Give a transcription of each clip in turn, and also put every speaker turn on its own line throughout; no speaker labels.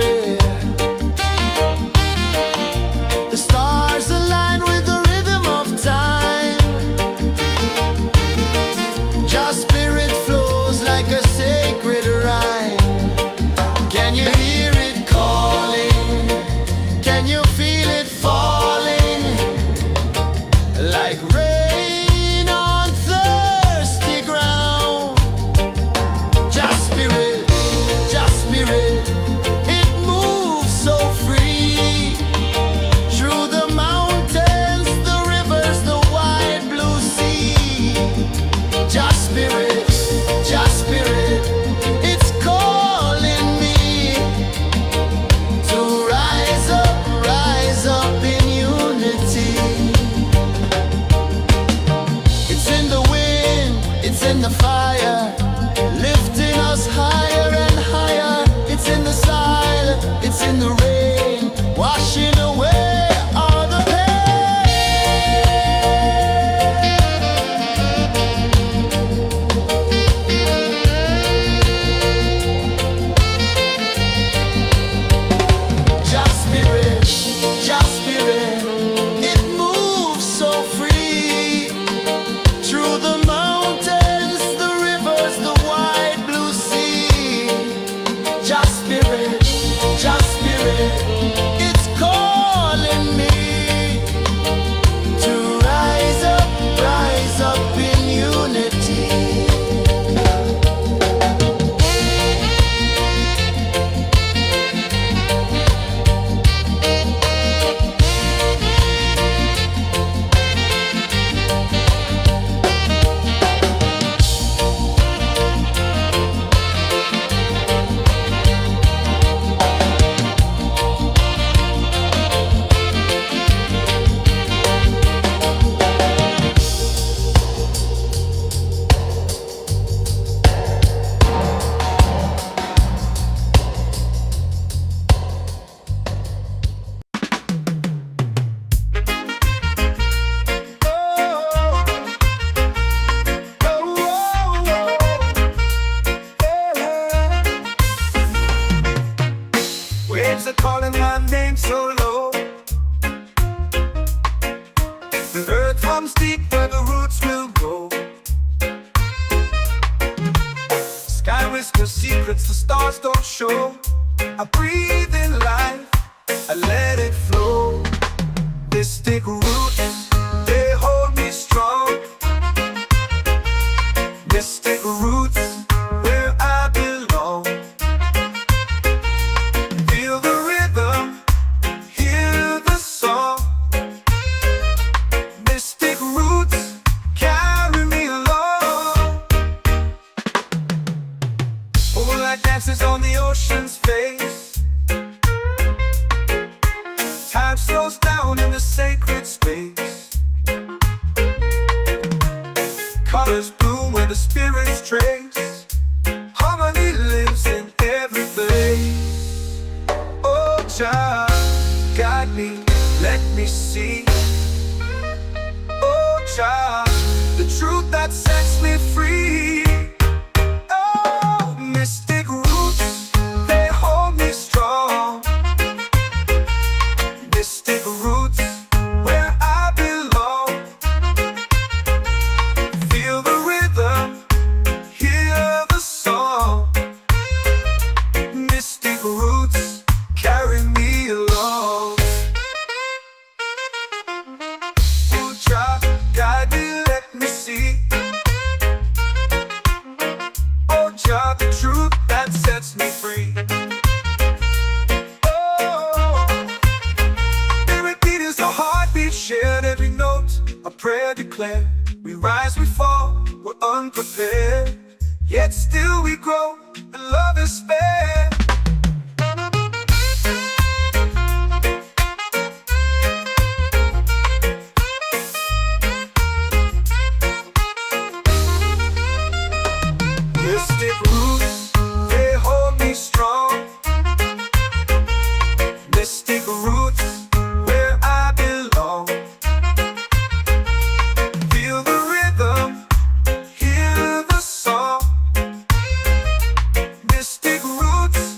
Irie. The stars align with the rhythm of time. Just spirit flows like a sacred rhyme. Can you hear it calling? Can you feel it falling? Like rain on thirsty ground. Just spirit, it moves so free. Through the mountains, the rivers, the wide blue sea. Just spirit, it's calling me to rise up in unity. It's in the wind, it's in the fire, lifting us higher and higher. It's in the silence, it's in the rain, washing away all the pain. Just spirit, it moves so free. Through the mountains, the rivers, the wide blue sea. Just spirit, it's calling me to rise up in unity.
Waves are calling my name so low. The earth hums deep where the roots will go. Sky whispers secrets the stars don't show. I breathe in life, I let it flow. Mystic roots, they hold me strong. Mystic roots, where I belong. Feel the rhythm, hear the song. Mystic roots, carry me along. Moonlight dances on the ocean's face. Time slows down in the sacred space. Colors bloom where the spirits trace. Harmony lives in every place. Oh, child, guide me, let me see. Oh, child, the truth that sets me free. Oh, mystic roots, they hold me strong. Mystic roots, where I belong. Feel the rhythm, hear the song. Mystic roots, carry me along. Oh, child, guide me, let me see. Oh, child, the truth that sets me free. Oh, every beat is a heartbeat shared, every note a prayer declared. We rise, we fall, we're unprepared, yet still we grow, and love is spared. Mystic roots, they hold me strong. Mystic roots, where I belong. Feel the rhythm, hear the song. Mystic roots,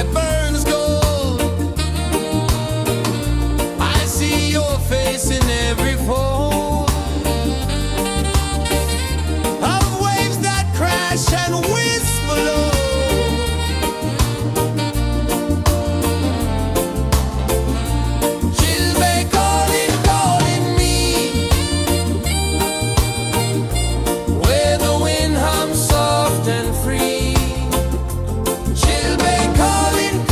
sky burns gold. I see your face in every fold of waves that crash and whisper low. Chilbe calling, calling me, where the wind hums soft and free. Chilbe calling,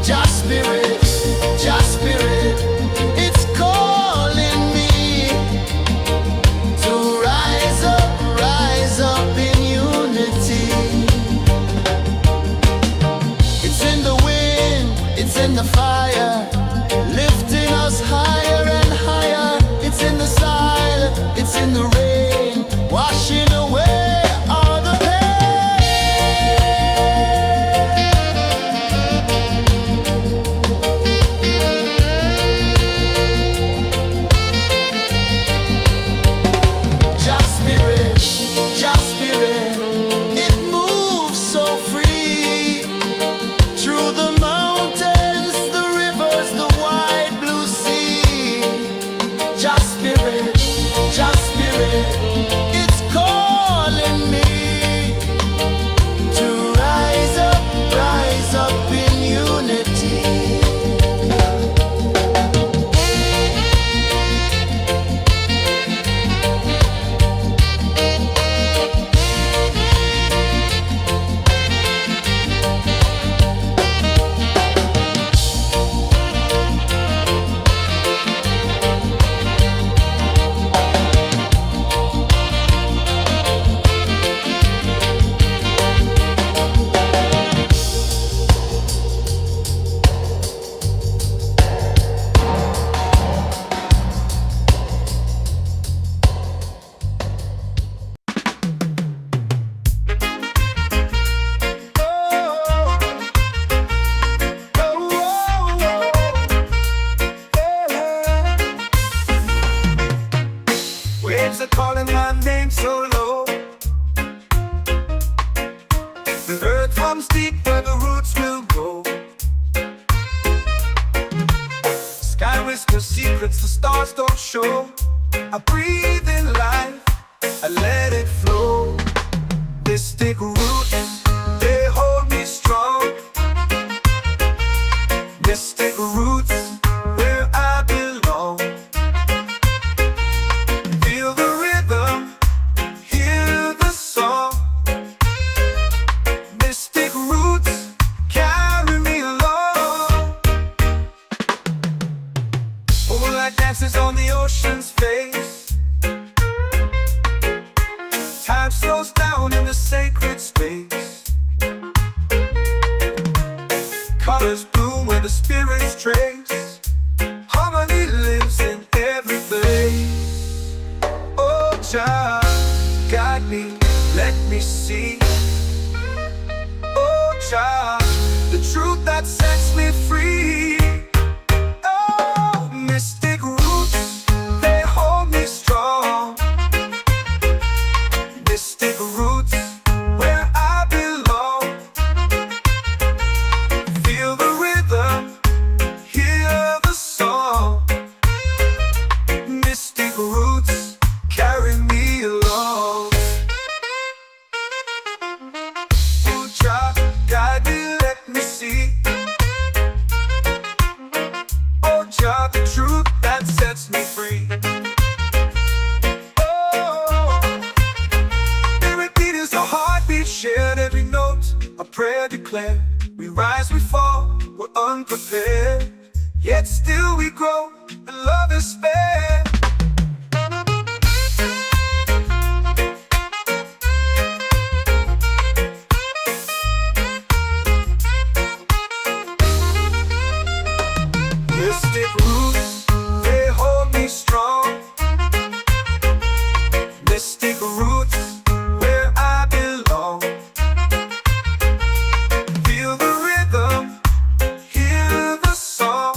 Jah Spirit, it's calling me to rise up in unity. It's in the wind, it's in the fire, lifting us higher and higher. It's in the silence, it's in the rain, washing away all the pain. Jah Spirit, it moves so free through the mountains, the rivers, the wide blue sea. Jah Spirit, it's calling me to rise up in unity.
Waves are calling my name so low. The earth comes deep where the roots will go. Sky whispers secrets the stars don't show. I breathe in life, I let it flow. Mystic roots, they hold me strong. Mystic roots, where I belong. Feel the rhythm, hear the song. Mystic roots, carry me along. Moonlight dances on the ocean's face. Time slows down in the sacred space. Colors bloom where the spirits trace. Harmony lives in every place. Oh Jah, guide me, let me see. Oh Jah, the truth that sets me free. Oh, mystic roots, they hold me strong. Mystic roots, where I belong. Feel the rhythm, hear the song. Mystic roots, carry me along. Oh Jah, guide me, let me see. Oh Jah, the truth that sets me free. Oh, spirit beat is a heartbeat, shared every note, a prayer declared. We rise, we fall, we're unprepared, yet still we grow, and love is spared. Mystic roots, they hold me strong. Mystic roots, where I belong. Feel the rhythm, hear the song.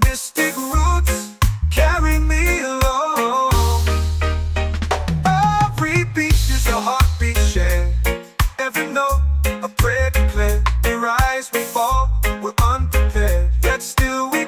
Mystic roots, carry me along. Every beat is a heartbeat shared. Every note, a prayer declared. We rise, we fall, we're unprepared, yet still we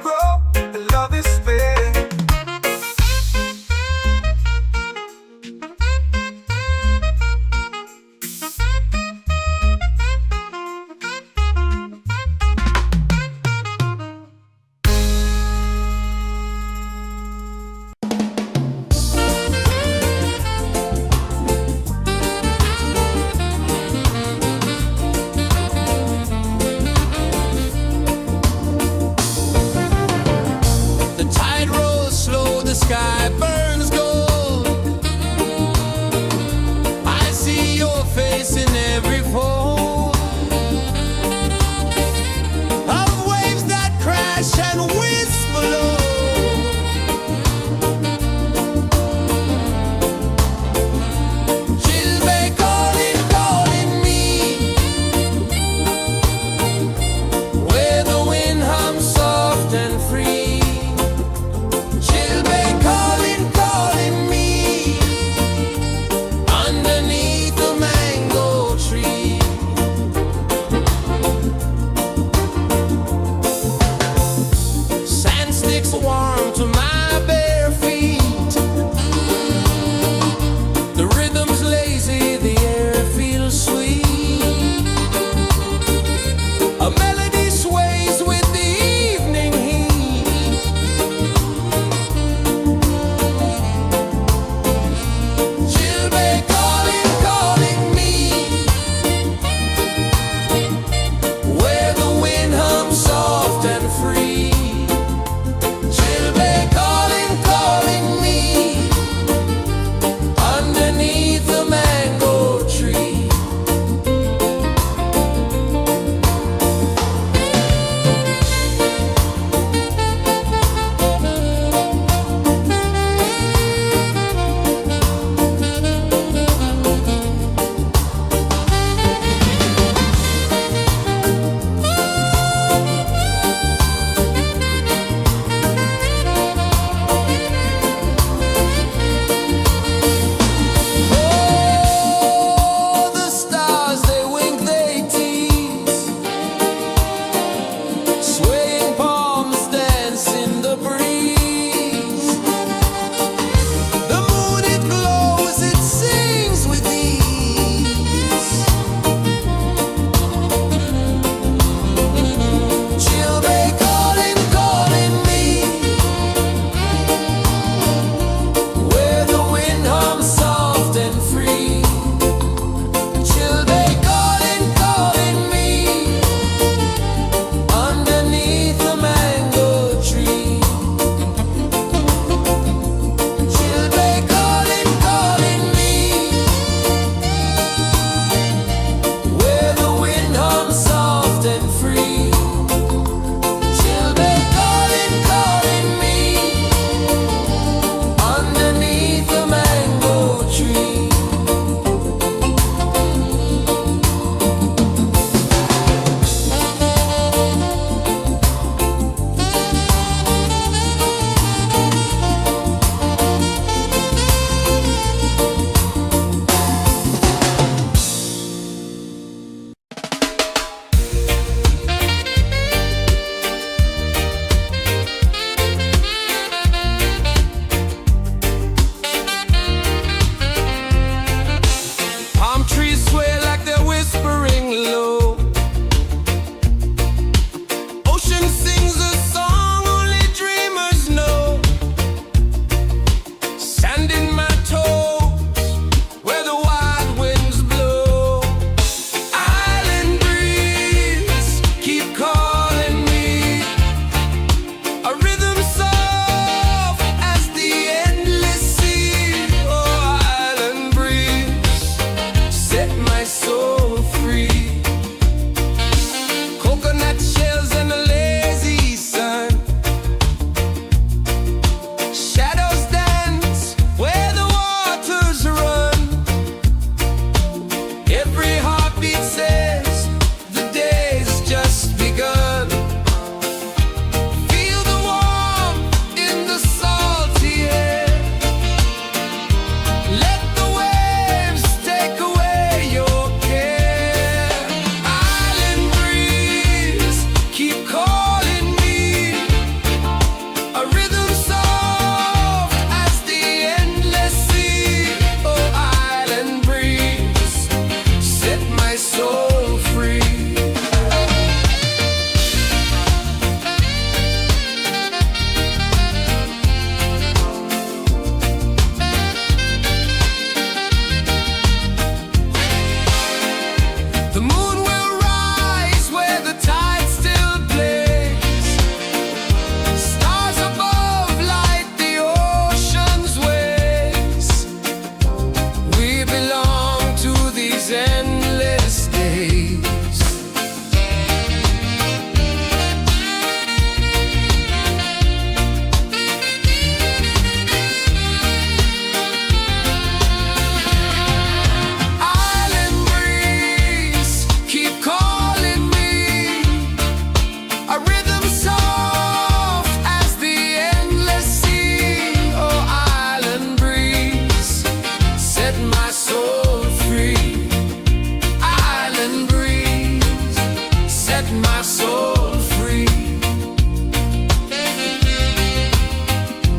my soul free.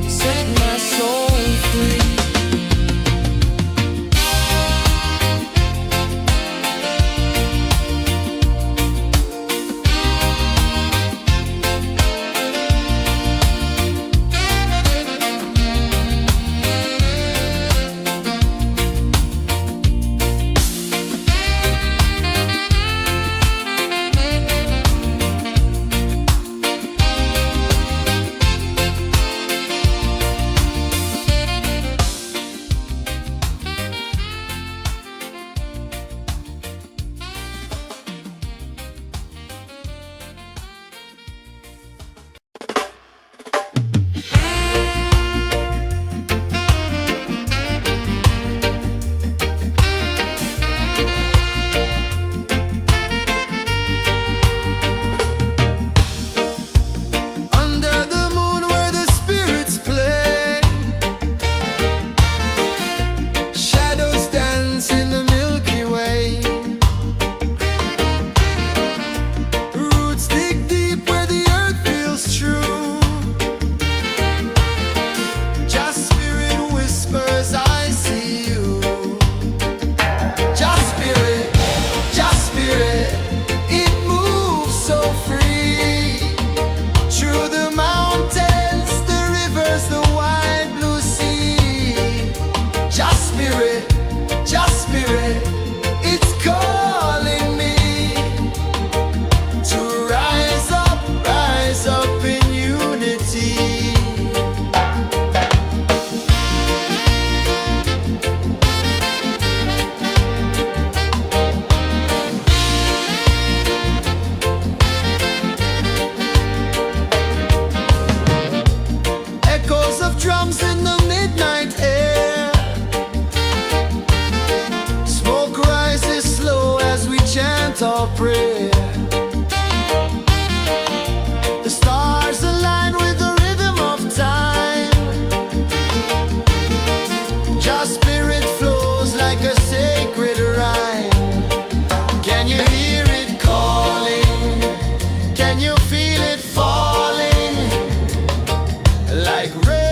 Set my soul free. Drums in the midnight air. Smoke rises slow as we chant our prayer. The stars align with the rhythm of time. Your spirit flows like a sacred rhyme. Can you hear it calling? Can you feel it falling? Like rain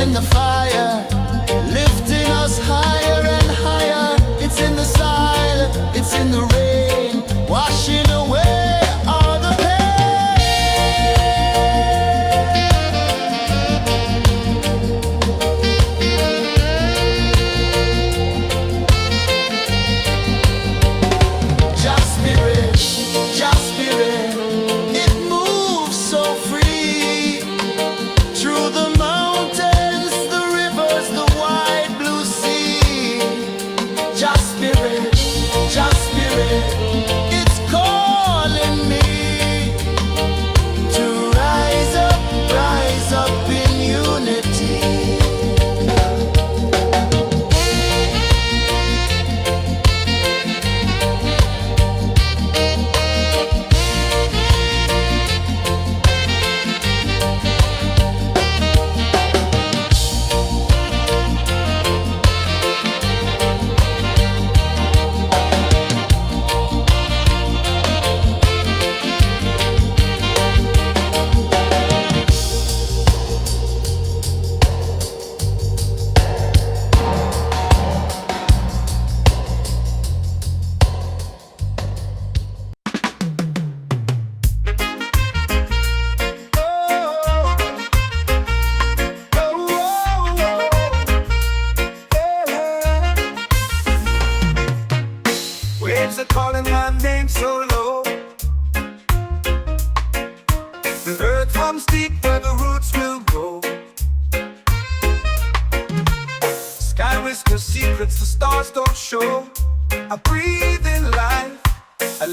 in the fire, lifting us higher and higher. It's in the silence, it's in the rain, washing away all the Just spirit, it moves so free through the mountains, the rivers, the wide blue sea. Just spirit, it's cold.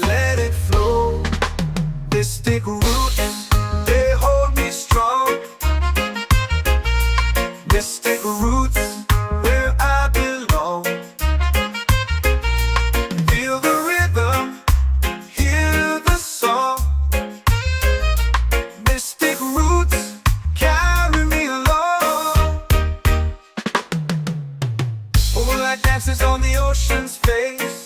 let it flow. Mystic roots, they hold me strong. Mystic roots, where I belong. Feel the rhythm, hear the song. Mystic roots, carry me along. Moonlight dances on the ocean's face.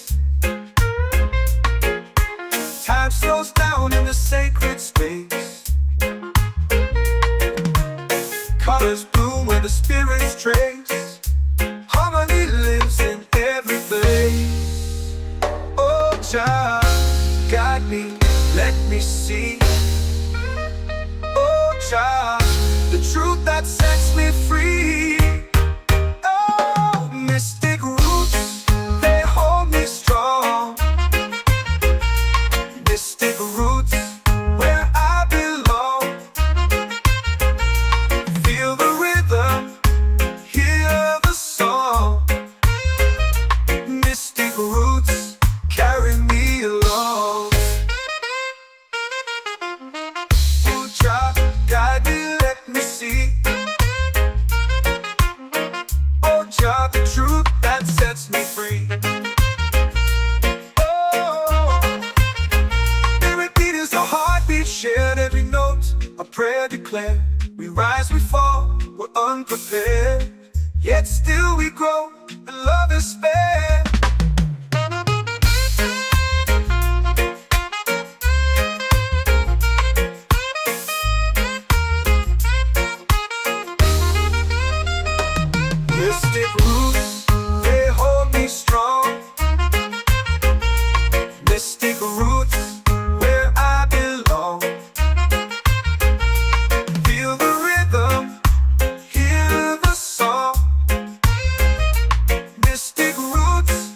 Time slows down in the sacred space. Colors bloom where the spirits trace. Harmony lives in every place. Oh, child, guide me, let me see. Oh, child, the truth that sets me free. Oh, mystic roots, they hold me strong. Mystic roots, where I belong. Feel the rhythm, hear the song. Mystic roots, carry me along. Oh, child, guide me, let me see. Oh, child, the truth that sets me free. Oh, every beat is a heartbeat shared, every note a prayer declared. We rise, we fall, we're unprepared, yet still we grow, and love is spared. Mystic roots, they hold me strong. Mystic roots, where I belong. Feel the rhythm, hear the song. Mystic roots,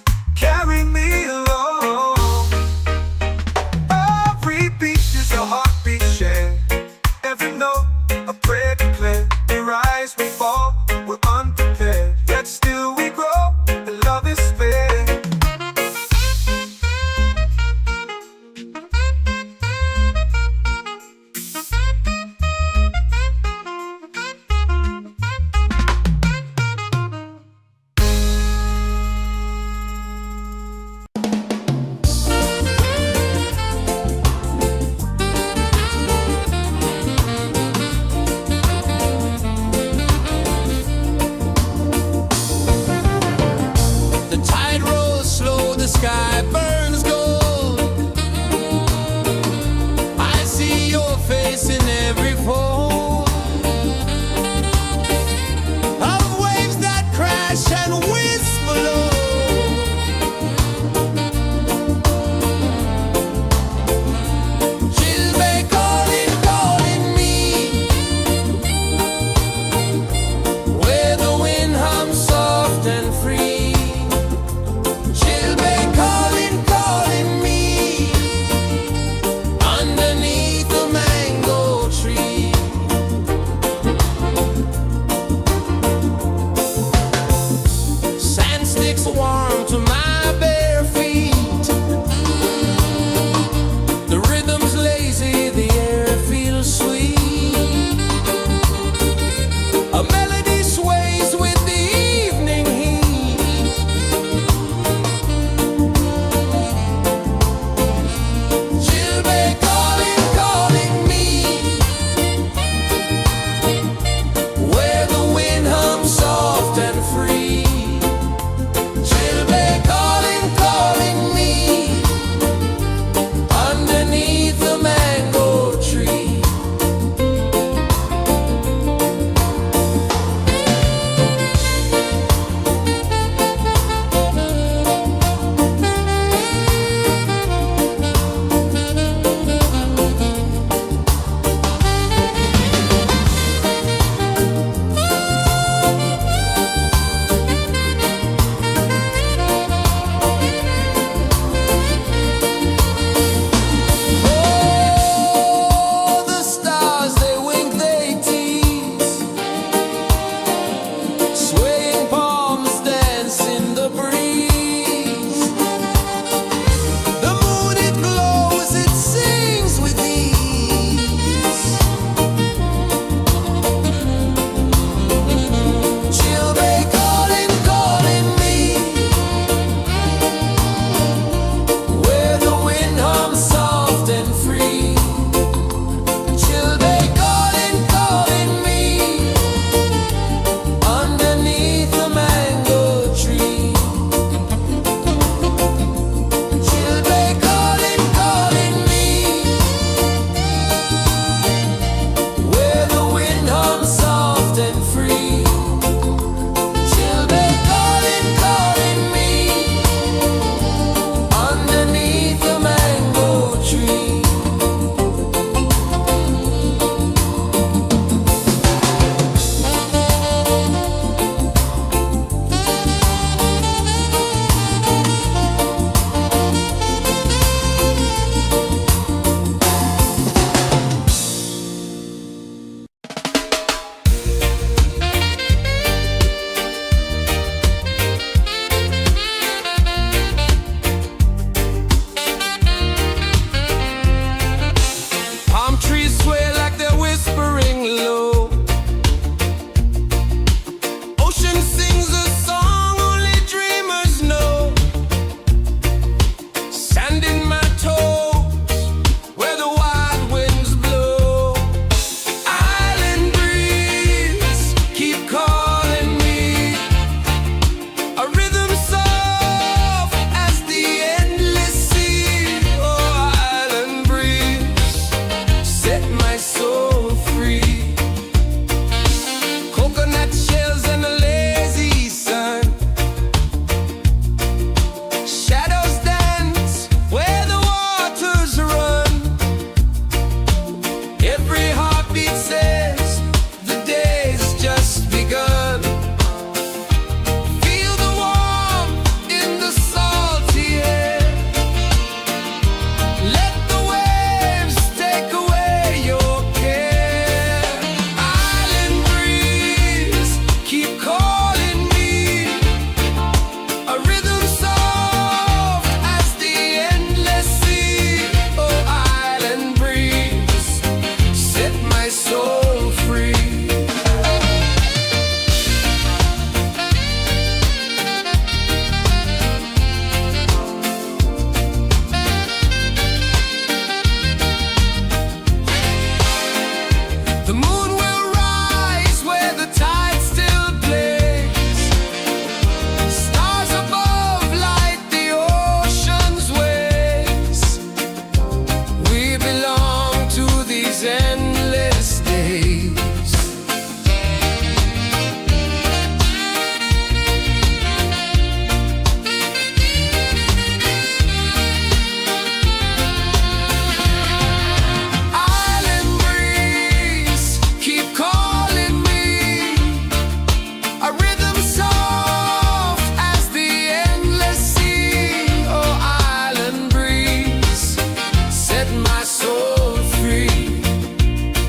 set my soul free.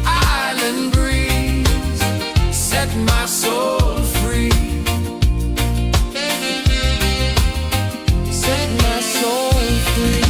Island breeze, set my soul free. Set my soul free.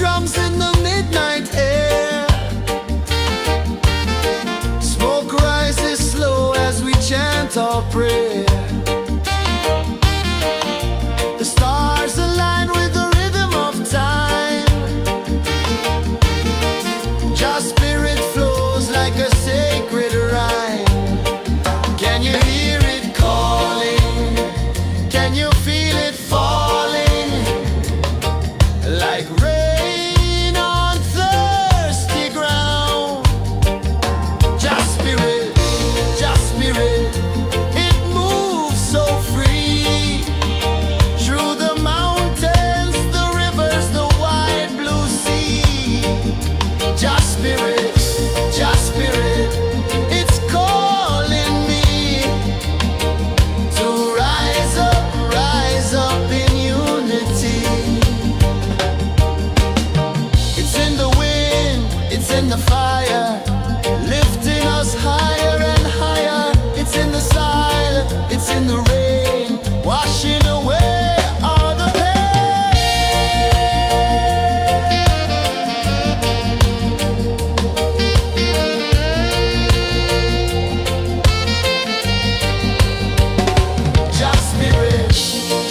Drums in the midnight air. Smoke rises slow as we chant our prayer. The stars align with the rhythm of time. Your spirit flows like a sacred rhyme. Can you hear it calling? Can you feel it falling? Like rain on thirsty ground. Just spirit, it moves so free. Through the mountains, the rivers, the wide blue sea. Just spirit, it's calling me to rise up in unity. It's in the wind, it's in the fire, lifting us higher and higher. It's in the silence, it's in the rain, washing away all the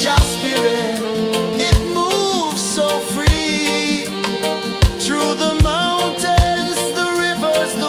Just spirit, it moves so free. Through the mountains, the rivers, the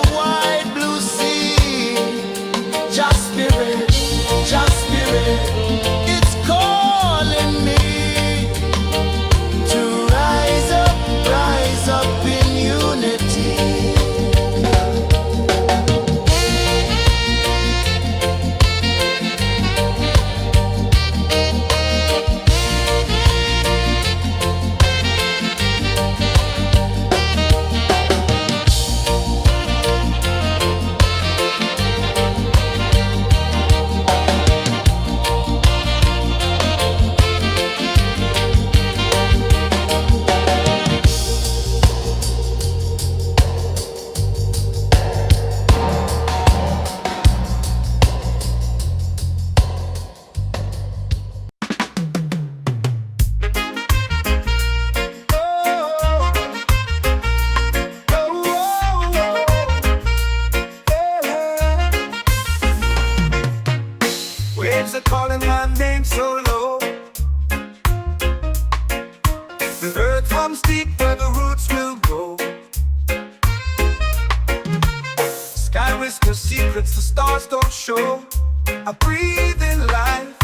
whisper secrets the stars don't show. I breathe in life,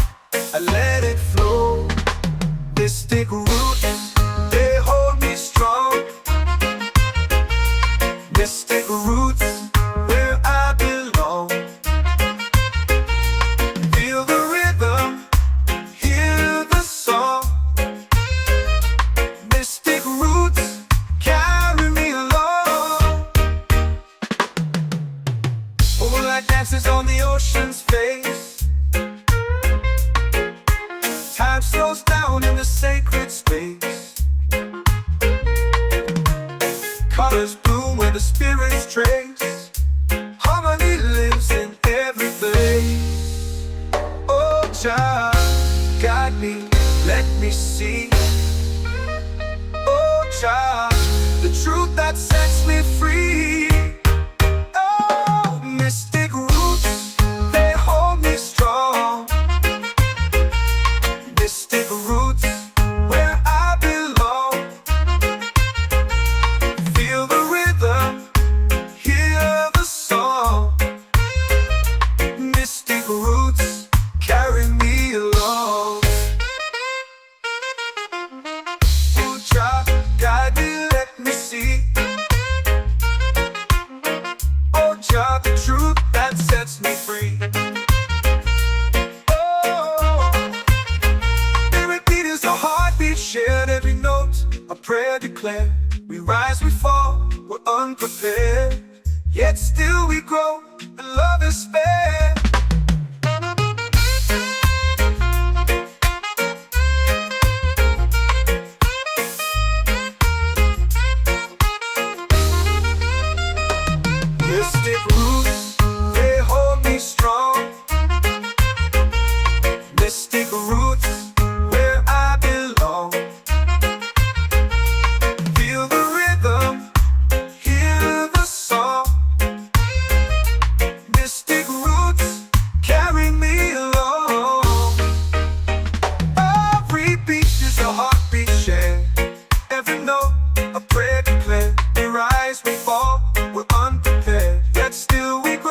I let it flow. Mystic roots, they hold me strong. Mystic roots, where I belong. Feel the rhythm, hear the song. Mystic roots, carry me along. Moonlight dances on the ocean's face. Time slows down in the sacred space. Colors bloom where the spirits trace. Harmony lives in every place. Oh, child, guide me, let me see. Oh, child, the truth that sets me free. Oh, mystic roots, they hold me strong. Mystic roots, where I belong. Feel the rhythm, hear the song. Mystic roots, carry me along. Oh, child, guide me, let me see. Oh, child, the truth that sets me free. Oh, every beat is a heartbeat shared, every note a prayer declared. We rise, we fall, we're unprepared, yet still we grow, and love is spared. Mystic roots, they hold me strong. Mystic roots, where I belong. Feel the rhythm, hear the song. Mystic roots, carry me along. Every beat is a heartbeat shared, every note a prayer declared. We rise, we fall, we're unprepared, yet still we grow.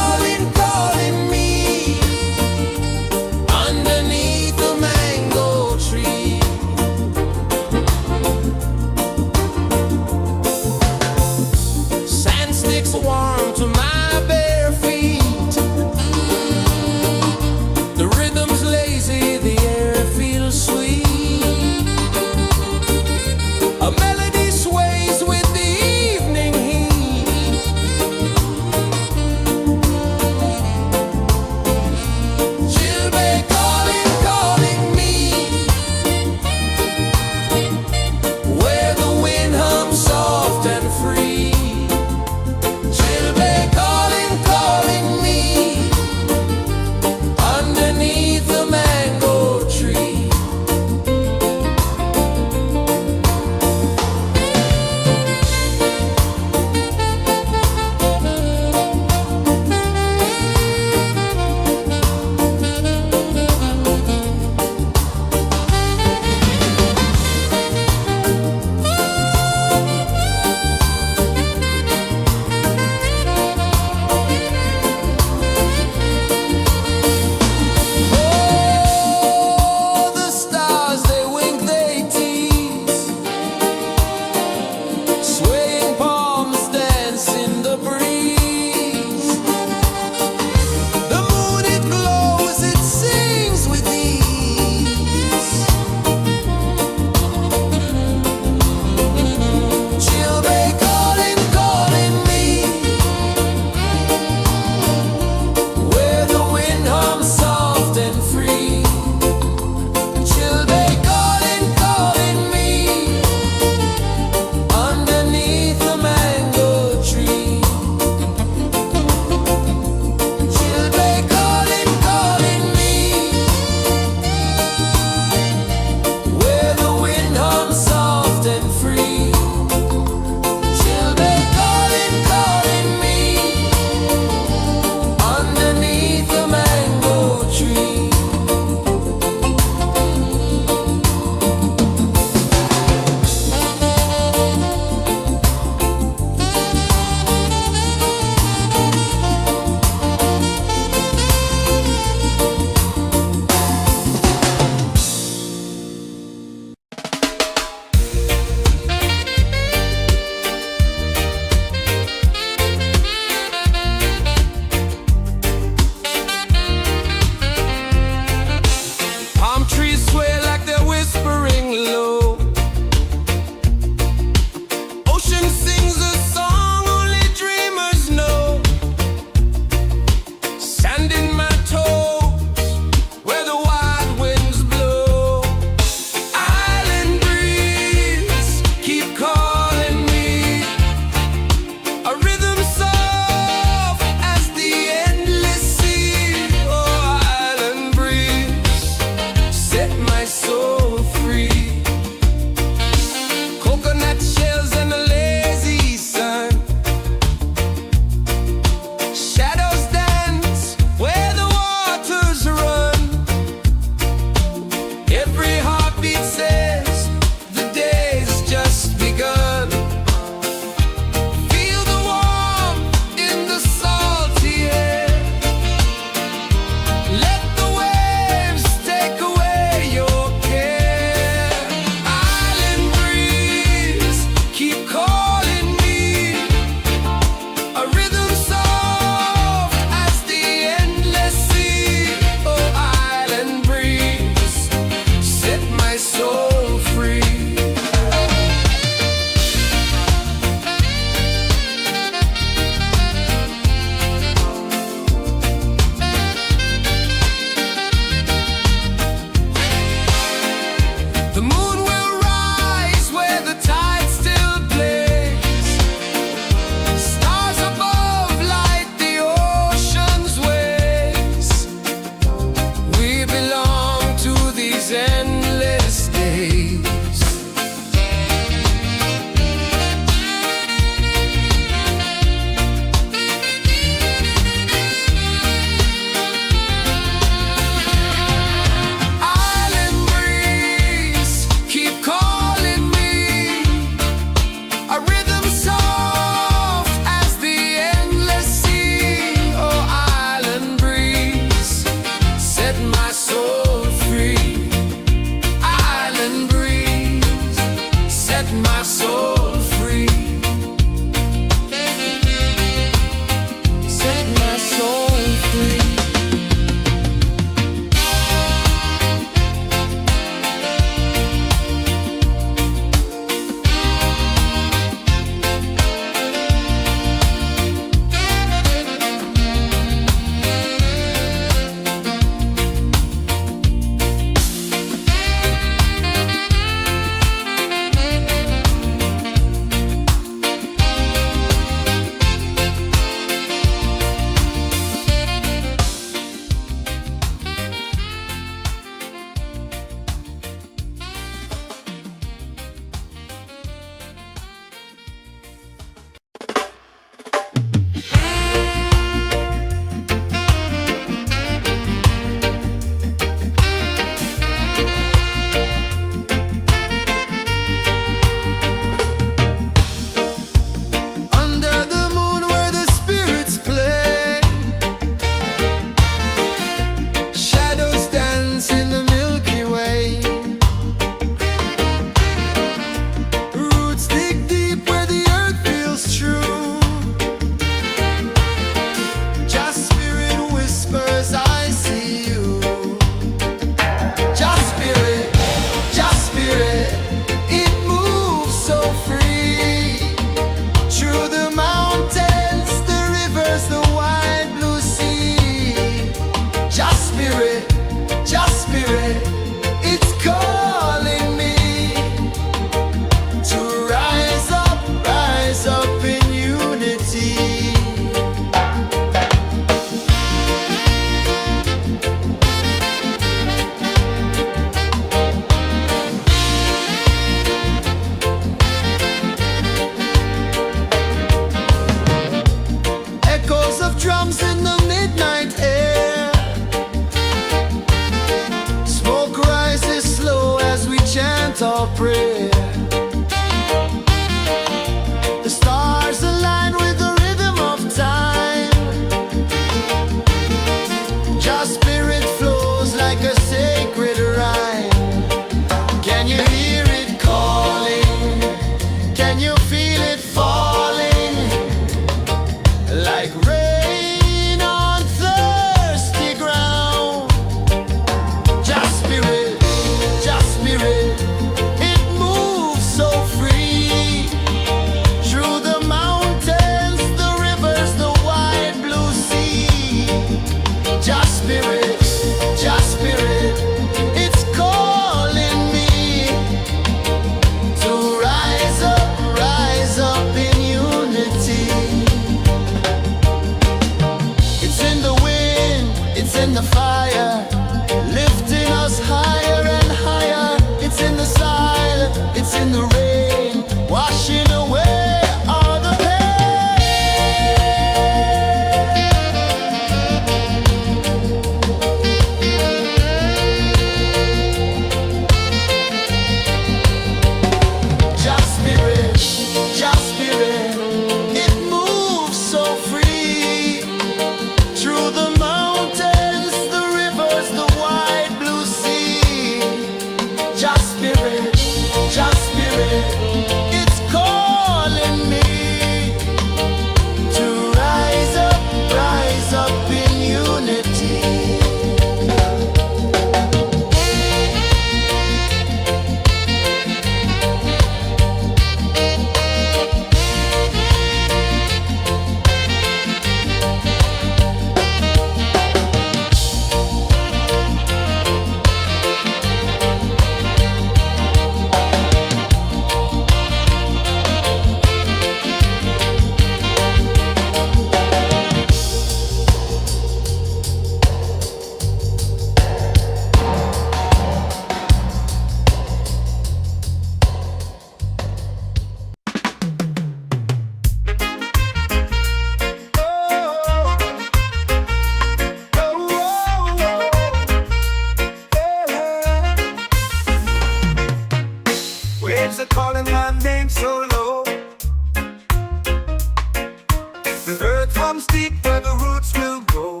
comes deep where the roots will grow.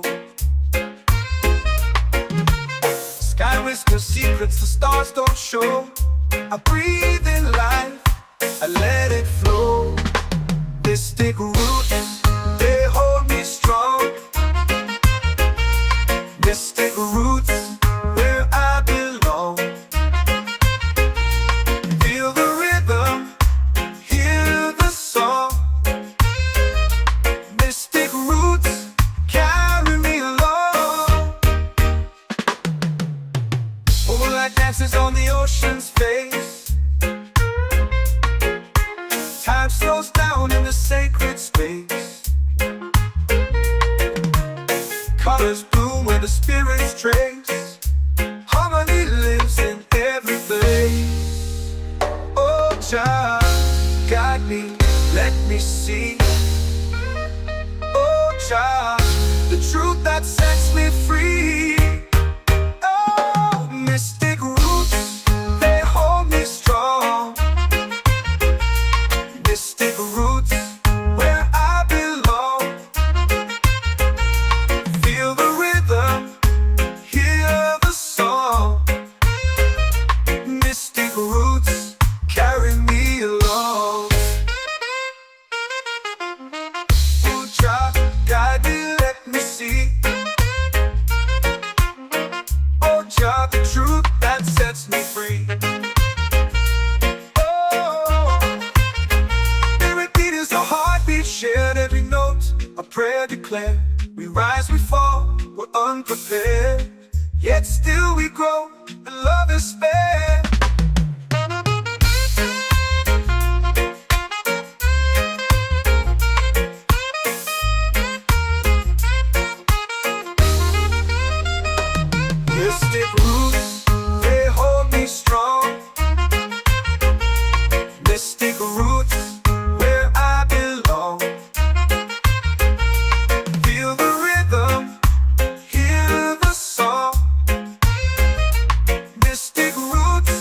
Sky whispers secrets the stars don't show. I breathe in life, I let it flow. Mystic roots, they hold me strong. Mystic roots, where I belong. Feel the rhythm, hear the song. Mystic roots, carry me along. Moonlight dances on the ocean's face. Time slows down in the sacred space. Colors bloom where the spirits trace. Harmony lives in every place. Oh, child, guide me, let me see. Oh, child, the truth that sets me free. Oh, mystic roots, they hold me strong. Mystic roots, where I belong. Feel the rhythm, hear the song. Mystic roots, carry me along. Oh, child, guide me, let me see. Oh, child, the truth that sets me free. Oh, spirit beat is a heartbeat, shared every note, a prayer declared. We rise, we fall, we're unprepared, yet still we grow, and love is spared. Mystic roots, they hold me strong. Mystic roots, where I belong. Feel the rhythm, hear the song. Mystic roots,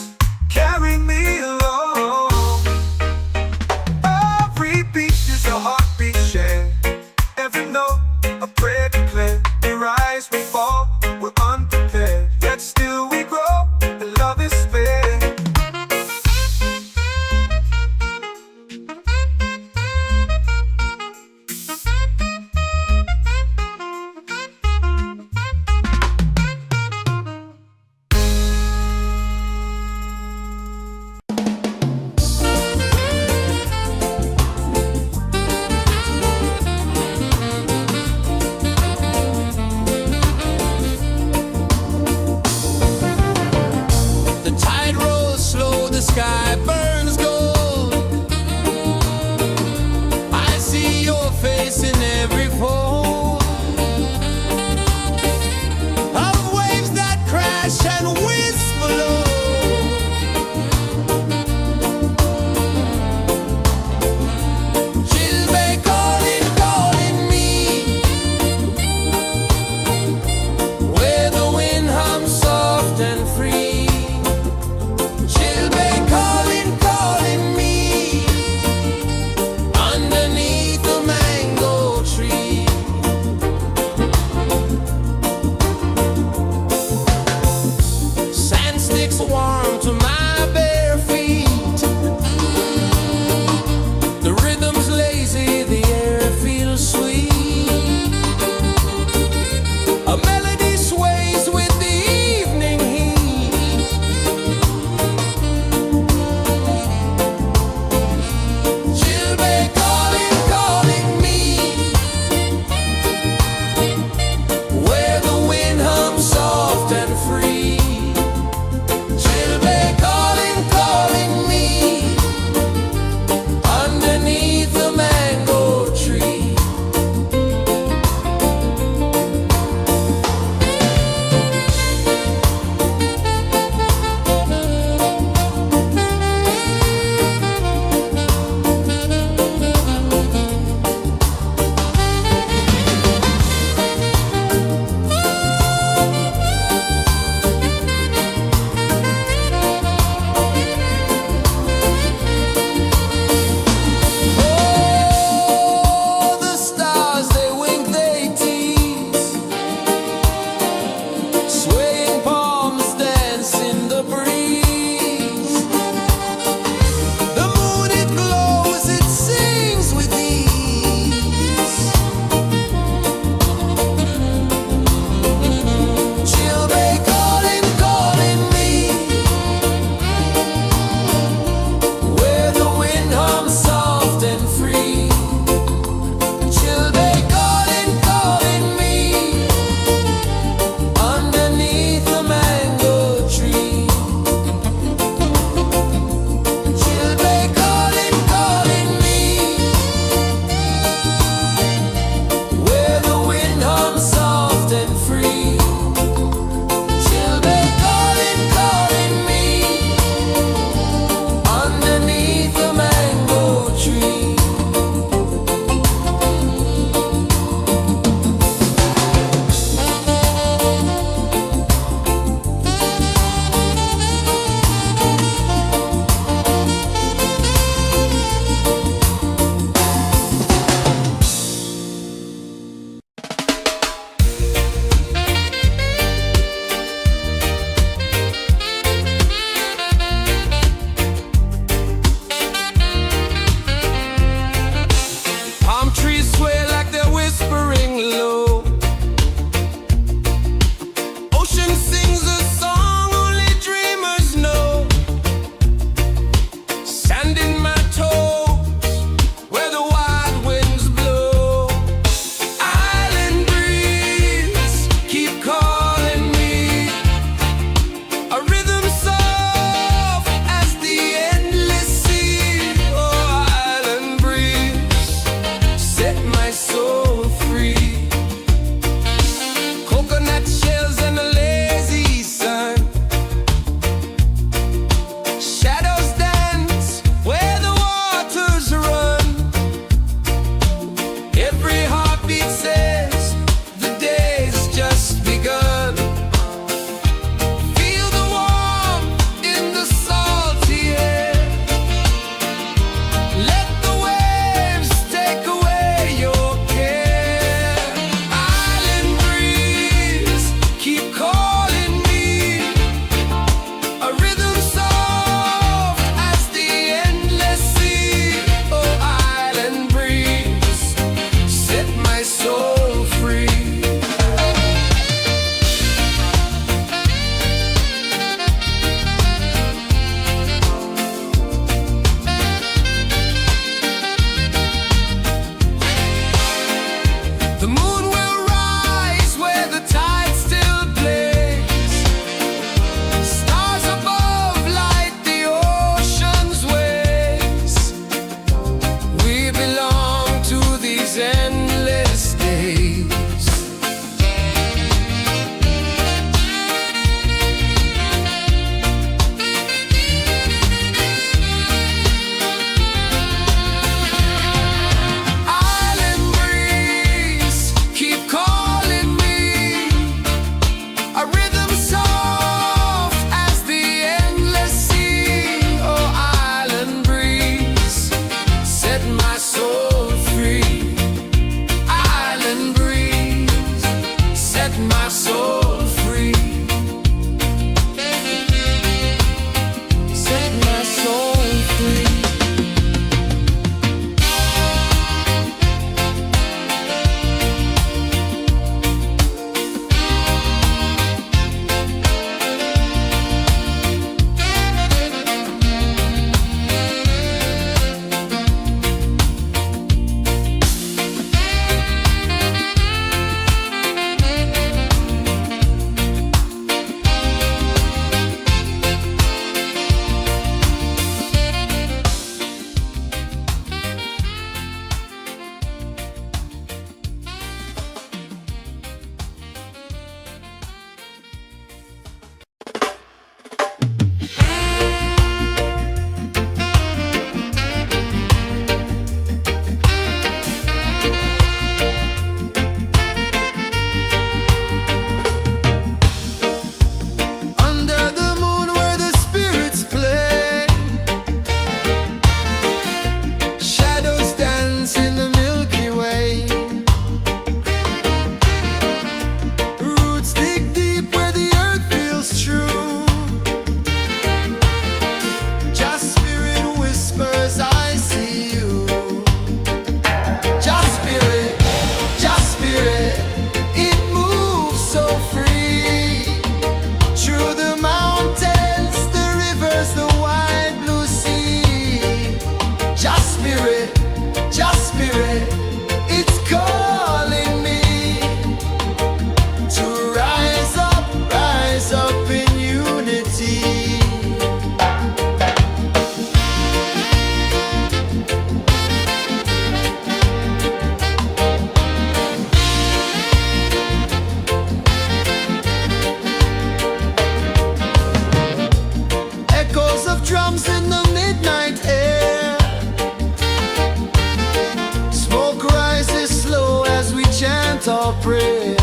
your prayer.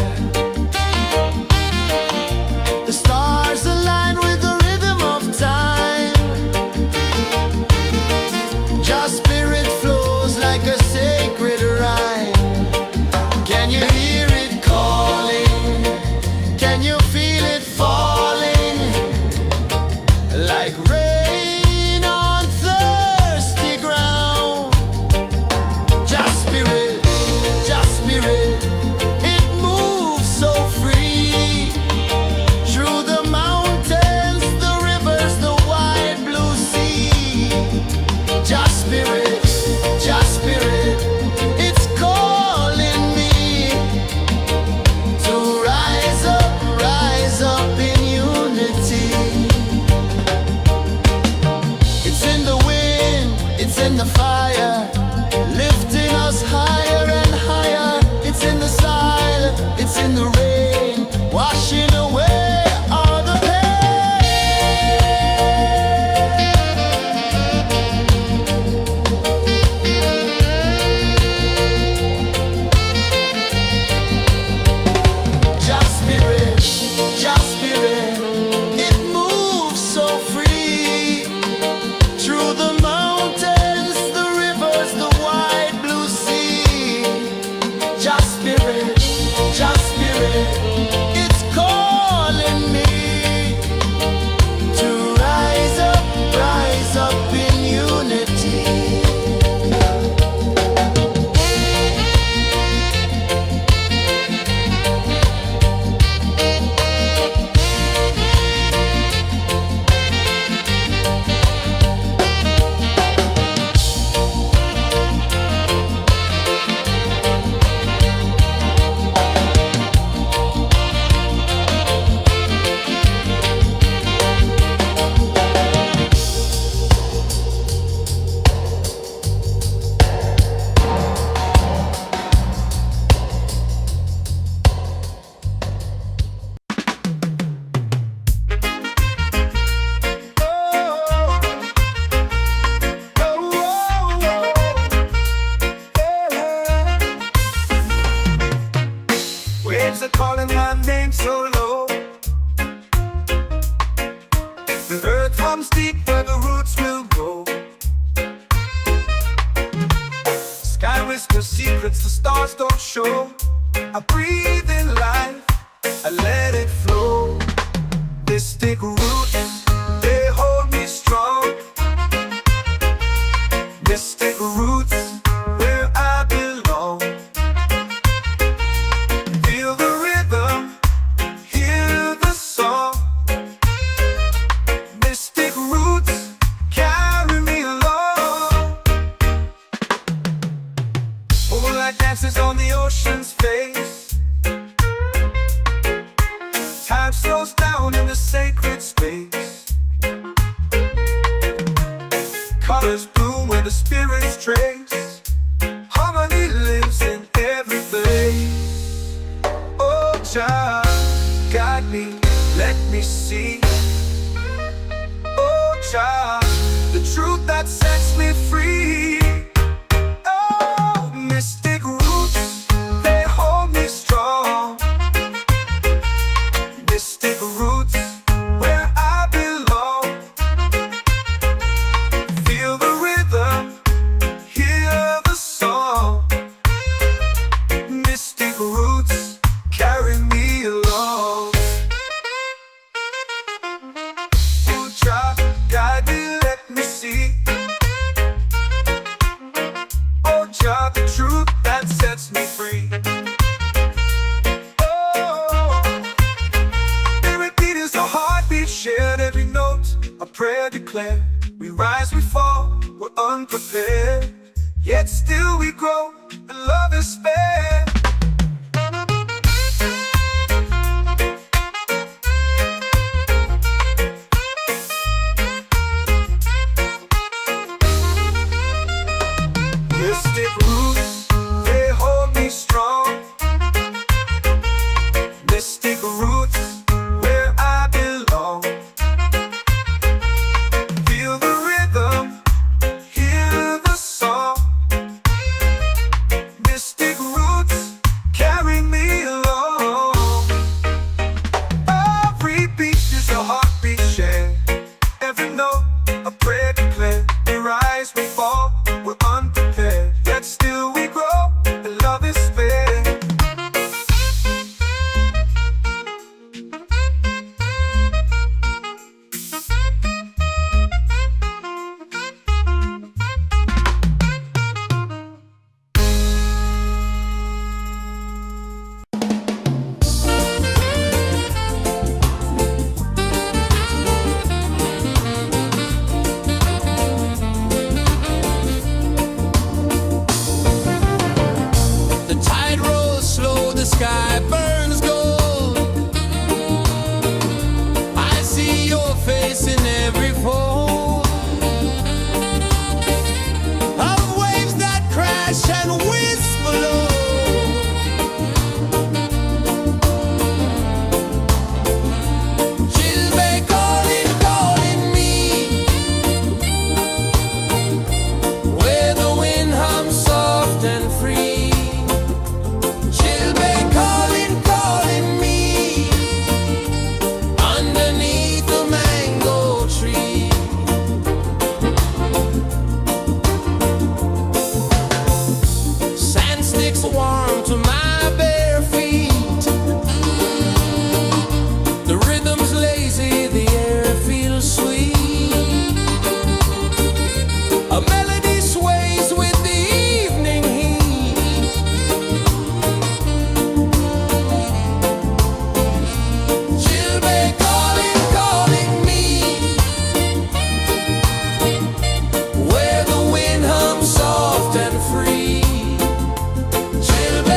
The stars align with the rhythm of time. Your spirit flows like a sacred rhyme. Can you hear it calling? Can you feel it falling? Like rain on thirsty ground. Just spirit, it moves so free. Through the mountains, the rivers, the wide blue sea. Just spirit, it's calling me to rise up in unity. It's in the wind, it's in the fire, lifting us higher and higher. It's in the silence, it's in the rain, washing away all the Just spirit, it moves so free. Through the mountains, the rivers, the wide blue sea. Just spirit, it's calling me to rise up in unity.
Waves are calling my name so low. The earth hums deep where the roots will go. Sky whispers secrets the stars don't show. I breathe in life, I let it flow. Mystic roots, they hold me strong. Mystic roots, where I belong. Feel the rhythm, hear the song. Mystic roots, carry me along. Moonlight dances on the ocean's face. Time slows down in the sacred space. Colors bloom where the spirits trace. Harmony lives in every place. Oh, child, guide me, let me see. Oh, child, the truth that sets me free. Oh, mystic roots, they hold me strong. Mystic roots, where I belong. Feel the rhythm, hear the song. Mystic roots, carry me along. Oh, child, guide me, let me see. Oh, child, the truth that sets me free. Oh, spirit beat is a heartbeat, shared every note. A prayer declared. We rise, we fall, we're unprepared. Yet still we grow, and love is spared. Mystic roots, they hold me strong. Mystic roots, where I belong. Feel the rhythm, hear the song.
whisper low. Chilbe calling, calling me, where the wind hums soft and free. Chilbe calling, calling me, underneath the mango tree. Sand sticks warm to my bare feet. The rhythm's lazy, the air feels sweet. A melody sways with the evening heat. Chilbe calling, calling me, where the wind hums soft and free. Chilbe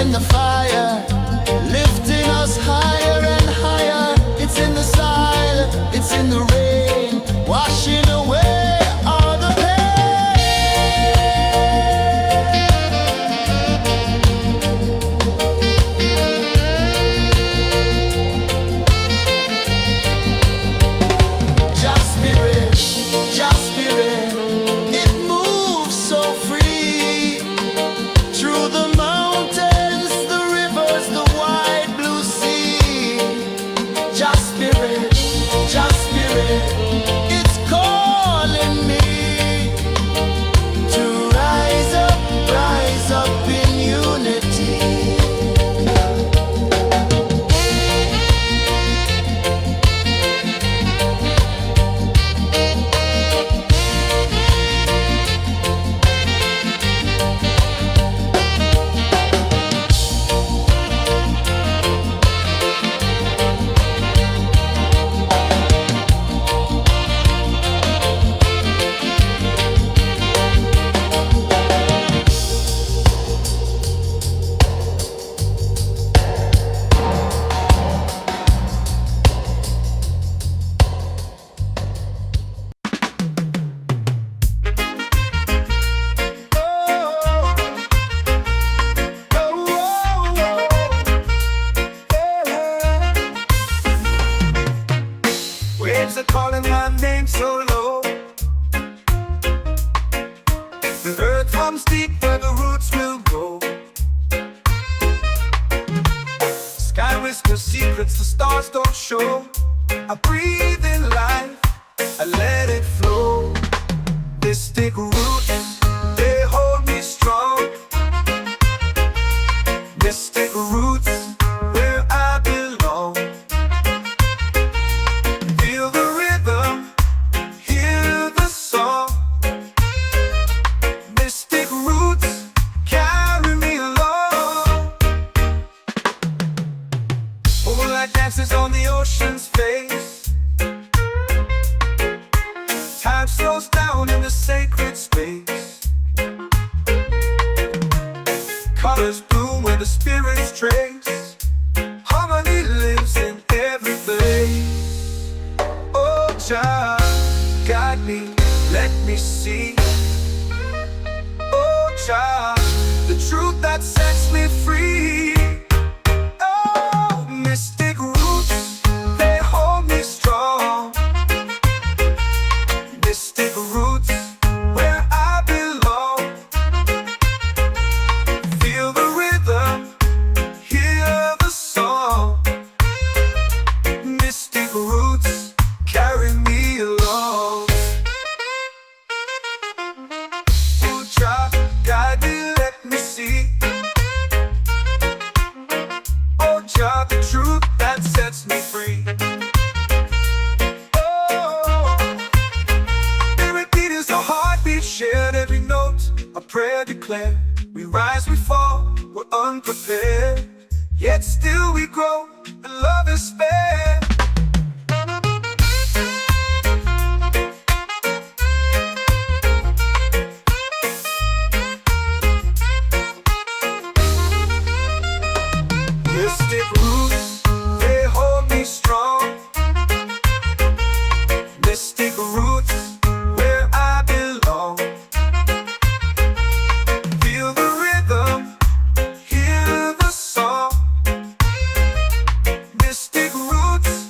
in the fire, lifting us higher and higher. It's in the silence, it's in the rain, washing away all the pain. Just spirit, it moves so free through the mountains, the rivers, the wide blue sea. Just spirit, it's calling me to rise up in unity.
Waves are calling my name so low. The earth hums deep where the roots will go. Sky whispers secrets the stars don't show. I breathe in life, I let it flow. Mystic roots, they hold me strong. Mystic roots, where I belong. Feel the rhythm, hear the song. Mystic roots, carry me along. Moonlight dances on the ocean's face. Time slows down in the sacred space. Colors bloom where the spirits trace. Harmony lives in every place. Oh, Jah, guide me, let me see. Oh, Jah, the truth that sets me free. Oh, mystic roots, they hold me strong. Mystic roots, where I belong. Feel the rhythm, hear the song. Mystic roots, carry me along. Oh, Jah, guide me, let me see. Oh, Jah, the truth that sets me free. Oh, every beat is a heartbeat shared, every note a prayer declared. We rise, we fall, we're unprepared, yet still we grow, and love is spared. Mystic roots, they hold me strong. Mystic roots, where I belong. Feel the rhythm, hear the song. Mystic roots,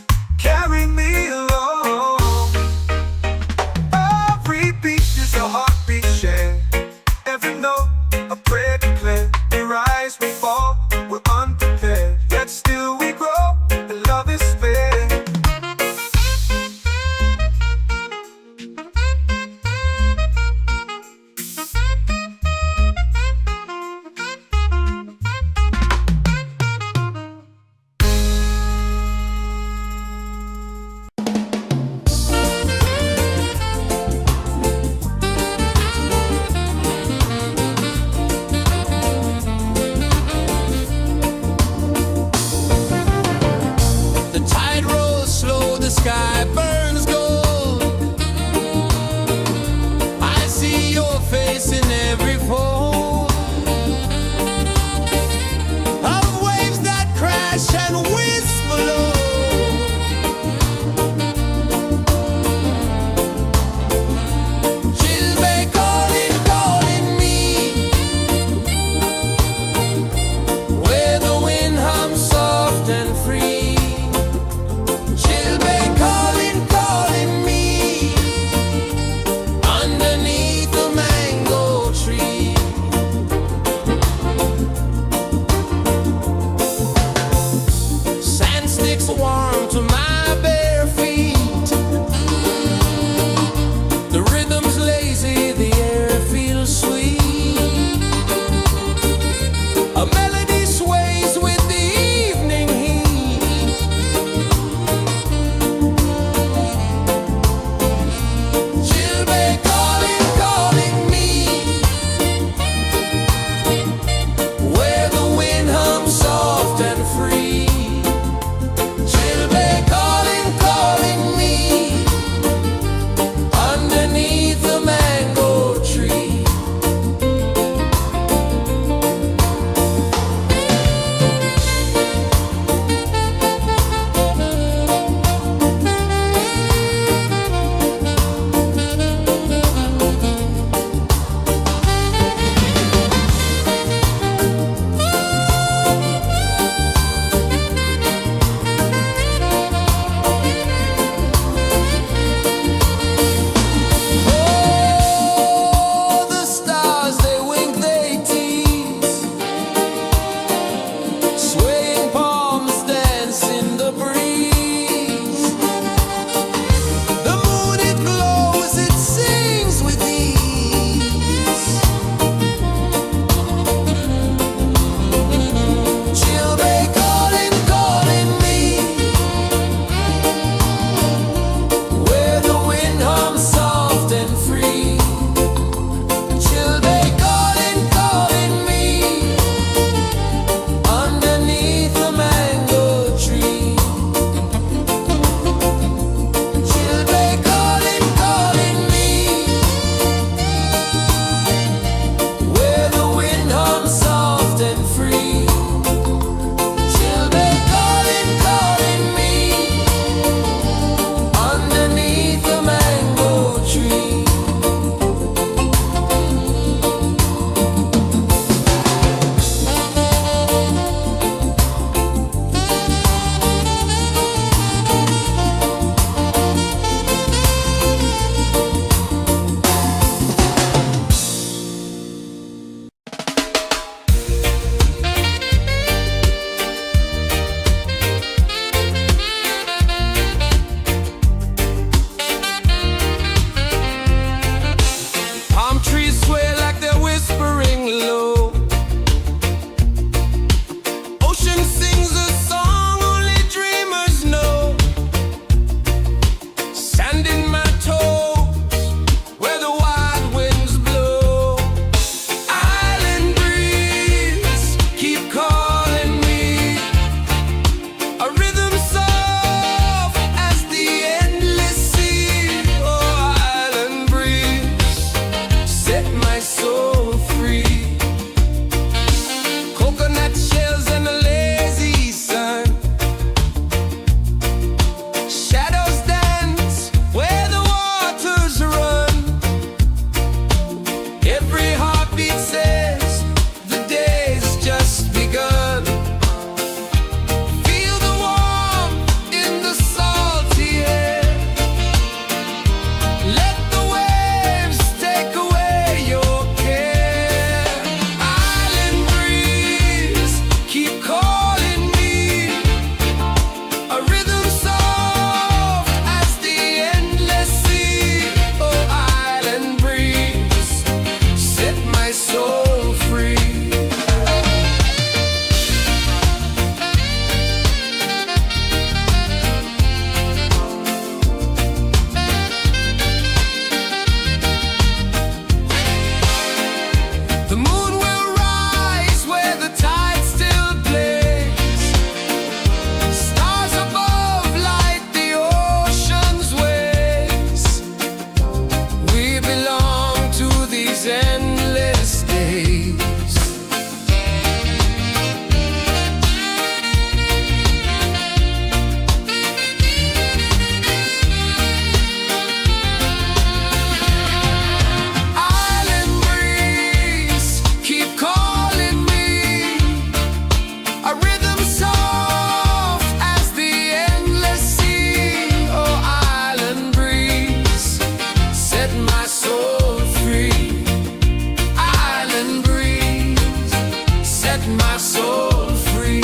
my soul free.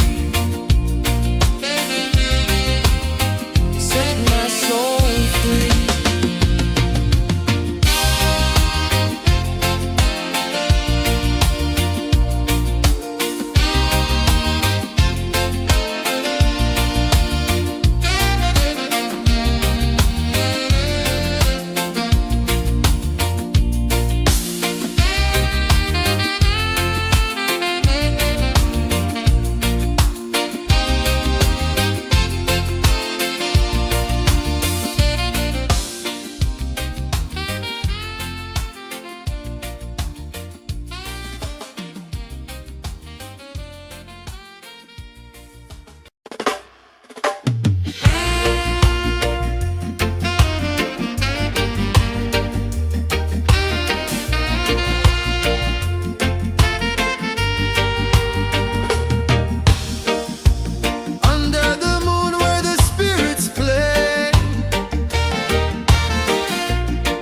Set my soul free.
Under the moon where the spirits play,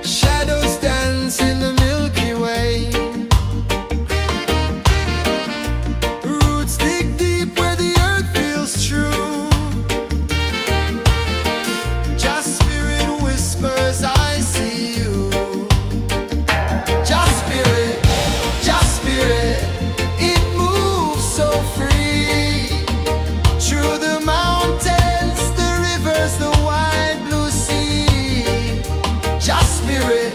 shadows dance in the Milky Way. Roots dig deep where the earth feels true. Just spirit whispers, I see you. Just spirit, it moves so free. Through the mountains, the rivers, the wide blue sea. Just spirit,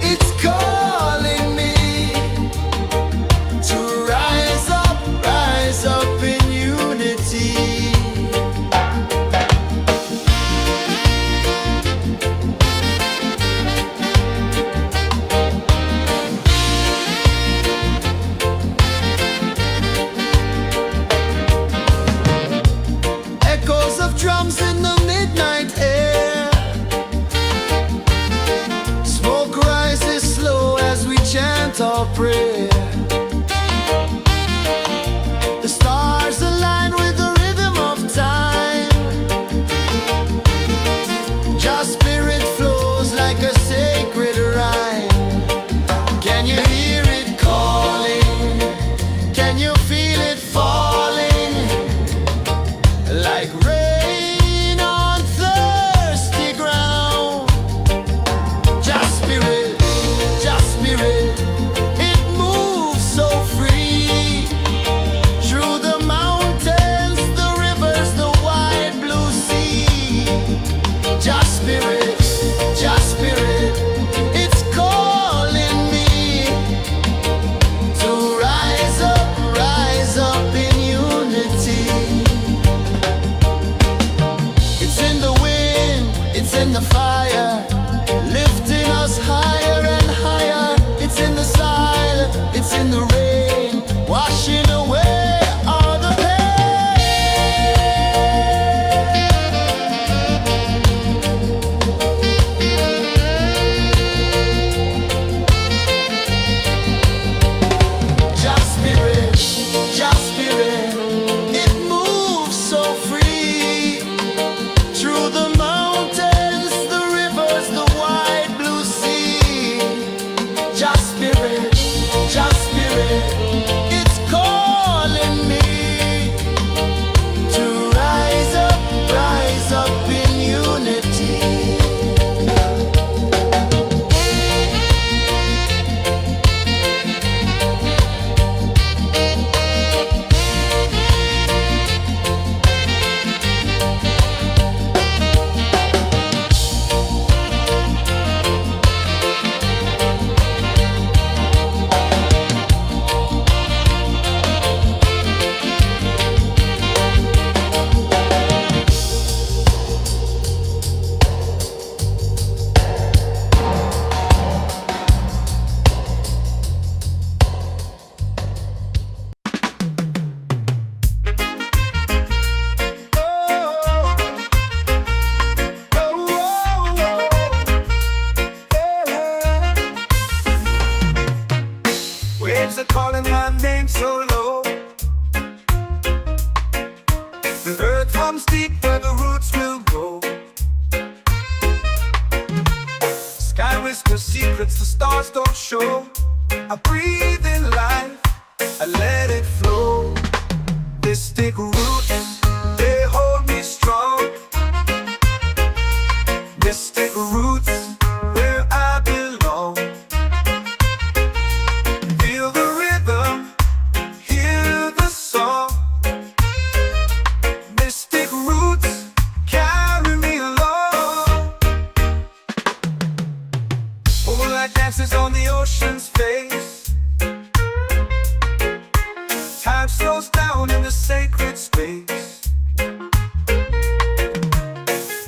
it's calling me to rise up in unity. Echoes of drums in the midnight air. Smoke rises slow as we chant our prayer. The stars align with the rhythm of time. Just spirit flows like a sacred rhyme. Can you hear it calling? Can you feel it falling? Like rain on thirsty ground. Just spirit, it moves so free. Through the mountains, the rivers, the wide blue sea. Just spirit, it's calling me to rise up in unity. It's in the wind, it's in the fire, lifting us higher and higher. It's in the silence, it's in the rain, washing away all the pain. Just spirit, it moves so free. Through the mountains, the rivers, the wide blue sea. Just spirit, it's calling me to rise up in unity.
Waves are calling my name so low. The earth hums deep where the roots will go. Sky whispers secrets the stars don't show. I breathe in life, I let it flow. Mystic roots, they hold me strong. Mystic roots, where I belong. Feel the rhythm, hear the song. Mystic roots, carry me along. Moonlight dances on the ocean's face. Time slows down in the sacred space.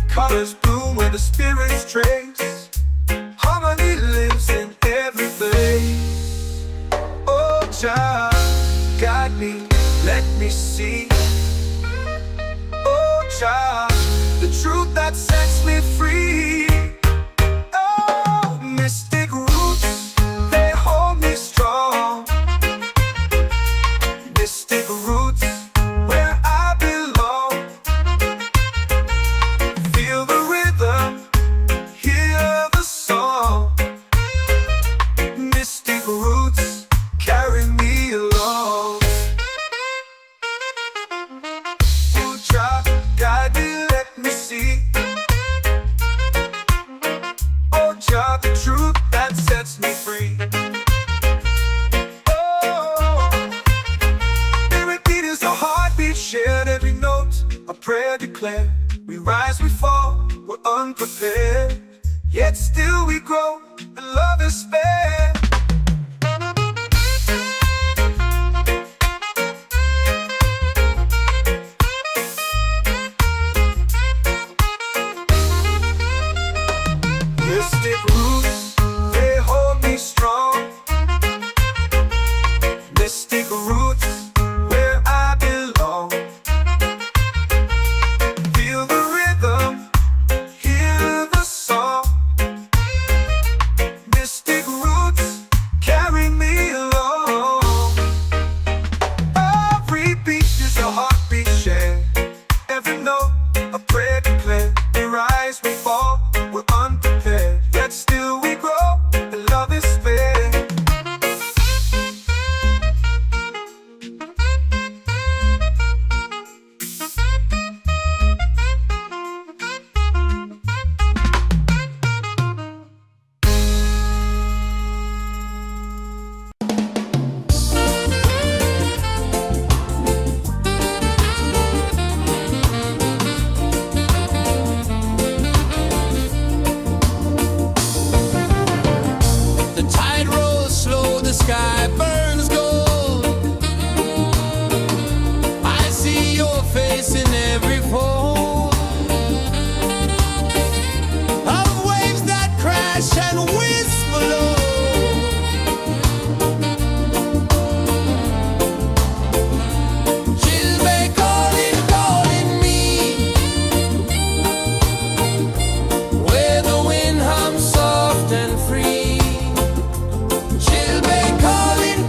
Colors bloom where the spirits trace. Harmony lives in every place. Oh, child, guide me, let me see. Oh, child, the truth that sets me free. Oh, mystic roots, they hold me strong. Mystic roots, where I belong. Feel the rhythm, hear the song. Mystic roots, carry me along. Oh, child, guide me, let me see. Oh, child, the truth that sets me free. Shared every note, a prayer declared. We rise, we fall, we're unprepared. Yet still we grow, and love is spared. Mystic roots, they hold me strong. Mystic roots, where I belong. Feel the rhythm, hear the song. Mystic roots, carry me along. Every beat is a heartbeat shared. Every note, a prayer declared. We rise, we fall, we're unprepared. Yet still we grow, and love is spared.
The tide rolls slow, the sky burns gold. I see your face in every fold of waves that crash and whisper low. She'll be calling, calling me, where the wind hums soft and free. She'll be calling,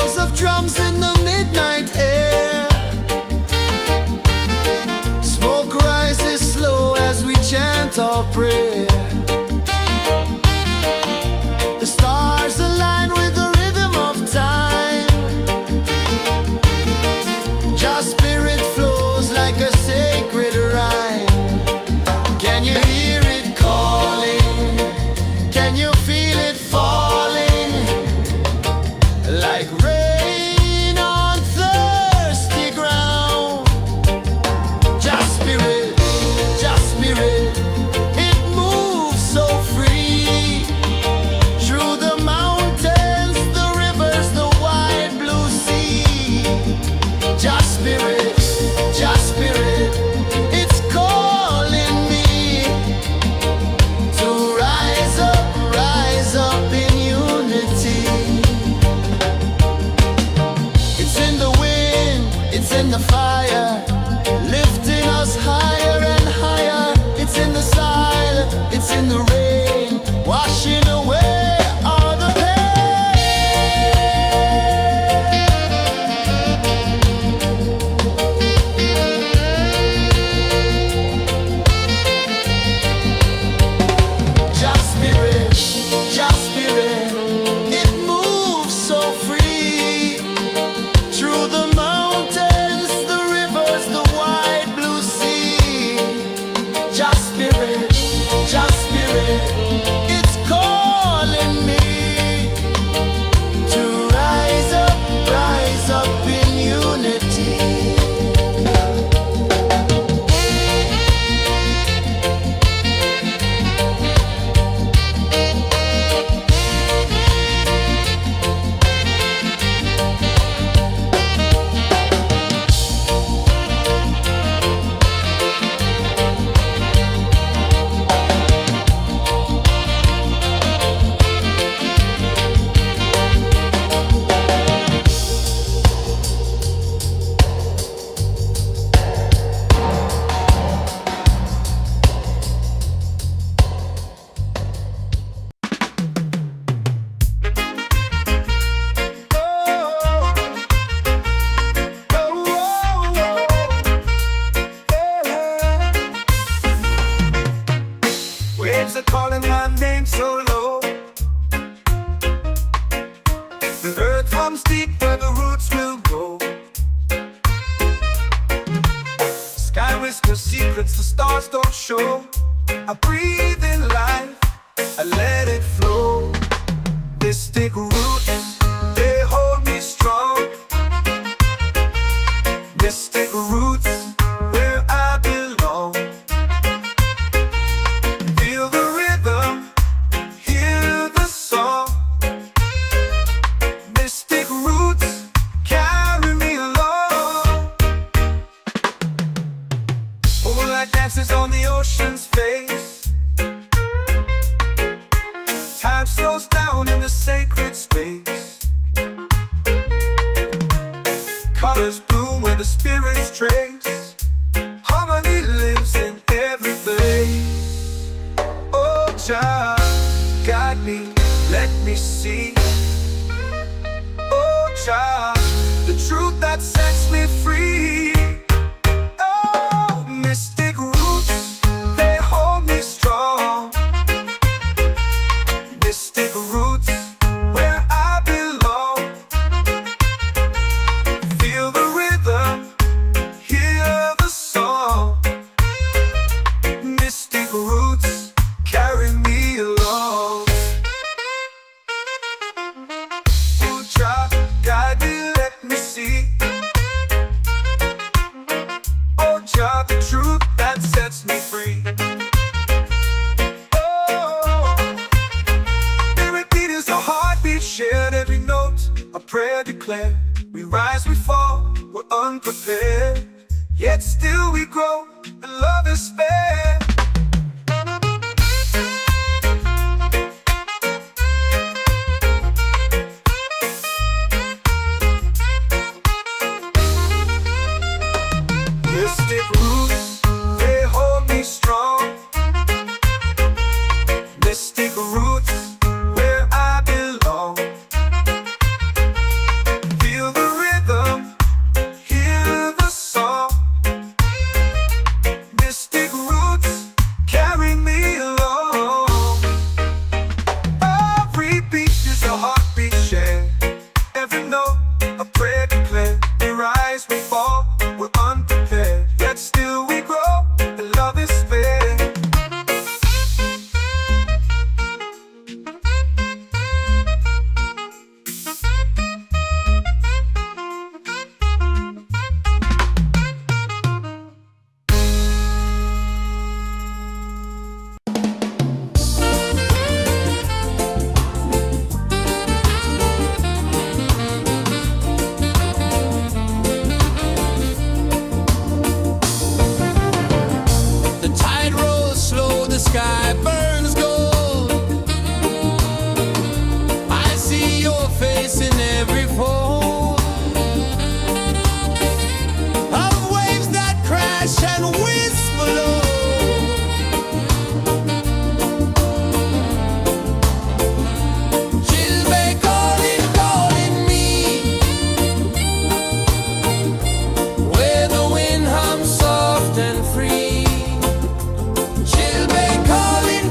Echoes of drums in the midnight air. Smoke rises slow as we chant our prayer. The stars align with the rhythm of time. Your spirit flows like a sacred rhyme. Can you hear it calling? Can you feel it falling? Like rain on thirsty ground. Just spirit, it moves so free. Through the mountains, the rivers, the wide blue sea. Just spirit, it's calling me to rise up in unity. It's in the wind, it's in the fire, lifting us higher and higher. It's in the silence, it's in the rain, washing away all the Just spirit, it moves so free. Through the mountains, the rivers, the wide blue sea. Just spirit, it's calling me to rise up in unity.
Waves are calling my name so low. The earth hums deep where the roots will go. Sky whispers secrets the stars don't show. I breathe in life, I let it flow. Mystic roots, they hold me strong. Mystic roots, where I belong. Feel the rhythm, hear the song. Mystic roots, carry me along. Moonlight dances on the ocean's face. Time slows down in the sacred space. Colors bloom where the spirits trace. Harmony lives in every place. Oh, Jah, guide me, let me see. Oh, Jah, the truth that sets me free. Oh, mystic roots, they hold me strong. Mystic roots, where I belong. Feel the rhythm, hear the song. Mystic roots, carry me along. Oh, Jah, guide me, let me see. Oh, Jah, the truth that sets me free. Oh, spirit beat is a heartbeat, shared every note. A prayer declared. We rise, we fall, we're unprepared. Yet still we grow, and love is spared. Mystic roots, they hold me strong. Mystic roots, where I belong.
sky burns gold. I see your face in every fold of waves that crash and whisper low. Chilbe calling, calling me, where the wind hums soft and free. Chilbe calling,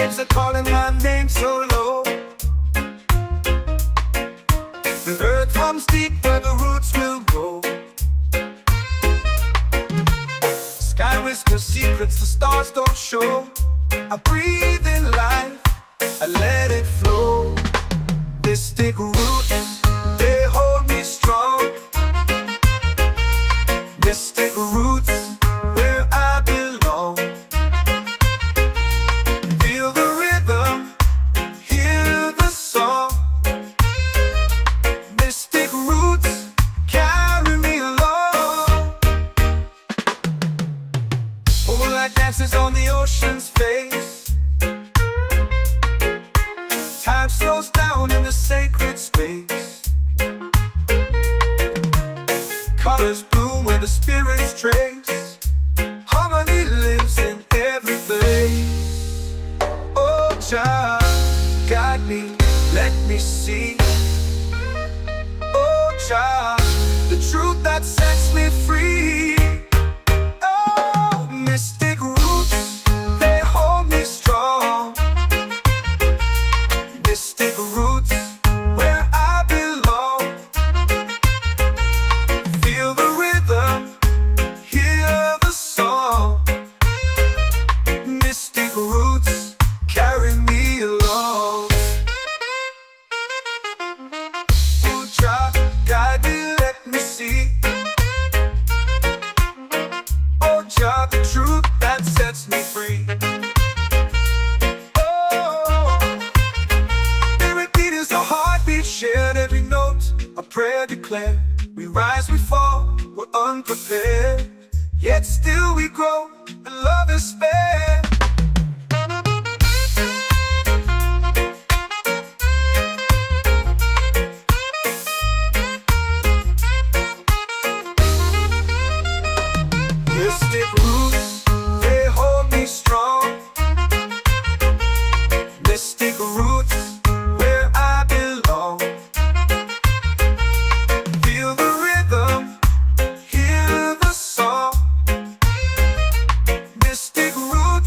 waves are calling my name so low. The earth hums deep where the roots will go. Sky whispers secrets the stars don't show. I breathe in life, I let it flow. Mystic roots, they hold me strong. Mystic roots, where I belong. Feel the rhythm, hear the song. Mystic roots, carry me along. Moonlight dances on the ocean's face. Time slows down in the sacred space. Colors bloom where the spirits trace. Harmony lives in every place. Oh, child, guide me, let me see. Oh, child, the truth that sets me free. Oh, mystic roots, they hold me strong. Mystic roots, where I belong. Feel the rhythm, hear the song. Mystic roots, carry me along. Oh, child, guide me, let me see. Oh, child, the truth that sets me free. Shared every note, a prayer declared. We rise, we fall, we're unprepared. Yet still we grow, and love is spared. Mystic roots, they hold me strong. Mystic roots, where I belong. Feel the rhythm, hear the song. Mystic roots,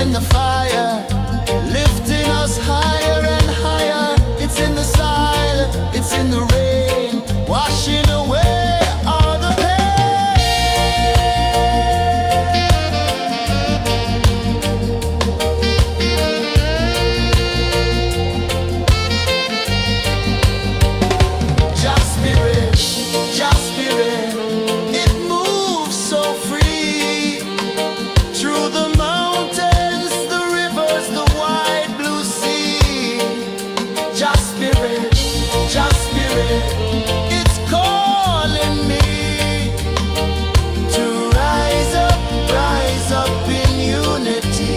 in the fire, lifting us higher and higher. It's in the silence, it's in the rain, washing away all the Just spirit, just spirit, it moves so free through the mountains, the rivers, the wide blue sea. Just spirit, it's calling me to rise up in unity.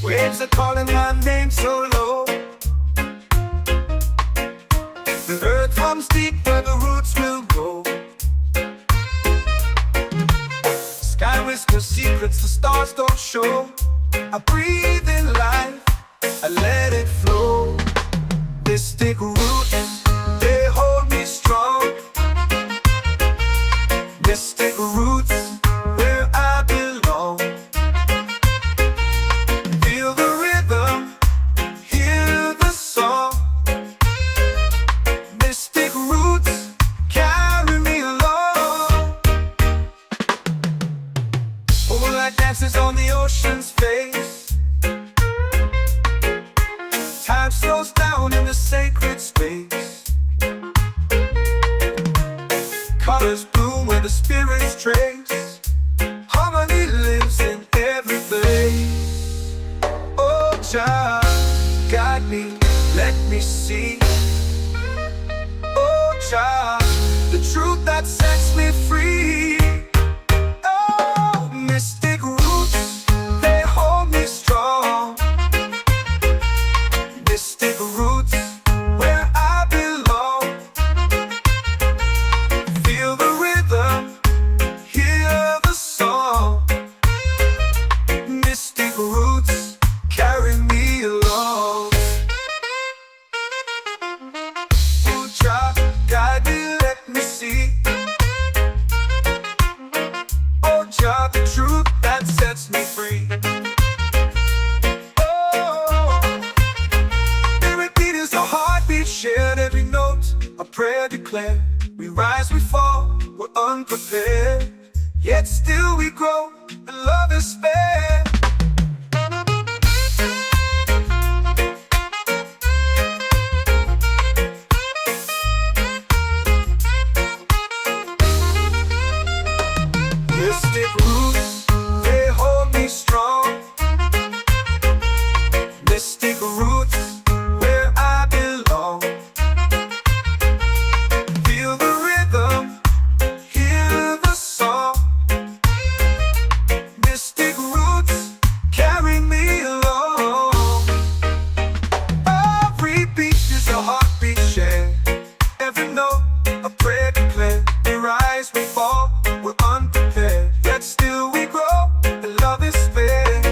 Waves are calling my name so low. The earth comes deep where the roots will grow. Sky whispers secrets the stars don't show. I breathe in life, I let it flow. Mystic roots, they hold me strong. Mystic roots, where I belong. Feel the rhythm, hear the song. Mystic roots, carry me along. Moonlight dances on the ocean's face. Time slows down in the sacred space. Colors bloom where the spirits trace. Harmony lives in every place. Oh, Jah, guide me, let me see. Oh, Jah, the truth that sets me free. Oh, mystic roots, they hold me strong. Mystic roots, where I belong. Feel the rhythm, hear the song. Mystic roots, carry me along. Oh, Jah, guide me, let me see. Oh, Jah, the truth that sets me free. Oh, spirit beat is a heartbeat, shared every note, a prayer declared. We rise, we fall, we're unprepared, yet still we grow, and love is spared. Mystic roots, they hold me strong. Mystic roots, where I belong. Feel the rhythm, hear the song. Mystic roots, carry me along. Every beat is a heartbeat shared. Every note, a prayer declared. We rise, we fall, we're unprepared, yet still we grow, and love is spared.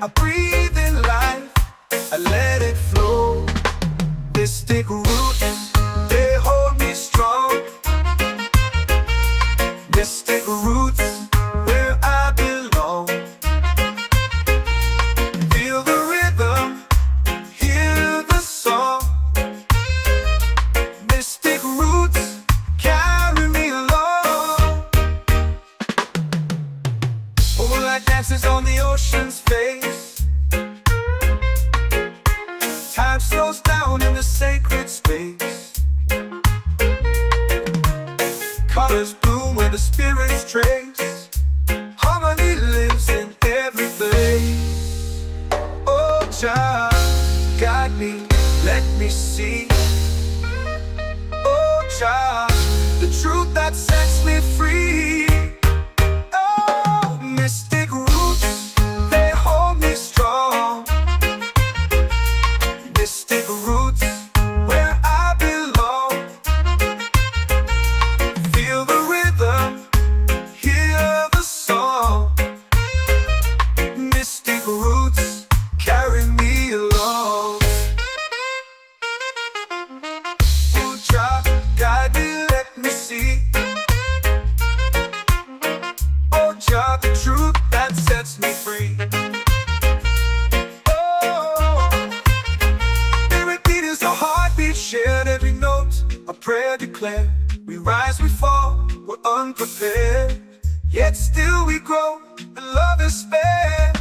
I breathe in life, I let it flow. Mystic roots, they hold me strong. Mystic roots, where I belong. Feel the rhythm, hear the song. Mystic roots, carry me along. Moonlight dances on the ocean's face. Time slows down in the sacred space. Colors bloom where the spirits trace. Harmony lives in every place. Oh, Jah, guide me, let me see. Oh, Jah, the truth that sets me free. Oh, mystic roots, they hold me strong. Mystic roots, where I belong. Feel the rhythm, hear the song. Mystic roots, carry me along. Oh, Jah, guide me, let me see. Oh, Jah, the truth that sets me free. Shared every note, a prayer declared. We rise, we fall, we're unprepared. Yet still we grow, and love is spared.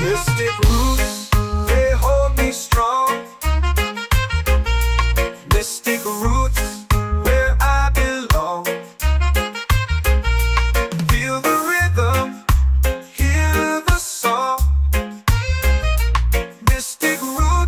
Mystic roots, they hold me strong. Mystic roots, where I belong. Feel the rhythm, hear the song. Mystic roots,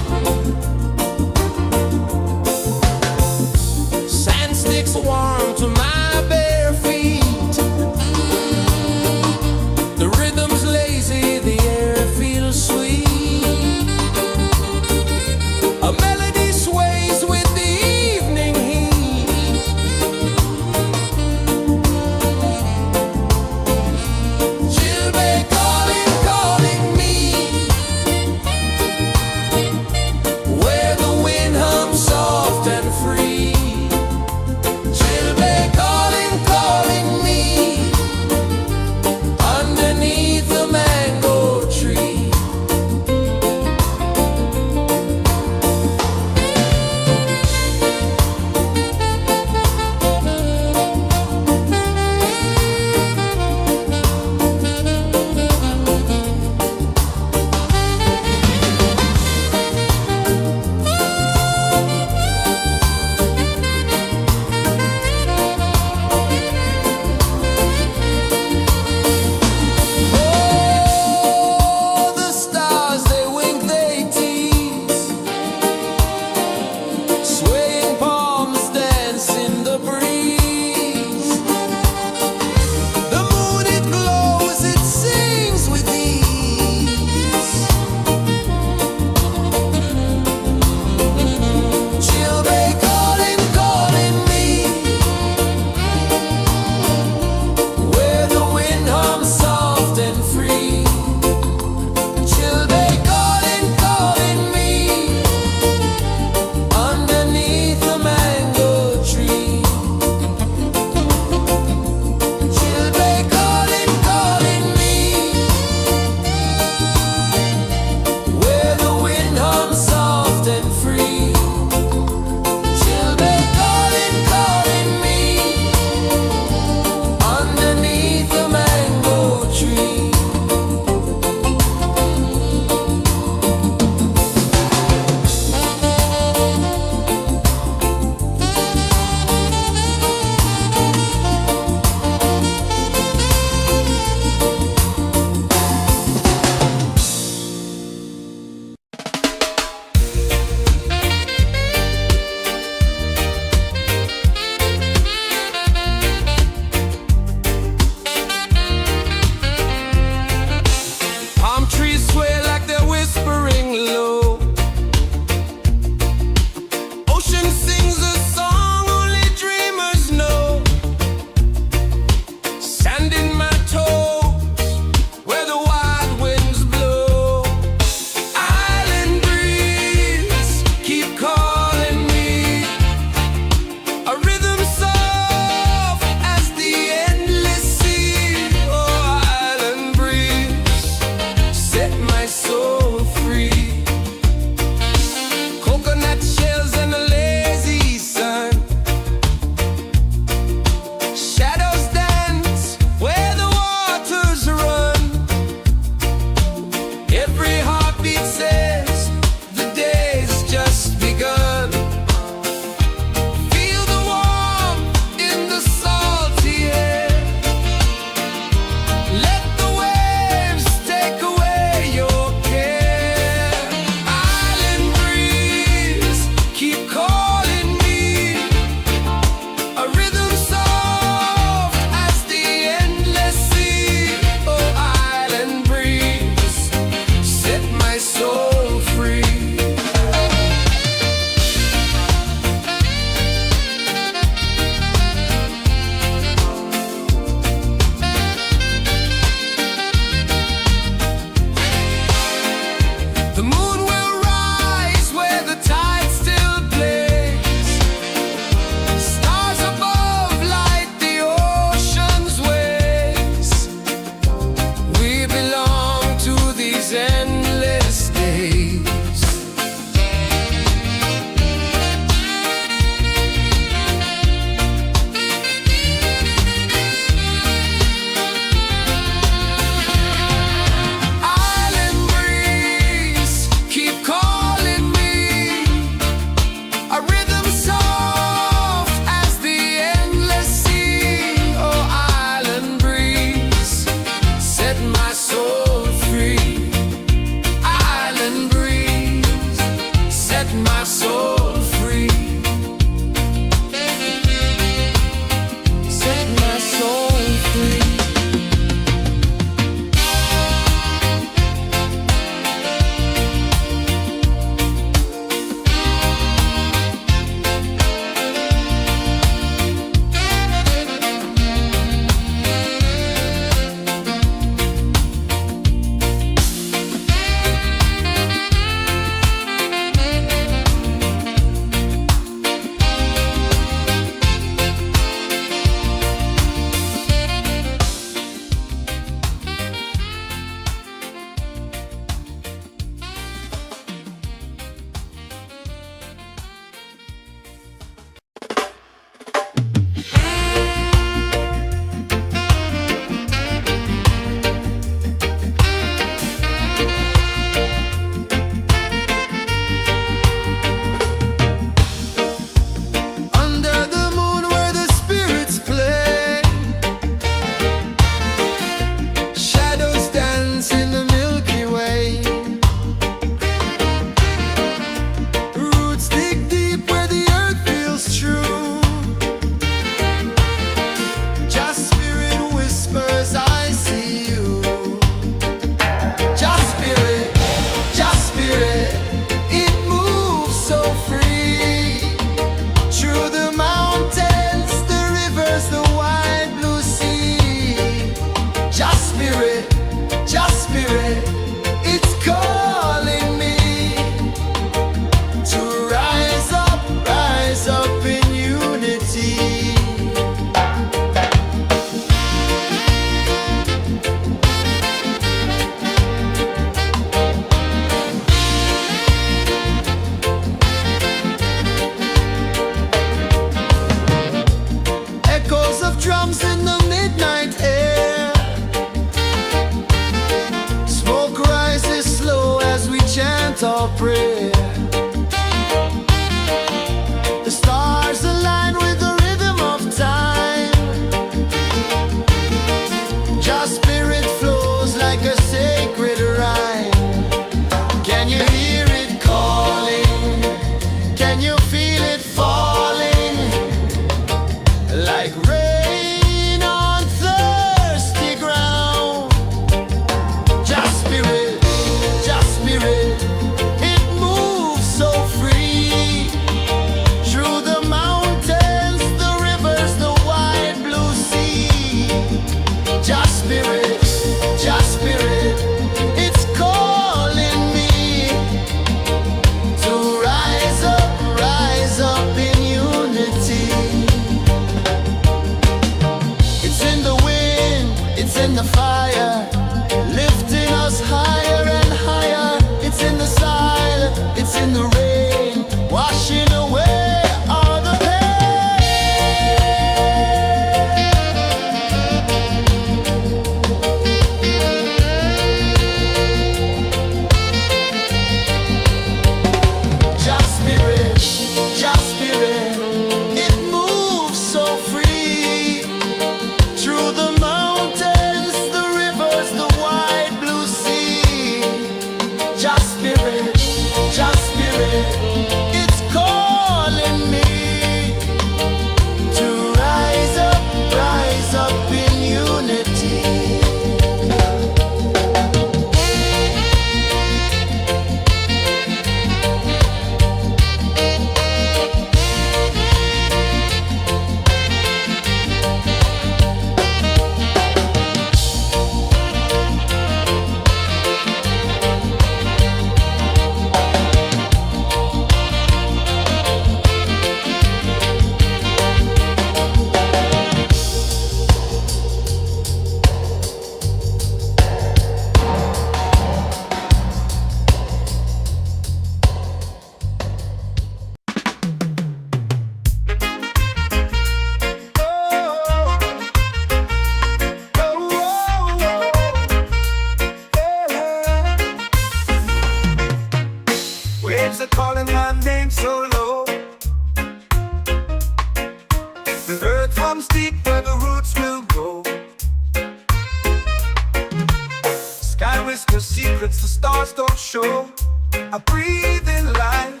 whisper secrets the stars don't show. I breathe in life,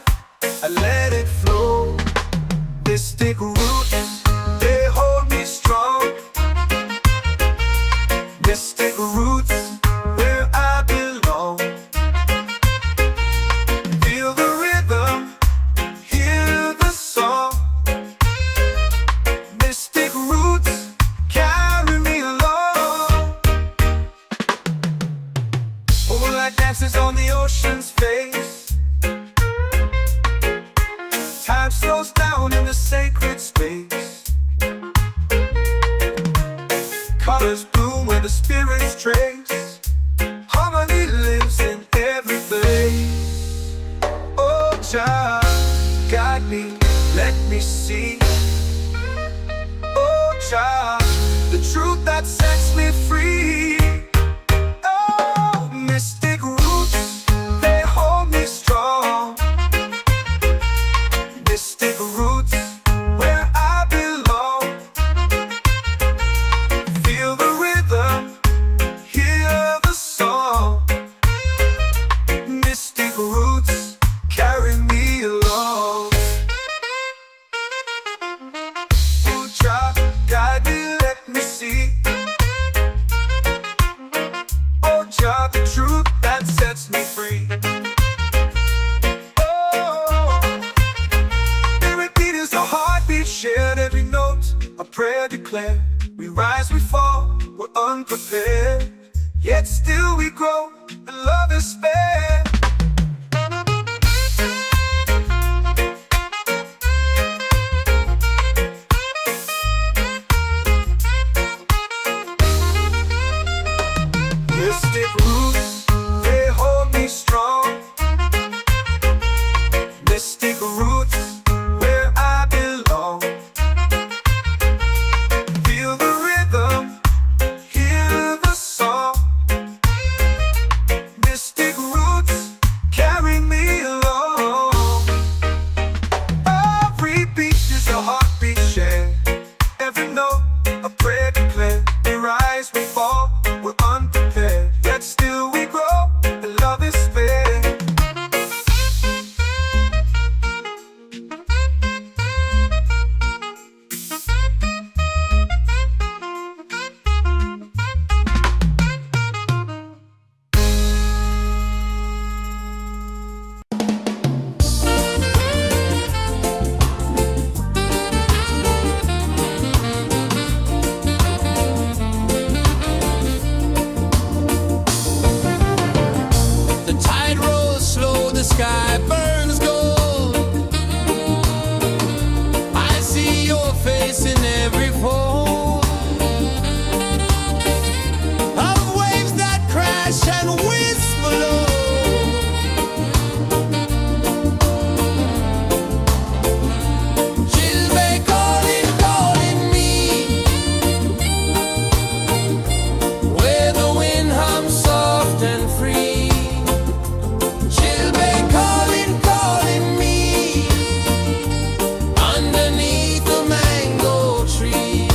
I let it flow. Mystic roots, they hold me strong. Mystic roots, where I belong. Feel the rhythm, hear the song. Mystic roots, carry me along. Moonlight dances on the ocean's face. Time slows down in the sacred space. Colors bloom where the spirits trace. Harmony lives in every place. Oh, child, guide me, let me see. Oh, child, the truth that sets me free. Oh, mystic roots, they hold me strong. Mystic roots, where I belong. Feel the rhythm, hear the song. Mystic roots, carry me along. Oh, child, guide me, let me see. Oh, child, the truth that sets me free. Shared every note, a prayer declared. We rise, we fall, we're unprepared. Yet still we grow, and love is spared. Mystic roots, they hold me strong. Mystic roots, where I belong. Feel the rhythm, hear the song. Mystic roots, carry me along. Every beat is a heartbeat shared. Every note, a prayer declared. We rise, we fall, we're unprepared. Yet still we grow, and love is spared.
The tide rolls slow, the sky burns gold. I see your face in every fold of waves that crash and whisper low. She'll be calling, calling me, where the wind hums soft and free. She'll be calling, calling me, underneath the mango tree.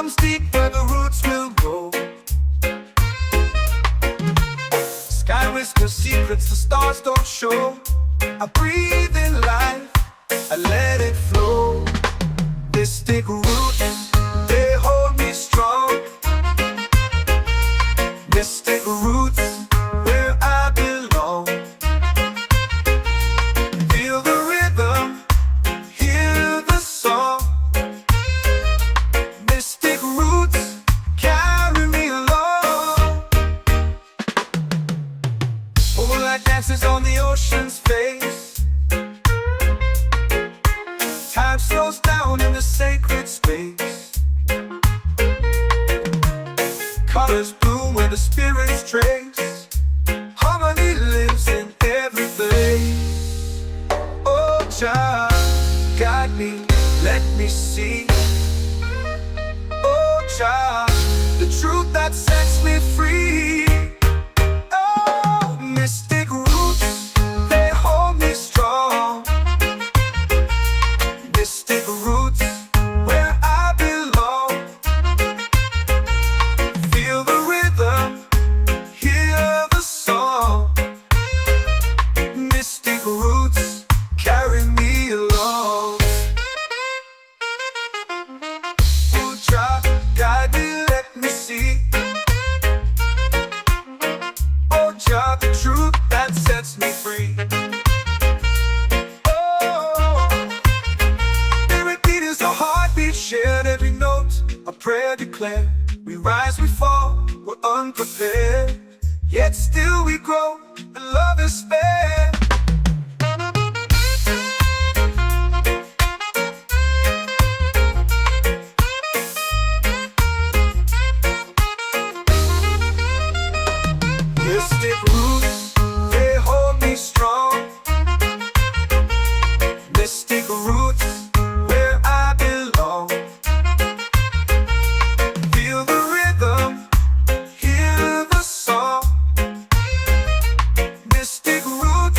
comes deep where the roots will grow. Sky whispers secrets the stars don't show. I breathe in life, I let it flow. Mystic roots, they hold me strong. Mystic roots, where I belong. Feel the rhythm, hear the song. Mystic roots, carry me along. Moonlight dances on the ocean's face. Time slows down in the sacred space. Colors bloom where the spirits trace. Harmony lives in every place. Oh, child, guide me, let me see. Oh, child, the truth that sets me free. Oh, mystic roots, they hold me strong. Mystic roots, where I belong. Feel the rhythm, hear the song. Mystic roots, carry me along. Oh, child, guide me, let me see. Oh, child, the truth that sets me free. Shared every note, a prayer declared. We rise, we fall, we're unprepared. Yet still we grow, and love is spared. Mystic roots, they hold me strong. Mystic roots, where I belong. Feel the rhythm, hear the song. Mystic roots,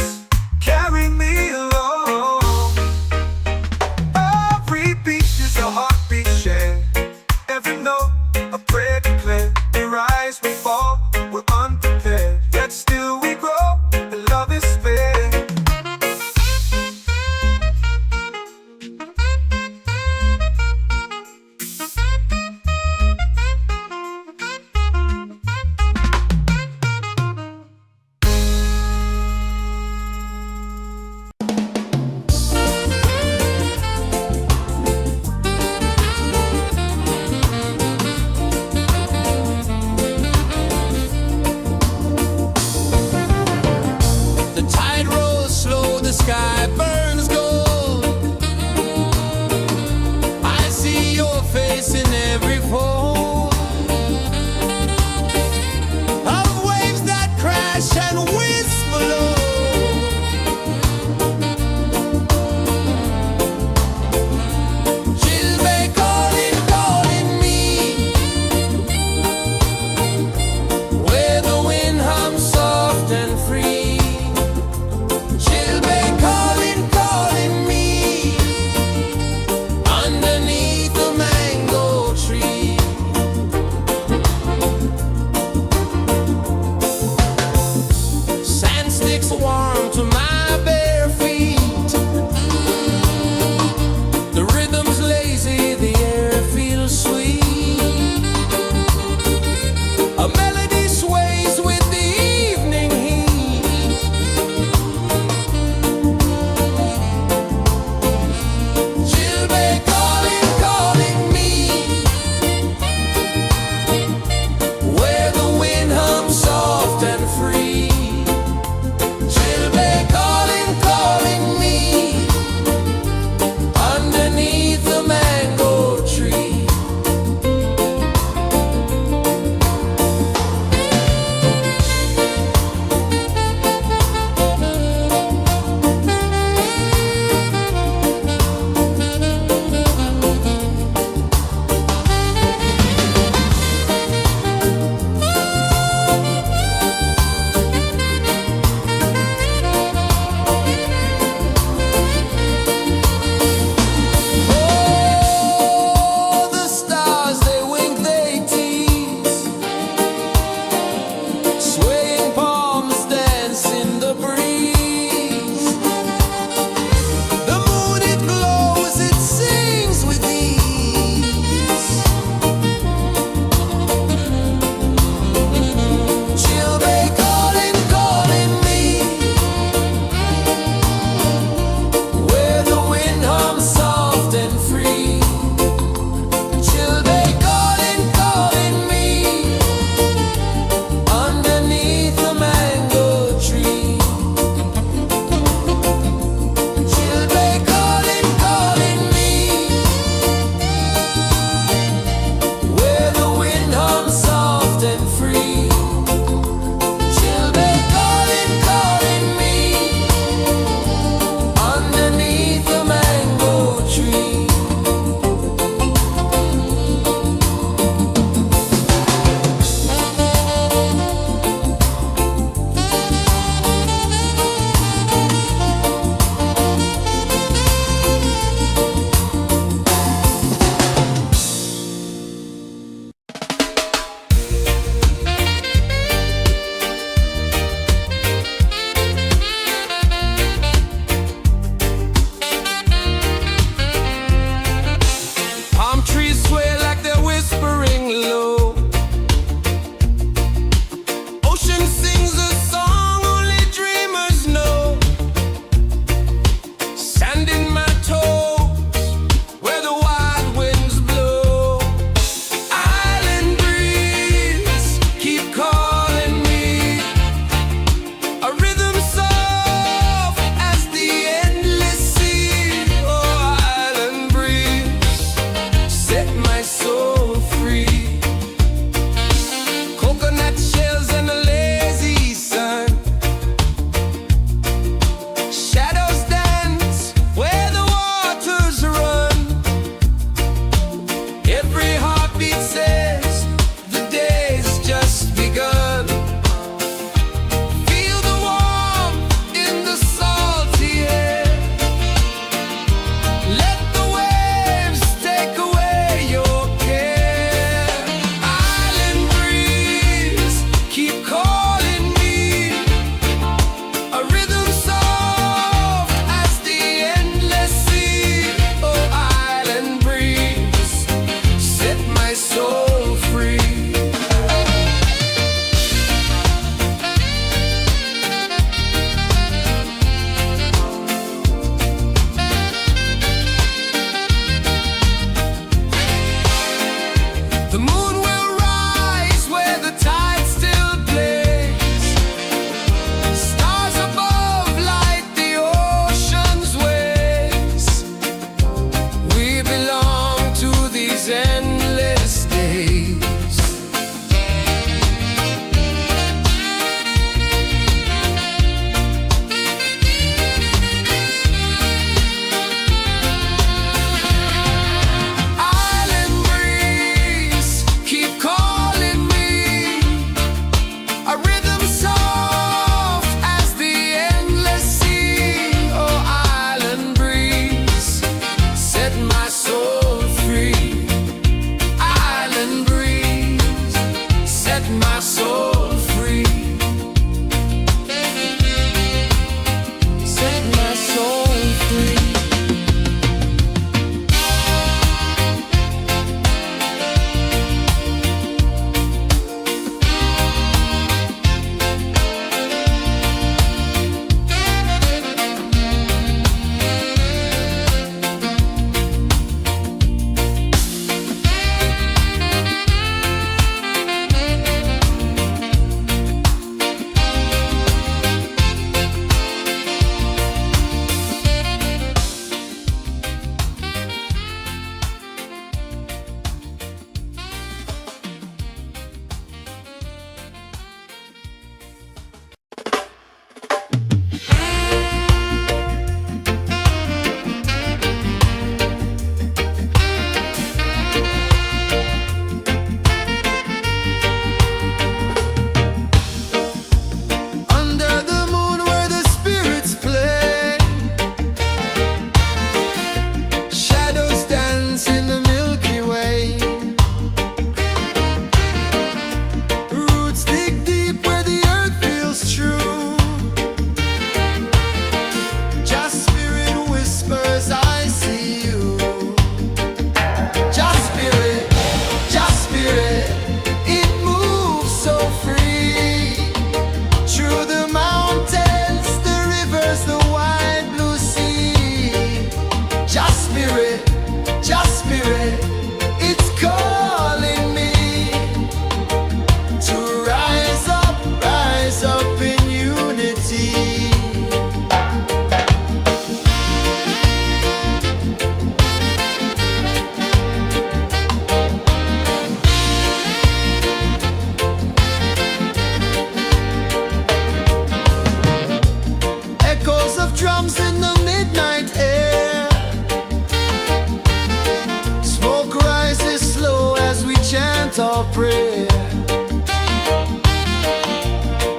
chant or pray.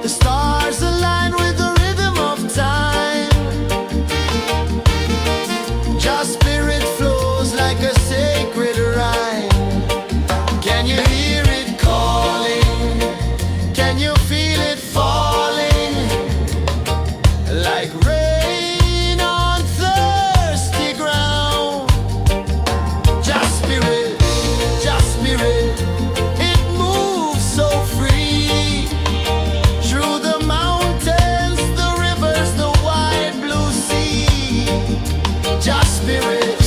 The stars align with the rhythm of time. Just spirit flows like a sacred rhyme. Can you hear it calling? Can you feel it falling? Like rain on thirsty ground. Just spirit, it moves so free. Through the mountains, the rivers, the wide blue sea. Just spirit,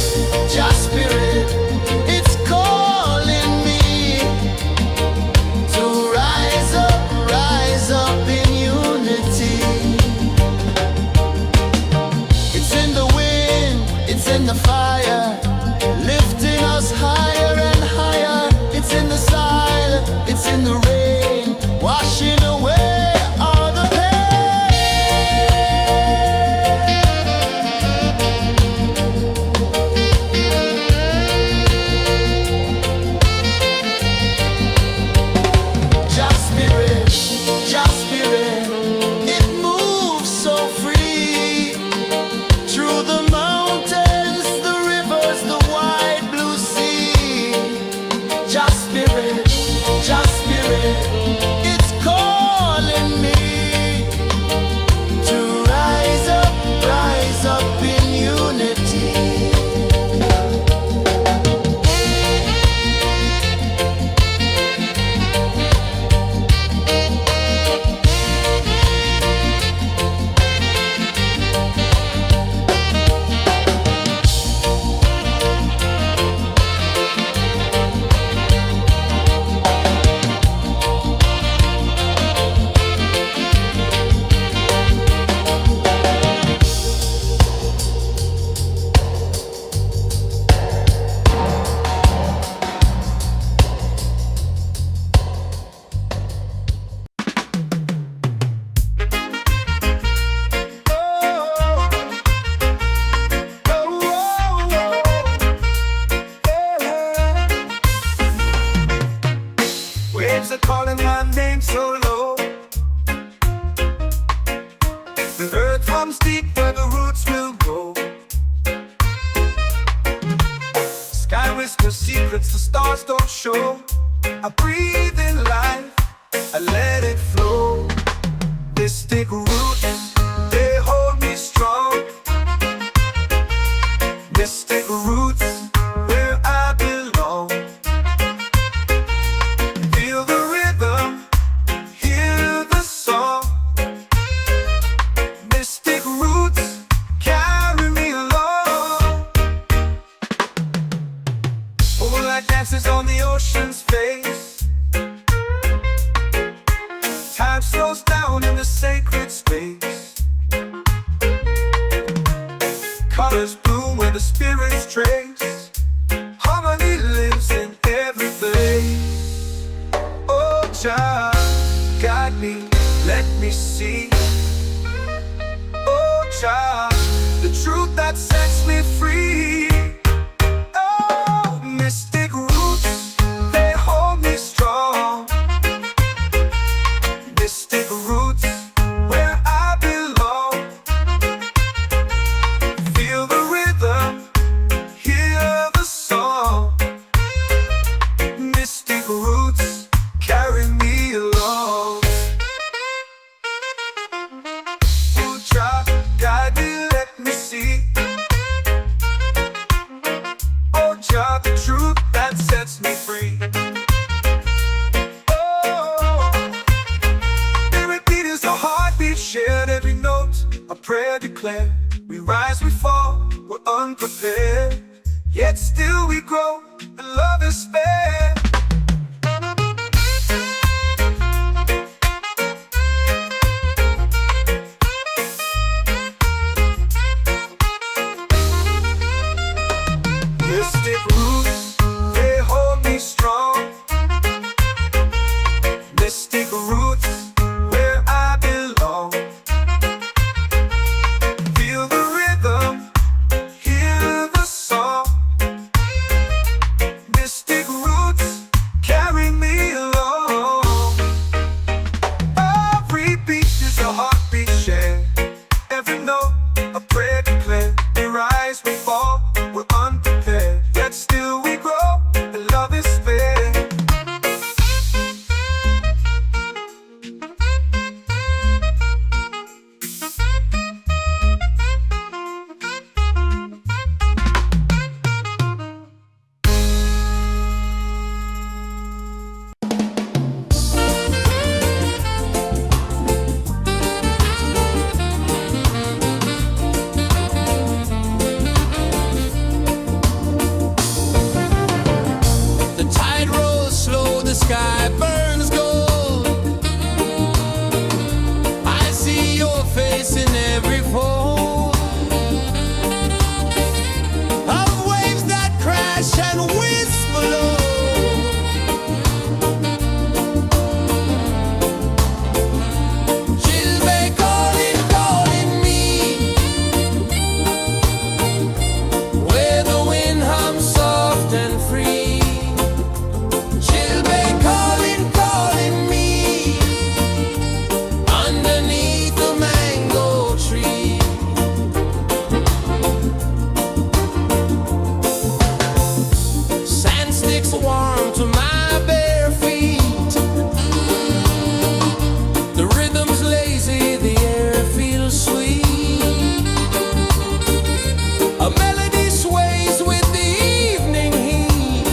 it's calling me to rise up in unity. It's in the wind, it's in the fire, lifting us higher and higher. It's in the silence, it's in the rain, washing away all the Just spirit, it moves so free. Through the mountains, the rivers, the wide blue sea. Just spirit, it's calling me to rise up in unity.
Waves are calling my name so low. The earth runs deep where the roots will go. Sky whispers secrets the stars don't show. I breathe in life, I let it flow. Mystic roots, they hold me strong. Mystic roots, where I belong. Feel the rhythm, hear the song. Mystic roots, carry me along. Moonlight dances on the ocean's face. Time slows down in the sacred space. Colors bloom where the spirits trace. Harmony lives in every place. Oh, Jah, guide me, let me see. Oh, Jah, the truth that sets me free. Oh, mystic roots, they hold me strong. Mystic roots, where I belong. Feel the rhythm, hear the song. Mystic roots, carry me along. Oh, Jah, guide me, let me see. Oh, Jah, the truth that sets me free. Oh, spirit beat is a heartbeat, shared every note. A prayer declared. We rise, we fall, we're unprepared. Yet still we grow, and love is spared. Mystic roots, they hold me strong. Mystic roots, where I belong. Feel the rhythm, hear the song.
free. Children calling, calling me underneath the mango tree. Sand sticks warm to my bare feet. The rhythm's lazy, the air feels sweet. A melody sways with the evening heat.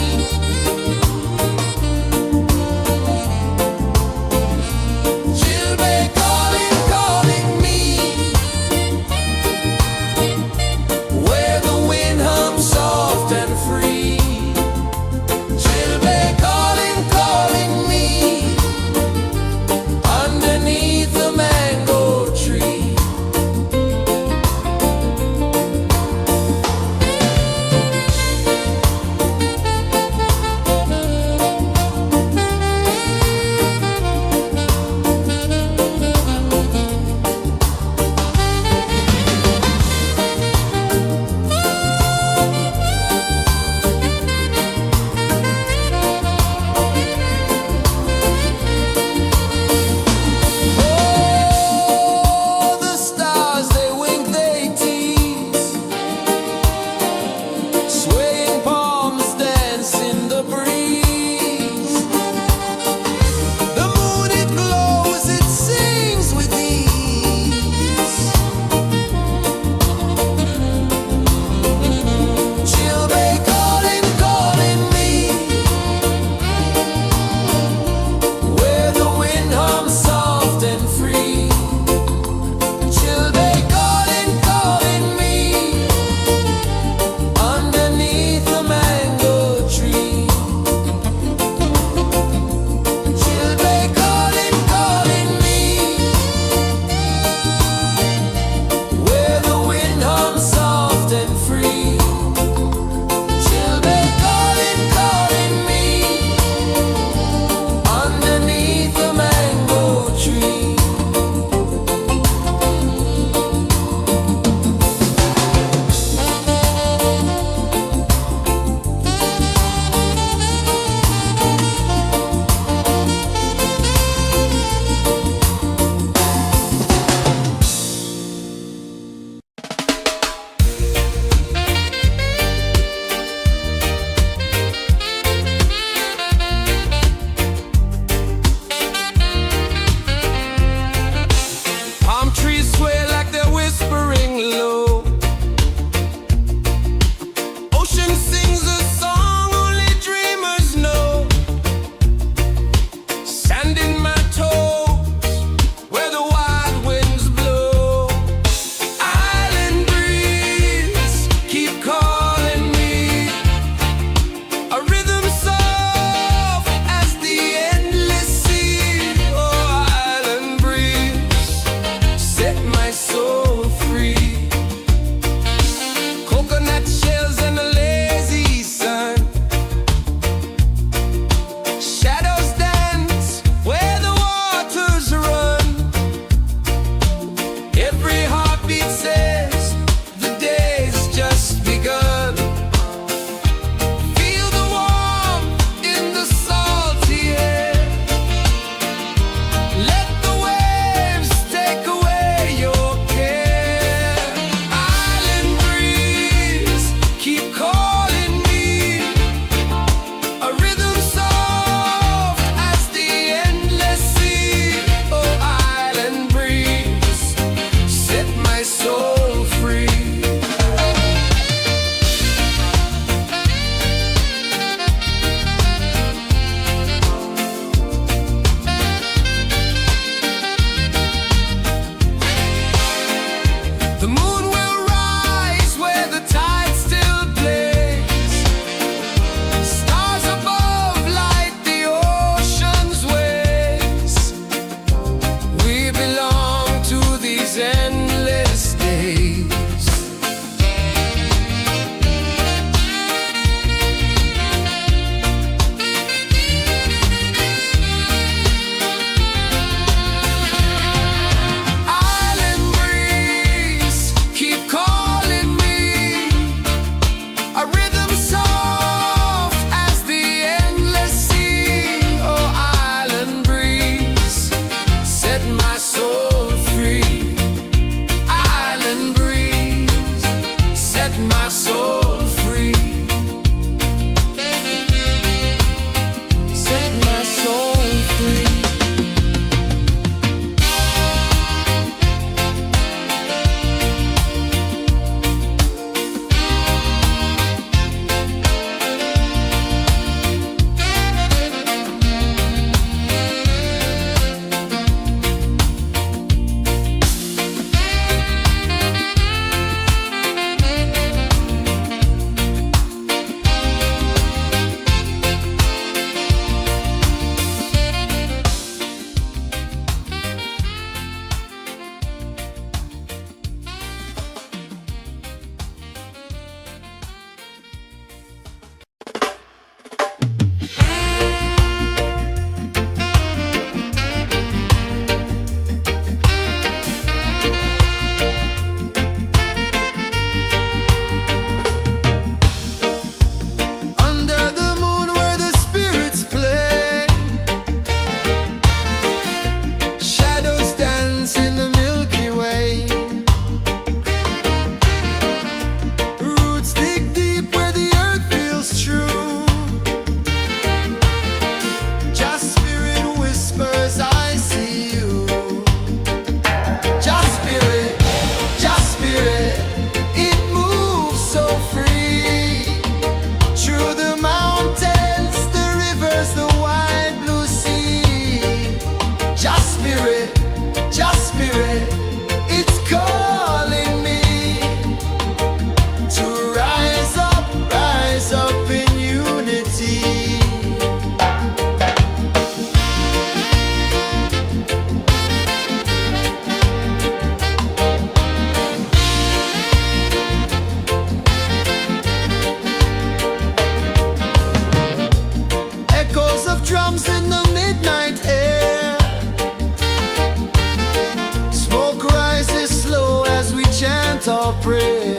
prayer.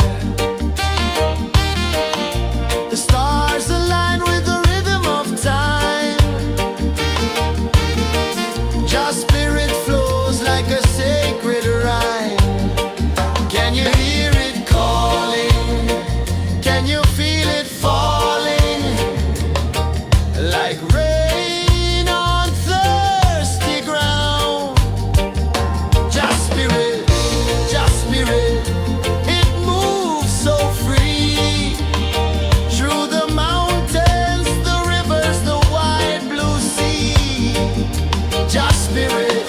The stars align with the rhythm of time. Your spirit flows like a sacred rhyme. Can you hear it calling? Can you feel it falling? Like rain on thirsty ground. Just spirit, it moves so free. Through the mountains, the rivers, the wide blue sea. Just spirit,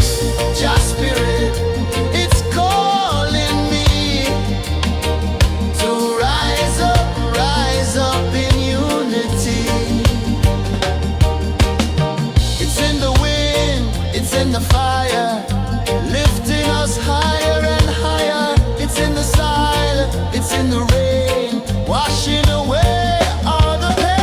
it's calling me to rise up in unity. It's in the wind, it's in the fire, lifting us higher and higher. It's in the silence, it's in the rain, washing away all the pain.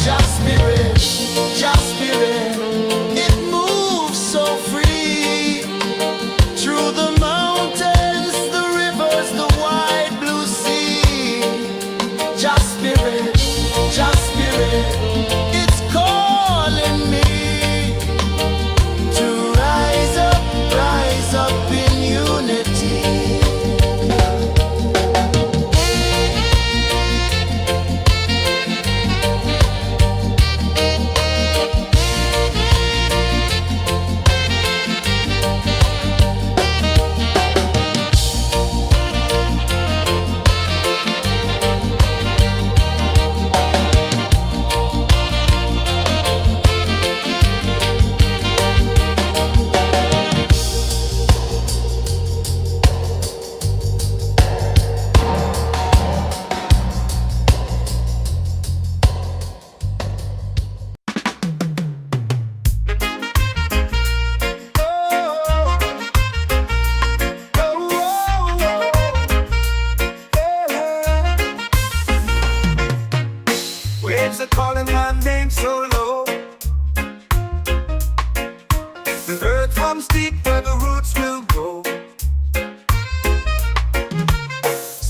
Just spirit, it moves so free. Through the mountains, the rivers, the wide blue sea. Just spirit, it's calling me to rise up in unity.
Waves are calling my name so low. The earth hums deep where the roots will grow.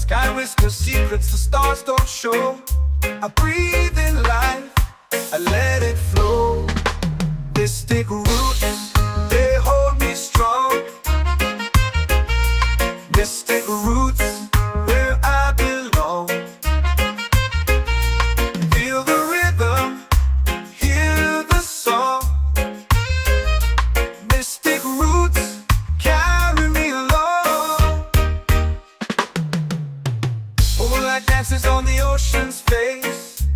Sky whispers secrets the stars don't show. I breathe in life, I let it flow. Mystic roots, they hold me strong. Mystic roots, where I belong. Feel the rhythm, hear the song. Mystic roots, carry me along. Moonlight dances on the ocean's face.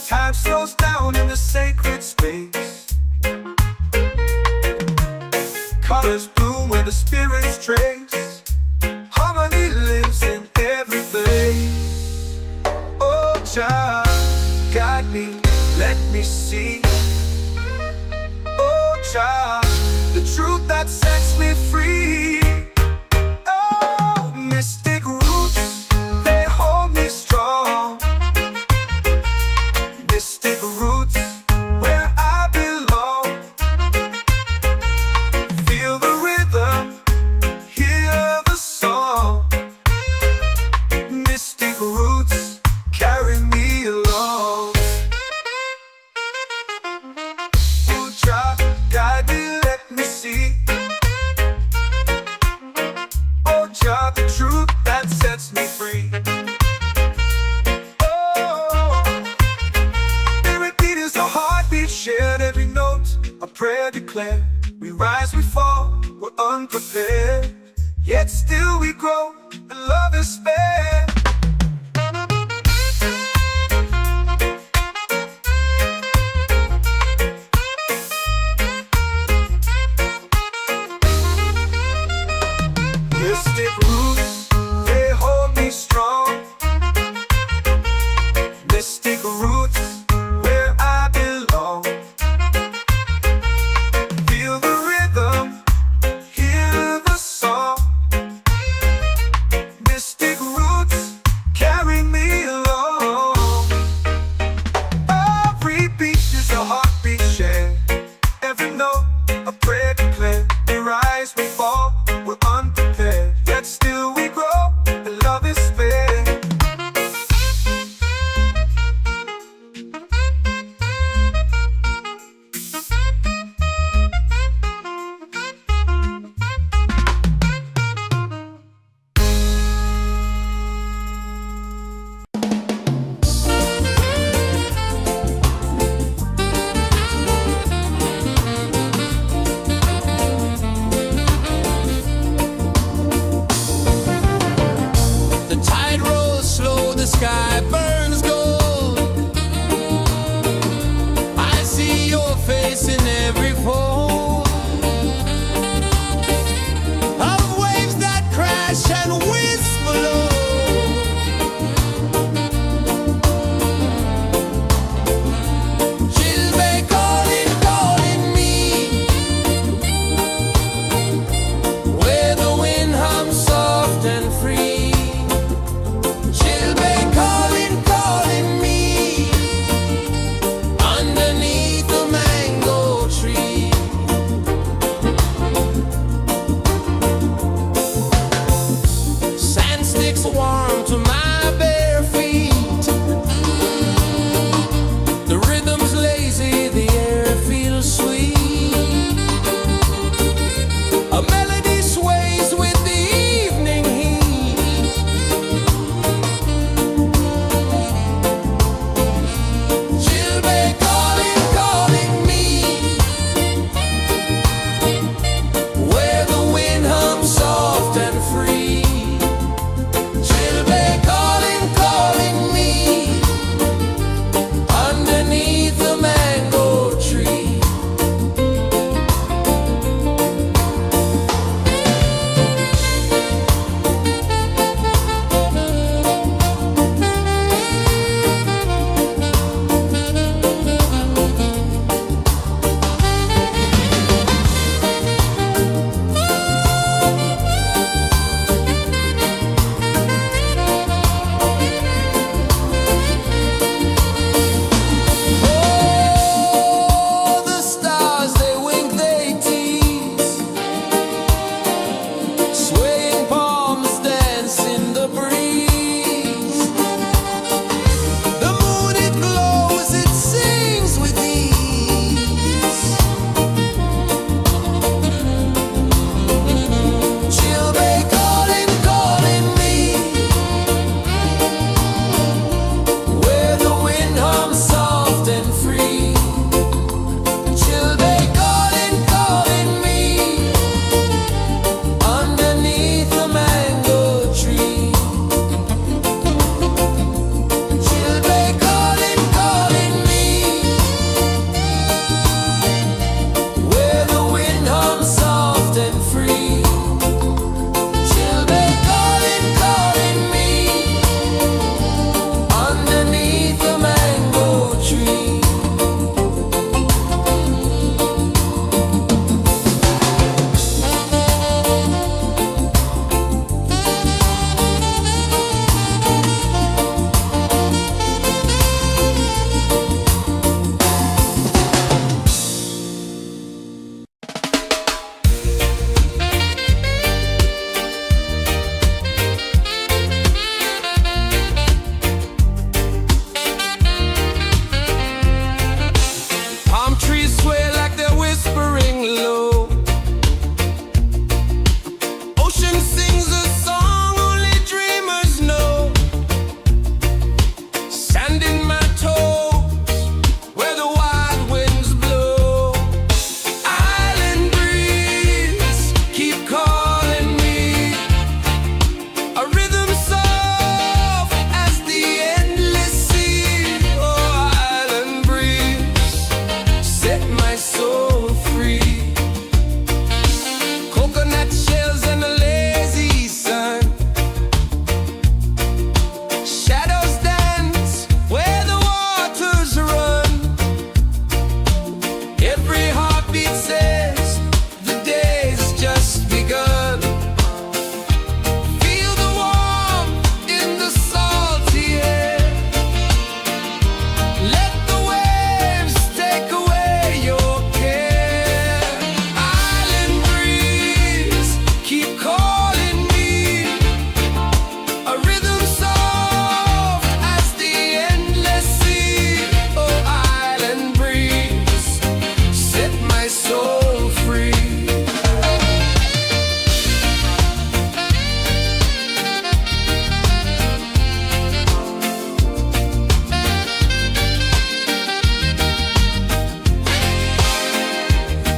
Time slows down in the sacred space. Colors bloom where the spirits trace. Harmony lives in every place. Oh, child, guide me, let me see. Oh, child, the truth that sets me free. Oh, mystic roots, they hold me strong. Mystic roots, where I belong. Feel the rhythm, hear the song. Mystic roots, carry me along. Oh, child, guide me, let me see. Oh, child, the truth that sets me free. Oh, every beat is a heartbeat shared, every note a prayer declared. We rise, we fall, we're unprepared, yet still we grow, and love is spared. Mystic roots, they hold me strong. Mystic roots, where I belong. Feel the rhythm, hear the song. Mystic roots,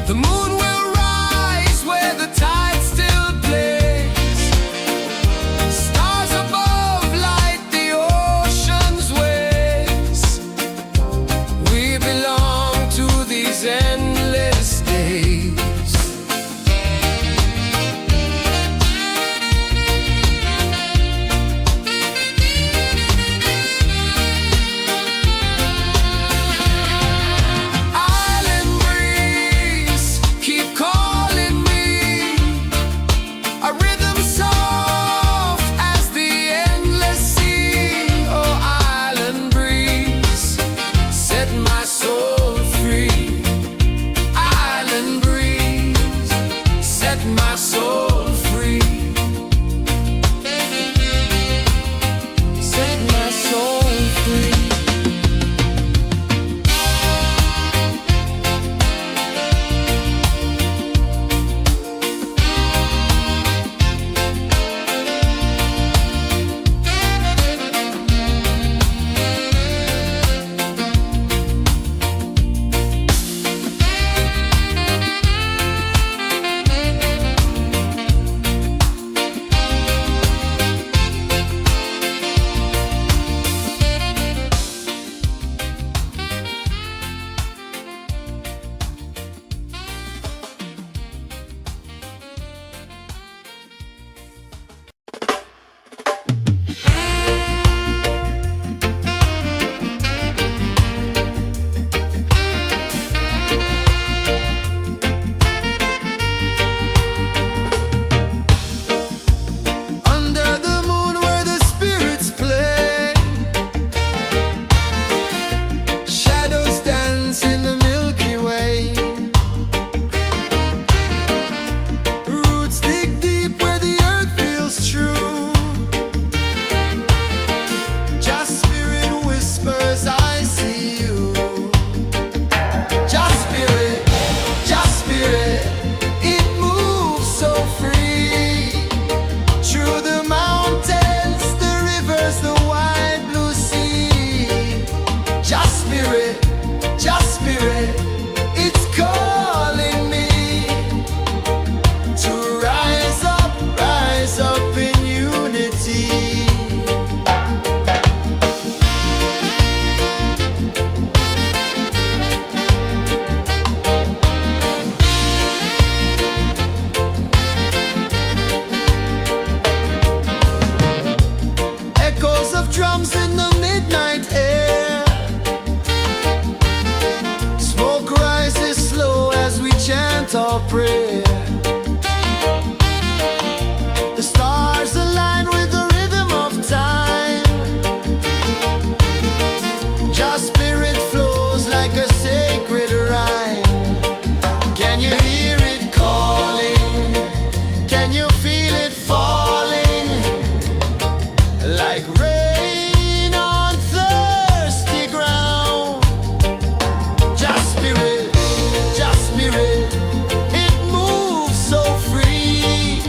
The moon will rise where the tide still plays. Stars above light the ocean's waves. We belong to these endless days. Island breeze, keep calling me. A rhythm soft as the endless sea. Oh, island breeze, set my soul free. Island breeze, set my soul free. Set my soul free. Under the moon where the spirits play, shadows dance in the Milky Way. Roots dig deep where the earth feels true. Just spirit whispers, I see you. Just spirit, it moves so free. Through the mountains, the rivers, the wide blue sea. Just spirit, it's calling me to rise up in unity. Echoes of drums in the midnight air. Smoke rises slow as we chant our prayer. The stars align with the rhythm of time. Just spirit flows like a sacred rhyme. Can you hear it calling? Can you feel it falling? Like rain on thirsty ground. Just spirit, it moves so free.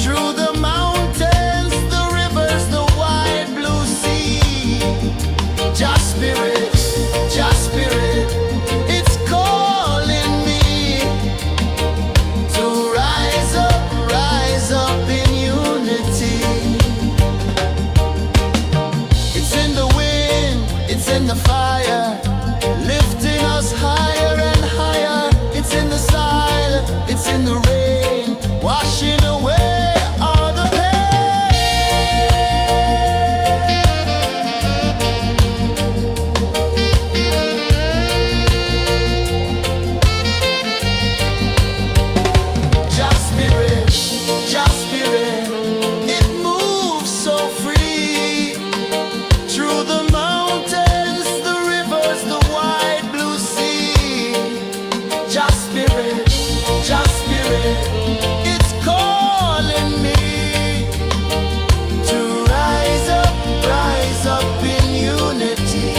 Through the mountains, the rivers, the wide blue sea. Just spirit, it's calling me to rise up in unity. It's in the wind, it's in the fire, lifting us higher and higher. It's in the silence, it's in the rain, washing away all the pain. Just spirit, it moves so free. Through the mountains, the rivers, the wide blue sea. Just spirit, it's calling me to rise up in unity.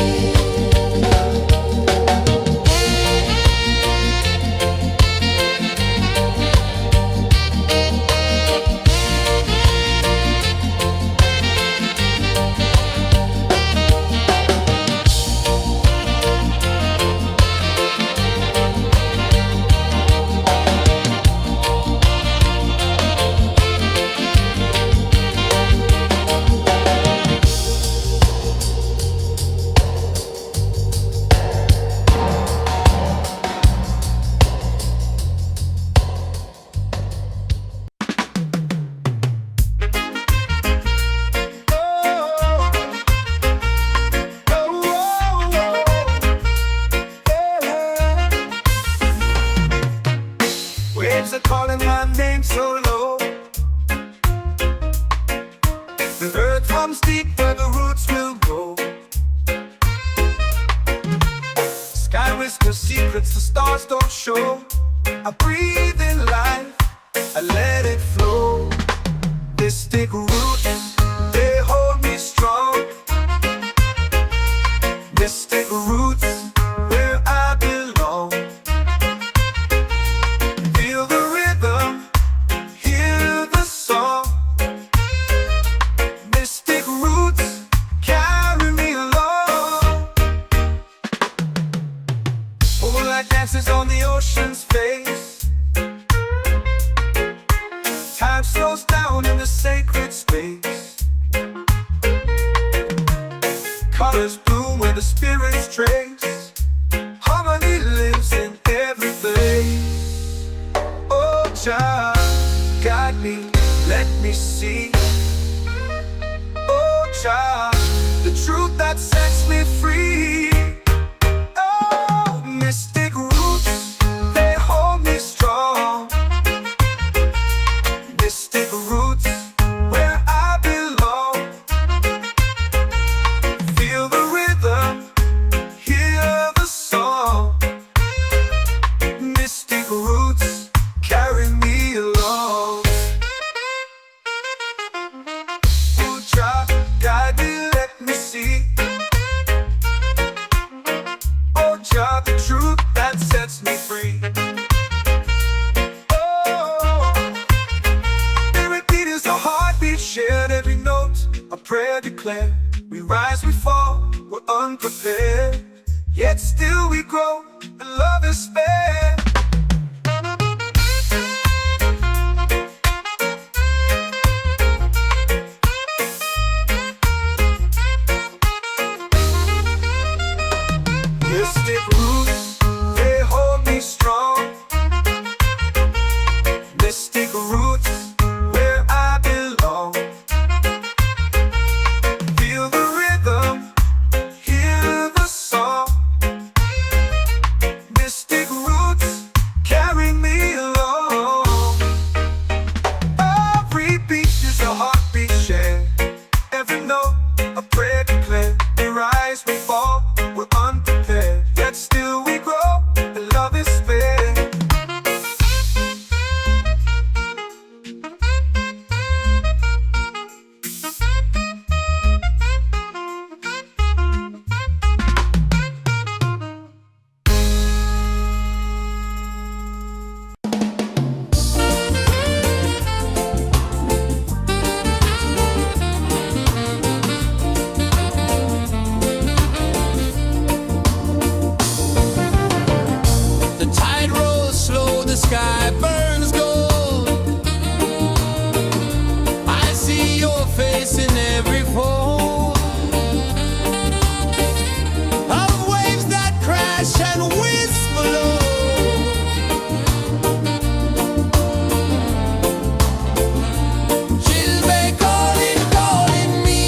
waves are calling my name so low. The earth runs deep where the roots will go. Sky whispers secrets the stars don't show. I breathe in life, I let it flow. Mystic roots, they hold me strong. Mystic roots, where I belong. Feel the rhythm, hear the song. Mystic roots, carry me along. Moonlight dances on the ocean's face. Time slows down in the sacred space. Colors bloom where the spirits trace. Harmony lives in every place. Oh, Jah, guide me, let me see. Oh, Jah, the truth that sets me free. Oh, mystic roots, they hold me strong. Mystic roots, where I belong. Feel the rhythm, hear the song. Mystic roots, carry me along. Oh, Jah, guide me, let me see. Oh, Jah, the truth that sets me free. Shared every note, a prayer declared. We rise, we fall, we're unprepared. Yet still we grow, and love is spared. Mystic roots, they hold me strong. Mystic roots, where I belong. Feel the rhythm, hear the song. Mystic roots, carry me along. Every beat is a heartbeat shared. Every note, a prayer declared. We rise, we fall, we're unprepared. Yet still we grow, and love is spared.
The tide rolls slow, the sky burns gold. I see your face in every fold of waves that crash and whisper low. She'll be calling, calling me,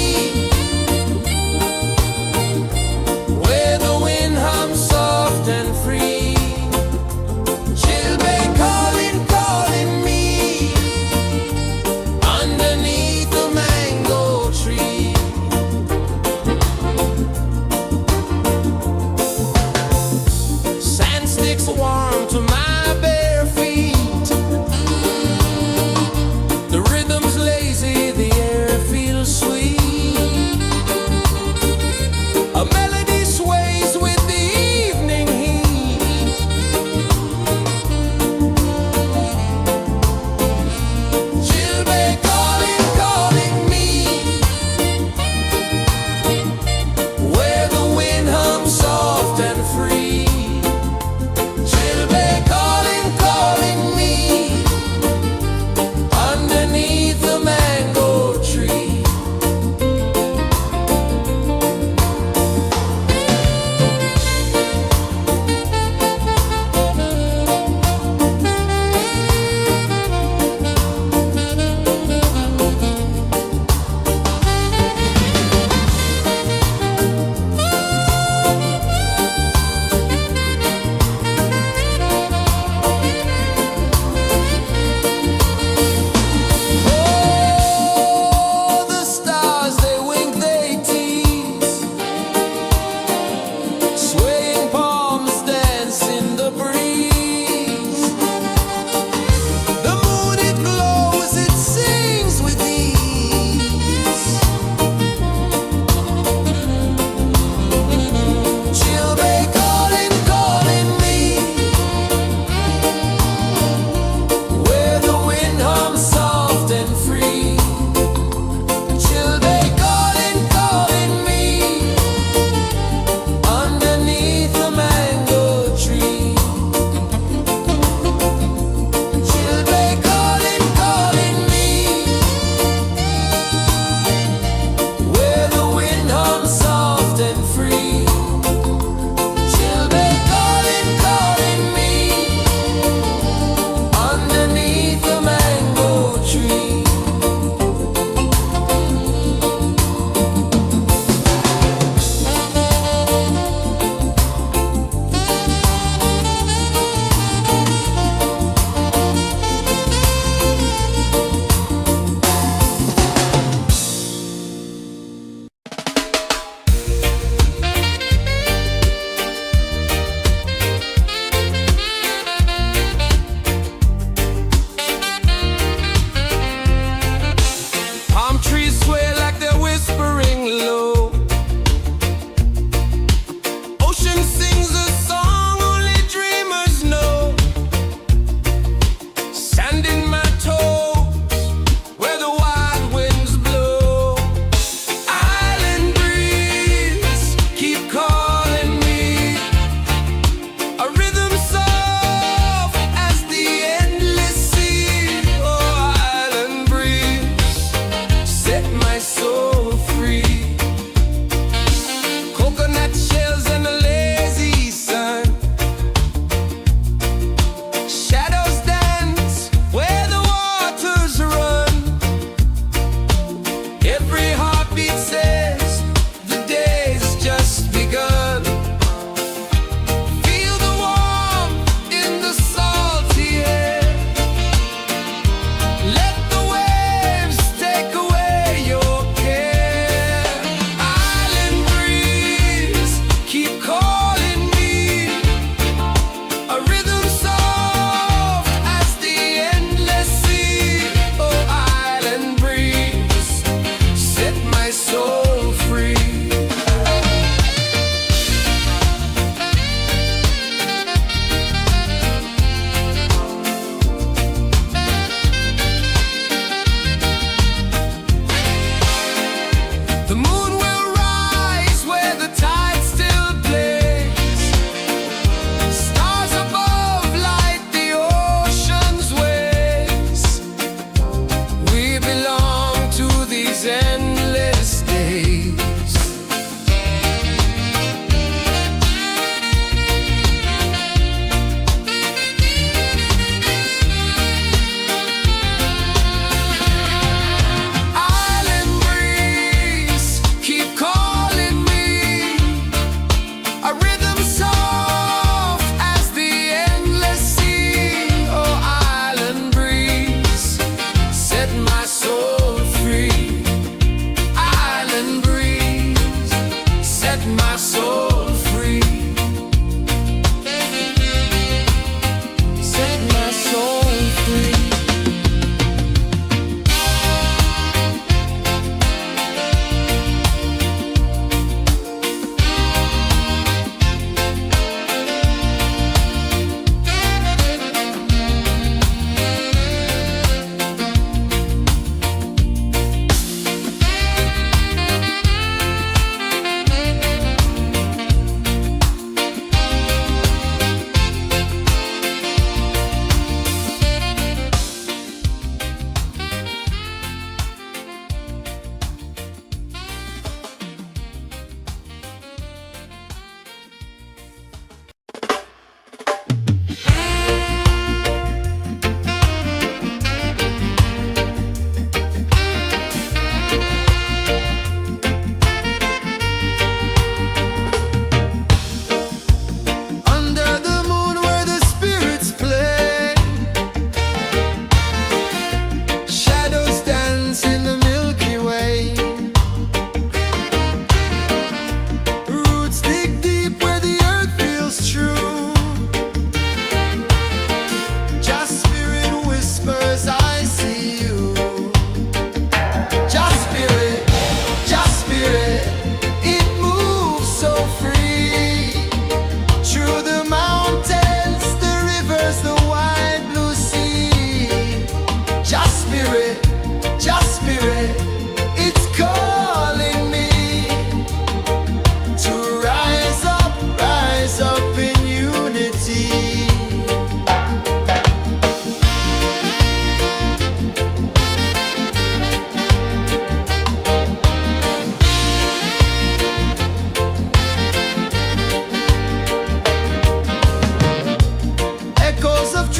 where the wind hums soft and free. She'll be calling,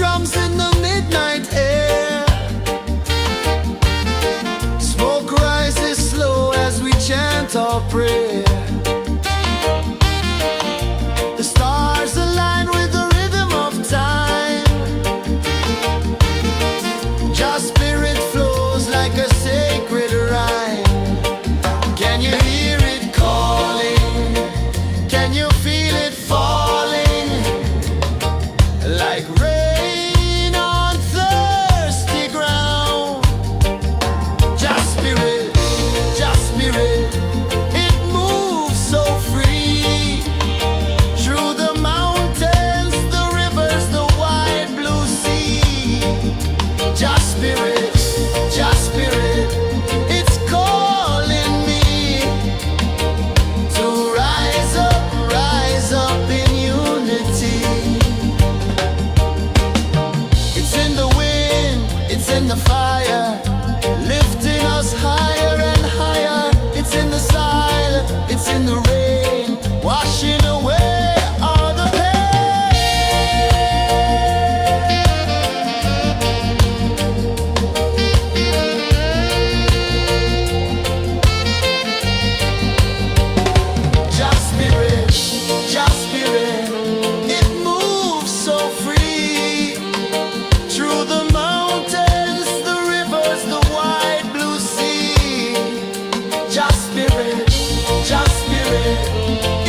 drums in the midnight air. Smoke rises slow as we chant our prayer. The stars align with the rhythm of time. Just spirit flows like a sacred rhyme. Can you hear it calling? Can you feel it falling? Like rain on thirsty ground. Just spirit, it moves so free. Through the mountains, the rivers, the wide blue sea. Just spirit, it's calling me to rise up in unity. It's in the wind, it's in the fire, lifting us higher and higher. It's in the silence, it's in the rain, washing away all the Just spirit, it moves so free. Through the mountains, the rivers, the wide blue sea. Just spirit,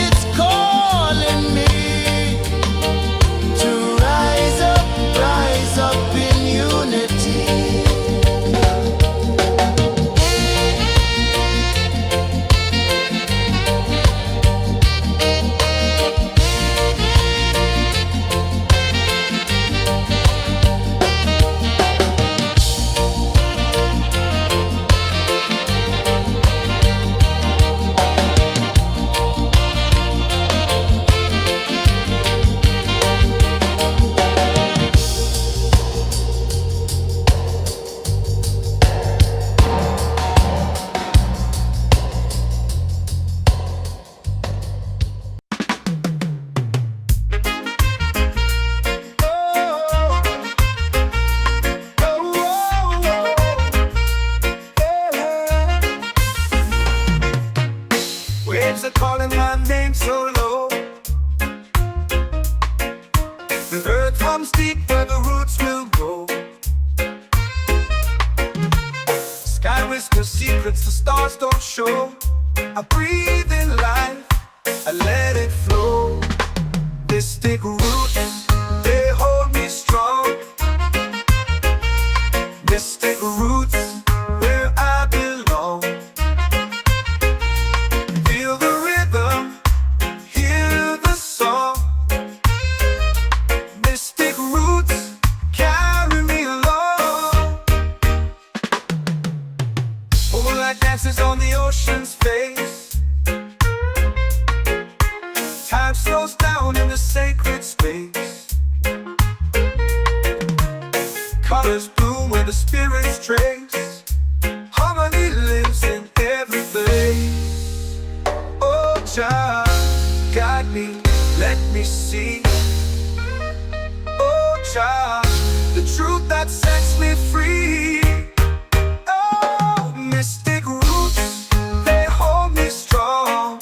it's calling me to rise up in unity.
Waves are calling my name so low. The earth hums deep where the roots will go. Sky whispers secrets the stars don't show. I breathe in life, I let it flow. Mystic roots, they hold me strong. Mystic roots, where I belong. Feel the rhythm, hear the song. Mystic roots, carry me along. Moonlight dances on the ocean's face. Time slows down in the sacred space. Colors bloom where the spirits trace. Harmony lives in every place. Oh, child, guide me, let me see. Oh, child, the truth that sets me free. Oh, mystic roots, they hold me strong.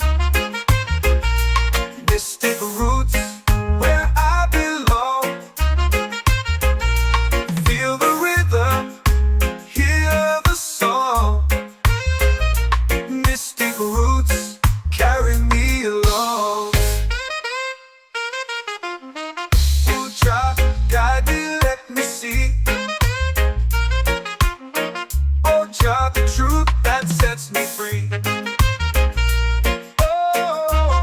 Mystic roots, where I belong. Feel the rhythm, hear the song. Mystic roots, carry me along. Oh, child, guide me, let me see. Oh, child, the truth that sets me free. Oh,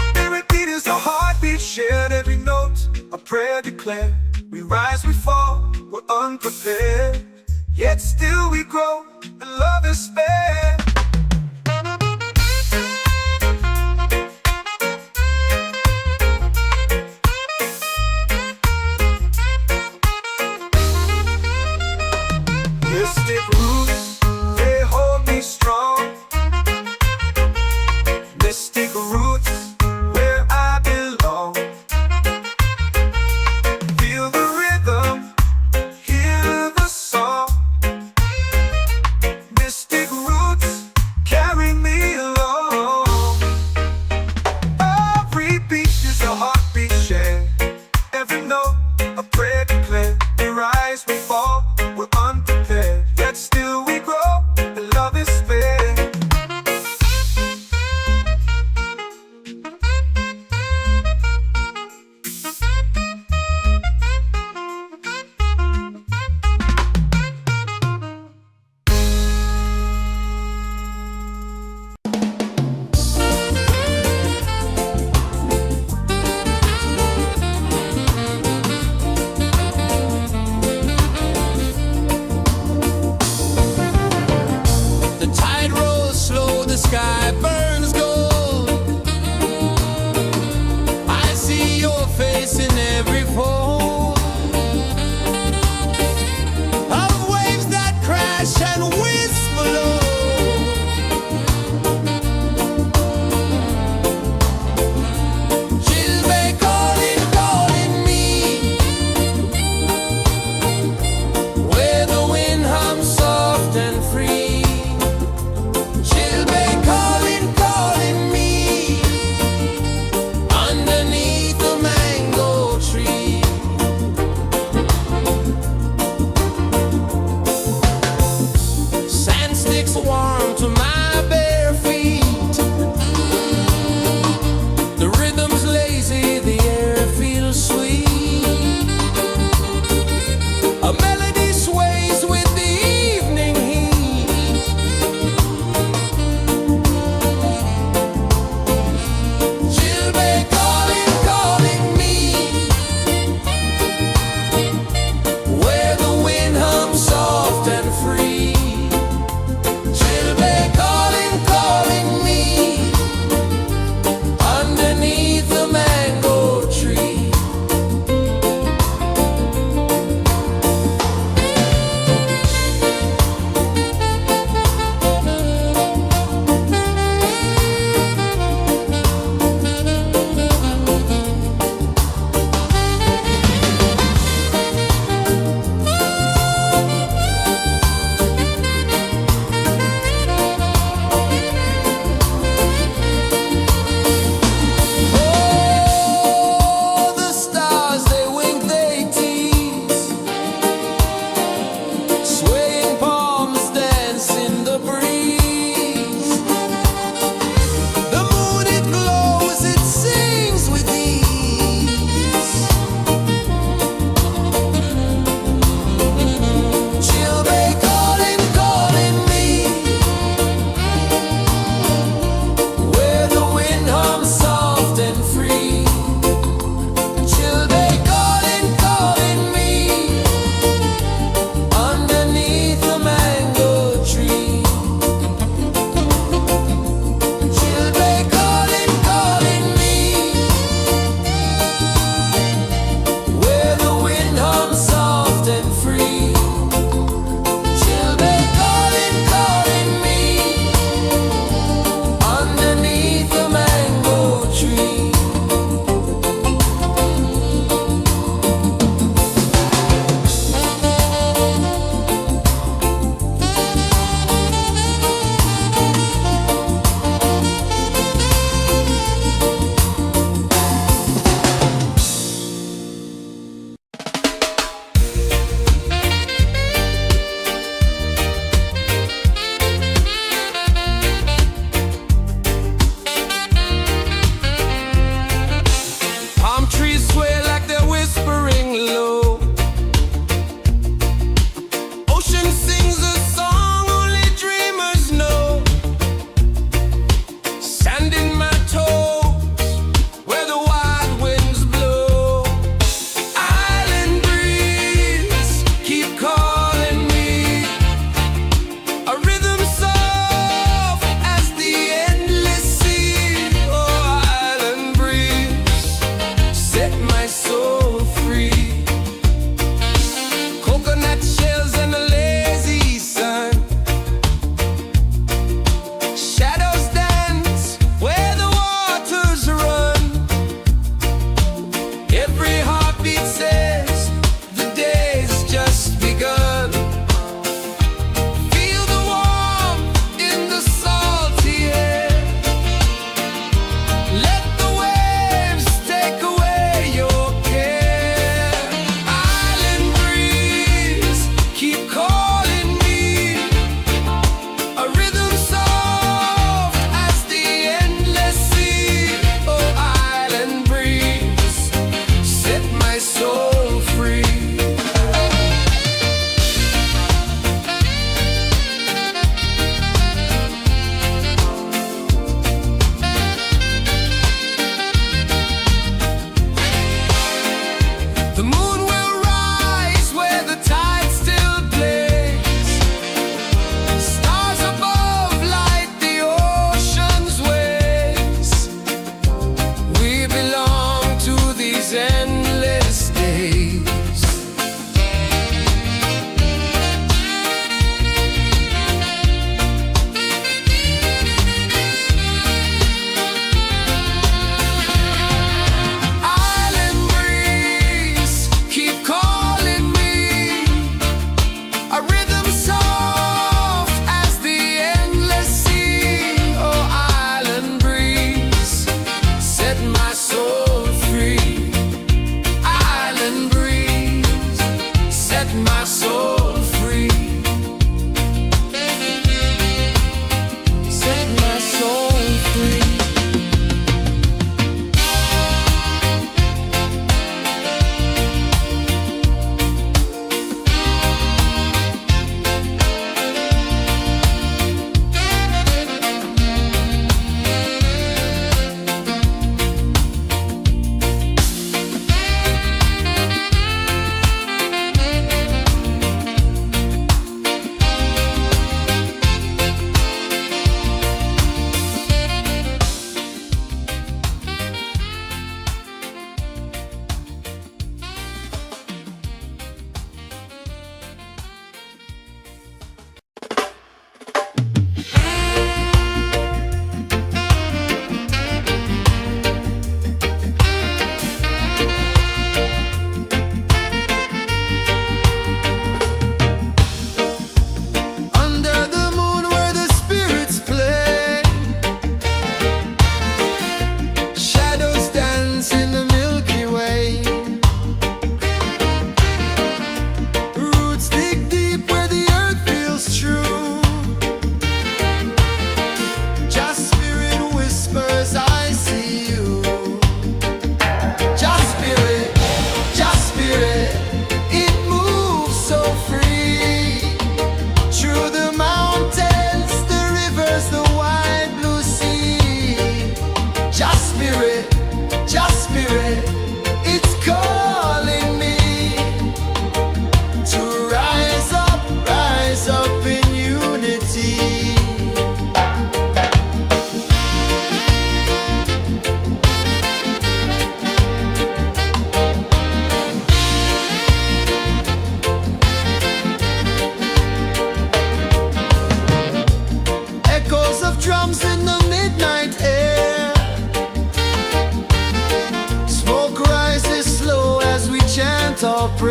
spirit beat is a heartbeat shared, every note a prayer declared. We rise, we fall, we're unprepared, yet still we grow, and love is spared. Mystic roots, they hold me strong. Mystic roots, where I belong. Feel the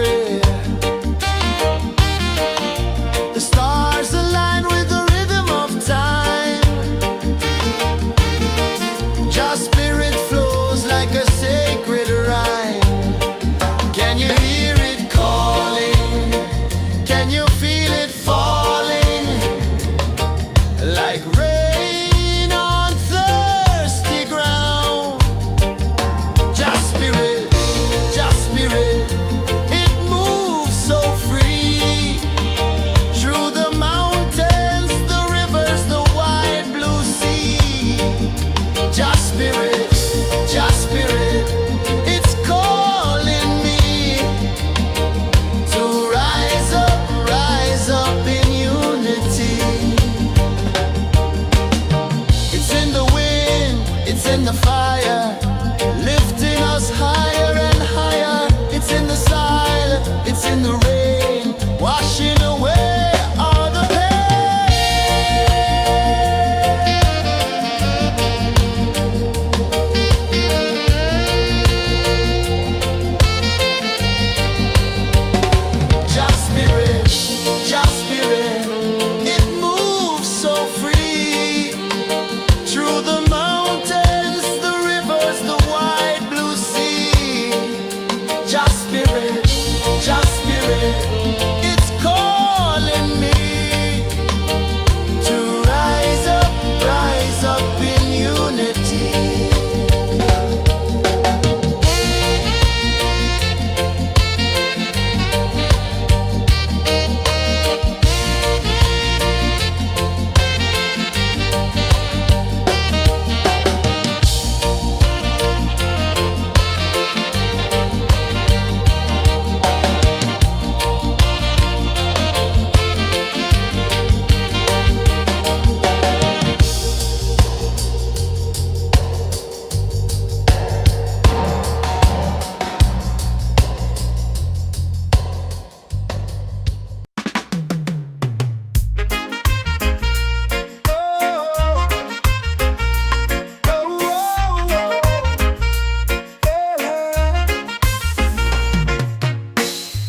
spirit. The stars align with the rhythm of time. Just spirit flows like a sacred rhyme. Can you hear it calling? Can you feel it falling? Like rain on thirsty ground. Just spirit, it moves so free. Through the mountains, the rivers, the wide blue sea. Just spirit, it's calling me to rise up in unity. It's in the wind, it's in the fire, lifting us higher and higher. It's in the silence, it's in the rain, washing away all the Just spirit, it moves so free. Through the mountains, the rivers, the wide blue sea. Just spirit, it's calling me to rise up in unity.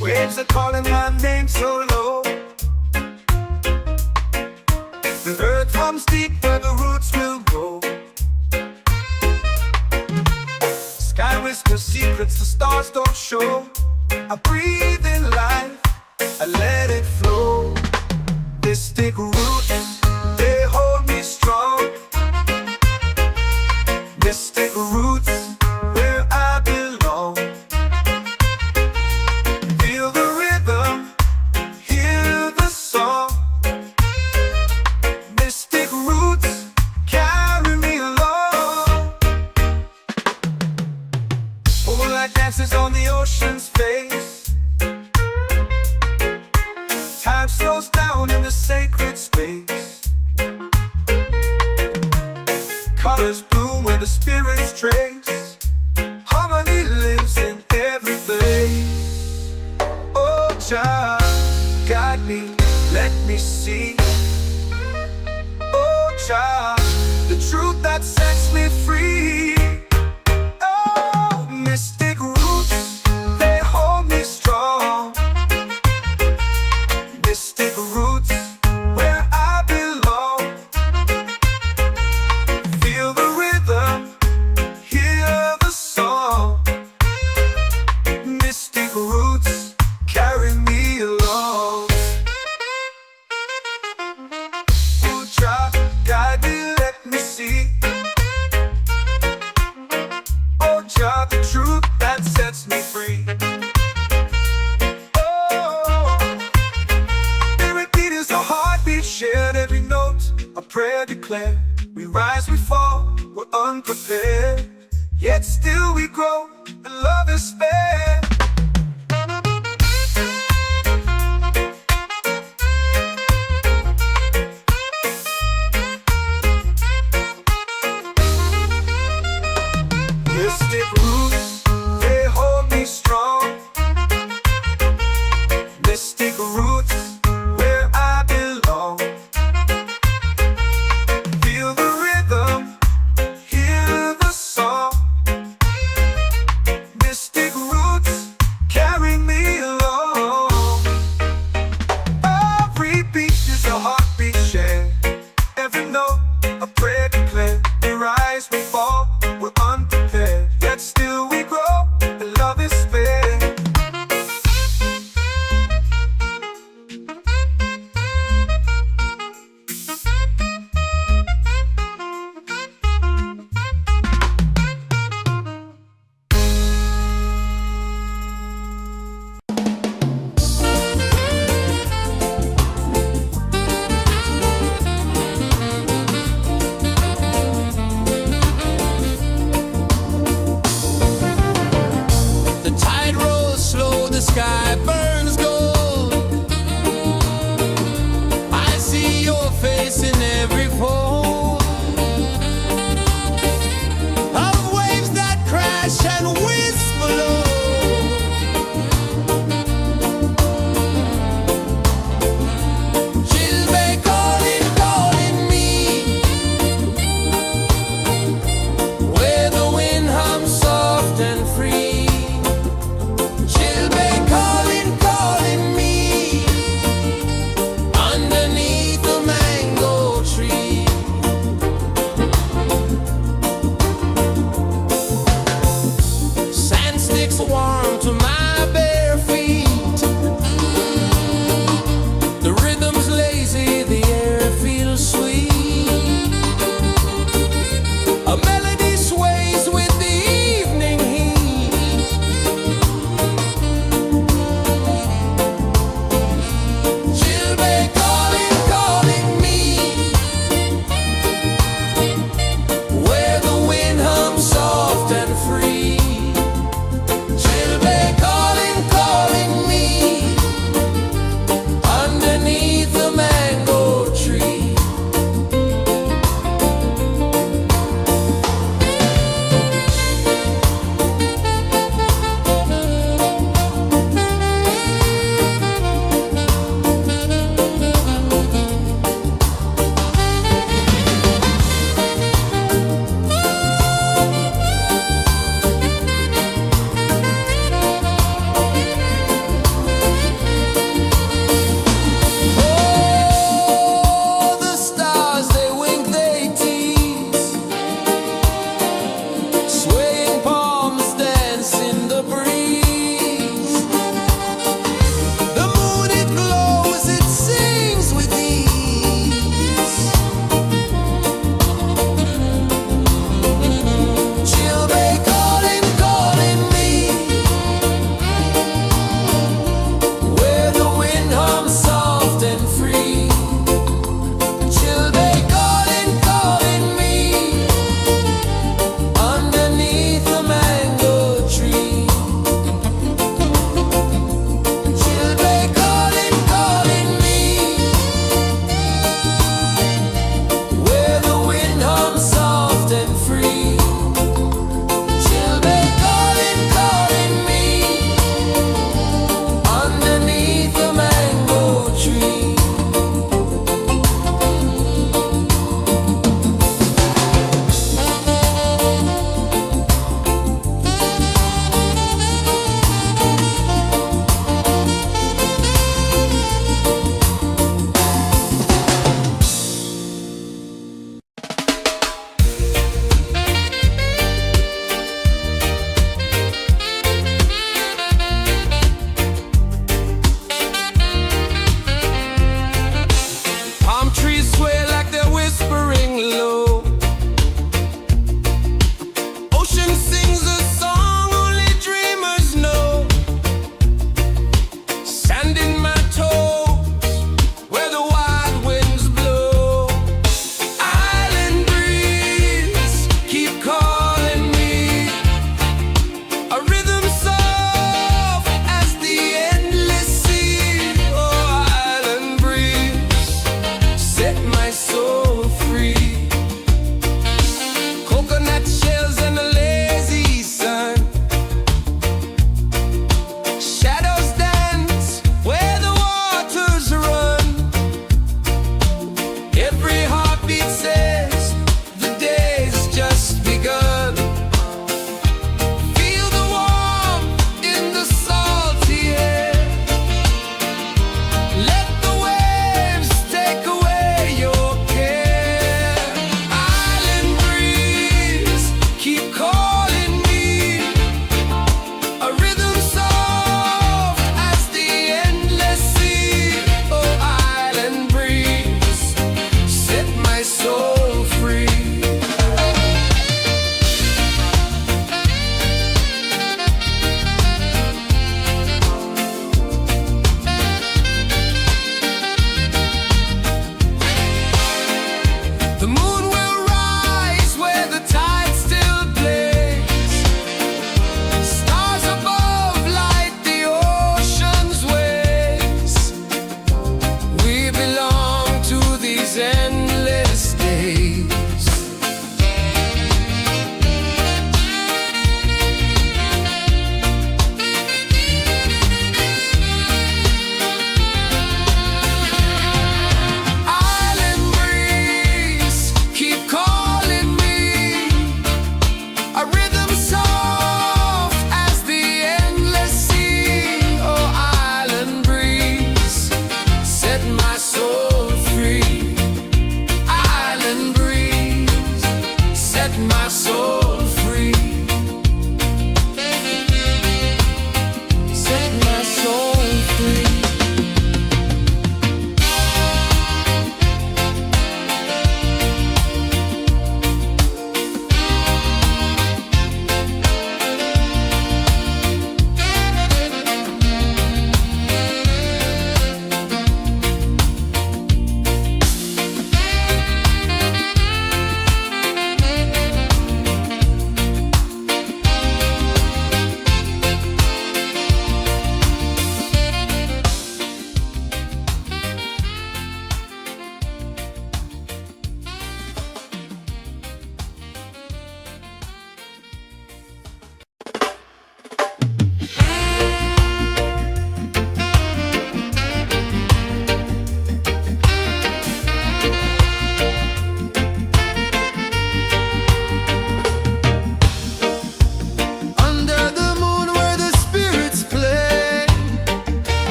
Waves are calling my name so low. The earth hums deep where the roots will grow. Sky whispers secrets the stars don't show. I breathe in life, I let it flow. Mystic roots, they hold me strong. Mystic roots, where I belong. Feel the rhythm, hear the song. Mystic roots, carry me along. Moonlight dances on the ocean's face. Time slows down in the sacred space. Colors bloom where the spirits trace. Harmony lives in every place. Oh, child, guide me, let me see. Oh, child, the truth that sets me free. Oh, mystic roots, they hold me strong. Mystic roots, where I belong. Feel the rhythm, hear the song. Mystic roots, carry me along. Oh, child, guide me, let me see. Oh, child, the truth that sets me free. Oh, spirit beat is a heartbeat shared, every note a prayer declared. We rise, we fall, we're unprepared, yet still we grow, and love is spared. Mystic roots, they hold me strong. Mystic roots, where I belong. Feel the rhythm, hear the song. Mystic roots,
sky burns gold. I see your face in every fold of waves that crash and whisper low. She'll be calling, calling me where the wind hums soft and free. She'll be calling, calling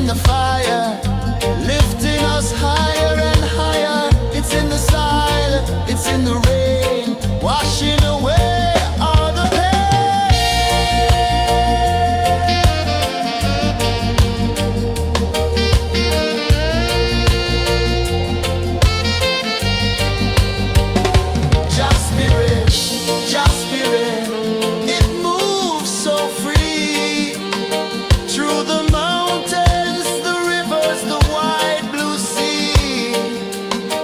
in the fire, lifting us higher and higher. It's in the silence, it's in the rain, washing away all the pain. Just spirit, it moves so free through the mountains, the rivers, the wide blue sea.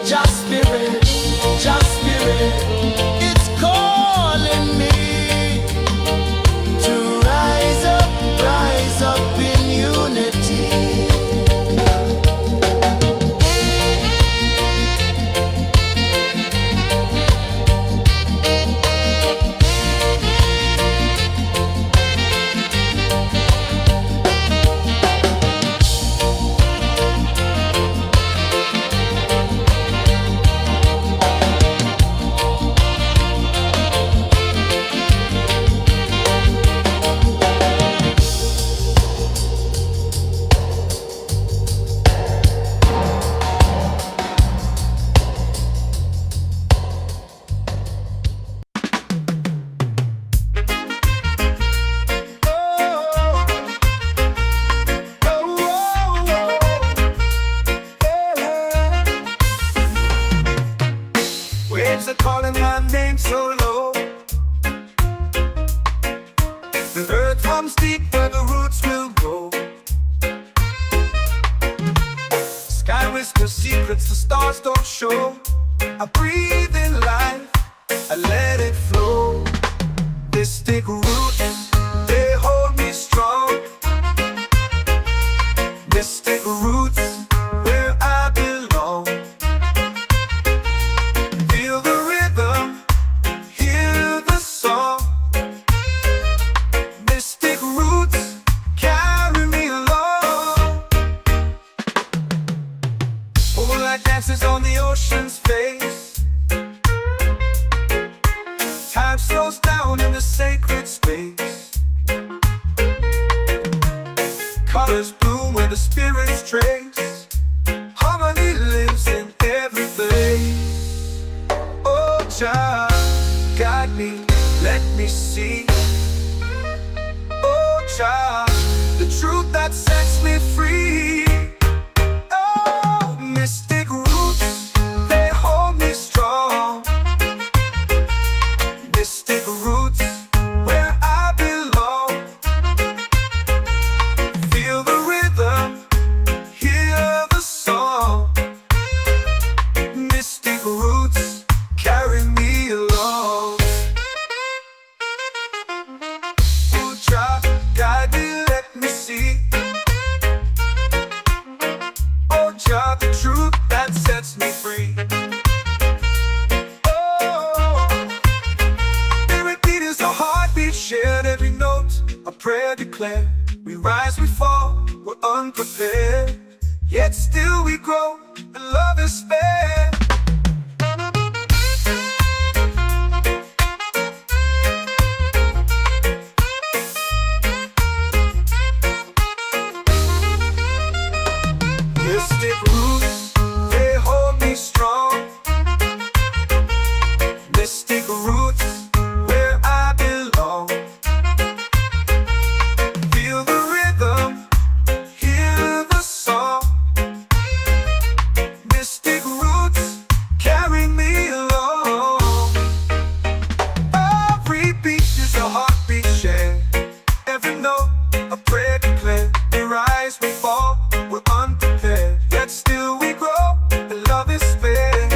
Just spirit, it's calling me to rise up in unity.
Waves are calling my name so low. The earth hums deep where the roots will go. Sky whispers secrets the stars don't show. I breathe in life, I let it flow. Mystic roots, they hold me strong. Mystic roots, where I belong. Feel the rhythm, hear the song. Mystic roots, carry me along. Moonlight dances on the ocean's face. Time slows down in the sacred space. Colors bloom where the spirits trace. Harmony lives in every place. Oh, Jah, guide me, let me see. Oh, Jah, the truth that sets me free. Oh, mystic roots, they hold me strong. Mystic roots, where I belong. Feel the rhythm, hear the song. Mystic roots, carry me along. Oh, Jah, guide me, let me see. Oh, Jah, the truth that sets me free. Oh, every beat is a heartbeat shared, every note a prayer declared. We rise, we fall, we're unprepared, yet still we grow, and love is spared. Mystic roots, they hold me strong. Mystic roots, where I belong. Feel the rhythm, hear the song. Mystic roots, carry me along. Every beat is a heartbeat shared, every note a prayer declared. We rise, we fall, we're unprepared, yet still we grow, and love is spared.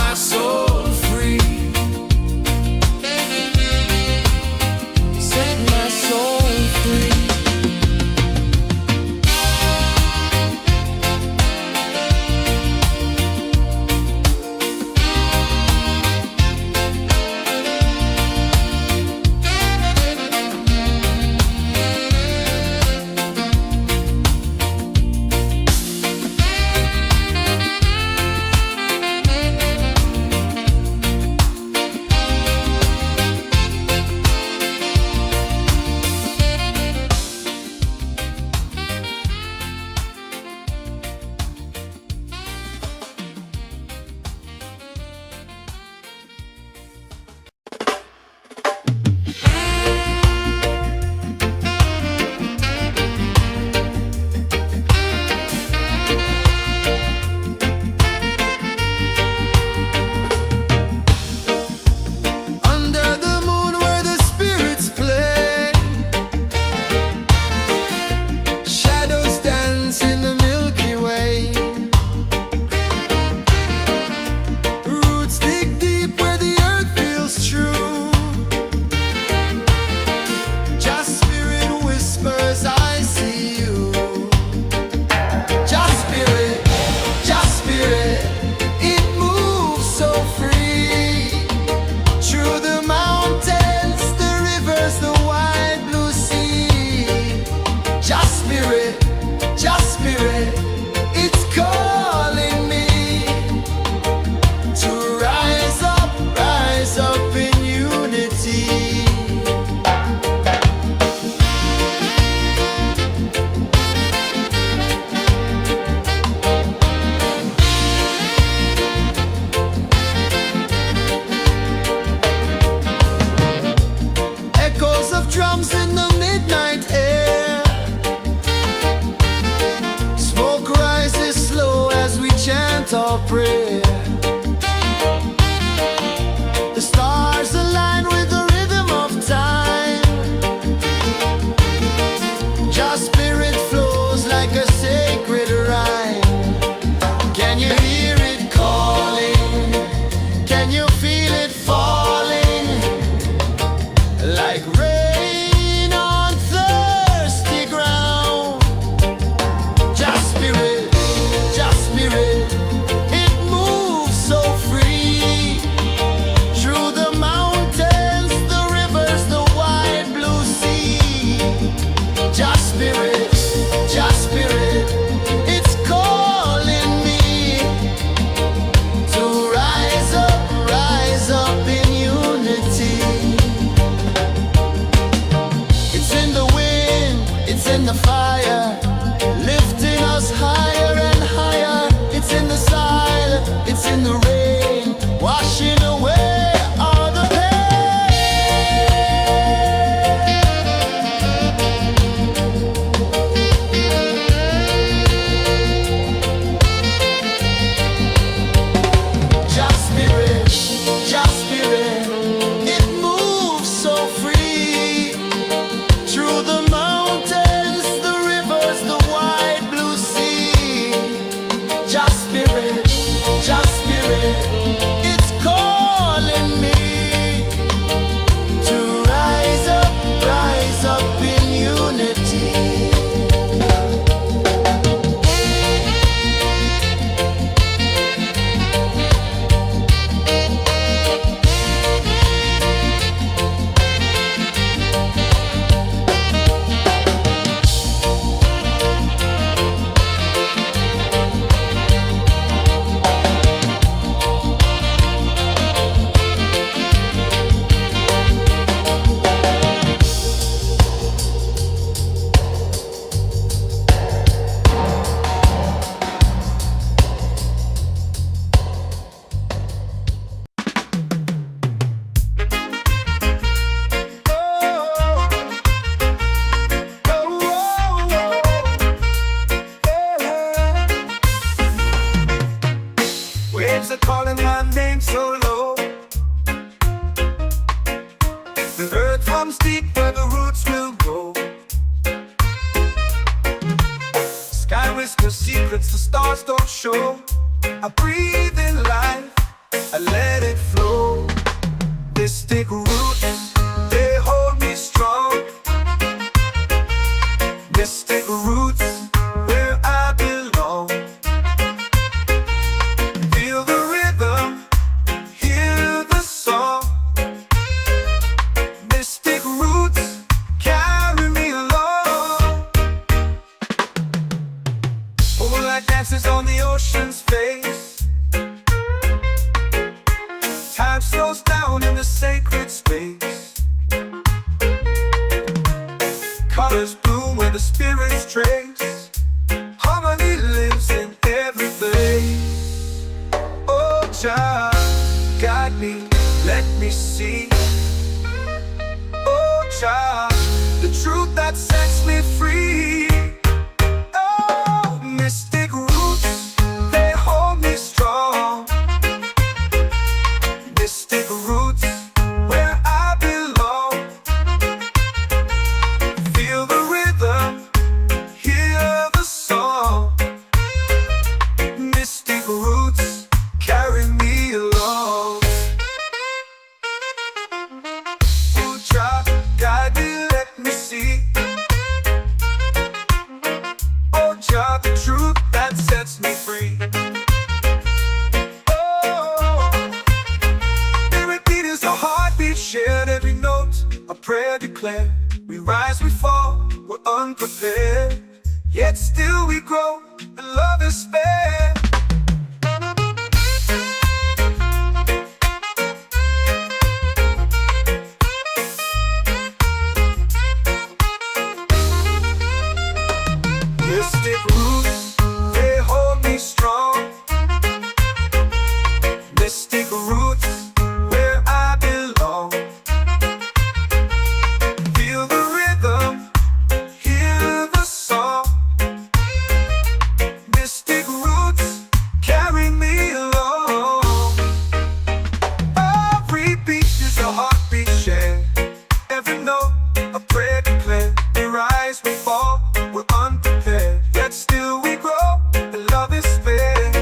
my soul free.
Set my soul free. Drums in the midnight air. Smoke rises slow as we chant our prayer. The stars align with the rhythm of time. Just spirit flows like a sacred rhyme. Can you hear it calling? Can you feel it falling? Like rain up
let it flow. Mystic roots, they hold me strong. Mystic roots, where I belong. Feel the rhythm, hear the song. Mystic roots, carry me along. Moonlight dances on the ocean's face. Time slows down in the sacred space. Colors bloom where the spirits trace. Harmony lives in every place. Oh, child, guide me, let me see. Oh, child, the truth that sets me free. Oh, mystic roots, they hold me strong. Mystic roots, where I belong. Feel the rhythm, hear the song. Mystic roots, carry me along. Oh, child, guide me, let me see. Oh, child, the truth that sets me free. Oh, every beat is a heartbeat shared, every note a prayer declared. We rise, we fall, we're unprepared, yet still we grow, and love is spared. Mystic roots, they hold me strong. Mystic roots, where I belong. Feel the rhythm, hear the song. Mystic roots, carry me along. Every beat is a heartbeat shared, every note a prayer declared. We rise, we fall, we're unprepared, yet still we grow, and love is spared.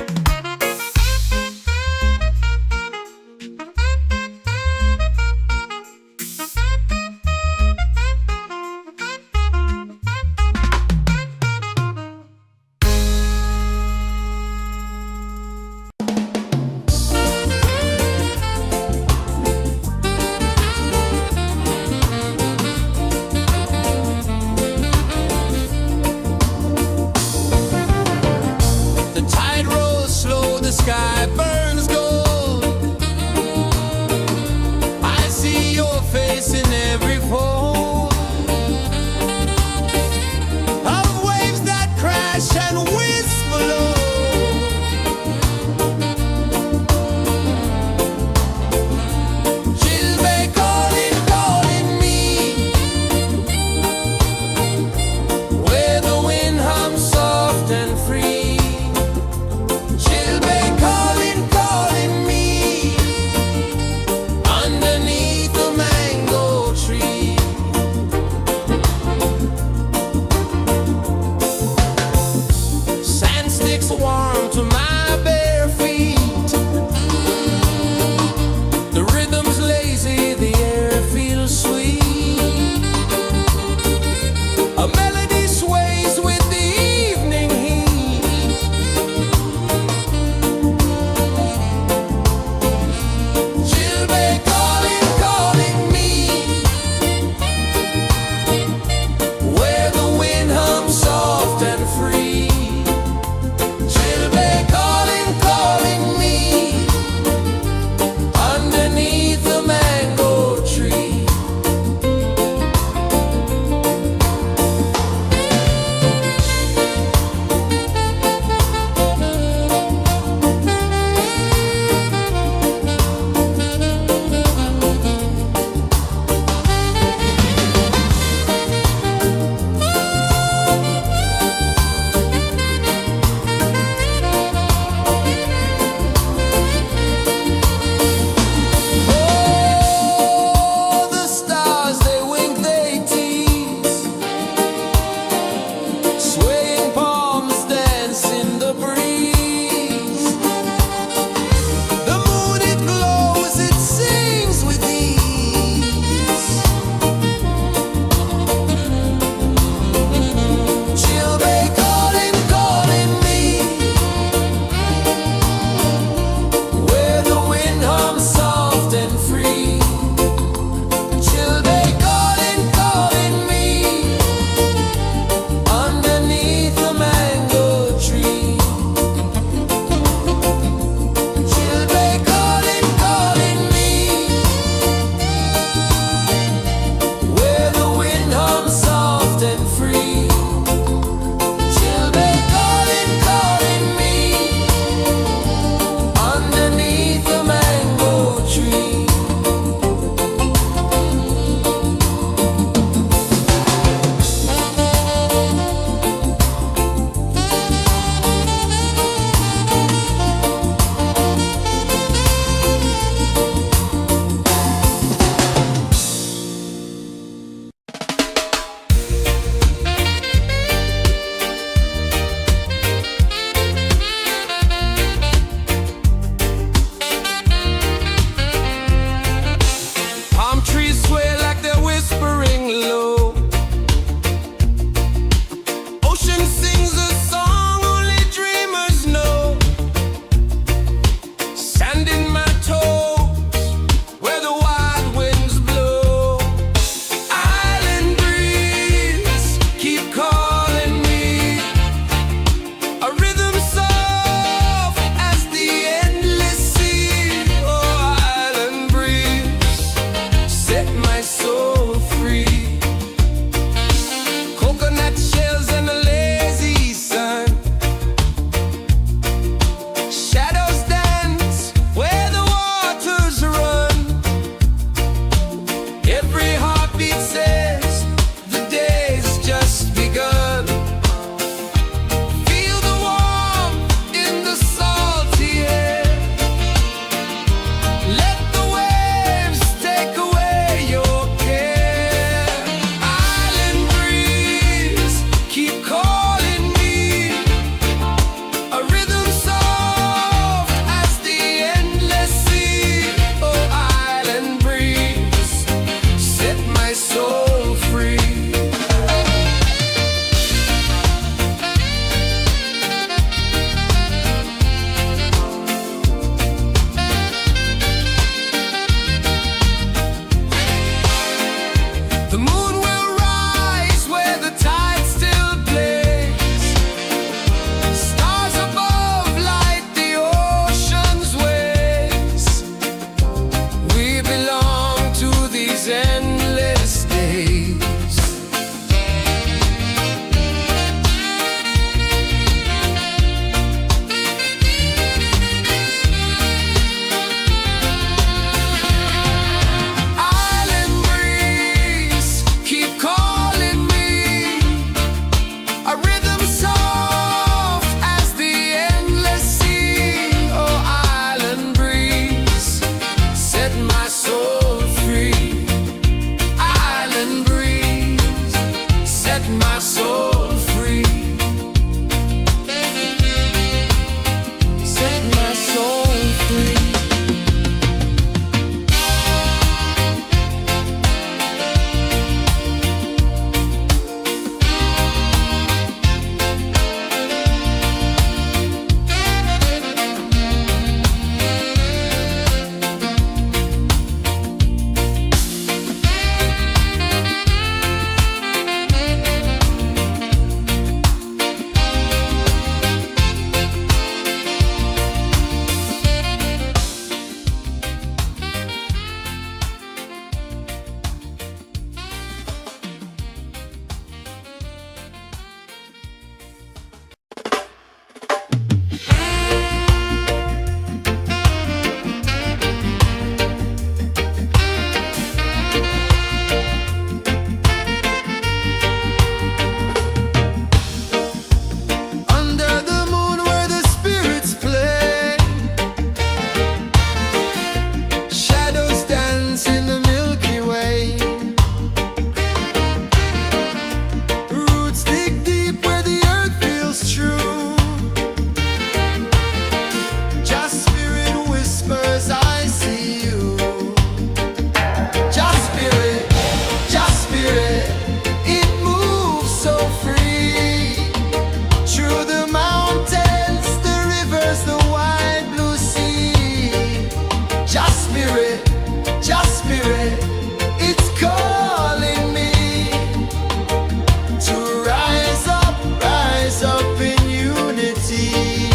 spirit, just spirit, it's calling me to rise up in unity.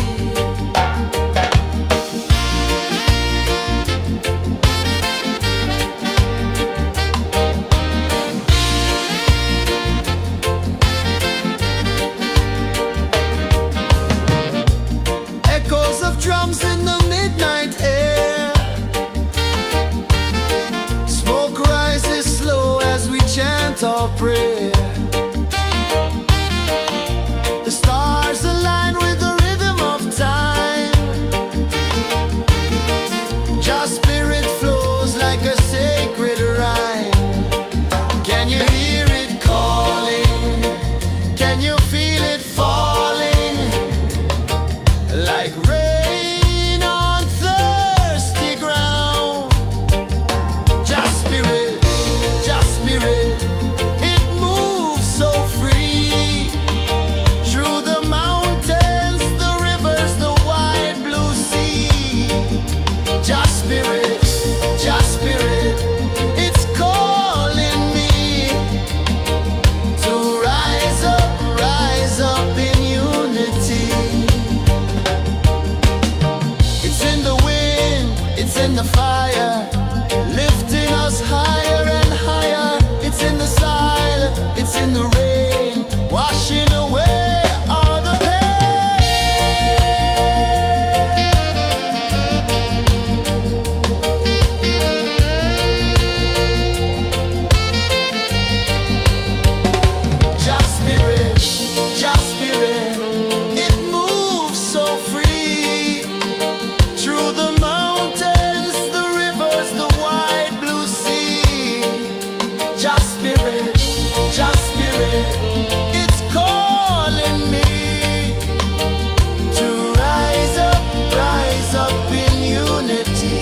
Echoes of drums in the midnight air. Smoke rises slow as we chant our prayer. The stars align with the rhythm of time. Just spirit flows like a sacred rhyme. Can you hear it calling? Can you feel it falling? Like rain on thirsty ground. Just spirit, it moves so free. Through the mountains, the rivers, the wide blue sea. Just spirit, it's calling me to rise up in unity. It's in the wind, it's in the fire, lifting us higher and higher. It's in the silence, it's in the rain, washing away all the Just spirit, it moves so free. Through the mountains, the rivers, the wide blue sea. Just spirit, it's calling me to rise up in unity.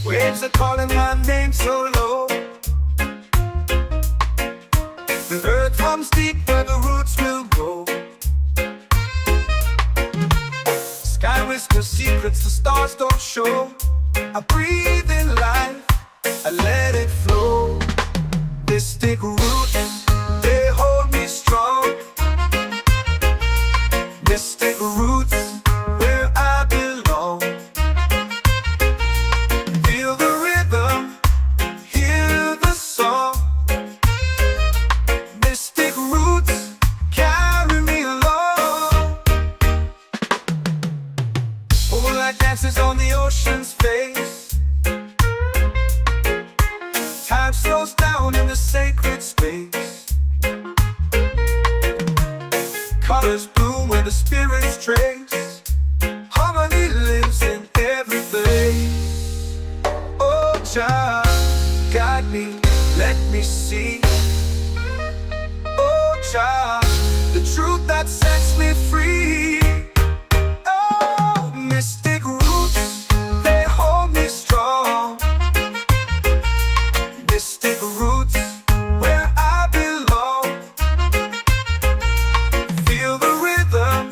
Waves are calling my name so low. The earth comes deep where the roots will go. Sky whispers secrets the stars don't show. I breathe in life, I let it flow. Mystic roots, they hold me strong. Mystic roots, where I belong. Feel the rhythm, hear the song. Mystic roots, carry me along. Moonlight dances on the ocean's face. Time slows down in the sacred space. Colors bloom where the spirits trace. Harmony lives in every face. Oh, child, guide me, let me see. Oh, child, the truth that sets me free. Oh, mystic roots, they hold me strong. Mystic roots, where I belong. Feel the rhythm,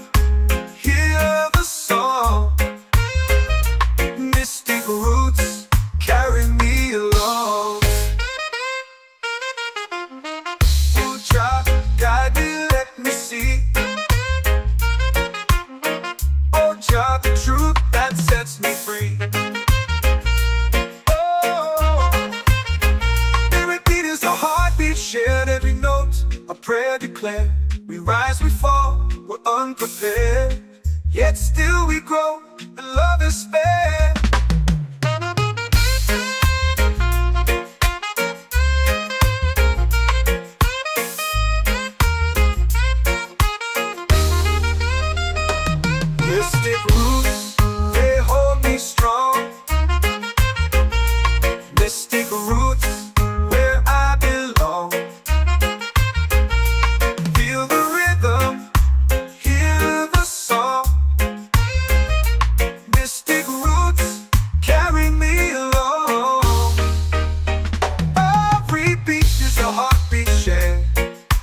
hear the song. Mystic roots, carry me along. grow and love is spared. Mystic roots, they hold me strong. Mystic roots, where I belong. Feel the rhythm, hear the song. Mystic roots, carry me along. Every beat is a heartbeat shared.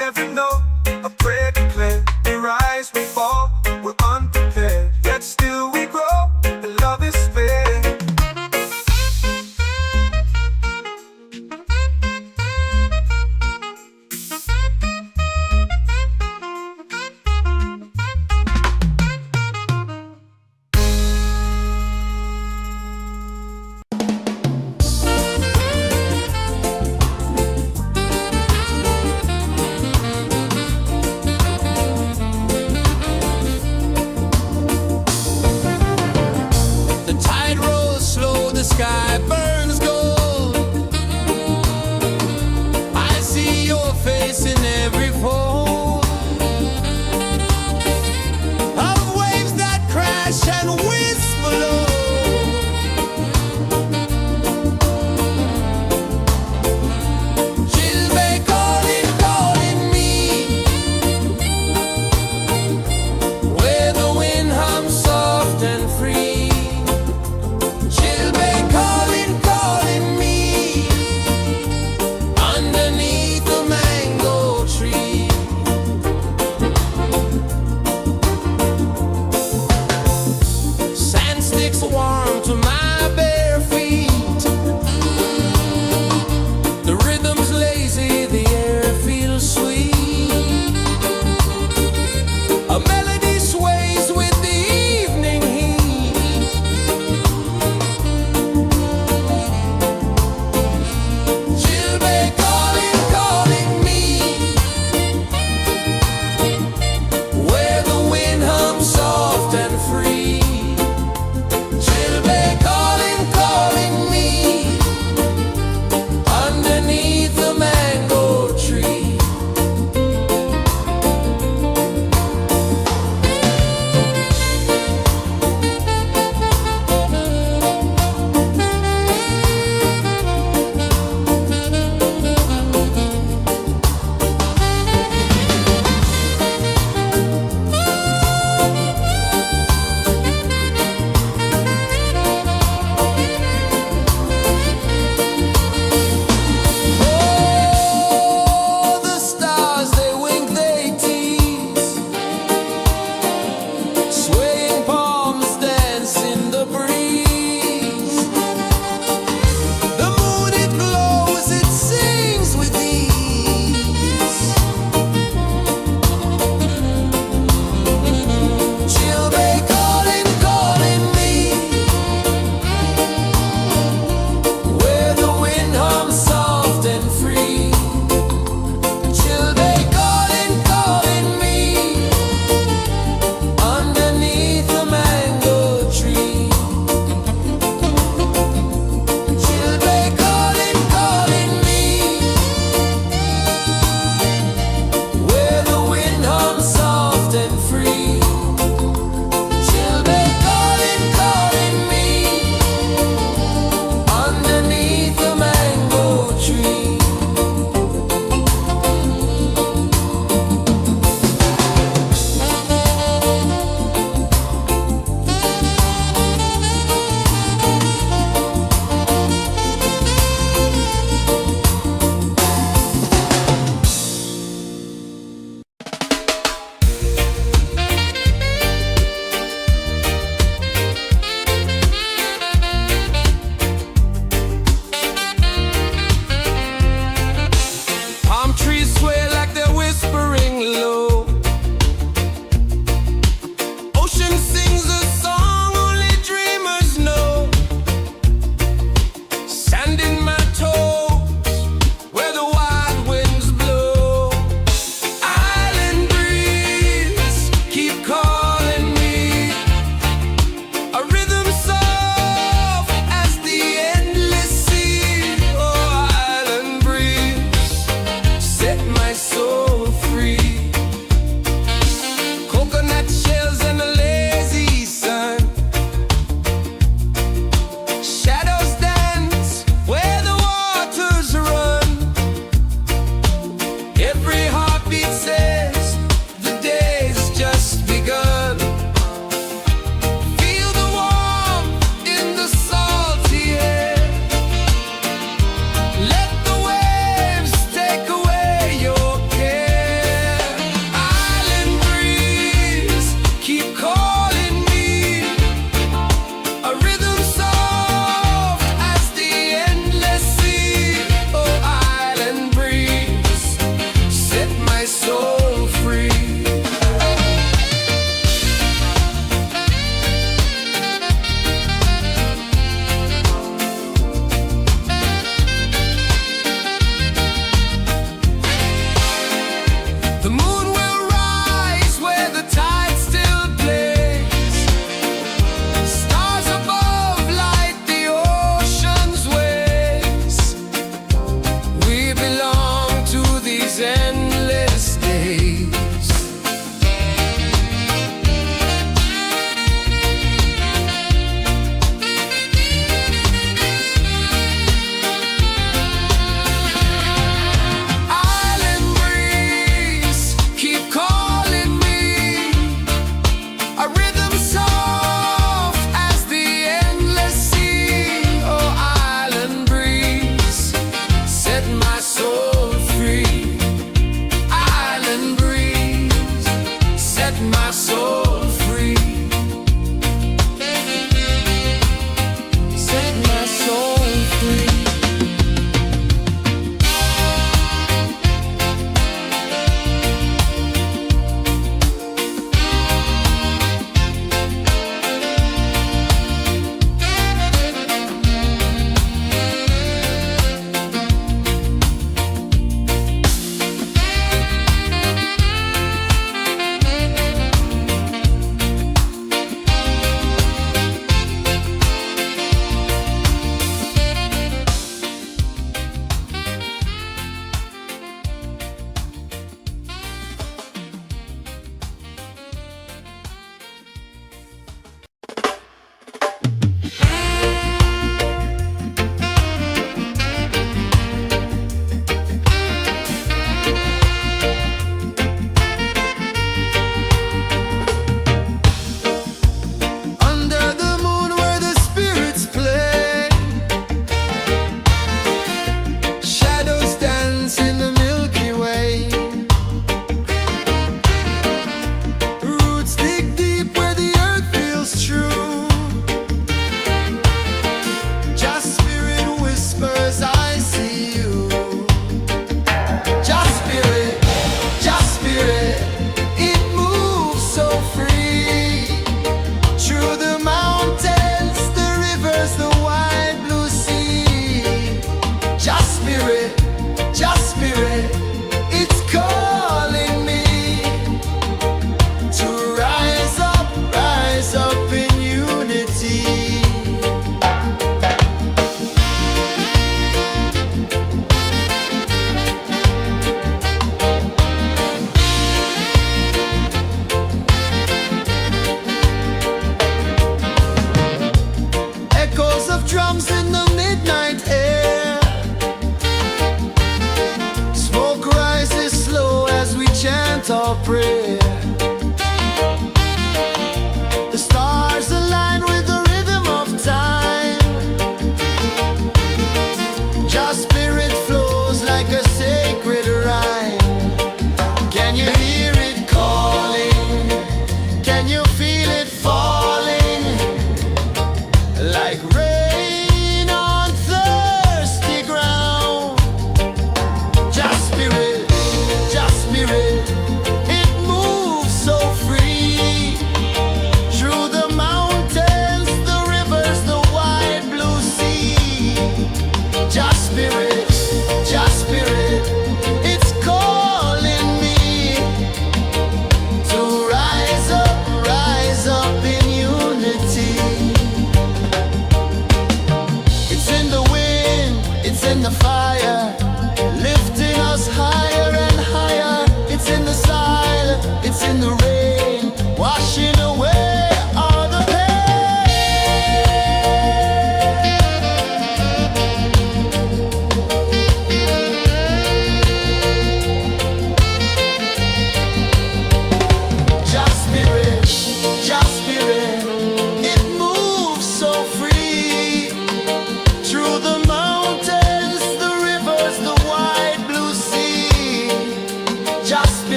Every note, a prayer declared. We rise, we fall, we're unprepared. Yet still we grow, and love is spared.
The tide rolls slow, the sky burns gold. I see your face in every fold of waves that crash and whisper low. She'll be calling, calling me, where the wind hums soft and free. She'll be calling, calling me, underneath the mango tree. Sand sticks warm to my bare feet. The rhythm's lazy, the air feels sweet. A melody sways with the evening heat. She'll be calling, calling me, where the wind hums soft and free. She'll be calling, calling me, underneath the mango tree. Oh, the stars, they wink, they tease. Swaying palms dance in the breeze. The moon, it glows, it sings with ease. She'll be calling, calling me, where the wind hums soft and free. She'll be calling, calling me, underneath the mango tree. She'll be calling, calling me, where the wind hums soft and free. She'll be calling, calling me, underneath the mango tree. Palm trees sway like they're whispering low. Ocean sings a song only dreamers know. Sand in my toes, where the wild winds blow. Island breeze, keep calling me,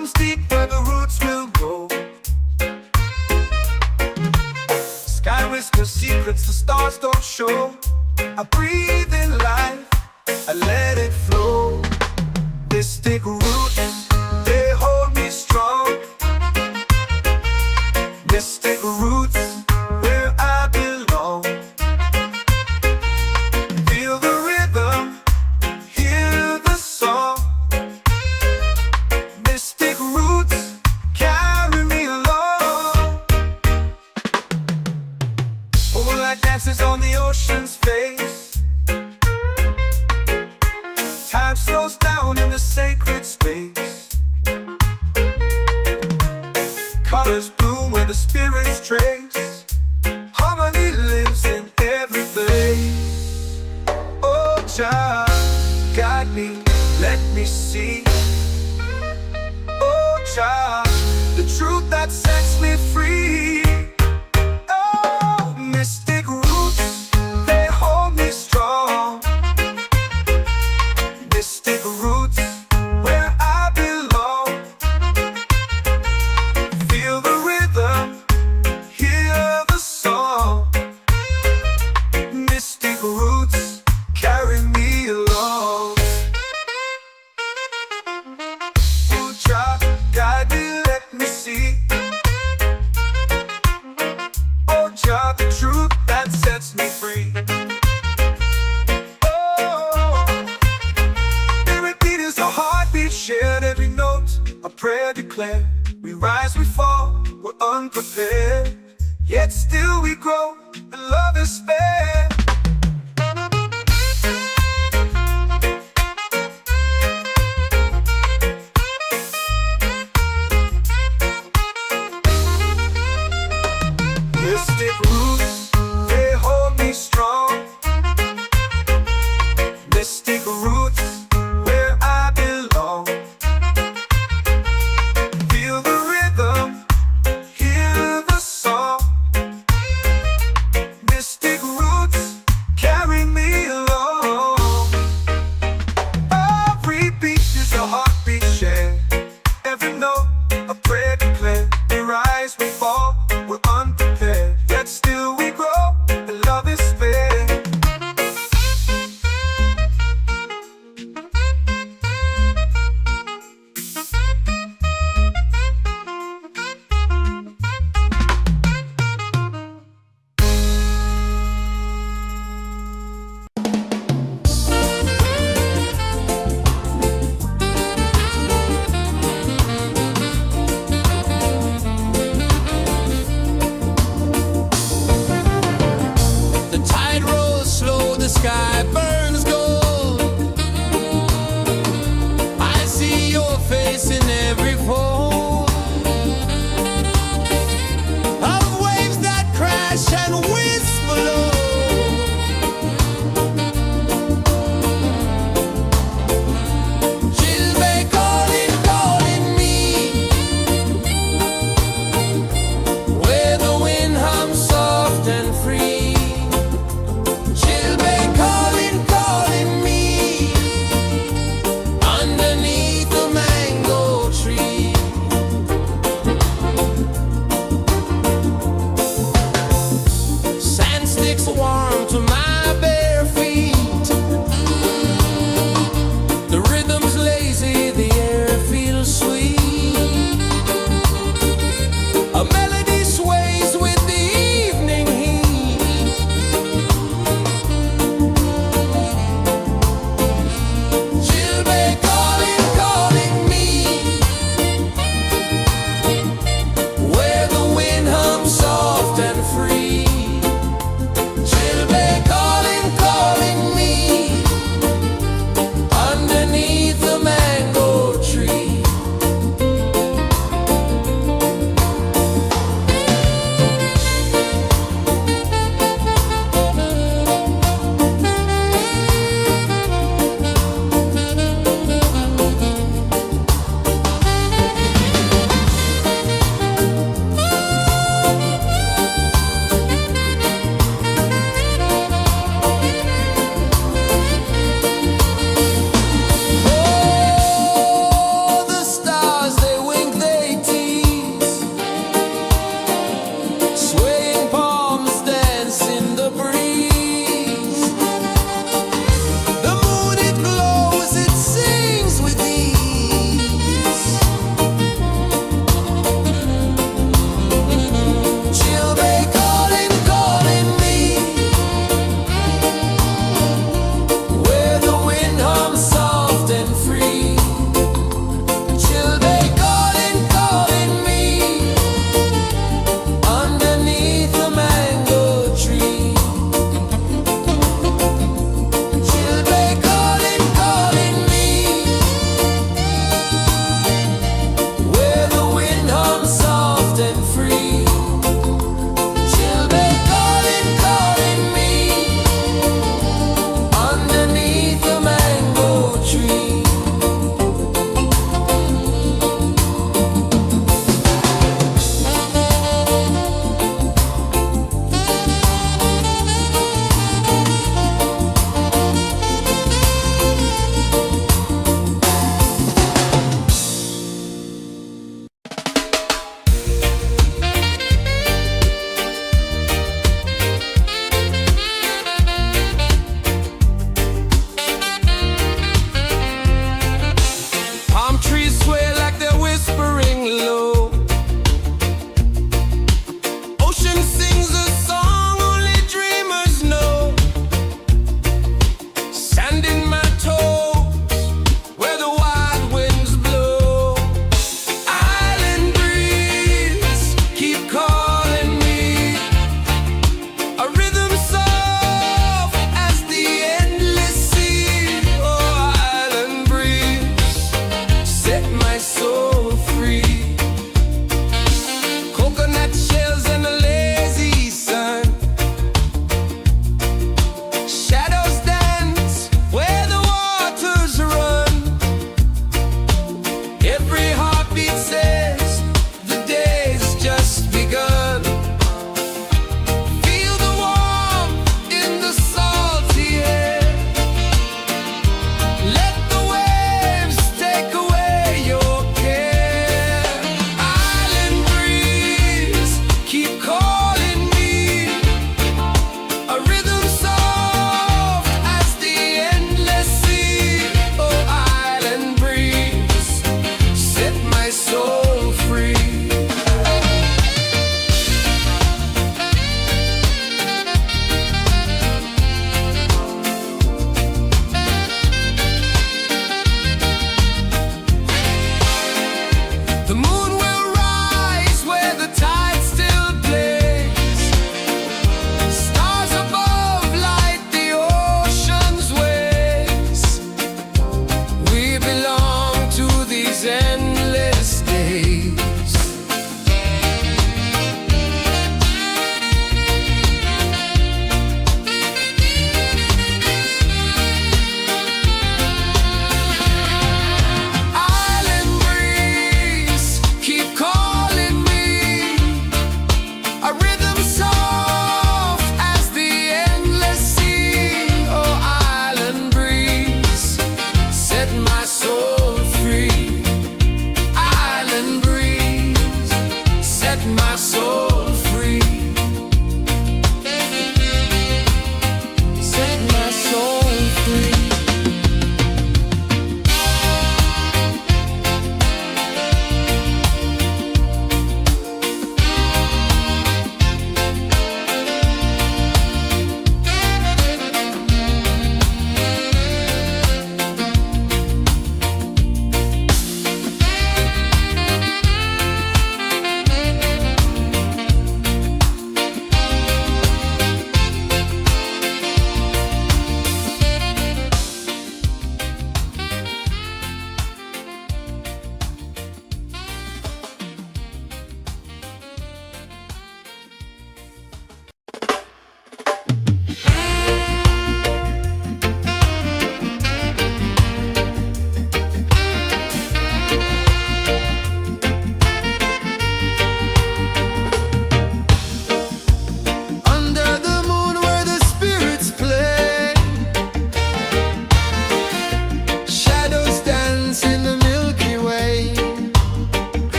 comes deep where the roots will go. Sky whispers secrets the stars don't show. I breathe in life, I let it flow. Mystic roots, they hold me strong. Mystic roots, where I belong. Feel the rhythm, hear the song. Mystic roots, carry me along. Moonlight dances on the ocean's face. Time slows down in the sacred space. Colors bloom where the spirits trace. Harmony lives in every place. Oh, child, guide me, let me see. Oh, child, the truth that sets me free. Oh, mystic roots, they hold me strong. Mystic roots, where I belong. Feel the rhythm, hear the song. Mystic roots, carry me along. Oh, child, guide me, let me see. Oh, child, the truth that sets me free. Shared every note, a prayer declared. We rise, we fall, we're unprepared. Yet still we grow, and love is spared. Mystic roots, they hold me strong. Mystic roots, where I belong. Feel the rhythm, hear the song. Mystic roots, carry me along. Every beat is a heartbeat shared. Every note, a prayer declared. We rise, we fall, we're unprepared. Yet still we grow, and love is fair.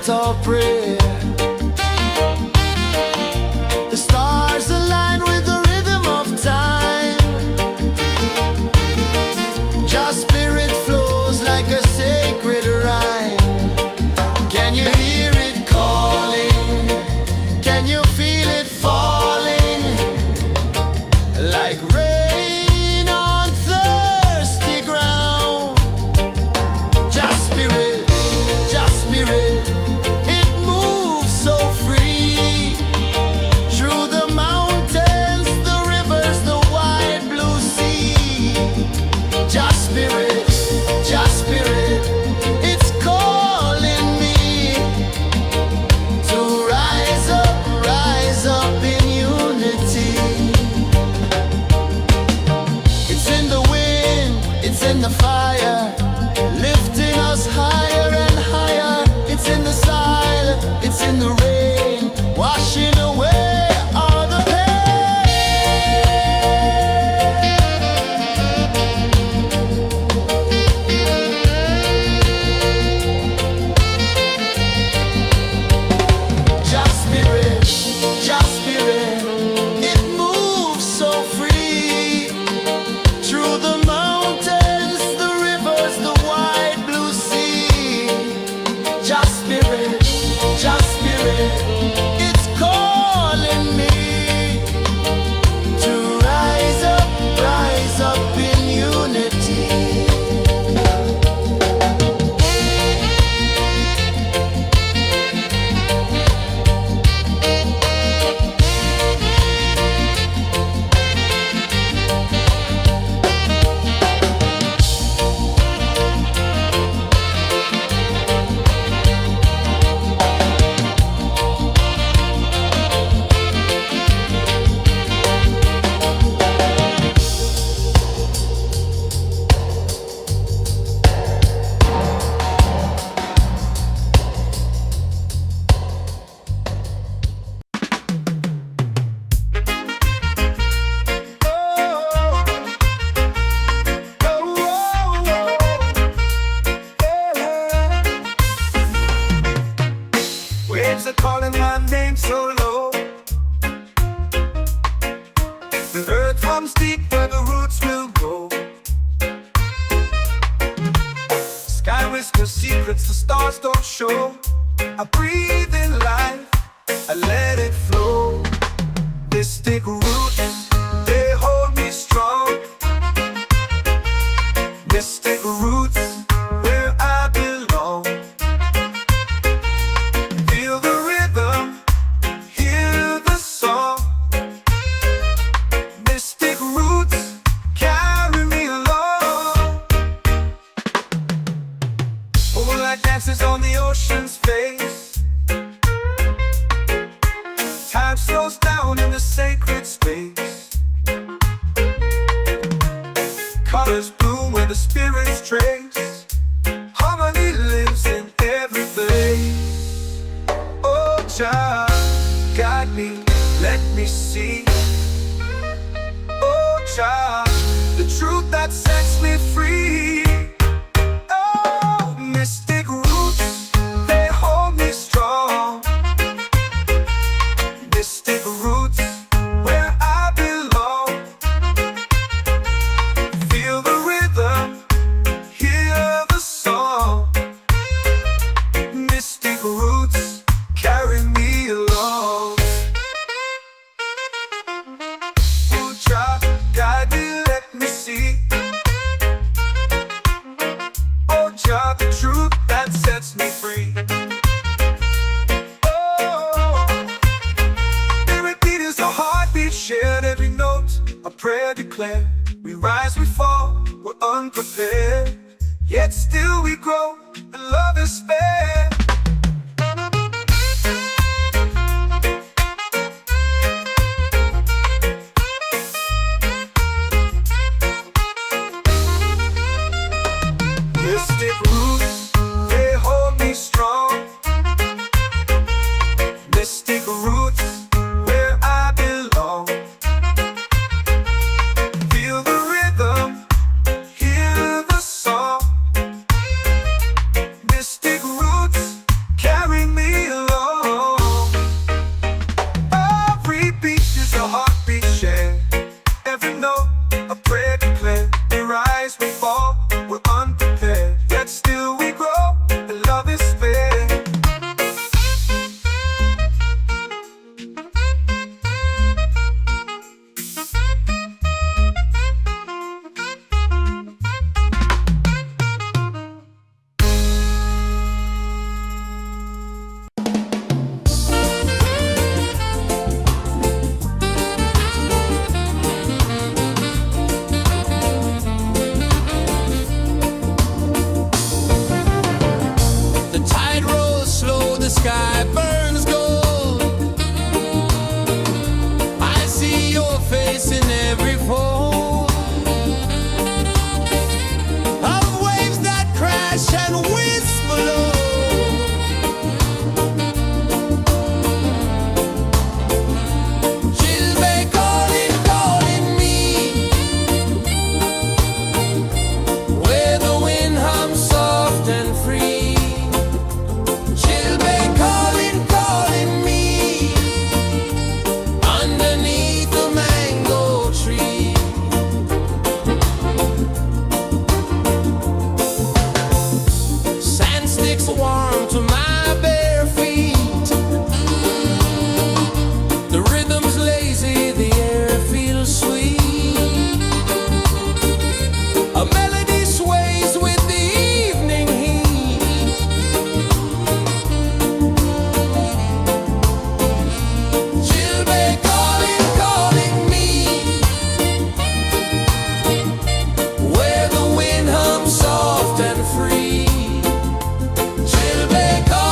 chant or pray. The stars align with the rhythm of time. Just spirit flows like a sacred rhyme. Can you hear it calling? Can you feel it falling? Like rain on thirsty ground. Just spirit, it moves so free. Through the mountains, the rivers, the wide blue sea. Just spirit, it's calling me to rise up in unity. It's in the wind, it's in the fire, lifting us higher and higher. It's in the silence, it's in the rain, washing away all the pain. Just spirit, it moves so free. Through the mountains, the rivers, the wide blue sea. Just spirit, it's calling me to rise up in unity.
Waves are calling my name so low. The earth runs deep where the roots will grow. Sky whispers secrets the stars don't show. I breathe in life, I let it flow. Mystic roots, they hold me strong. Mystic roots, where I belong. Feel the rhythm, hear the song. Mystic roots, carry me along. Moonlight dances on the ocean's face. Time slows down in the sacred space. Colors bloom where the spirits trace. Harmony lives in every place. Oh, child, guide me, let me see. Oh, child, the truth that sets me free. Oh, mystic roots, they hold me strong. Mystic roots, where I belong. Feel the rhythm, hear the song. Mystic roots, carry me along. Oh, child, guide me, let me see. Oh, child, the truth that sets me free. Oh, every beat is a heartbeat shared, every note a prayer declared. We rise, we fall, we're unprepared, yet still we grow, and love is spared. Mystic roots, they hold me strong. Mystic roots, where I belong. Feel the rhythm, hear the song. Mystic roots.
breeze below. Chilbay calling, calling me, where the wind hums soft and free. Chilbay calling, calling me, underneath the mango tree. Sand sticks warm to my bare feet. The rhythm's lazy, the air feels sweet. A melody sways with the evening heat. Chilbay calling, calling me, where the wind hums soft and free. Chilbay calling.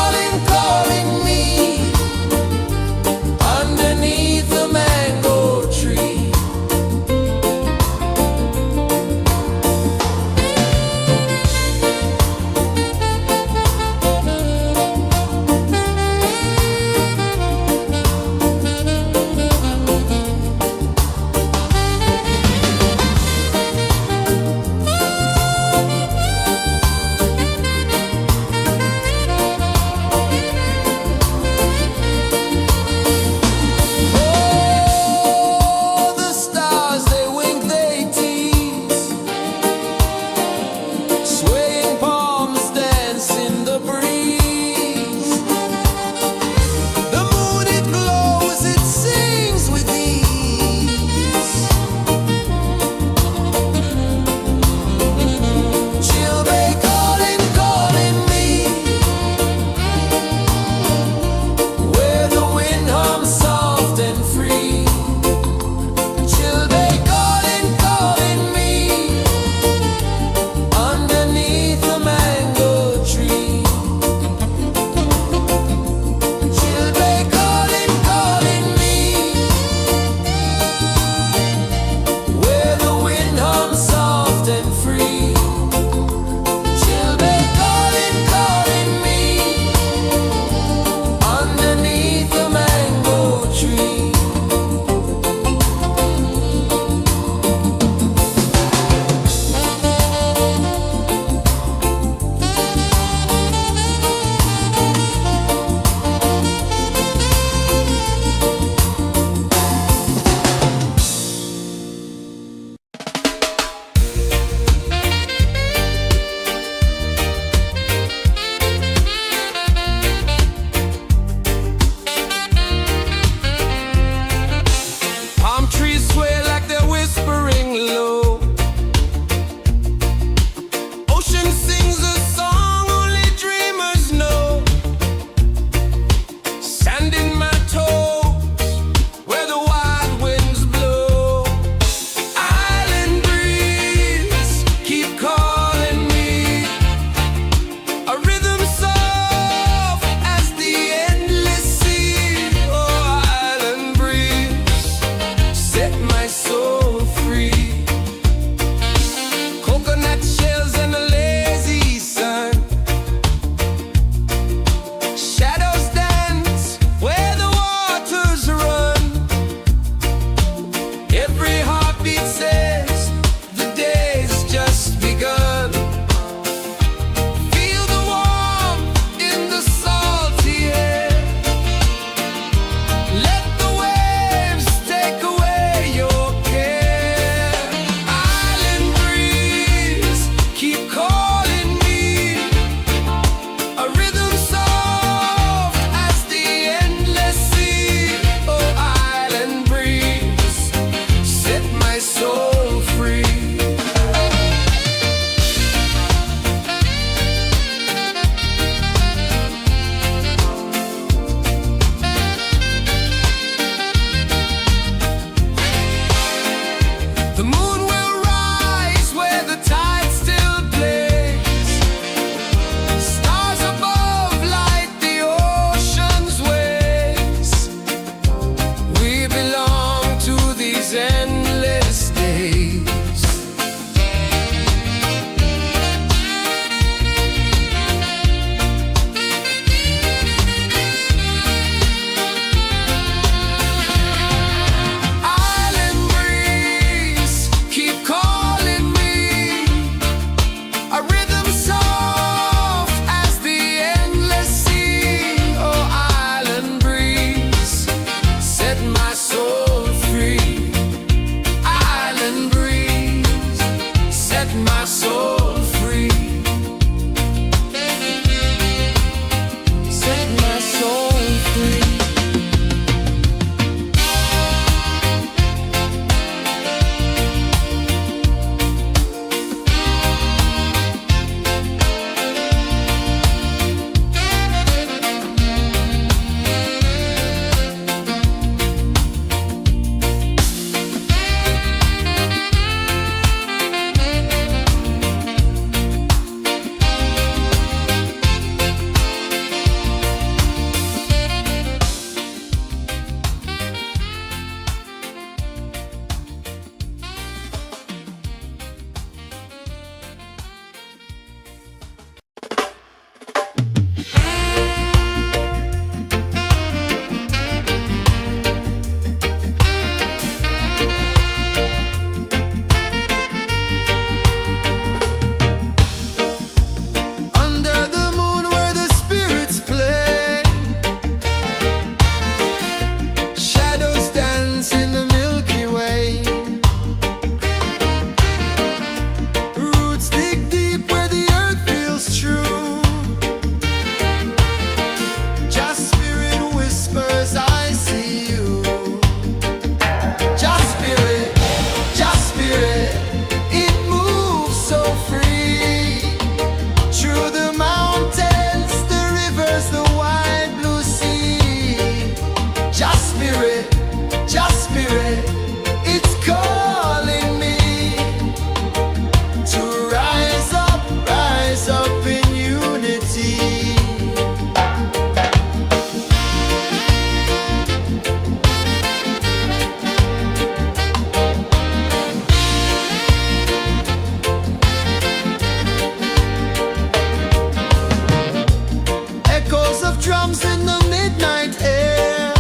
drums in the midnight air.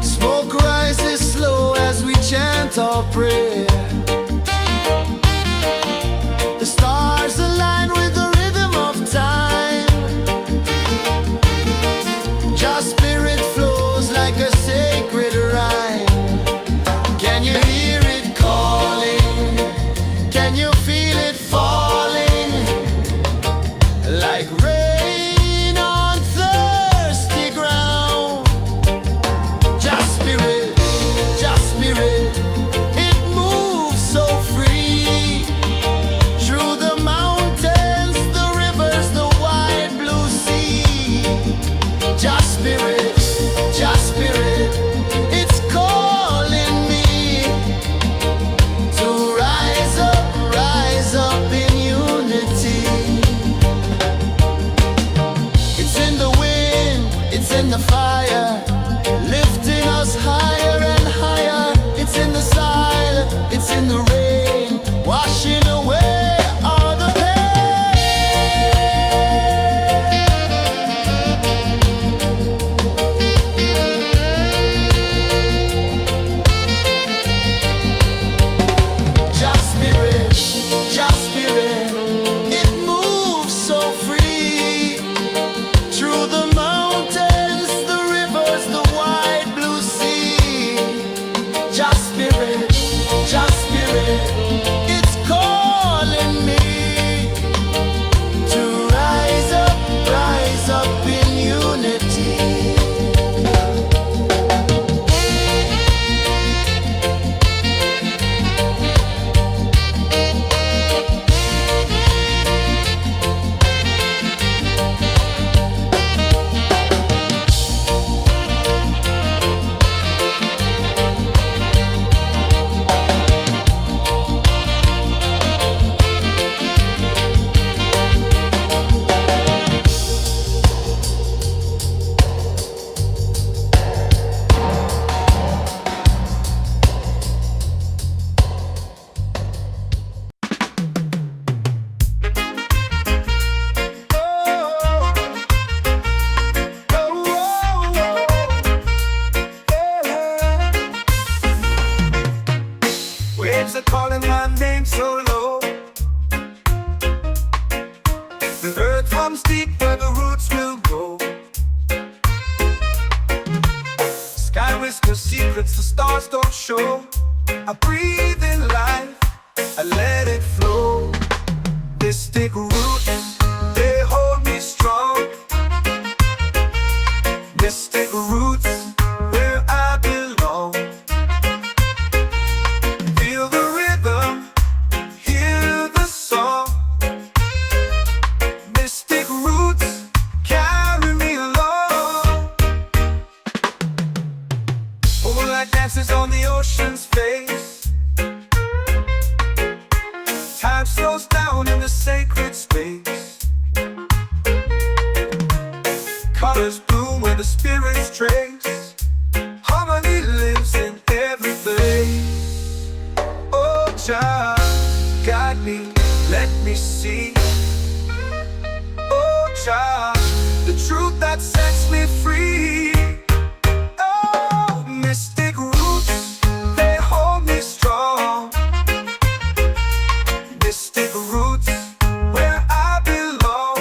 Smoke rises slow as we chant our prayer. The stars align with the rhythm of time. Your spirit flows like a sacred rhyme. Can you hear it calling? Can you feel it falling? Like rain on thirsty ground. Just spirit, it moves so free. Through the mountains, the rivers, the wide blue sea. Just spirit, it's calling me to rise up in unity. It's in the wind, it's in the fire, lifting us higher and higher. It's in the silence, it's in the rain, washing away all the Just spirit, it moves so free. Through the mountains, the rivers, the wide blue sea. Just spirit, it's calling me to rise up in unity.
Waves are calling my name so low. The earth comes deep where the roots will grow. Sky whispers secrets the stars don't show. I breathe in life, I let it flow. Mystic roots, they hold me strong. Mystic roots, where I belong. Feel the rhythm, hear the song. Mystic roots, carry me along. Moonlight dances on the ocean's face. Time slows down in the sacred space. Colors bloom where the spirits trace. Harmony lives in every face. Oh, Jah, guide me, let me see. Oh, Jah, the truth that sets me free. Oh, mystic roots, they hold me strong. Mystic roots, where I belong.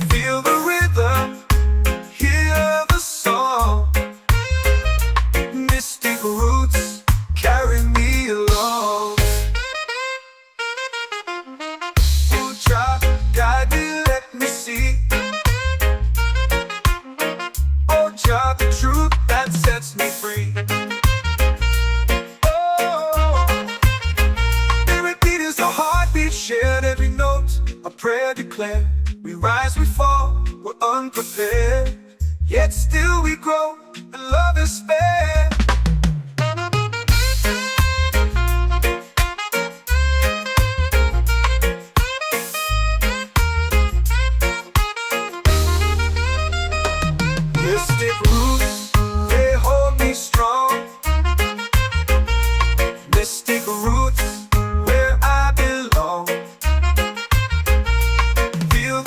Feel the rhythm, hear the song. Mystic roots, carry me along. Oh, Jah, guide me, let me see. Oh, Jah, the truth that sets me free. Oh, spirit beat is a heartbeat, shared every note. A prayer declared. We rise, we fall, we're unprepared. Yet still we grow, and love is spared. Mystic roots, they hold me strong. Mystic roots, where I belong. Feel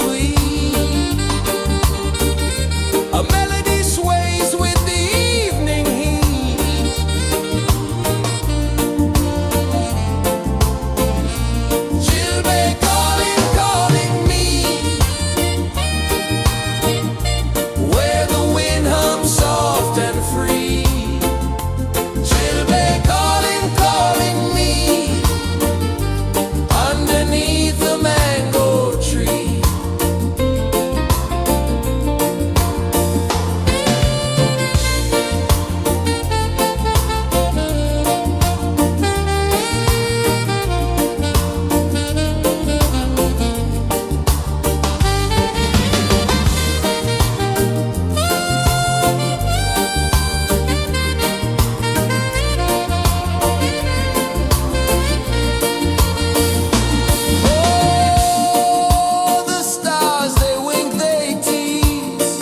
sweet. A melody sways with the evening heat. Chilbay calling, calling me, where the wind hums soft and free. Chilbay calling, calling me, underneath the mango tree. Oh, the stars, they wink, they tease,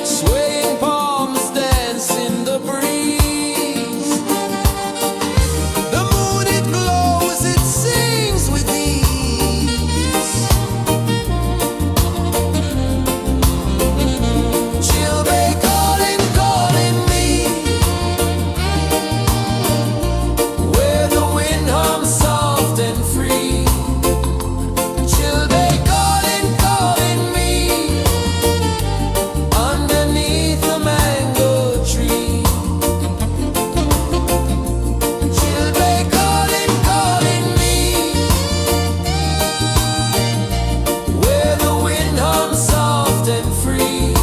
swaying palms dance in the breeze. The moon, it glows, it sings with ease. Chilbay calling, calling me, where the wind hums soft and free. Chilbay calling, calling me, underneath the mango tree. Chilbay calling, calling me, where the wind hums soft and free.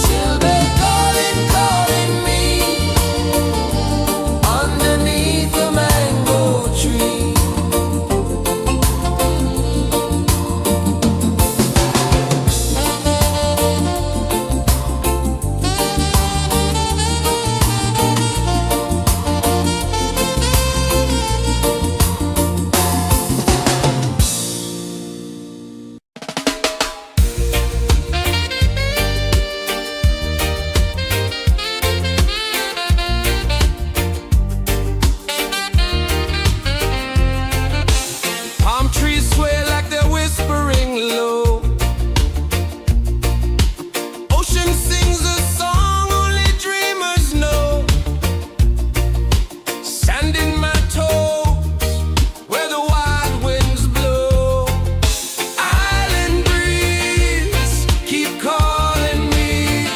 Chilbay calling, calling me, underneath the mango tree. Palm trees sway like they're whispering low. Ocean sings a song only dreamers know. Sand in my toes, where the wild winds blow. Island breeze, keep calling me.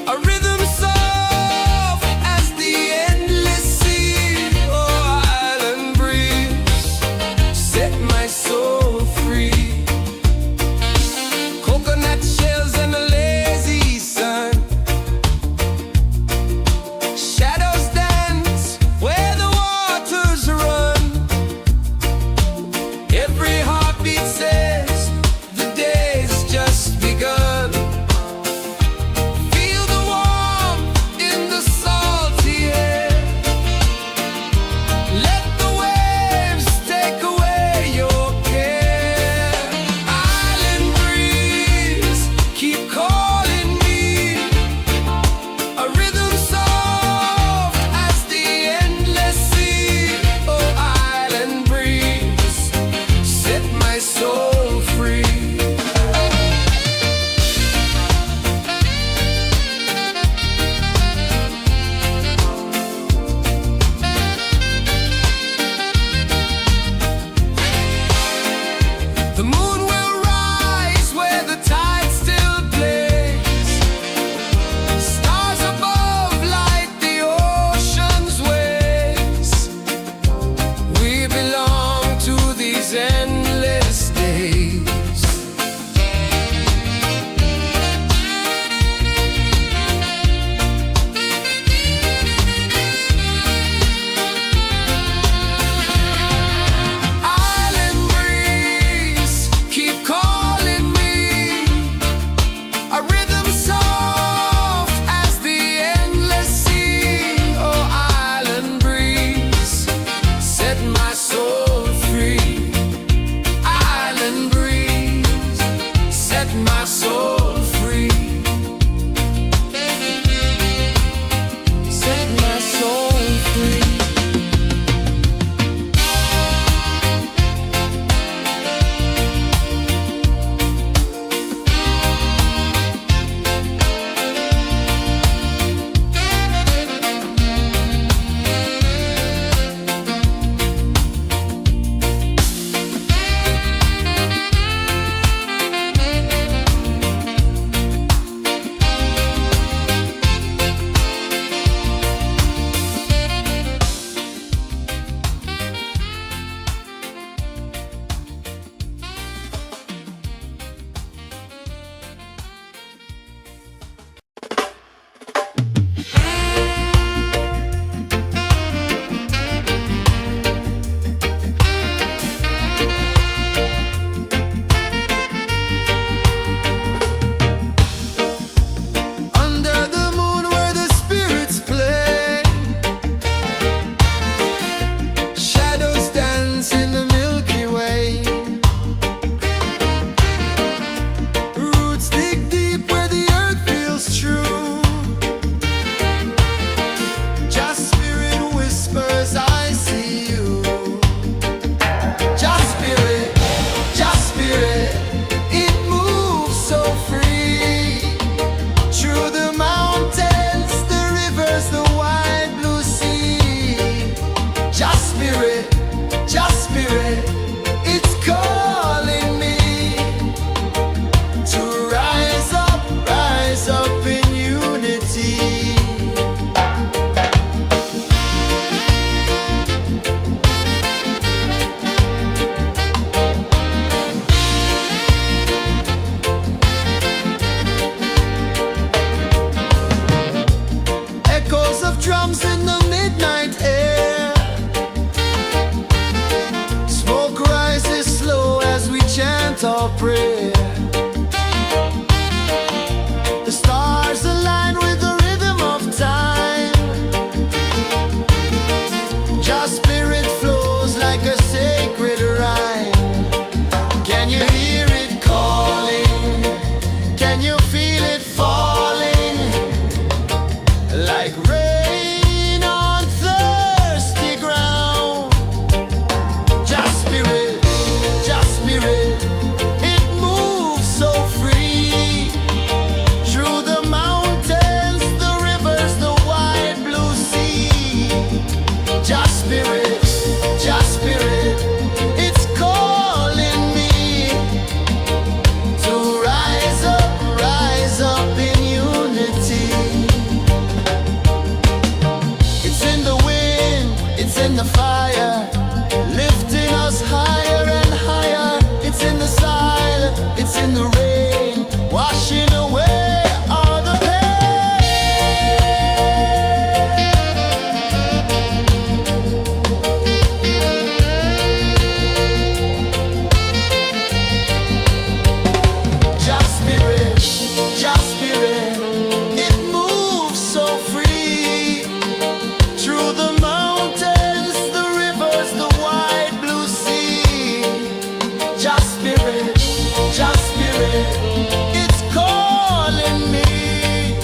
A rhythm soft as the endless sea. Oh, island breeze, set my soul free. Coconut shells and a lazy sun. Shadows dance where the waters run. Every heartbeat says the day's just begun. Feel the warmth in the salty air. Let the waves take away your care. Island breeze, keep calling me. A rhythm soft as the endless sea. Oh, island breeze, set my soul free. The moon will rise where the tide still plays. Stars above light the ocean's waves. We belong to these endless days. Island breeze, chant or pray. The stars align with the rhythm of time. Your spirit flows like a sacred rhyme. Can you hear it calling? Can you feel it falling? Like rain on thirsty ground. Just spirit, it moves so free. Through the mountains, the rivers, the wide blue sea. Just spirit, it's calling me to rise up in unity. It's in the wind, it's in the fire, lifting us higher and higher. It's in the silence, it's in the rain, washing away all the Just spirit, it moves so free. Through the mountains, the rivers, the wide blue sea. Just spirit, it's calling me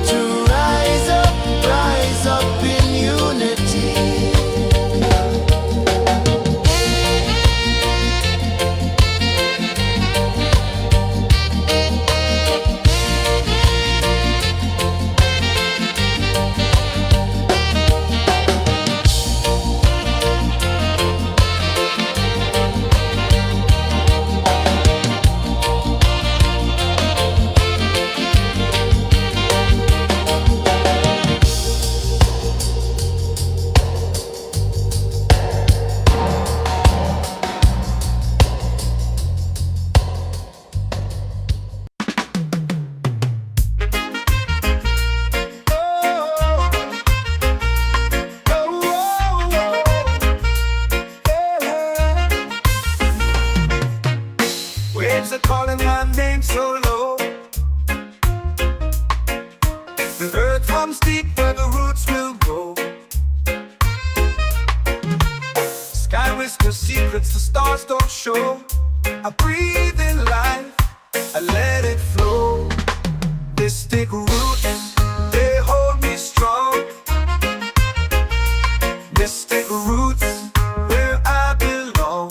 to rise up in unity.
Waves are calling my name so low. The earth comes deep where the roots will grow. Sky whispers secrets the stars don't show. I breathe in life, I let it flow. Mystic roots, they hold me strong. Mystic roots, where I belong.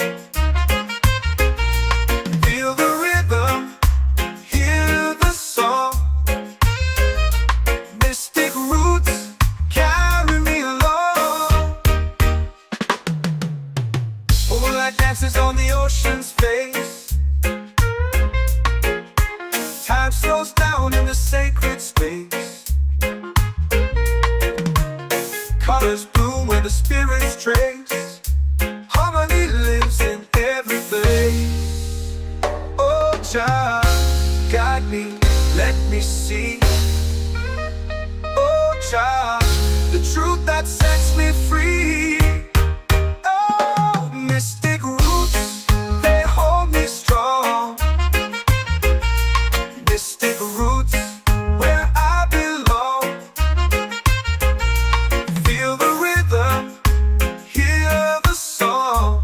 Feel the rhythm, hear the song. Mystic roots, carry me along. Moonlight dances on the ocean's face. Time slows down in the sacred space. Colors bloom where the spirits trace. Harmony lives in every place. Oh, child, guide me, let me see. Oh, child, the truth that sets me free. Oh, mystic roots, they hold me strong. Mystic roots, where I belong. Feel the rhythm, hear the song.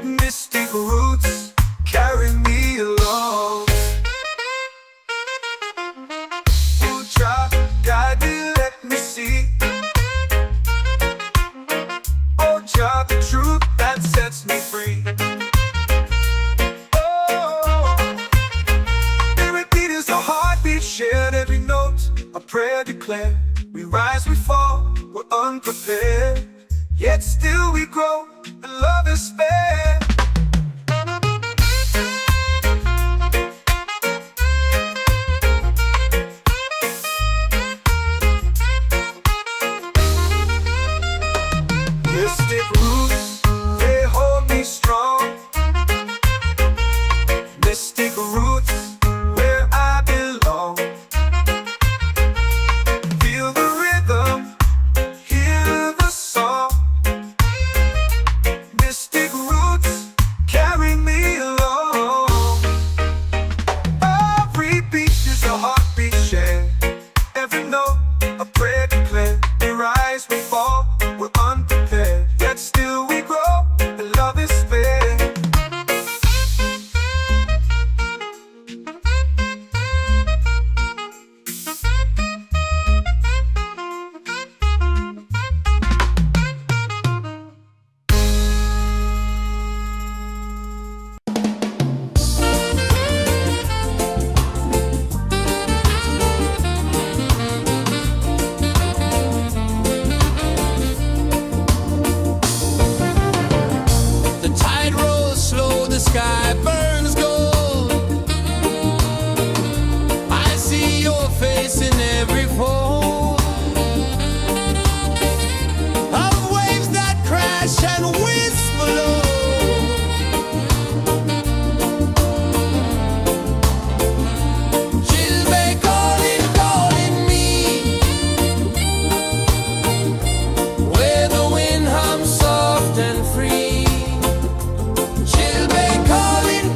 Mystic roots, carry me along. Oh, child, guide me, let me see. Oh, child, the truth that sets me free. Oh, every beat is a heartbeat shared, every note a prayer declared. We rise, we fall, we're unprepared, yet still we grow, and love is spared. Mystic roots, they hold me strong. Mystic roots, where I belong. Feel the rhythm, hear the song.
sky burns gold. I see your face in every fold of waves that crash and whisper low. She'll be calling, calling me where the wind hums soft and free. She'll be calling,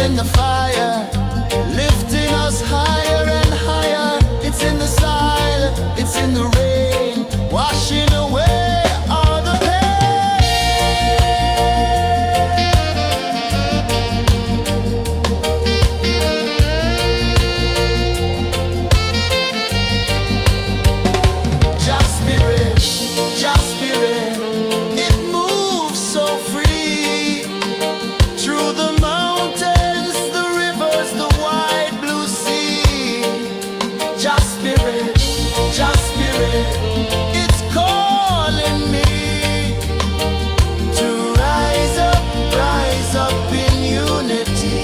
in the fire, lifting us higher and higher. It's in the silence, it's in the rain, washing away all the Just spirit, just spirit, it moves so free through the mountains, the rivers, the wide blue sea. Just spirit, it's calling me to rise up in unity.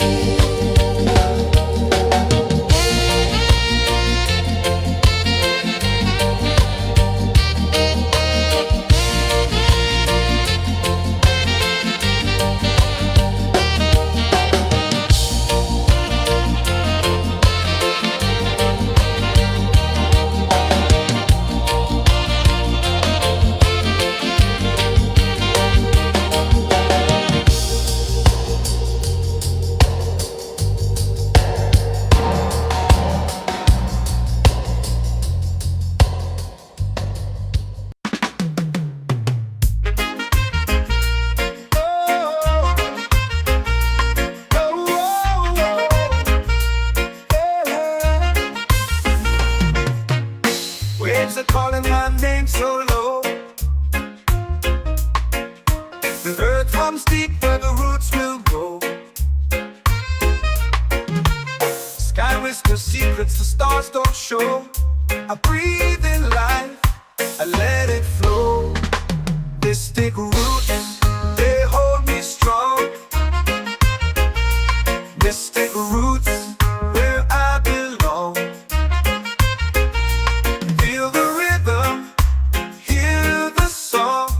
Waves are calling my name so low. The earth hums deep where the roots will grow. Sky whispers secrets the stars don't show. I breathe in life, I let it flow. Mystic roots, they hold me strong. Mystic roots, where I belong. Feel the rhythm, hear the song.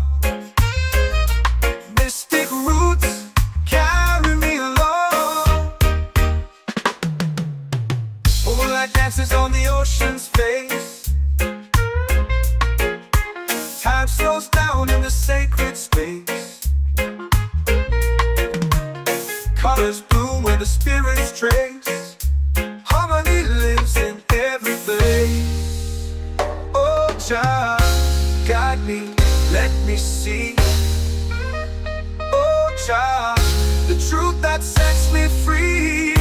Mystic roots, carry me along. Moonlight dances on the ocean's face. Time slows down in the sacred space. Colors bloom where the spirits trace. Harmony lives in every place. Oh, Jah, guide me, let me see. Oh, Jah, the truth that sets me free.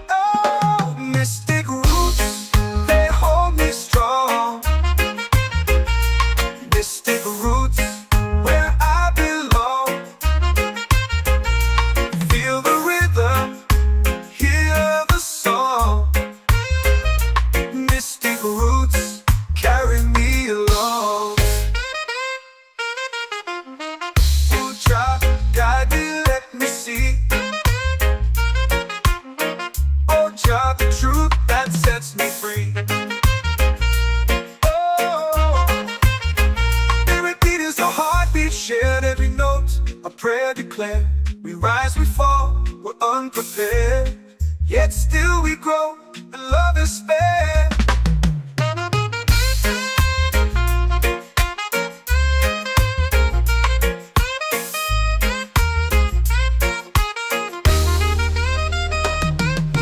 Oh, mystic roots, they hold me strong. Mystic roots, where I belong. Feel the rhythm, hear the song. Mystic roots, carry me along. Oh, Jah, guide me, let me see. Oh, Jah, the truth that sets me free. Oh, every beat is a heartbeat shared, every note a prayer declared. We rise, we fall, we're unprepared, yet still we grow, and love is spared.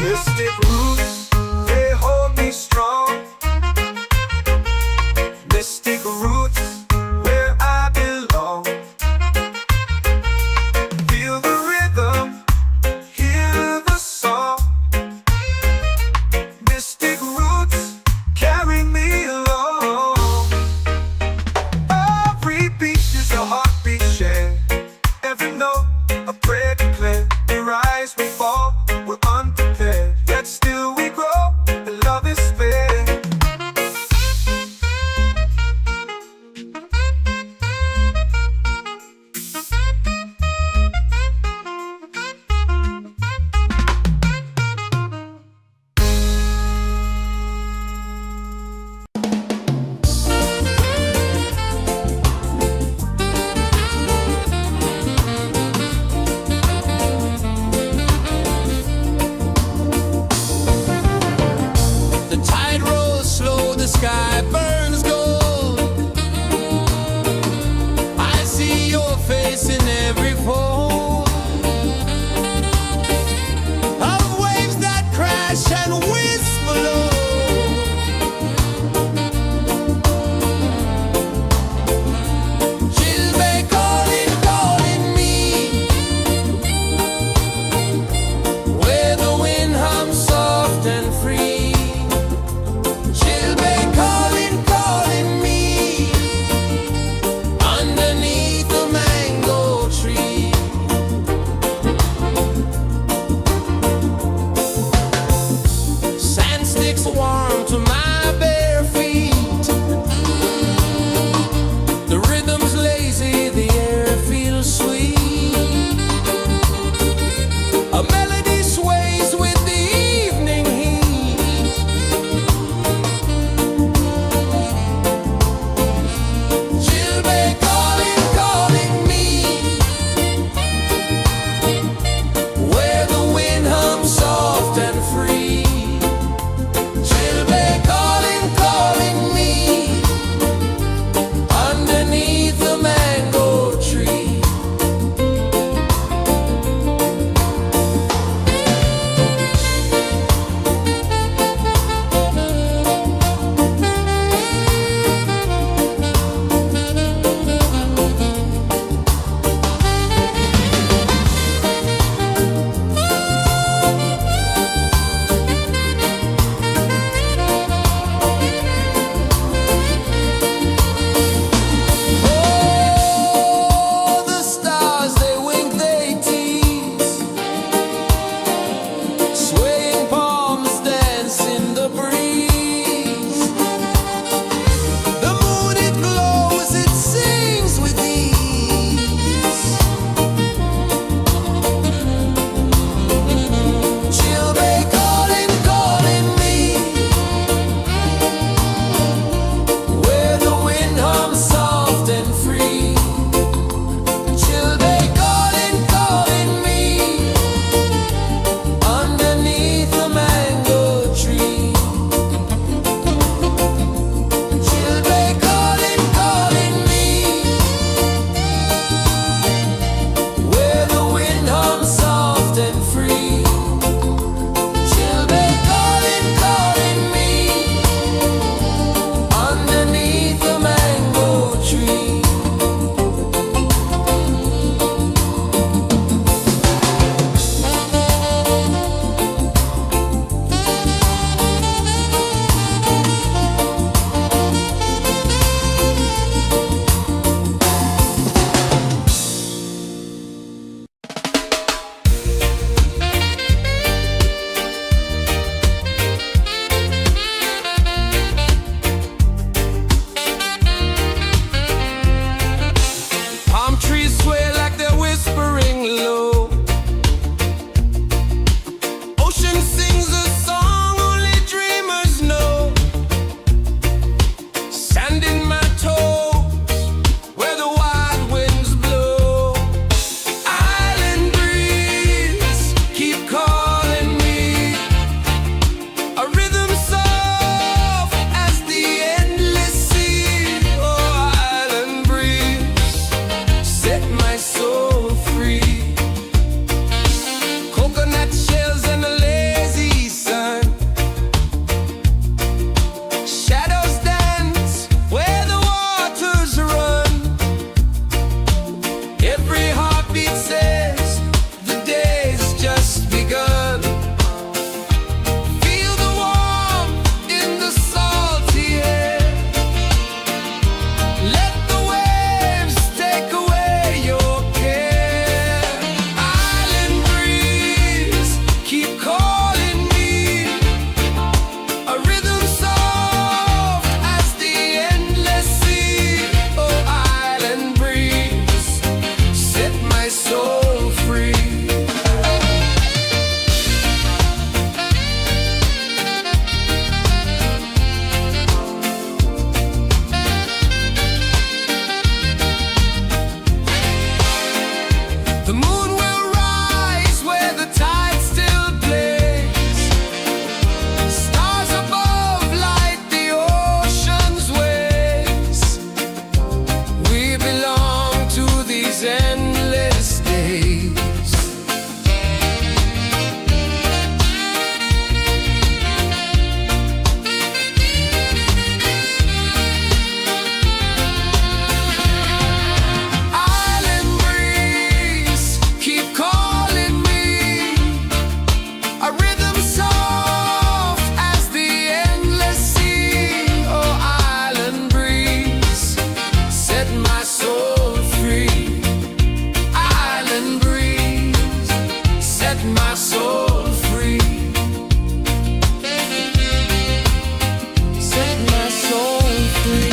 Mystic roots, they hold me strong. Mystic roots, where I belong. Feel the rhythm, hear the song. Mystic roots, set my soul free. Set my soul free.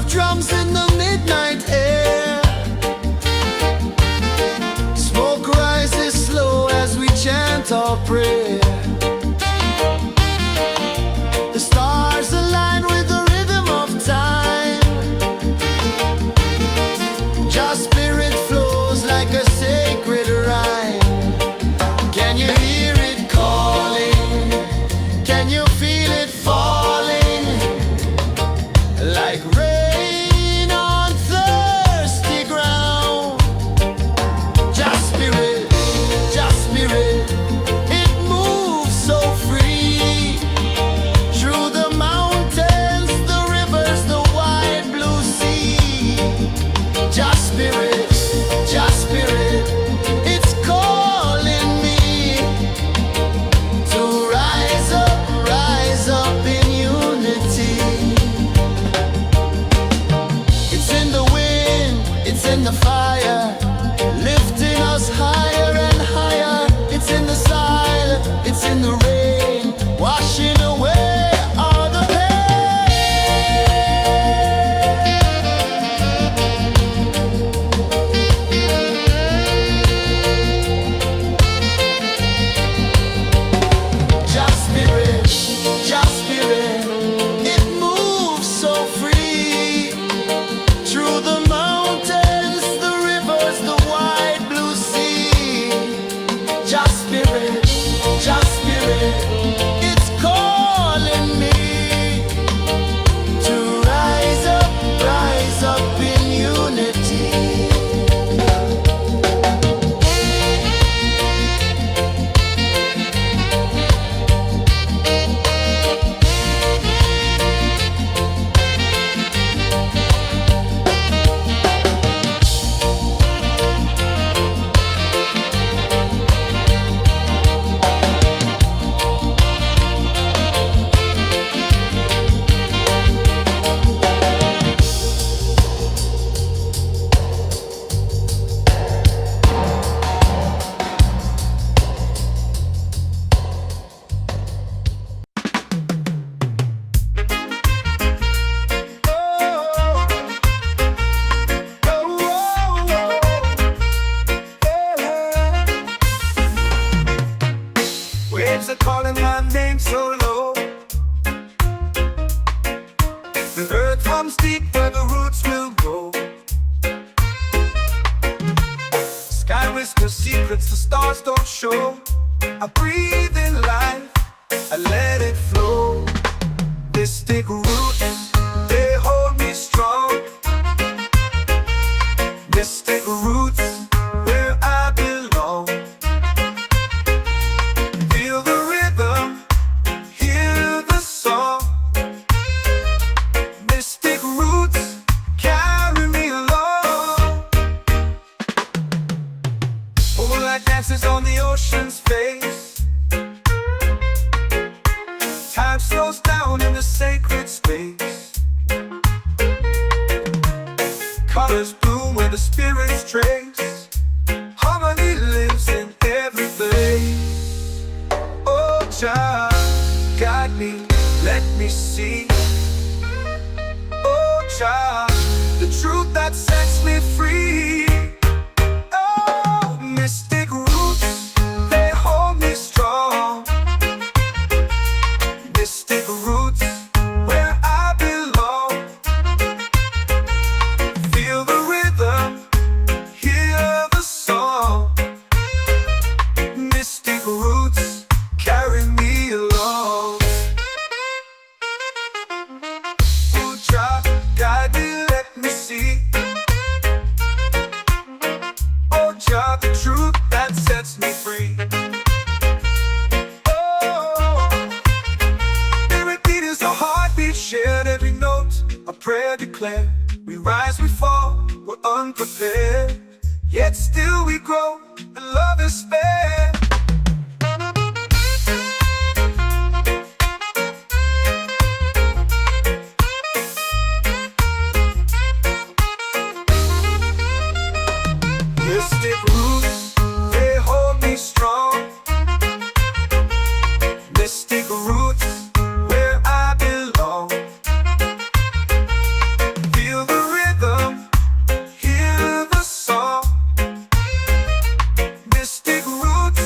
Drums in the midnight air. Smoke rises slow as we chant our prayer. The stars align with the rhythm of time. Just spirit flows like a sacred rhyme. Can you hear it calling? Can you feel it falling? Like rain in the fire, lifting us higher and higher. It's in the silence, it's in the rain, washing away all the Just spirit, it moves so free through the mountains, the rivers, the wide blue sea. Just spirit, it's calling me to rise up in unity.
Waves are calling my name so low. The earth runs deep where the roots will go. Sky whispers secrets the stars don't show. I breathe in life, I let it flow. Mystic roots, they hold me strong. Mystic roots, where I belong. Feel the rhythm, hear the song. Mystic roots, carry me along. Moonlight dances on the ocean's face. Time slows down in the sacred space. Colors bloom where the spirits trace. Harmony lives in every place. Oh, Jah, guide me, let me see. Oh, Jah, the truth that sets me free. Oh, mystic roots, they hold me strong. Mystic roots, where I belong. Feel the rhythm, hear the song. Mystic roots, carry me along. Oh, Jah, guide me, let me see. Oh, Jah, the truth that sets me free. Shared every note, a prayer declared. We rise, we fall, we're unprepared. Yet still we grow, and love is spared. Mystic roots, they hold me strong. Mystic roots, where I belong. Feel the rhythm, hear the song. Mystic roots,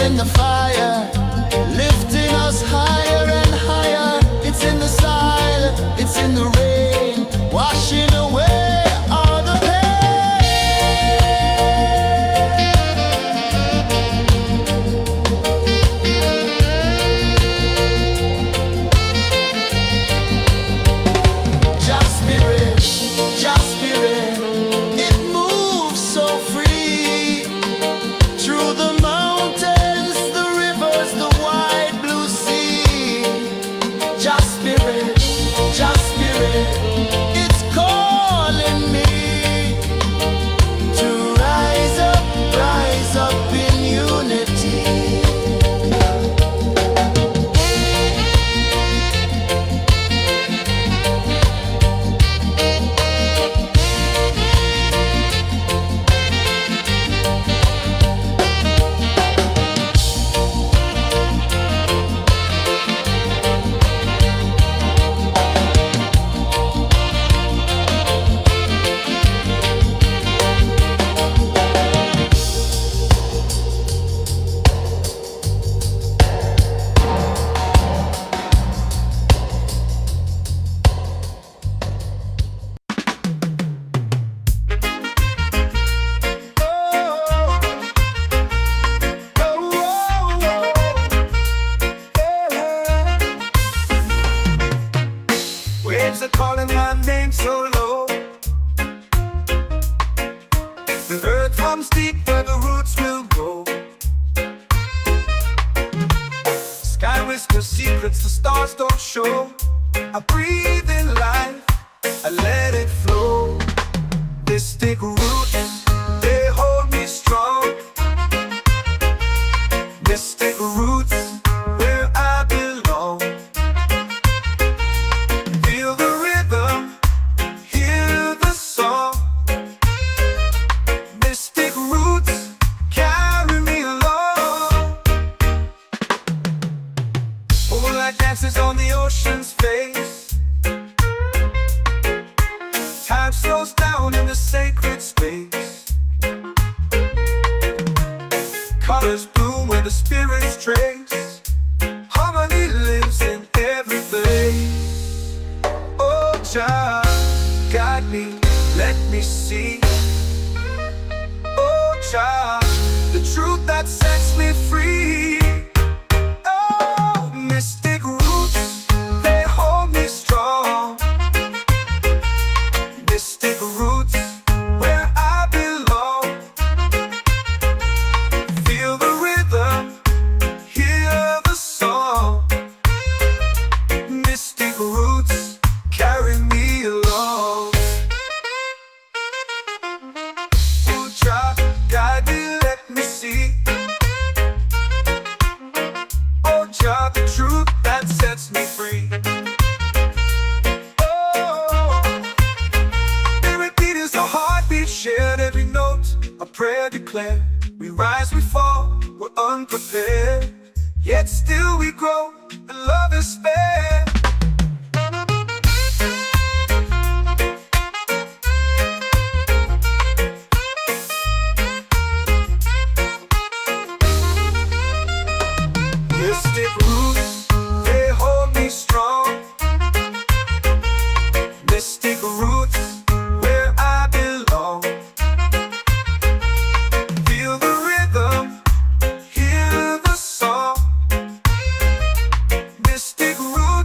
in the fire, lifting us higher and higher. It's in the silence, it's in the rain, washing away all the Just spirit, just spirit, it moves so free through the mountains, the rivers, the wide blue sea. Just spirit, it's calling me to rise up in unity.
Waves are calling my name so low. The earth hums deep where the roots will grow. Sky whispers secrets the stars don't show. I breathe in life, I let it flow. Mystic roots, they hold me strong. Mystic roots, where I belong. Feel the rhythm, hear the song. Mystic roots, carry me along. Moonlight dances on the ocean's face. Time slows down in the sacred space. Colors bloom where the spirits trace. Harmony lives in every place. Oh, child, guide me, let me see. Oh, child, the truth that sets me free. Oh, mystic roots, they hold me strong. Mystic roots, where I belong. Feel the rhythm, hear the song. Mystic roots, carry me along. Oh, child, guide me, let me see. Oh, child, the truth that sets me free. Oh, every beat is a heartbeat shared, every note a prayer declared. We rise, we fall, we're unprepared, yet still we grow, and love is spared. Mystic roots, they hold me strong. Mystic roots, where I belong. Feel the rhythm, hear the song. Mystic roots,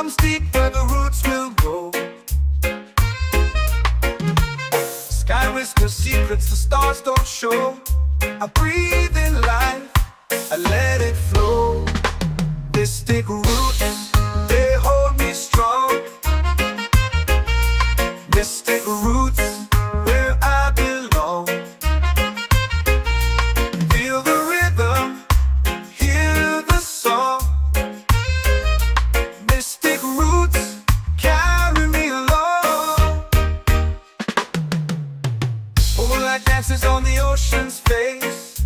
comes deep where the roots will grow. Sky whispers secrets the stars don't show. I breathe in life, I let it flow. Mystic roots, they hold me strong. Mystic roots, where I belong. Feel the rhythm, hear the song. Mystic roots, carry me along. Moonlight dances on the ocean's face.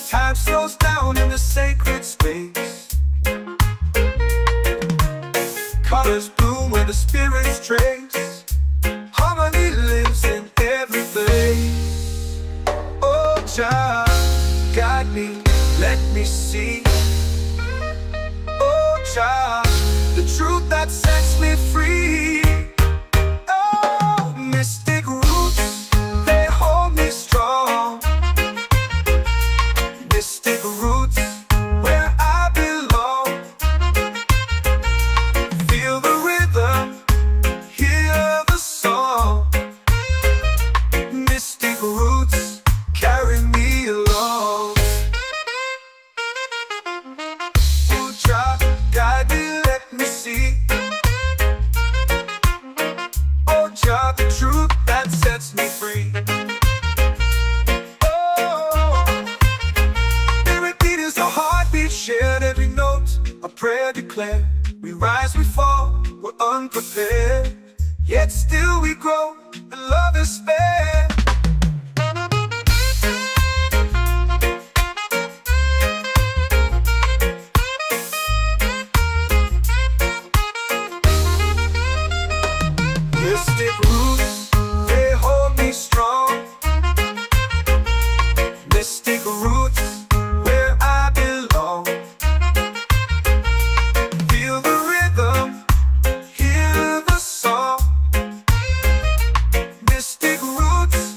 Time slows down in the sacred space. Colors bloom where the spirits trace. Harmony lives in every place. Oh, Jah, guide me, let me see. Oh, Jah, the truth that sets me free. Oh, mystic roots, they hold me strong. Mystic roots, where I belong. Feel the rhythm, hear the song. Mystic roots, carry me along. Oh, Jah, guide me, let me see. Oh, Jah, the truth that sets me free. Shared every note, a prayer declared. We rise, we fall, we're unprepared. Yet still we grow, and love is spared. Mystic roots, they hold me strong. Mystic roots, where I belong. Feel the rhythm, hear the song. Mystic roots,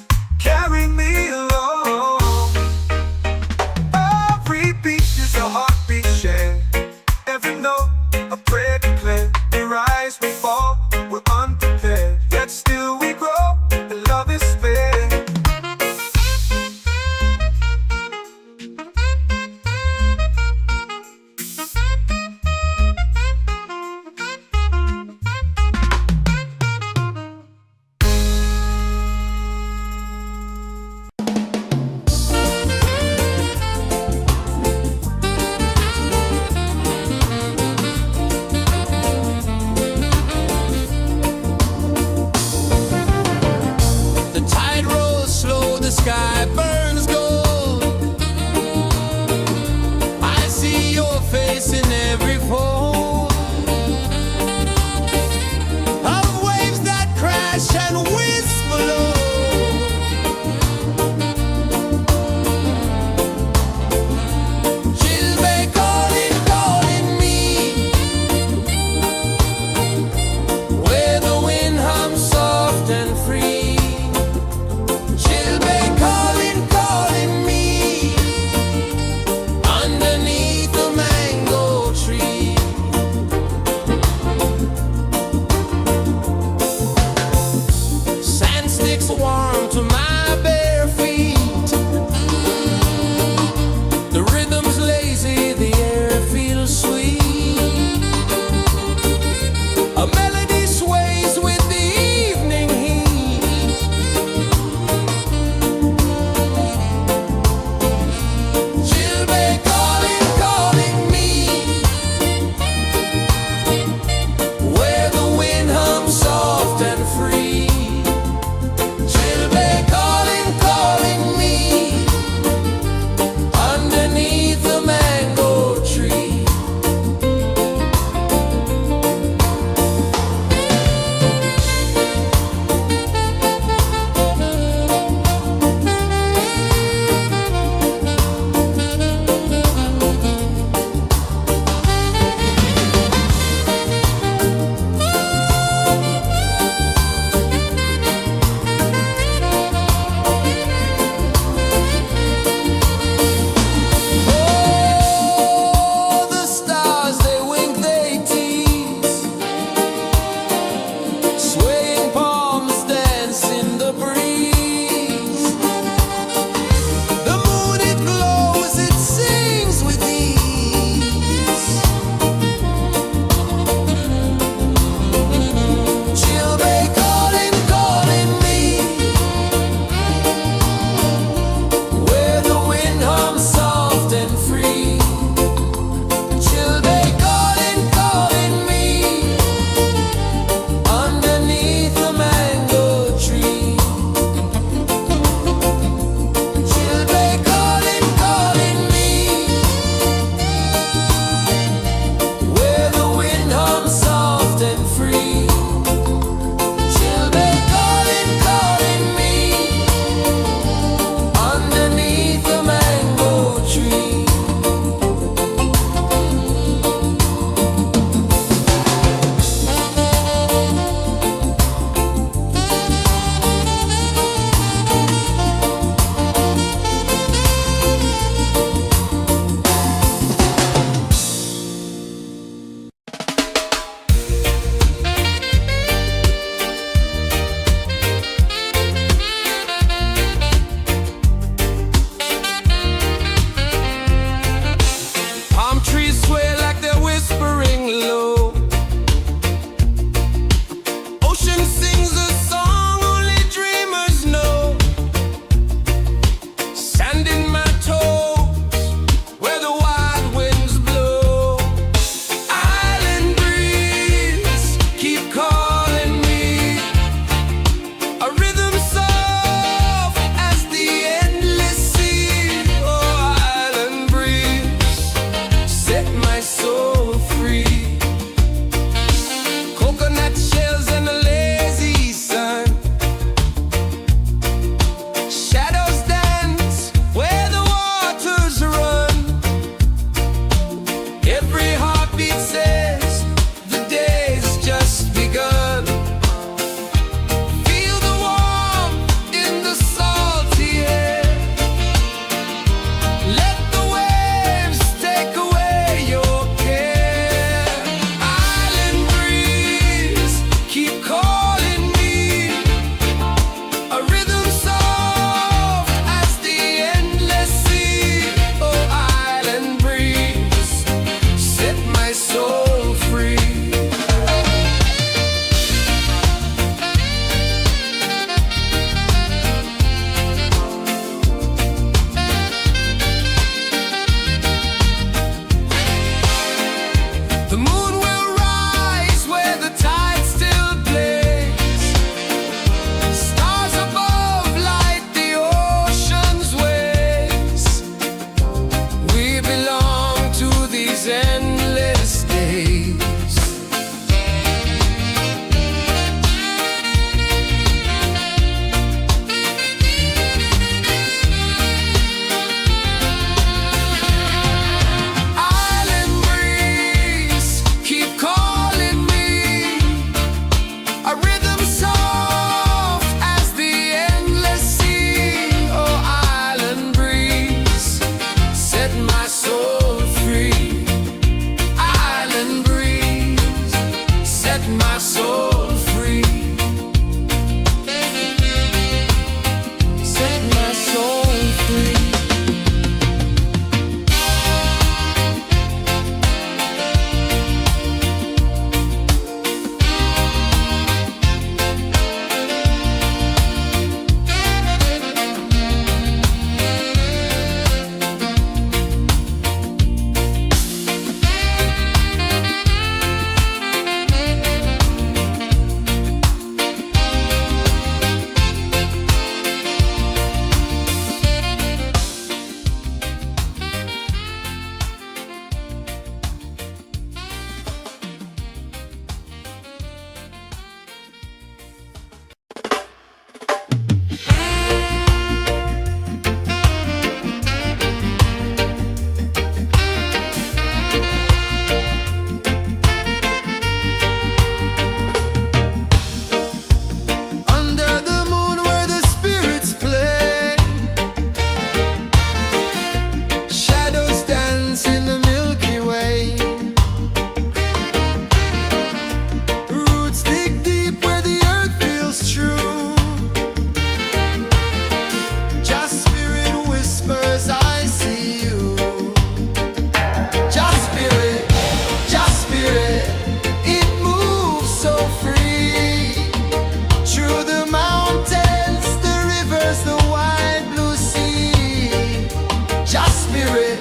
spirit,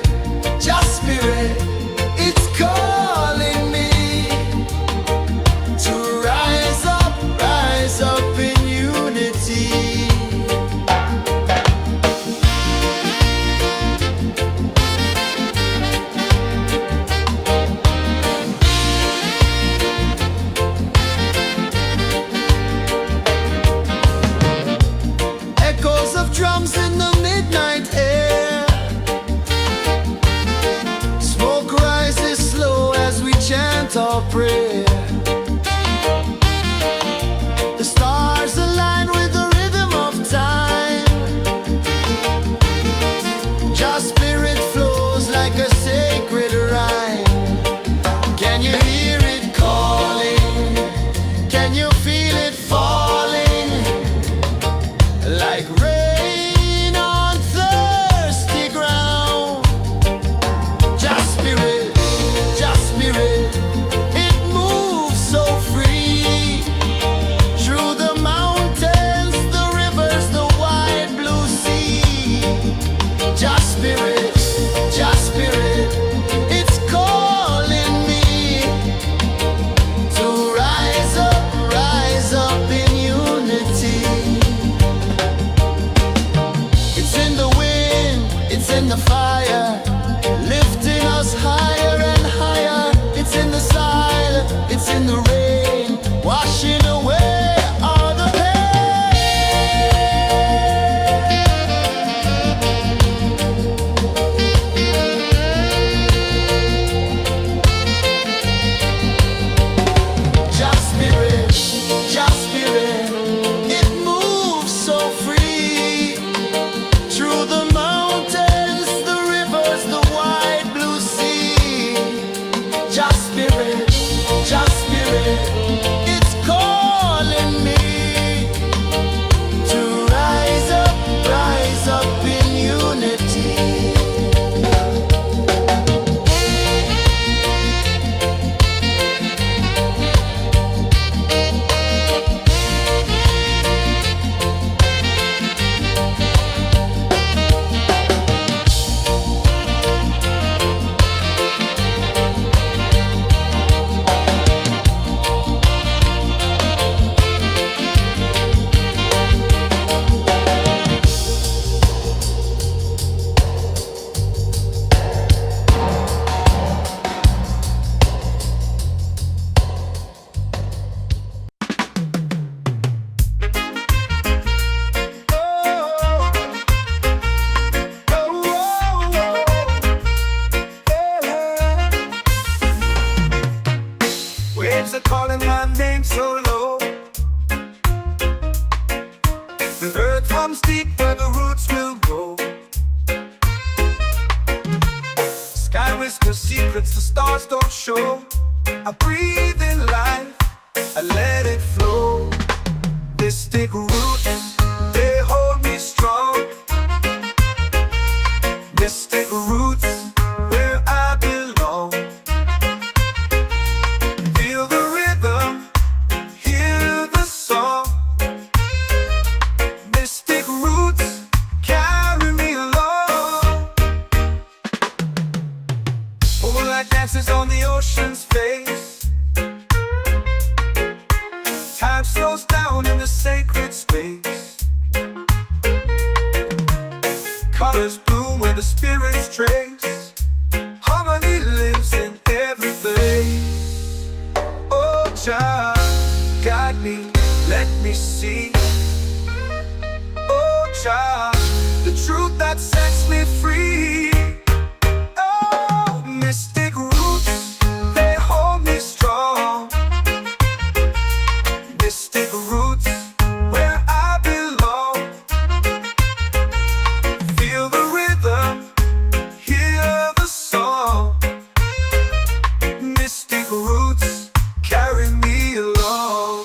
just spirit, it's calling me to rise up in unity. Echoes of drums in the midnight air. Smoke rises slow as we chant our prayer. The stars align with the rhythm of time. Just spirit flows like a sacred rhyme. Can you hear it calling? Can you feel it falling? Like rain on thirsty ground. Just spirit, it moves so free. Through the mountains, the rivers, the wide blue sea. Just spirit, it's calling me to rise up in unity. It's in the wind, it's in the fire, lifting us higher and higher. It's in the silence, it's in the rain, washing away all the Just spirit, it moves so free. Through the mountains, the rivers, the wide blue sea. Just spirit, it's calling me to rise up in unity.
Waves are calling my name so low. The earth comes deep where the roots will go. Sky whispers secrets the stars don't show. I breathe in life, I let it flow. This take root, they hold me strong. This take roots where I belong. Feel the rhythm, hear the song. Mystic roots carry me along. Moonlight dances on the ocean's face. Time slows down in the sacred space. Colors bloom where the spirits trace. Harmony lives in every place. Oh, Jah, guide me, let me see. Oh, Jah, the truth that sets me free. Oh, mystic roots, they hold me strong. Mystic roots, where I belong. Feel the rhythm, hear the song. Mystic roots carry me along.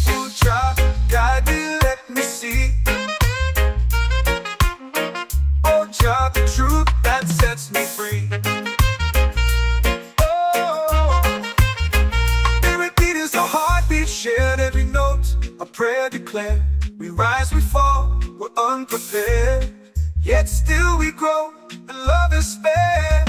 Oh, Jah, guide me, let me see. Oh, Jah, the truth that sets me free. Oh, spirit beat is a heartbeat, shared every note. A prayer declared. We rise, we fall, we're unprepared. yet still we grow, and love is fair.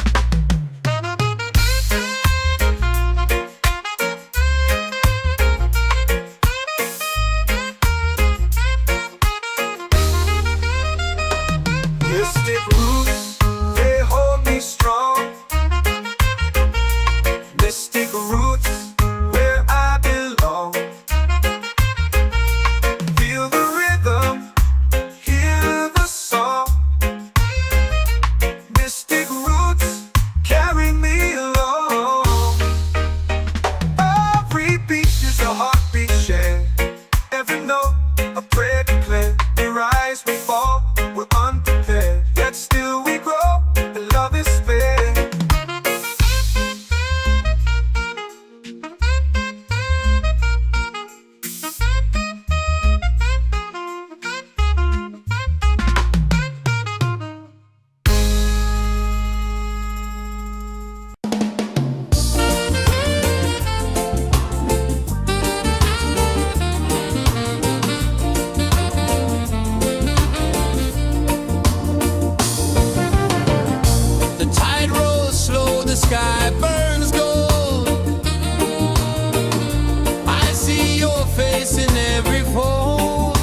Mystic roots, they hold me strong. Mystic roots, where I belong. Feel the rhythm, hear the song. Mystic roots, carry me along. Every beat is a heartbeat shared. Every note, a prayer declared. We rise, we fall, we're unprepared, yet still we grow, and love is fair.
The tide rolls slow, the sky burns gold. I see your face in every fold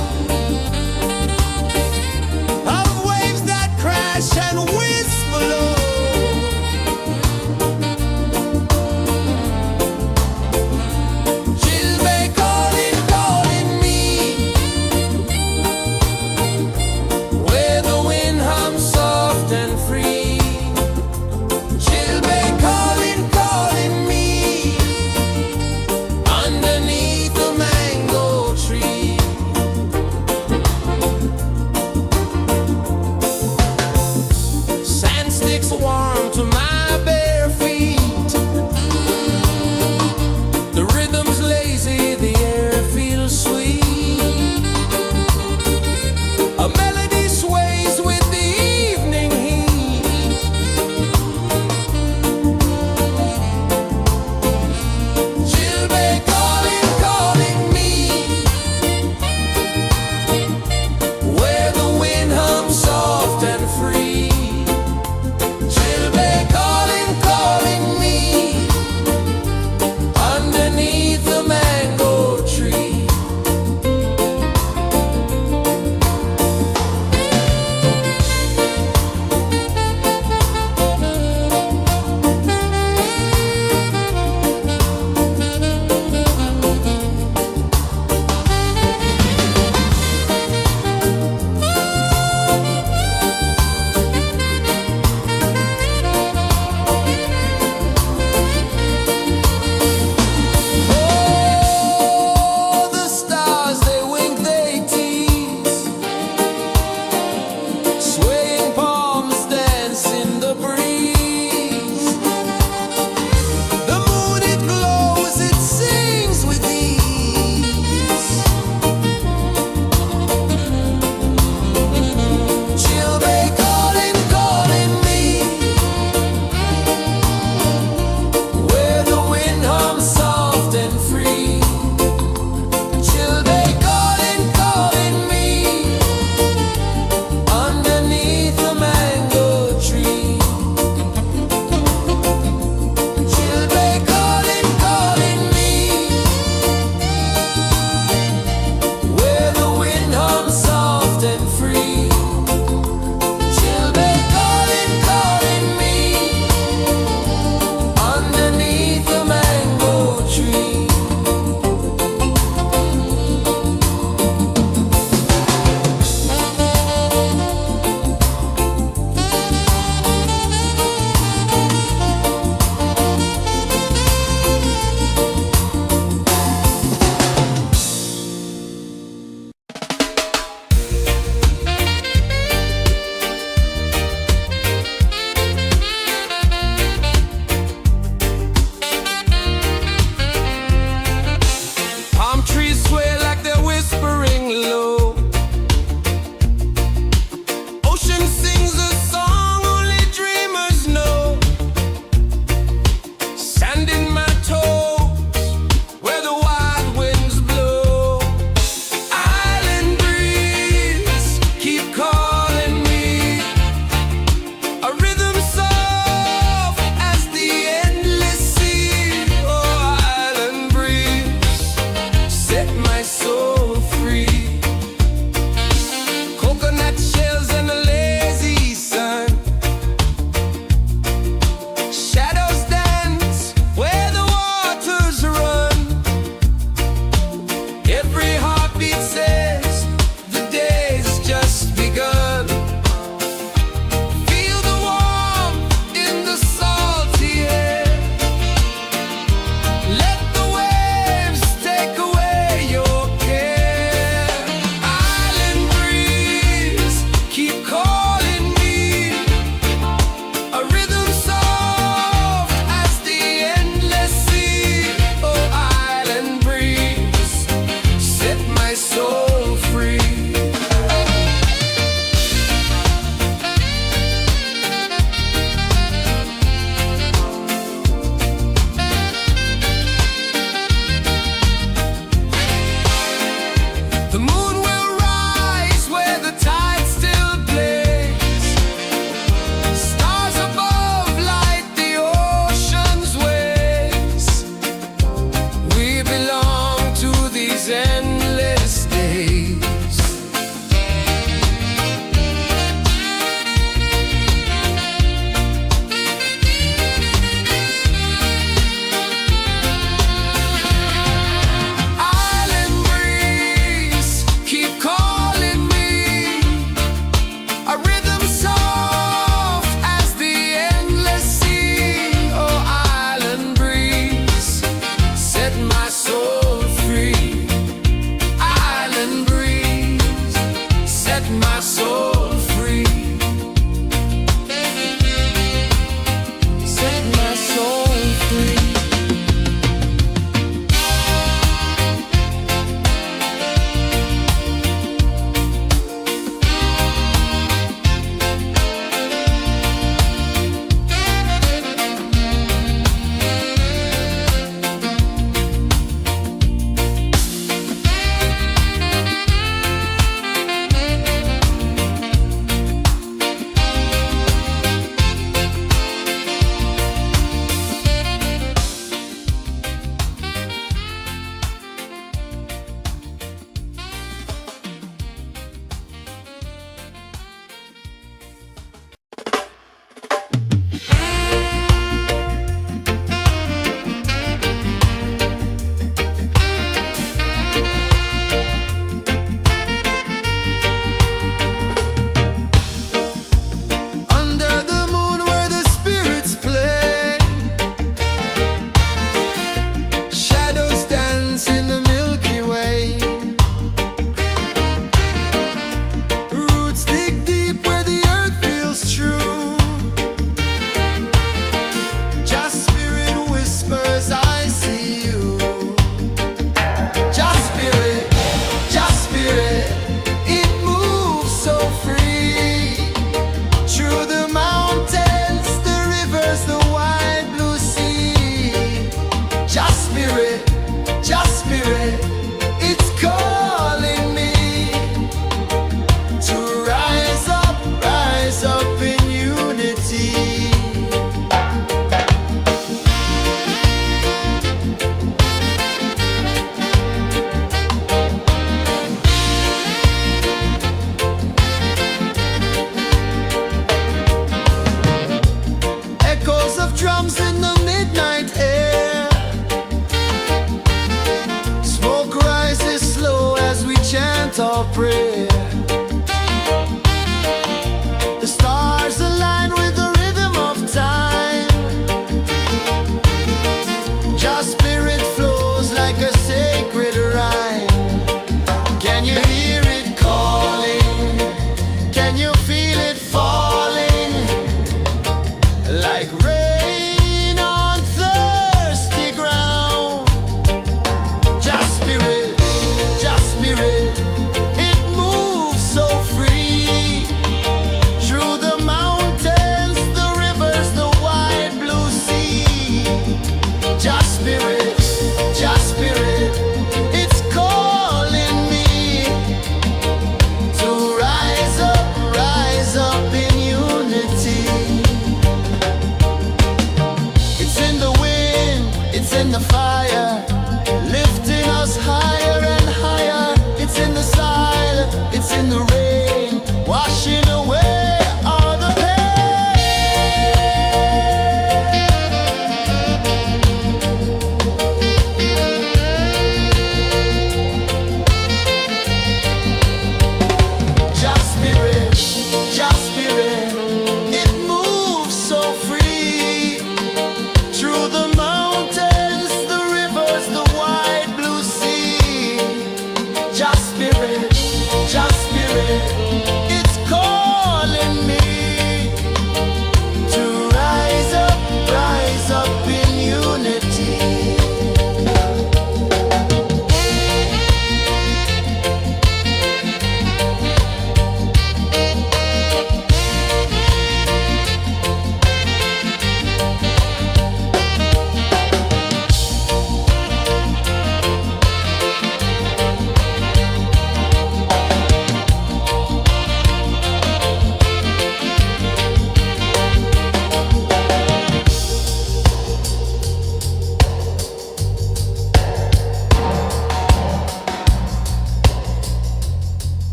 of waves that crash and whisper low. She'll be calling, calling me, where the wind hums soft and free. She'll be calling.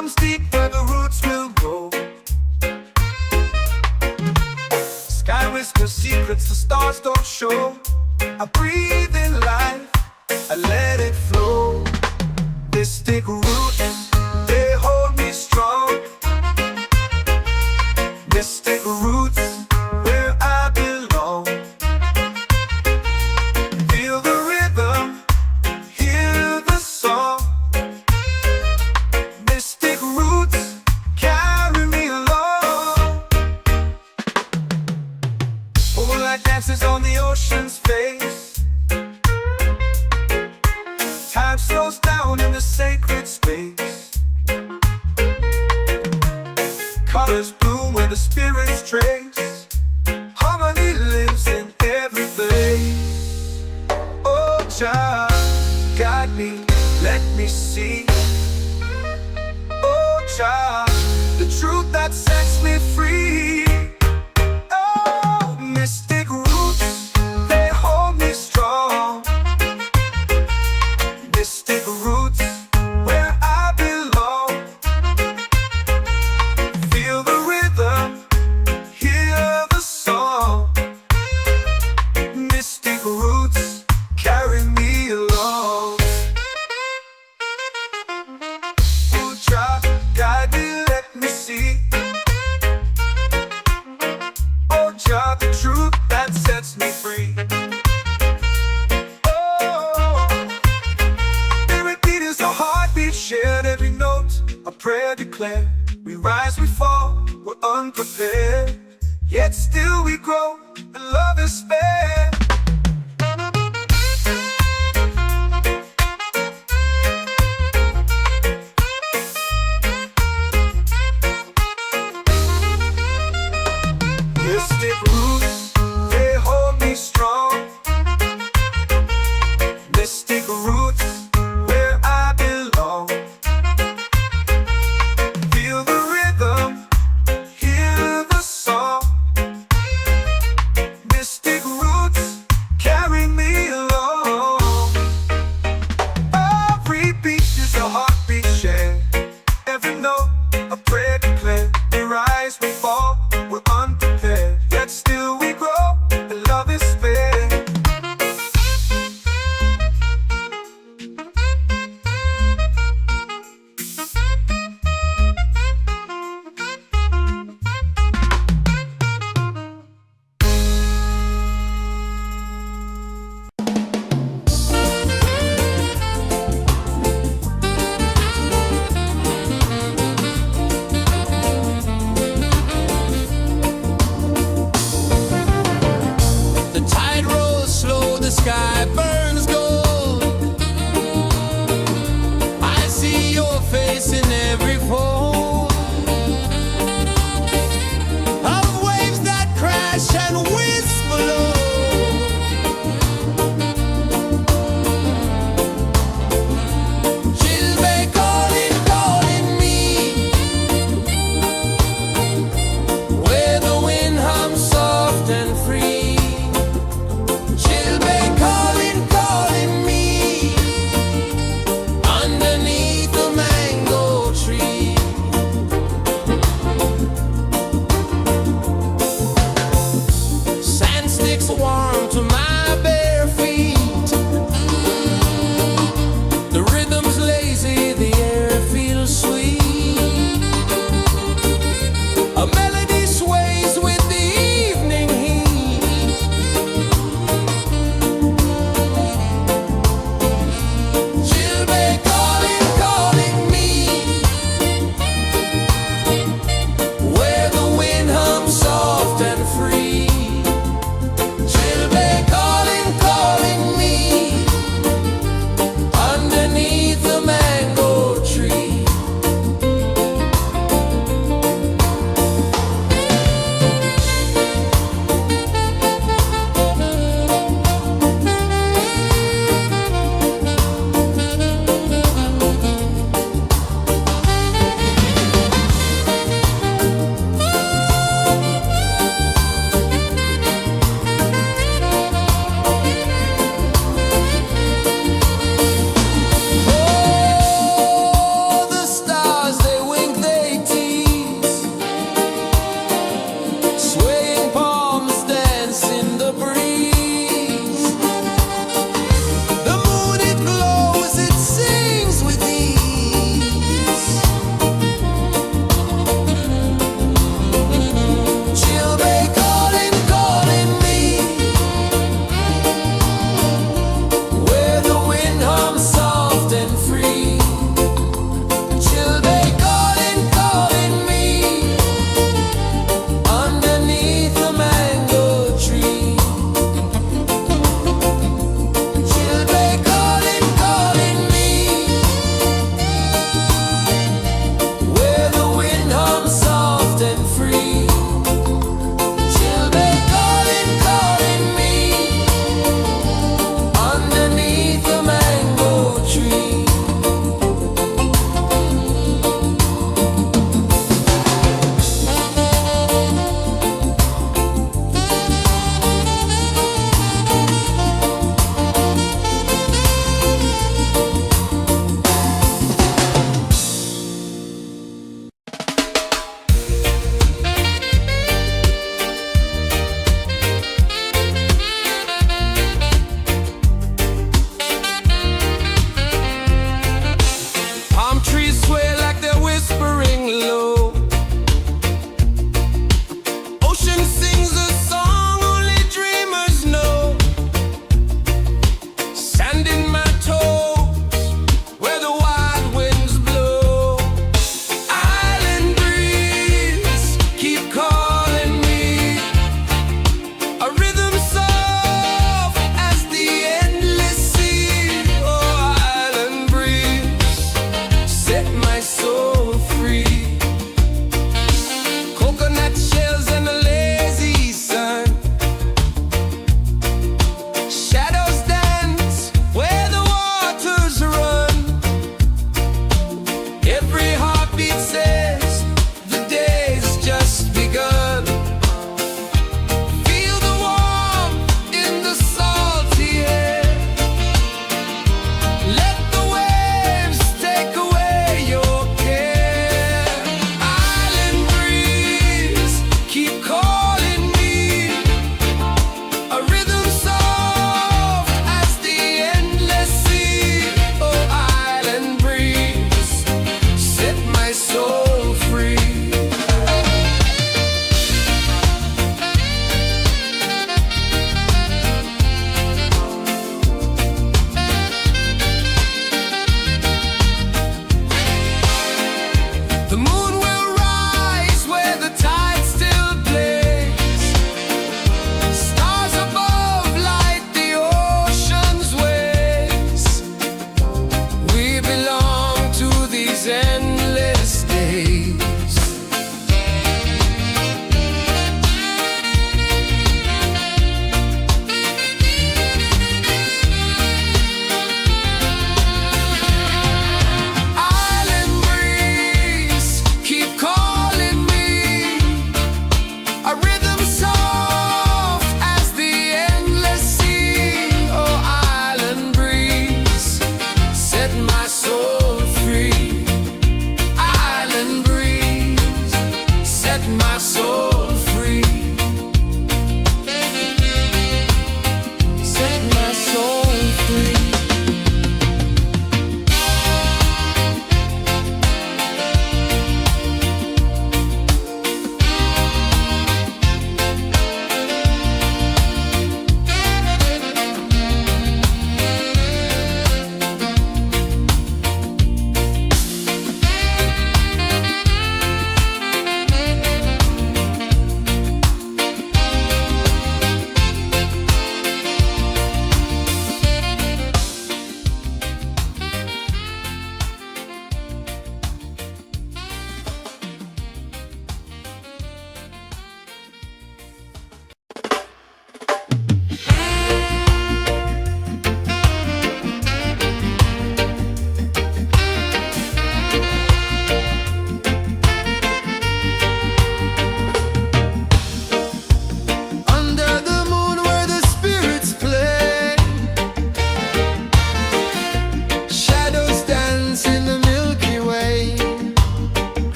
comes deep where the roots will grow. Sky whispers secrets the stars don't show. I breathe in life, I let it flow. Mystic roots, they hold me strong. Mystic roots, where I belong. Feel the rhythm, hear the song. Mystic roots, carry me along. Moonlight dances on the ocean's face. Time slows down in the sacred space. Colors bloom where the spirits trace. Harmony lives in every place. Oh, Jah, guide me, let me see. Oh, Jah, the truth that sets me free. Oh, mystic roots, they hold me strong. Mystic roots, where I belong. Feel the rhythm, hear the song. Mystic roots, carry me along. Oh, Jah, guide me, let me see. Oh, Jah, the truth that sets me free. Heartbeat shared, every note a prayer declared. We rise, we fall, we're unprepared, yet still we grow, and love is spared. Mystic roots, they hold me strong. Mystic roots, where I belong. Feel the rhythm, hear the song. Mystic roots,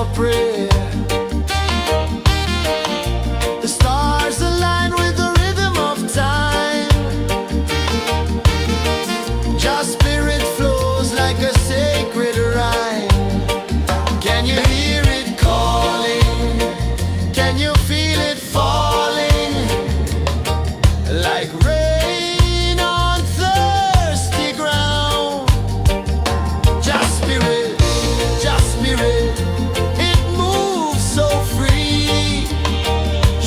for prayer. The stars align with the rhythm of time. Your spirit flows like a sacred rhyme. Can you hear it calling? Can you feel it falling? Like rain on thirsty ground. Just spirit, it moves so free.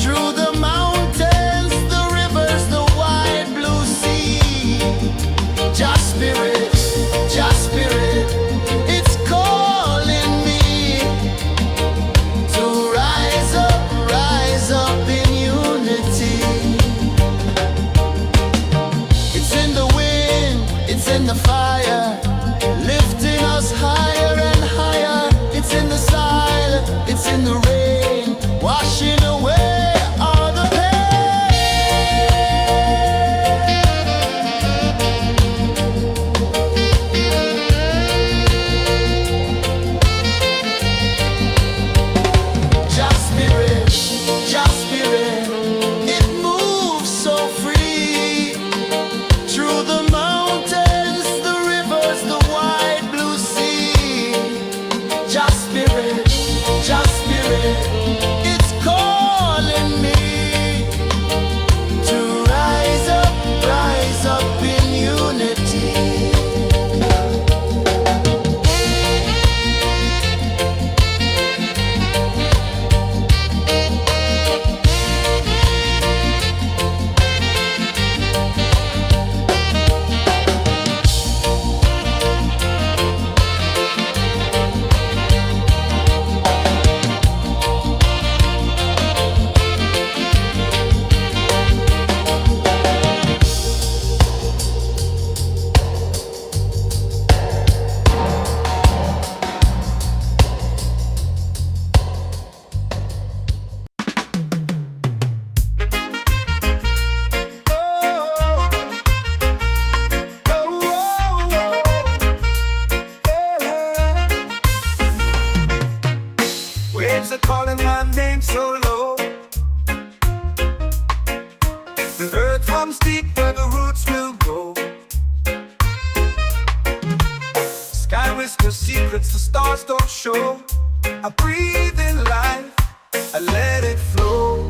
Through the mountains, the rivers, the wide blue sea. Just spirit, it's calling me to rise up in unity. It's in the wind, it's in the fire, lifting us higher and higher. It's in the silence, it's in the rain, washing away all the pain. Just spirit, it moves so free. Through the mountains, the rivers, the wide blue sea. Just spirit, it's calling me to rise up in unity.
Waves are calling my name so low. The earth runs deep where the roots will go. Sky whispers secrets the stars don't show. I breathe in life, I let it flow.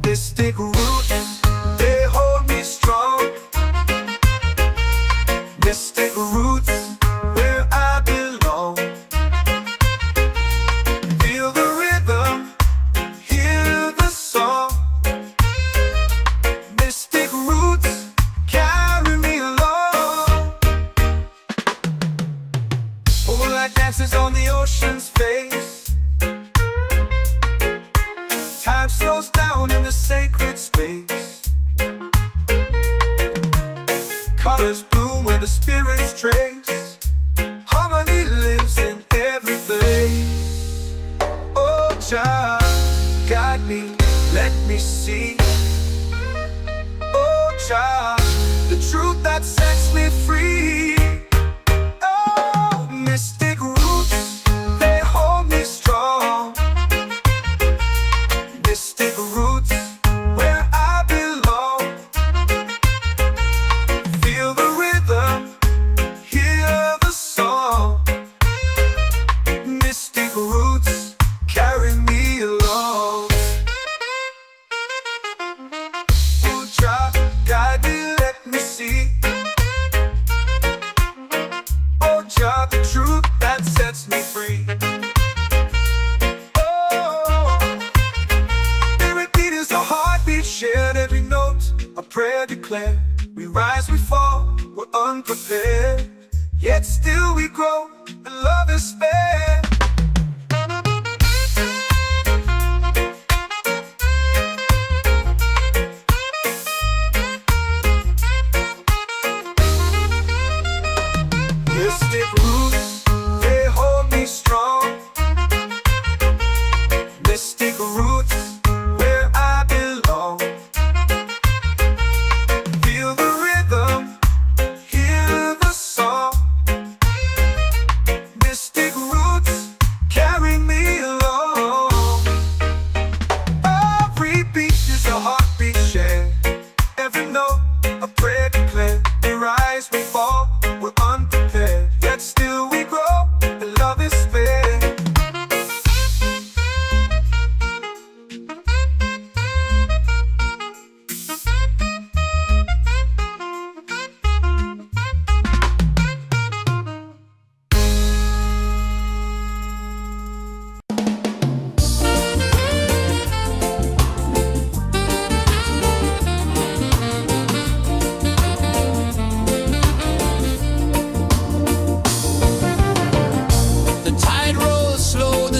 Mystic roots, they hold me strong. Mystic roots, where I belong. Feel the rhythm, hear the song. Mystic roots, carry me along. Moonlight dances on the ocean's face. Time slows down in the sacred space. Colors bloom where the spirits trace. Harmony lives in every place. Oh, Jah, guide me, let me see. Oh, Jah, the truth that sets me free. Oh, mystic roots, they hold me strong. Mystic roots, where I belong. Feel the rhythm, hear the song. Mystic roots, carry me along. Oh, Jah, guide me, let me see. Oh, Jah, the truth that sets me free. Oh, every beat is a heartbeat shared, every note a prayer declared. We rise, we fall, we're unprepared, yet still we grow, and love is spared. Mystic roots, they hold me strong. Mystic roots, where I belong. Feel the rhythm, hear the song. Mystic roots.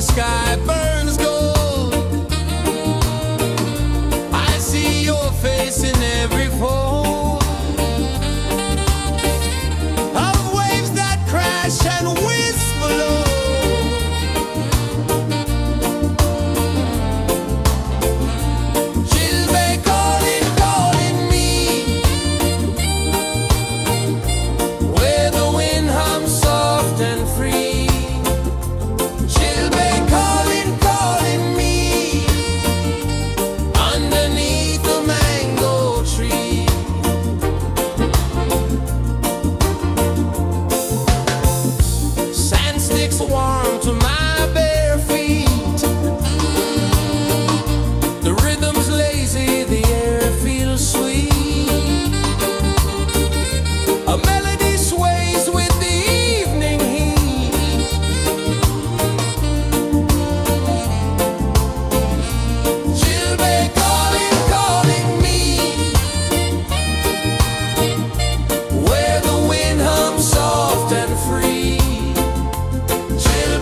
sky burns gold. I see your face in every fold of waves that crash and whisper low. She'll be calling, calling me where the wind hums soft and free. She'll be calling, calling me underneath the mango tree. Sand sticks warm to my bare feet. The rhythm's lazy, the air feels sweet. A melody sways with the evening heat. She'll be calling, calling me where the wind hums soft and free. She'll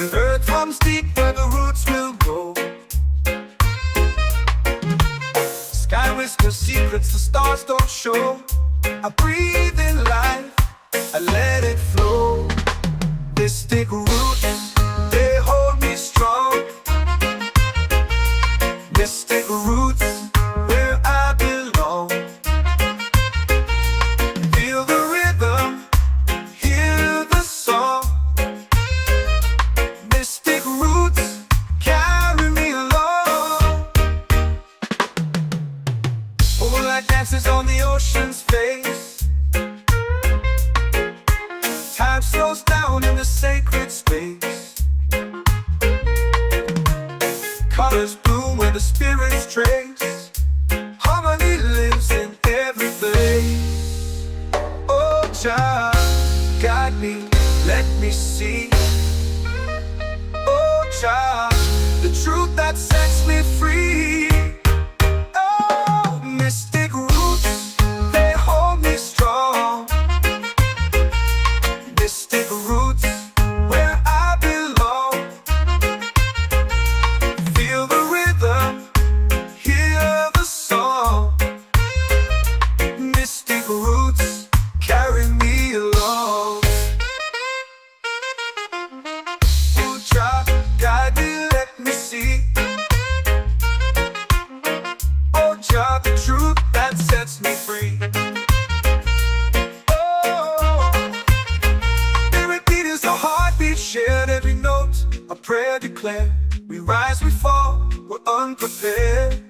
The earth runs deep where the roots will grow. Sky whispers secrets the stars don't show. I breathe in life, I let it flow. Mystic roots, they hold me strong. Mystic roots, where I belong. Feel the rhythm, hear the song. Mystic roots, carry me along. Moonlight dances on the ocean's face. Time slows down in the sacred space. Colors bloom where the spirits trace. Harmony lives in every place. Oh, child, guide me, let me see. Oh, child, the truth that sets me free. Oh, mystic roots, they hold me strong. Mystic roots, where I belong. Feel the rhythm, hear the song. Mystic roots, carry me along. Oh, child, guide me, let me see. Oh, child, the truth that sets me free. Oh, spirit beat is a heartbeat, shared every note. A prayer declared. We rise, we fall, we're unprepared.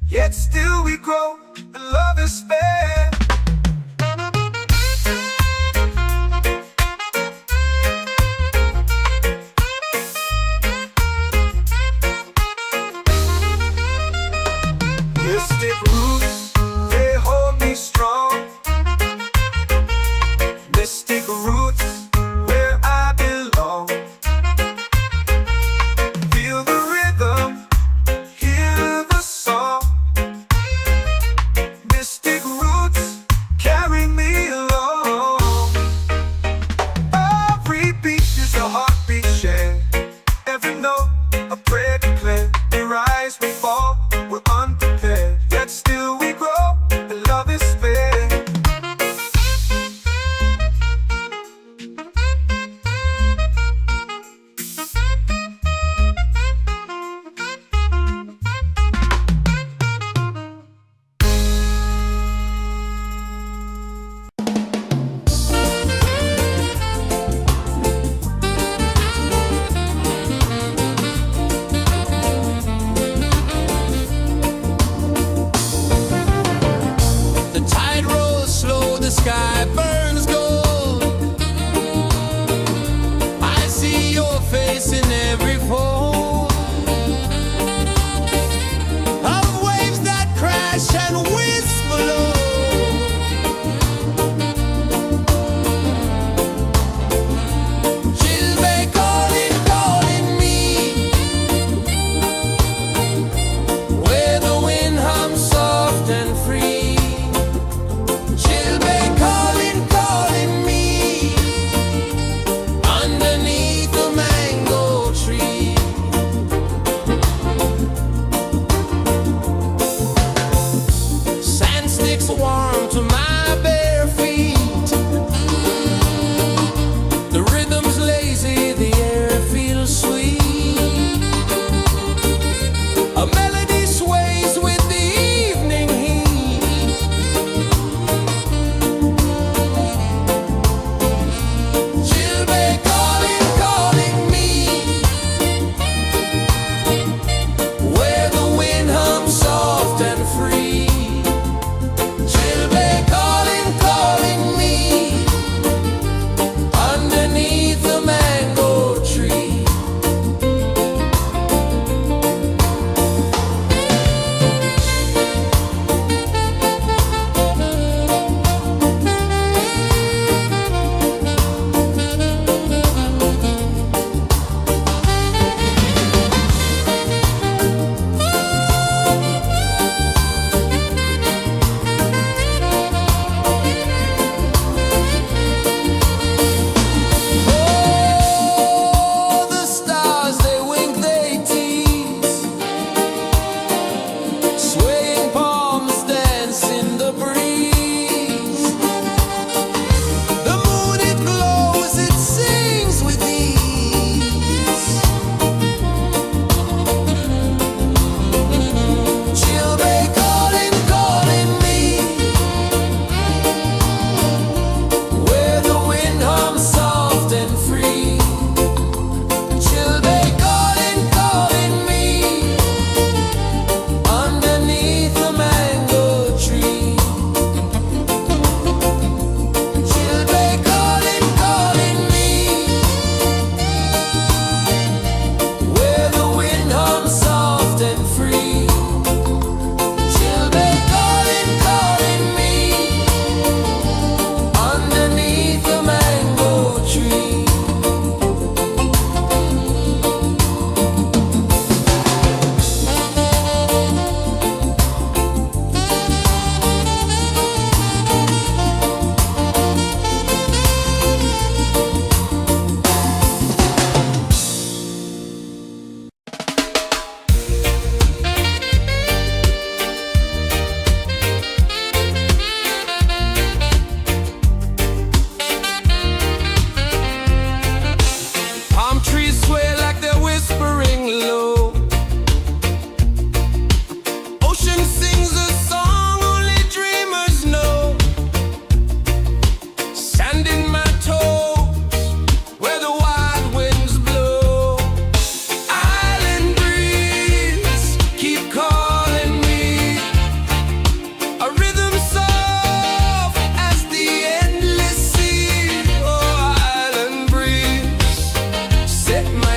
Yet still we grow, and love is spared. Mystic roots, they hold me strong. Mystic roots, where I belong. Feel the rhythm, hear the song. Mystic roots.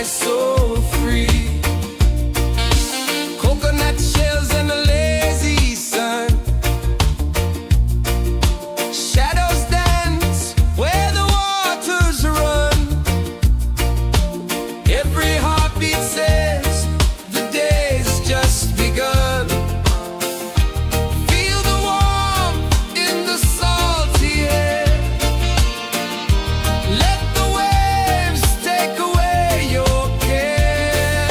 soul free. Coconut shells and a lazy sun. Shadows dance where the waters run. Every heartbeat says the day's just begun. Feel the warmth in the salty air. Let the waves take away your care.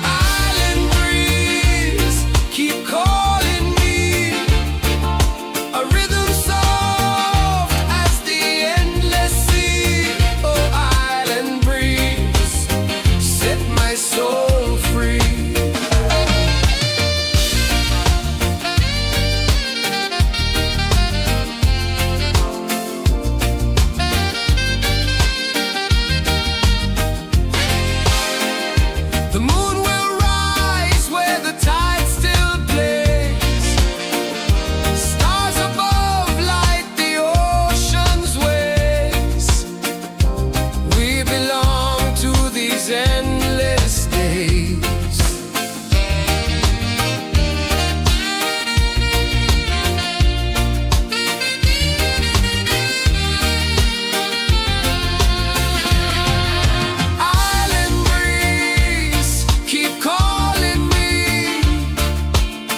Island breeze, keep calling me. A rhythm soft as the endless sea. Oh, island breeze, set my soul free. The moon will rise where the tide still plays. Stars above light the ocean's waves. We belong to these endless days. Island breeze, keep calling me.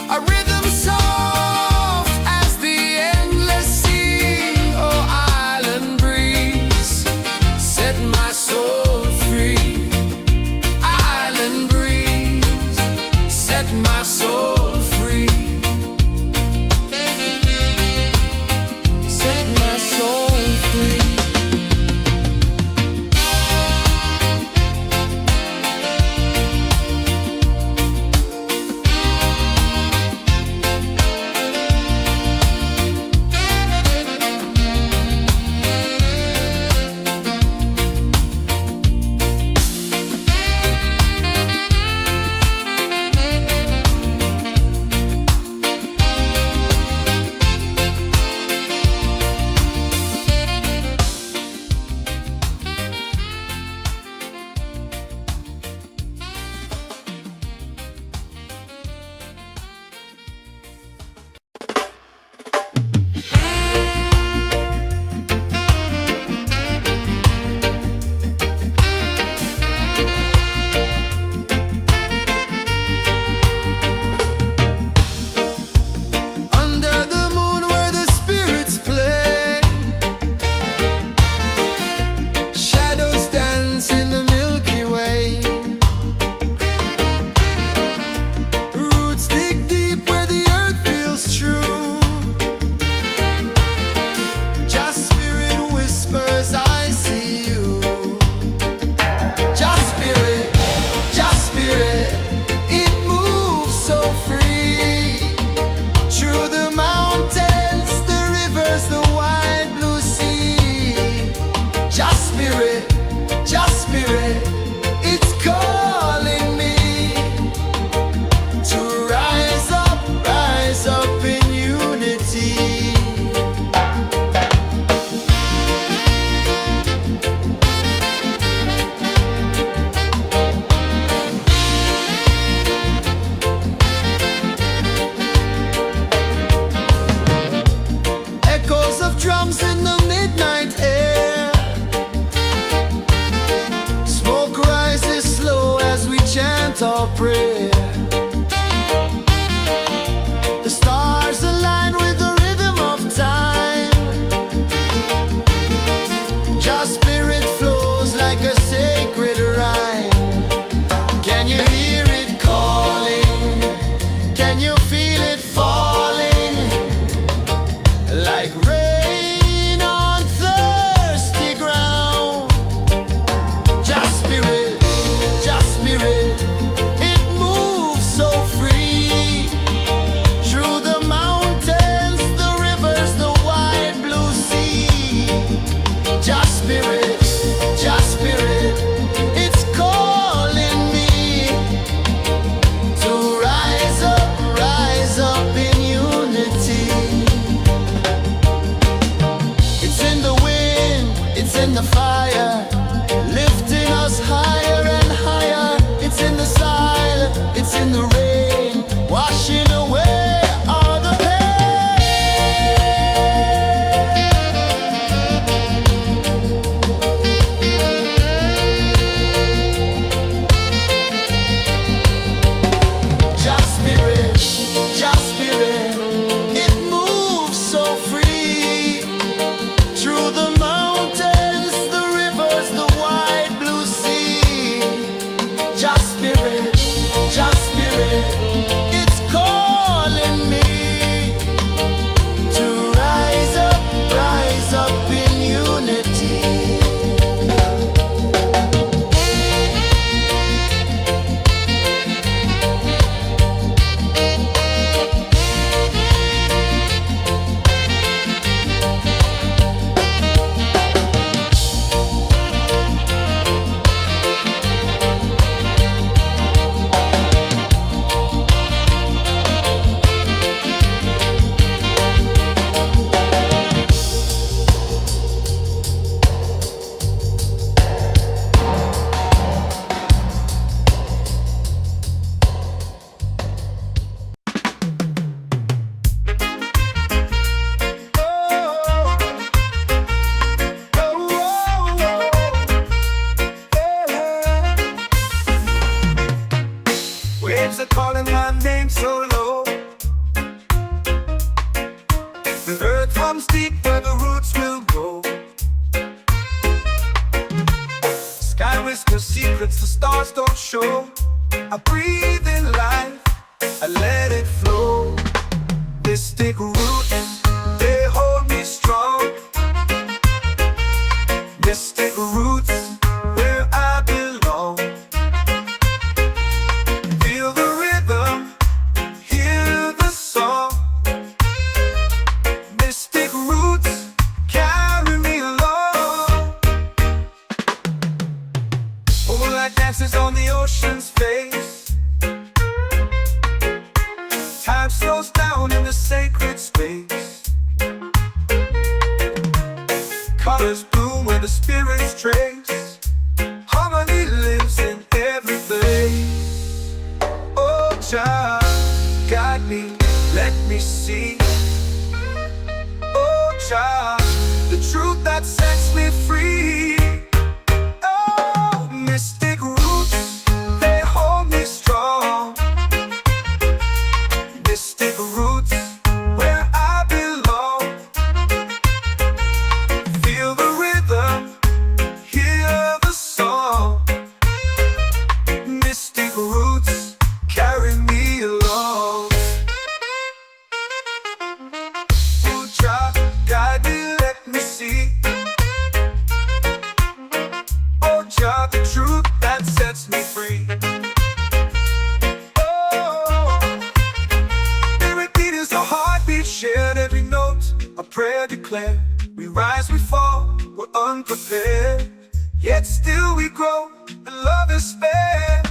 A rhythm soft as the endless sea. Oh, island breeze, set my soul free. Island breeze, set my soul free. Set my soul free. Under the moon where the spirits play, shadows dance in the Milky Way. Roots dig deep where the earth feels true. Just spirit whispers, I see you. Just spirit, it moves so free. Through the mountains, the rivers, the wide blue sea. Just spirit, it's calling me to rise up in unity. Echoes of drums in the midnight air. Smoke rises slow as we chant our prayer. The stars align with the rhythm of time. Just spirit flows like a sacred rhyme. Can you hear it calling? Can you feel it falling? Like rain on thirsty ground. Just spirit, it moves lips are calling my name so low. The earth comes deep where the roots will grow. Sky whispers secrets the stars don't show. I breathe in life, I let it flow. Mystic roots, they hold me strong. Mystic roots, where I belong. Feel the rhythm, hear the song. Mystic roots, carry me along. Moonlight dances on the ocean's face. Time slows down in the sacred space. Colors bloom where the spirits trace. Harmony lives in every place. Oh, child, guide me, let me see. Oh, child, the truth that sets me free. Oh, mystic roots, they hold me strong. Mystic roots, where I belong. Feel the rhythm, hear the song. Mystic roots, carry me along. Oh, child, guide me, let me see. Oh, child, the truth that sets me free. A heartbeat shared, every note a prayer declared. We rise, we fall, we're unprepared, yet still we grow, and love is spared.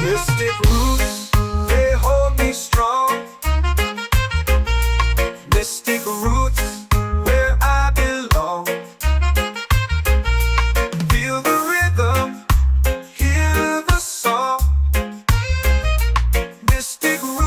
Mystic roots, they hold me strong. Mystic roots, where I belong. Feel the rhythm, hear the song. Mystic roots.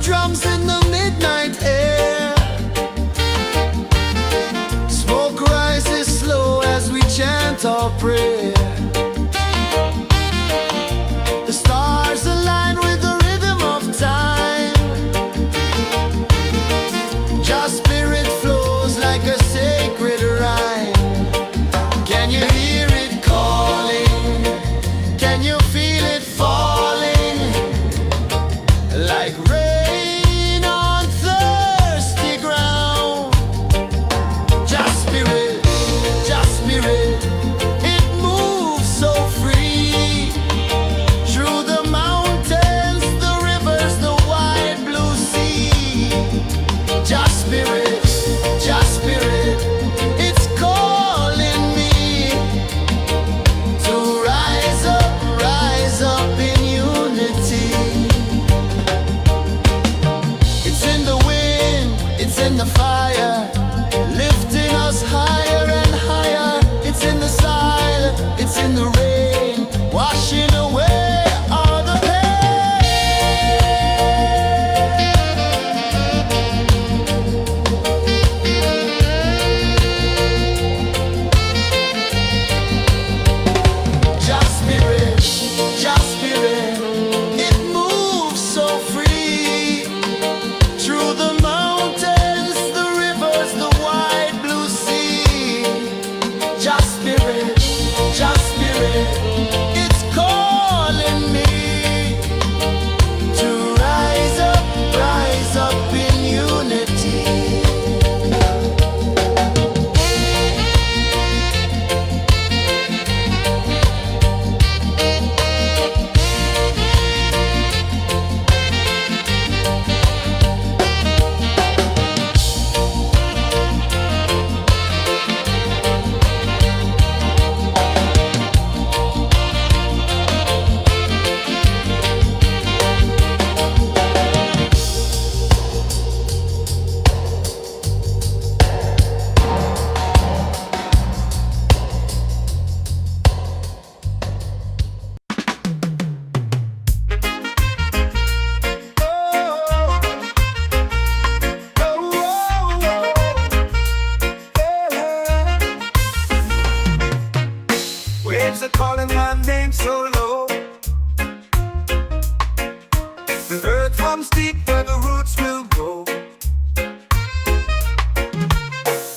drums in the midnight air. Smoke rises slow as we chant our prayer. The stars align with the rhythm of time. Your spirit flows like a sacred rhyme. Can you hear it calling? Can you feel it falling? Like rain on thirsty ground. Just spirit, it moves so free. Through the mountains, the rivers, the wide blue sea. Just spirit, it's calling me to rise up in unity. It's in the wind, it's in the fire, lifting us higher and higher. It's in the silence, it's in the rain, washing away all the Just spirit, it moves so free. Through the mountains, the rivers, the wide blue sea. Just spirit, it's calling me to rise up in unity.
Waves are calling my name so low. The earth hums deep where the roots will go.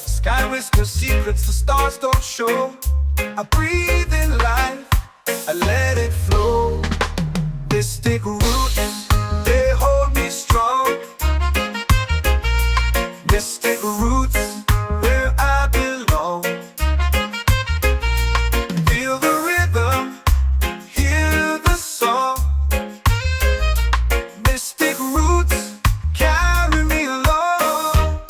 Sky whispers secrets the stars don't show. I breathe in life, I let it flow. Mystic roots, they hold me strong. Mystic roots, where I belong. Feel the rhythm, hear the song. Mystic roots, carry me along.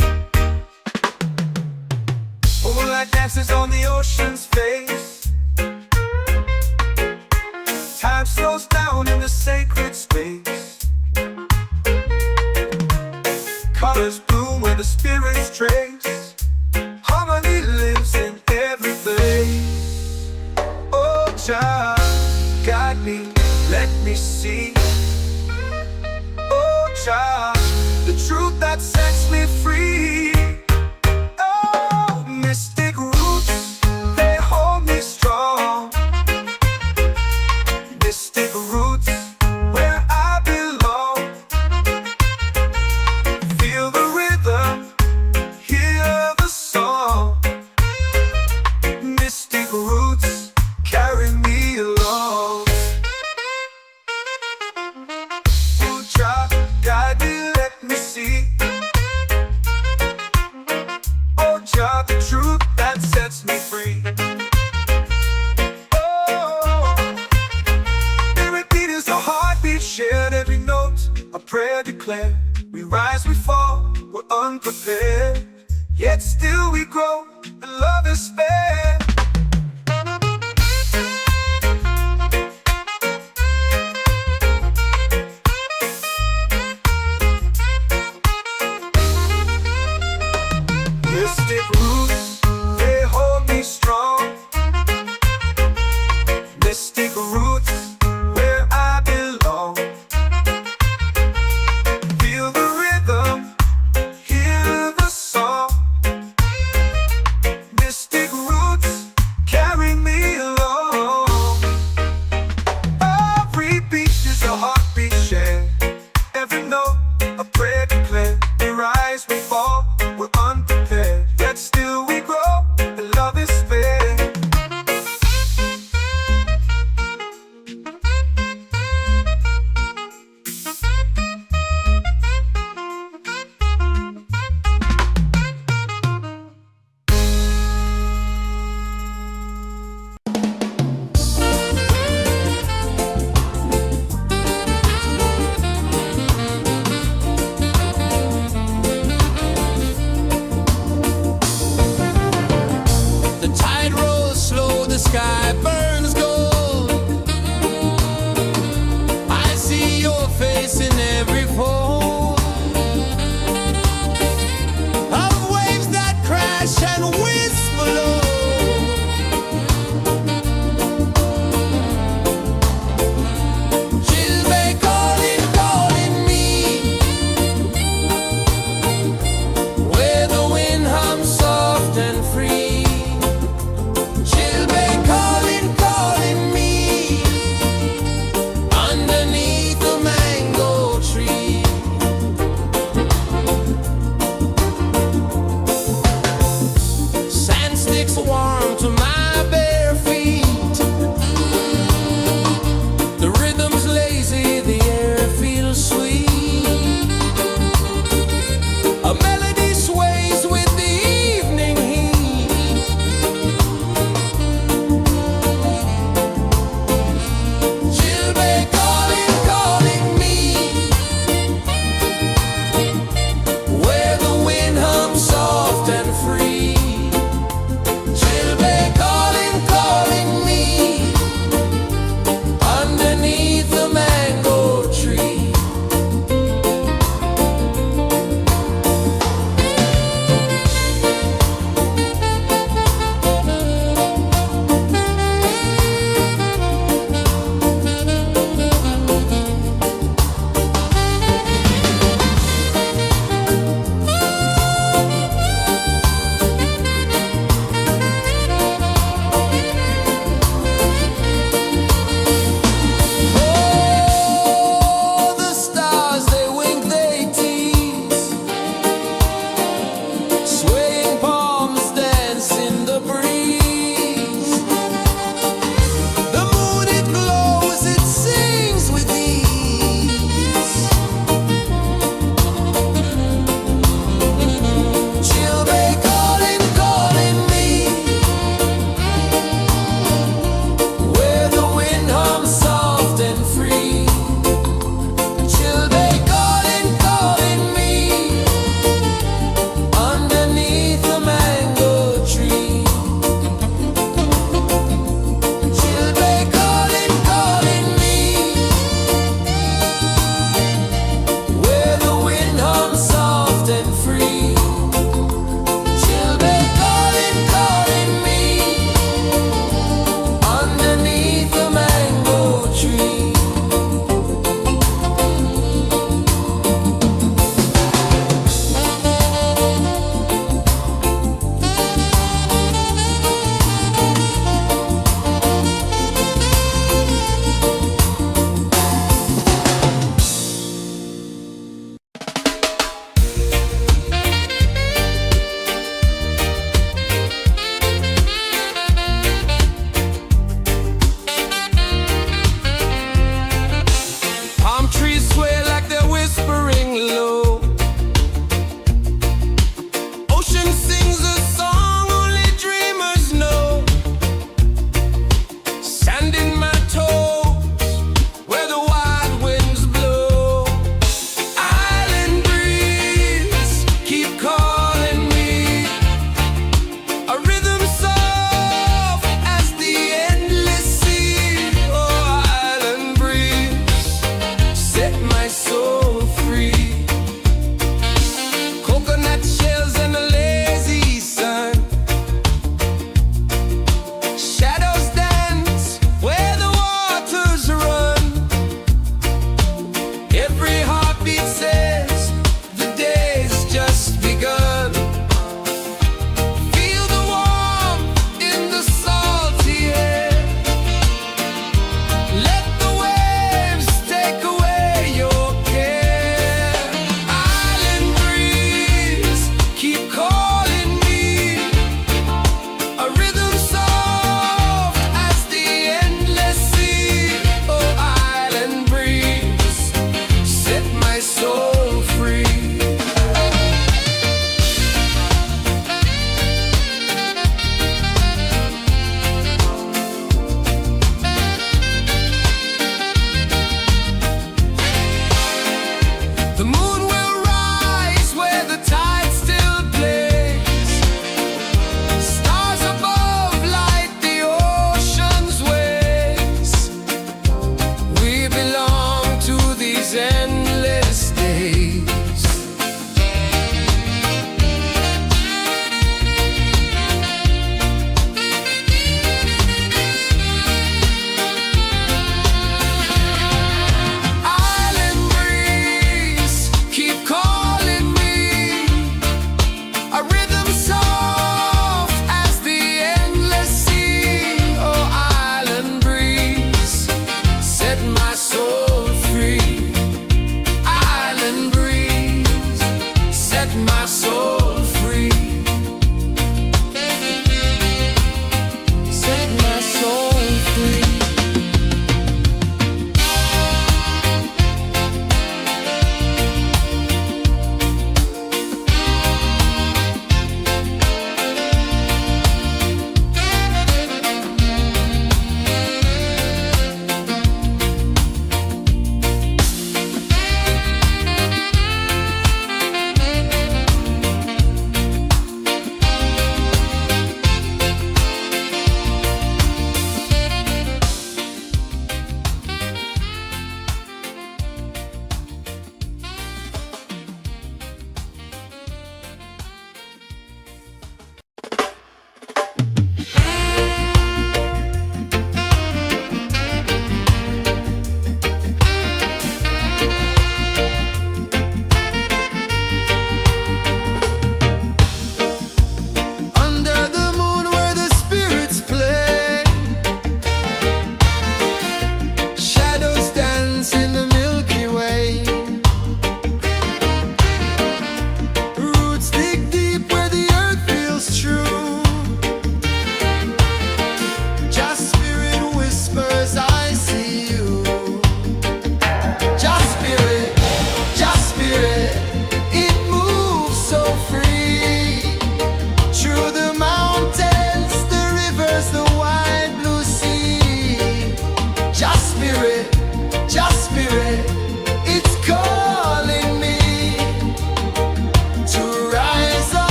Moonlight dances on the ocean's face. Time slows down in the sacred space. Colors bloom where the spirits trace. Harmony lives in every place. Oh, child, guide me, let me see. Oh, child, the truth that sets me free. Oh, mystic roots, they hold me strong. Mystic roots, where I belong. Feel the rhythm, hear the song. Mystic roots, carry me along. Oh, child, guide me, let me see. Oh, child, the truth that sets me free. Oh, every beat is a heartbeat shared, every note a prayer declared. We rise, we fall, we're unprepared, yet still we grow, and love is spared. Mystic roots, they hold me strong. Mystic roots, where I belong. Feel the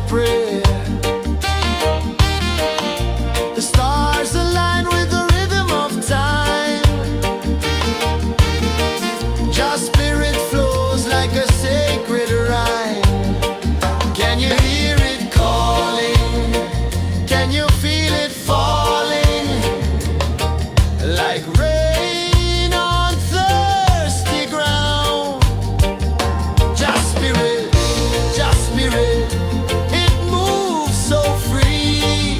prayer. The stars align with the rhythm of time. Just spirit flows like a sacred rhyme. Can you hear it calling? Can you feel it falling? Like rain on thirsty ground. Just spirit, it moves so free.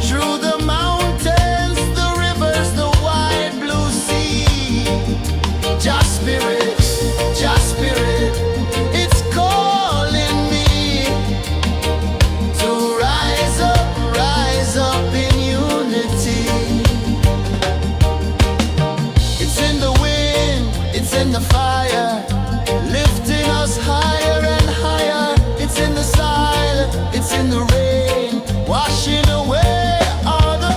Through the mountains, the rivers, the wide blue sea. Just spirit, it's calling me to rise up in unity. It's in the wind, it's in the fire, lifting us higher and higher. It's in the silence, it's in the rain, washing away all the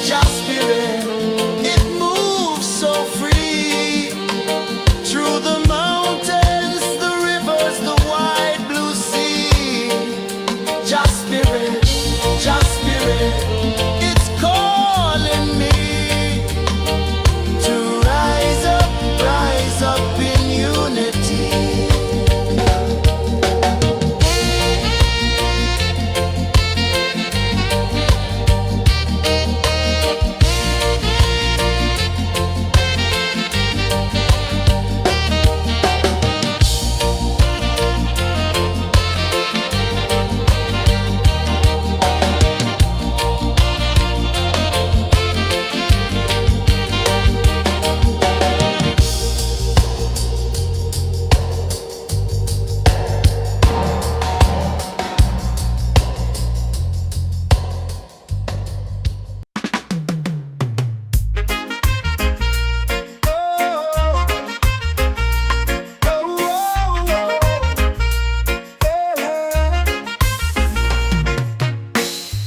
Just spirit, it moves so free. Through the mountains, the rivers, the wide blue sea. Just spirit, it's calling me to rise up in unity.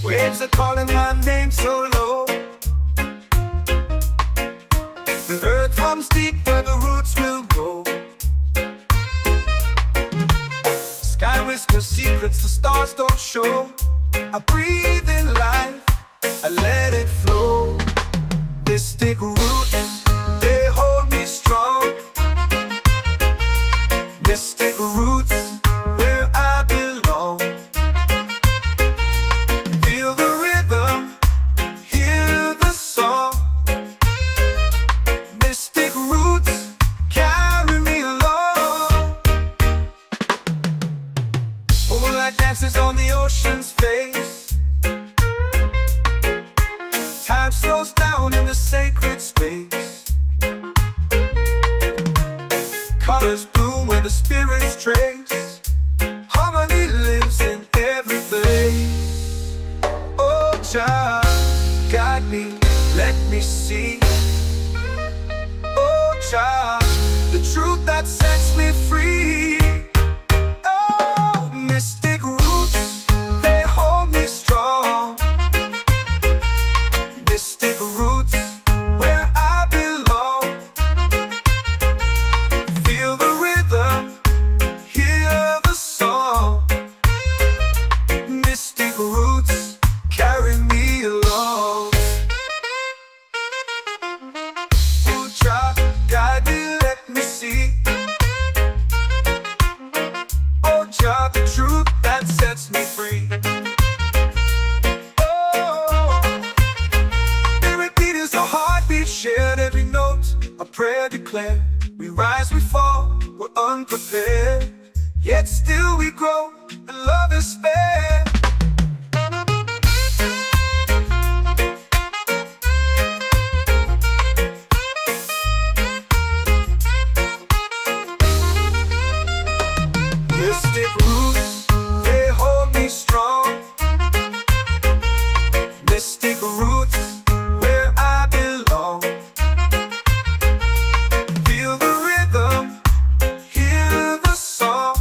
Waves are calling my name so low. The earth comes deep where the roots will grow. Sky whispers secrets the stars don't show. I breathe in life, I let it flow. Mystic roots, they hold me strong. Mystic roots, where I belong. Feel the rhythm, hear the song. Mystic roots, carry me along. Moonlight dances on the ocean's face. Time slows down in the sacred space. Colors bloom where the spirits trace. Harmony lives in every place. Oh, child, guide me, let me see. Oh, child, the truth that sets me free. Oh, mystic roots, they hold me strong. Mystic roots, where I belong. Feel the rhythm, hear the song. Mystic roots, carry me along. Oh, child, guide me, let me see. Oh, child, the truth that sets me free. Oh, every beat is a heartbeat shared, every note a prayer declared. We rise, we fall, we're unprepared, yet still we grow, and love is fair. Mystic roots, they hold me strong. Mystic roots, where I belong. Feel the rhythm, hear the song.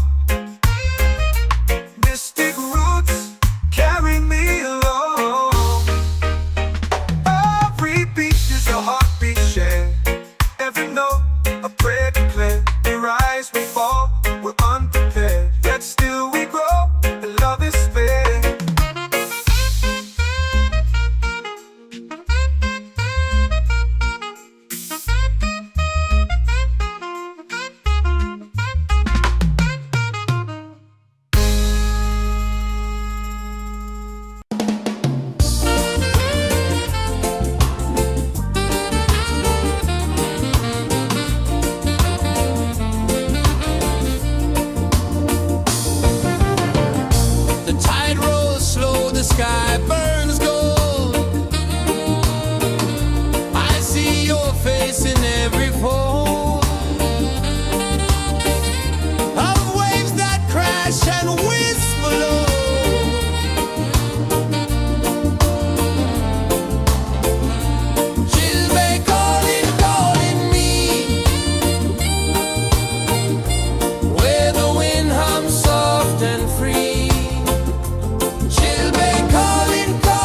Mystic roots.
sky burns gold. I see your face in every fold of waves that crash and whisper low. Chilbay calling, calling me, where the wind hums soft and free. Chilbay calling, calling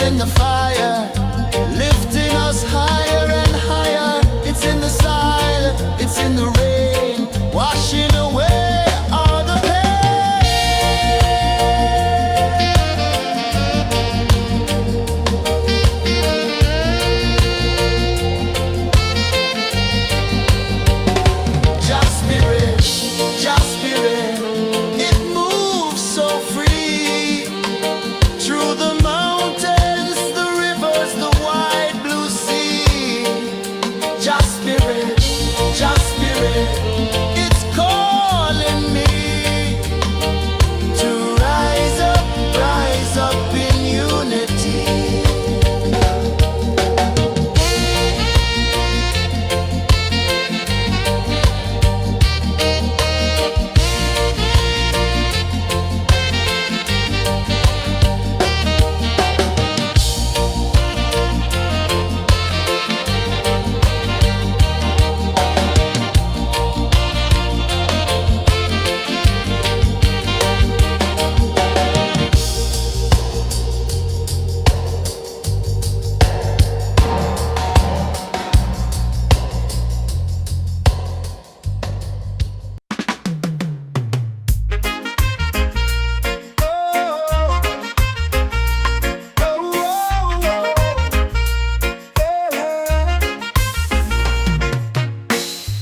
in the fire, lifting us higher and higher. It's in the silence, it's in the rain, washing away all the pain. Just spirit, just spirit, it moves so free through the mountains, the rivers, the wide blue sea. Just spirit, it's calling me to rise up in unity.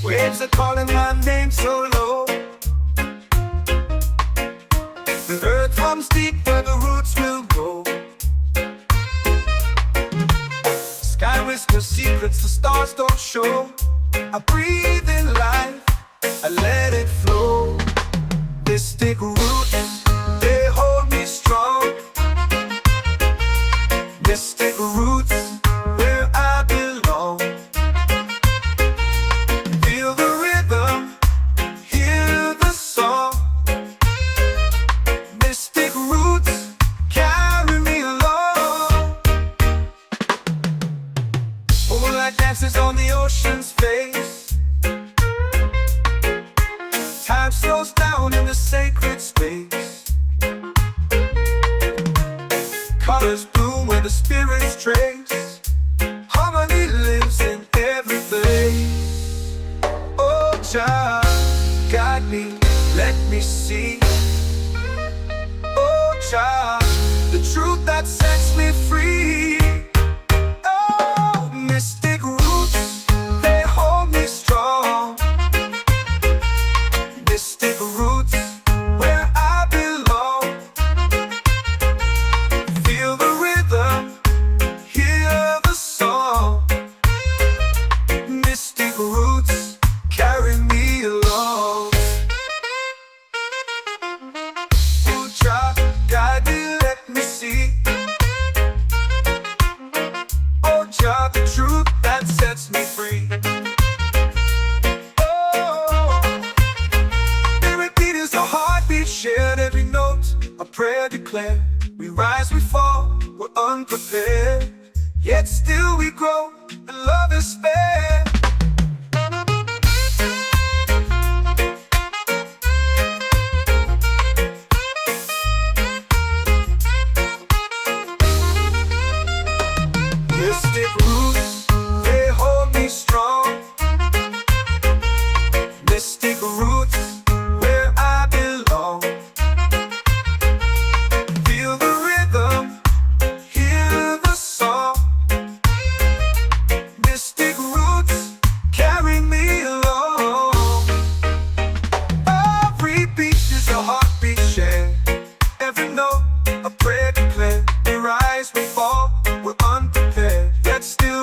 Waves are calling my name so low. The earth comes deep where the roots will go. Sky whispers secrets the stars don't show. I breathe in life, I let it flow. Mystic roots, they hold me strong. Mystic roots, where I belong. Feel the rhythm, hear the song. Mystic roots, carry me along. Moonlight dances on the ocean's face. Time slows down in the sacred space. Colors bloom where the spirits trace. Harmony lives in every face. Oh, Jah, guide me, let me see. Oh, Jah, the truth that sets me free. Oh, mystic roots, they hold me strong. Mystic roots, where I belong. Feel the rhythm, hear the song. Mystic roots, carry me along. Oh, Jah, guide me, let me see. Oh, Jah, the truth that sets me free. Oh, spirit beat is a heartbeat shared, every note a prayer declared. We rise, we fall, we're unprepared, yet still we grow, and love is spared. Mystic roots, they hold me strong. Mystic roots, where I belong. Feel the rhythm, hear the song. Mystic roots, carry me along. Every beat is a heartbeat shared, every note a prayer declared. We rise, we fall, we're unprepared, yet still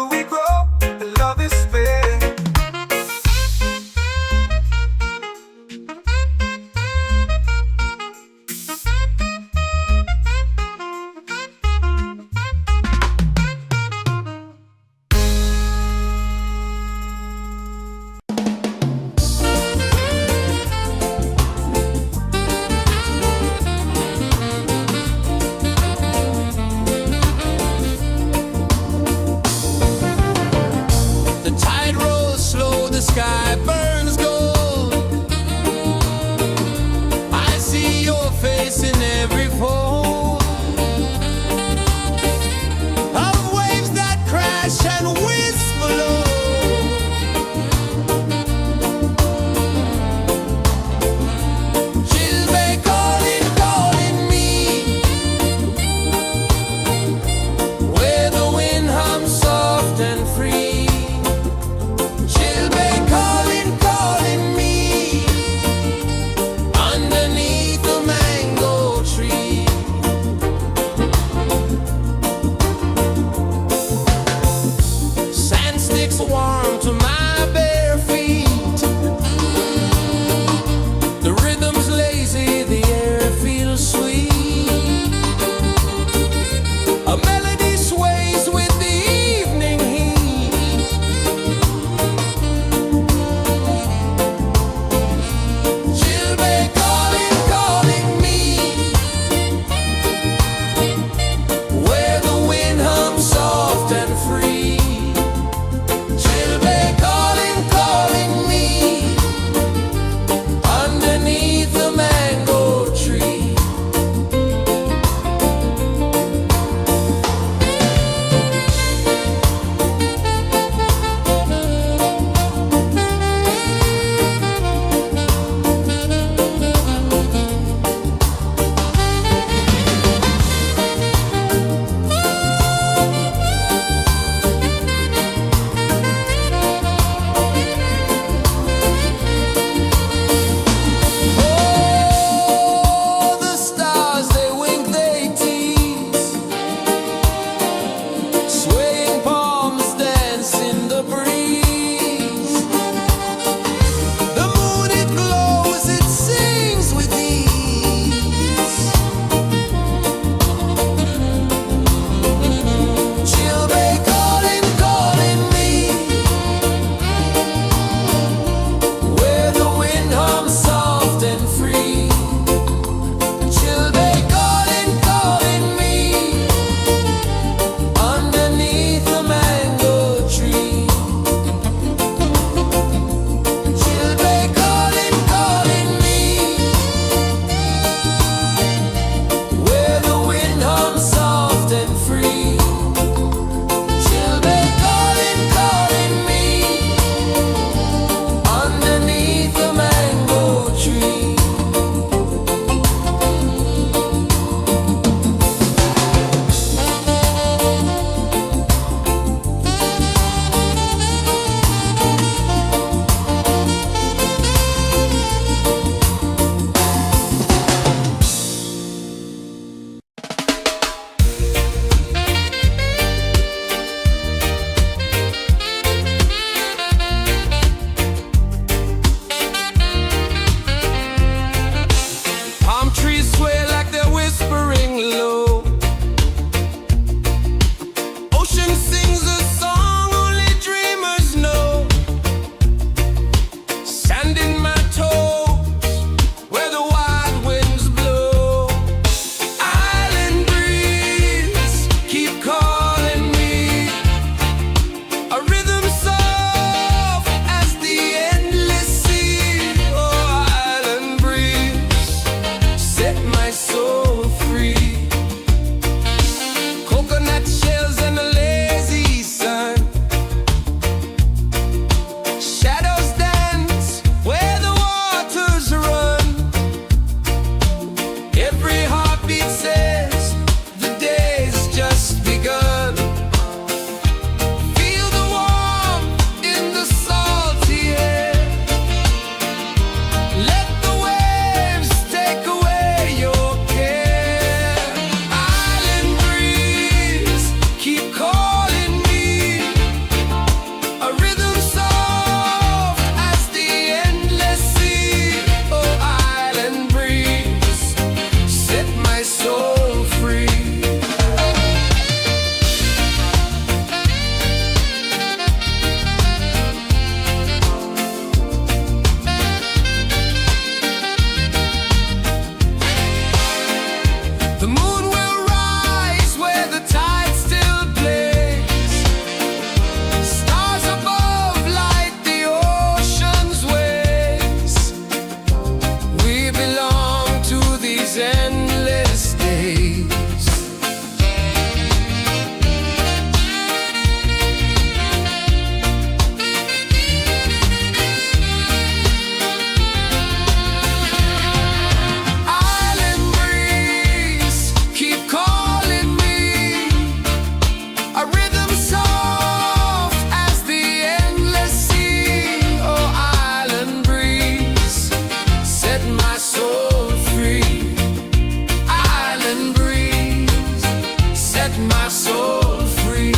my soul free.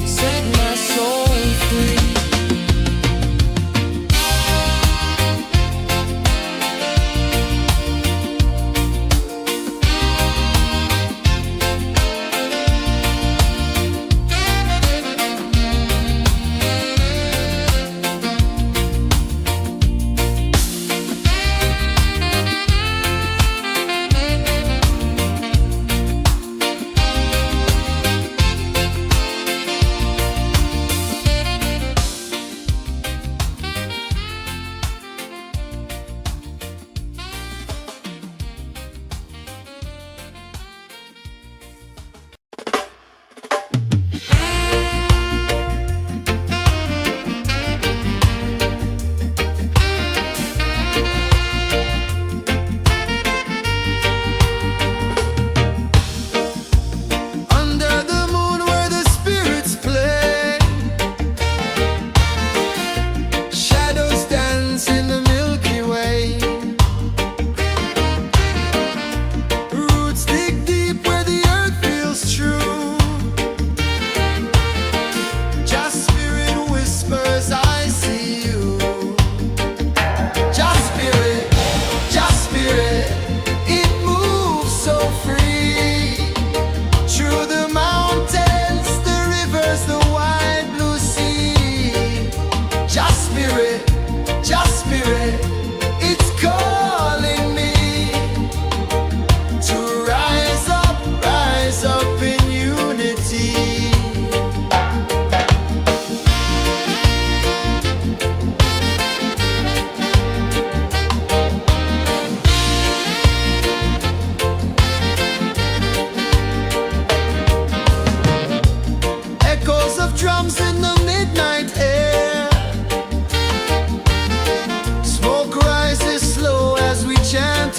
Set my soul free.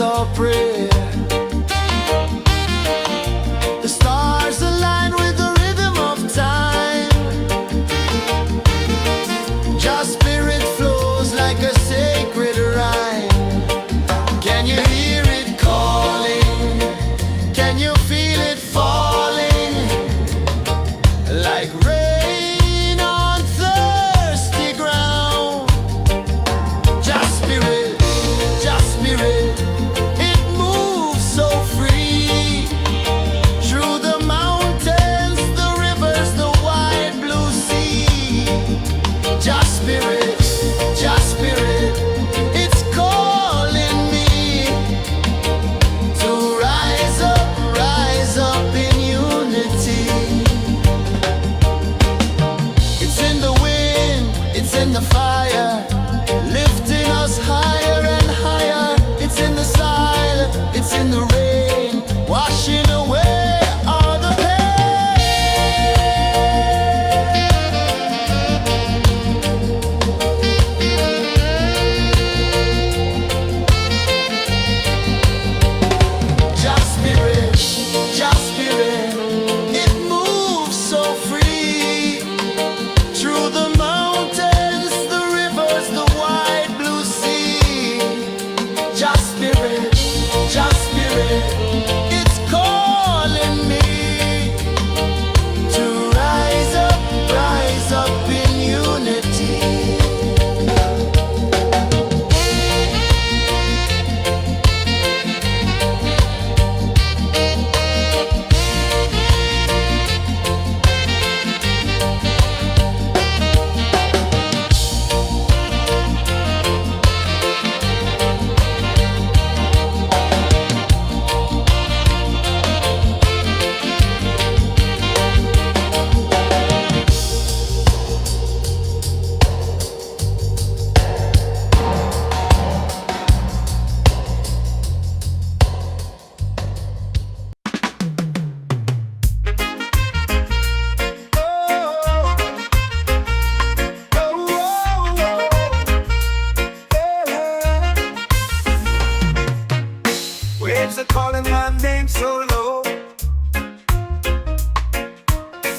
Our prayer. The stars align with the rhythm of time. Just spirit flows like a sacred rhyme. Can you hear it calling? Can you feel it falling? Like rain on thirsty ground. Just spirit, just spirit. In the fire, lifting us higher and higher. It's in the silence, it's in the rain, washing away all the pain. Just spirit, just spirit. It moves so free through the mountains. Just spirit, it's calling me to rise up in unity.
Waves are calling my name so low.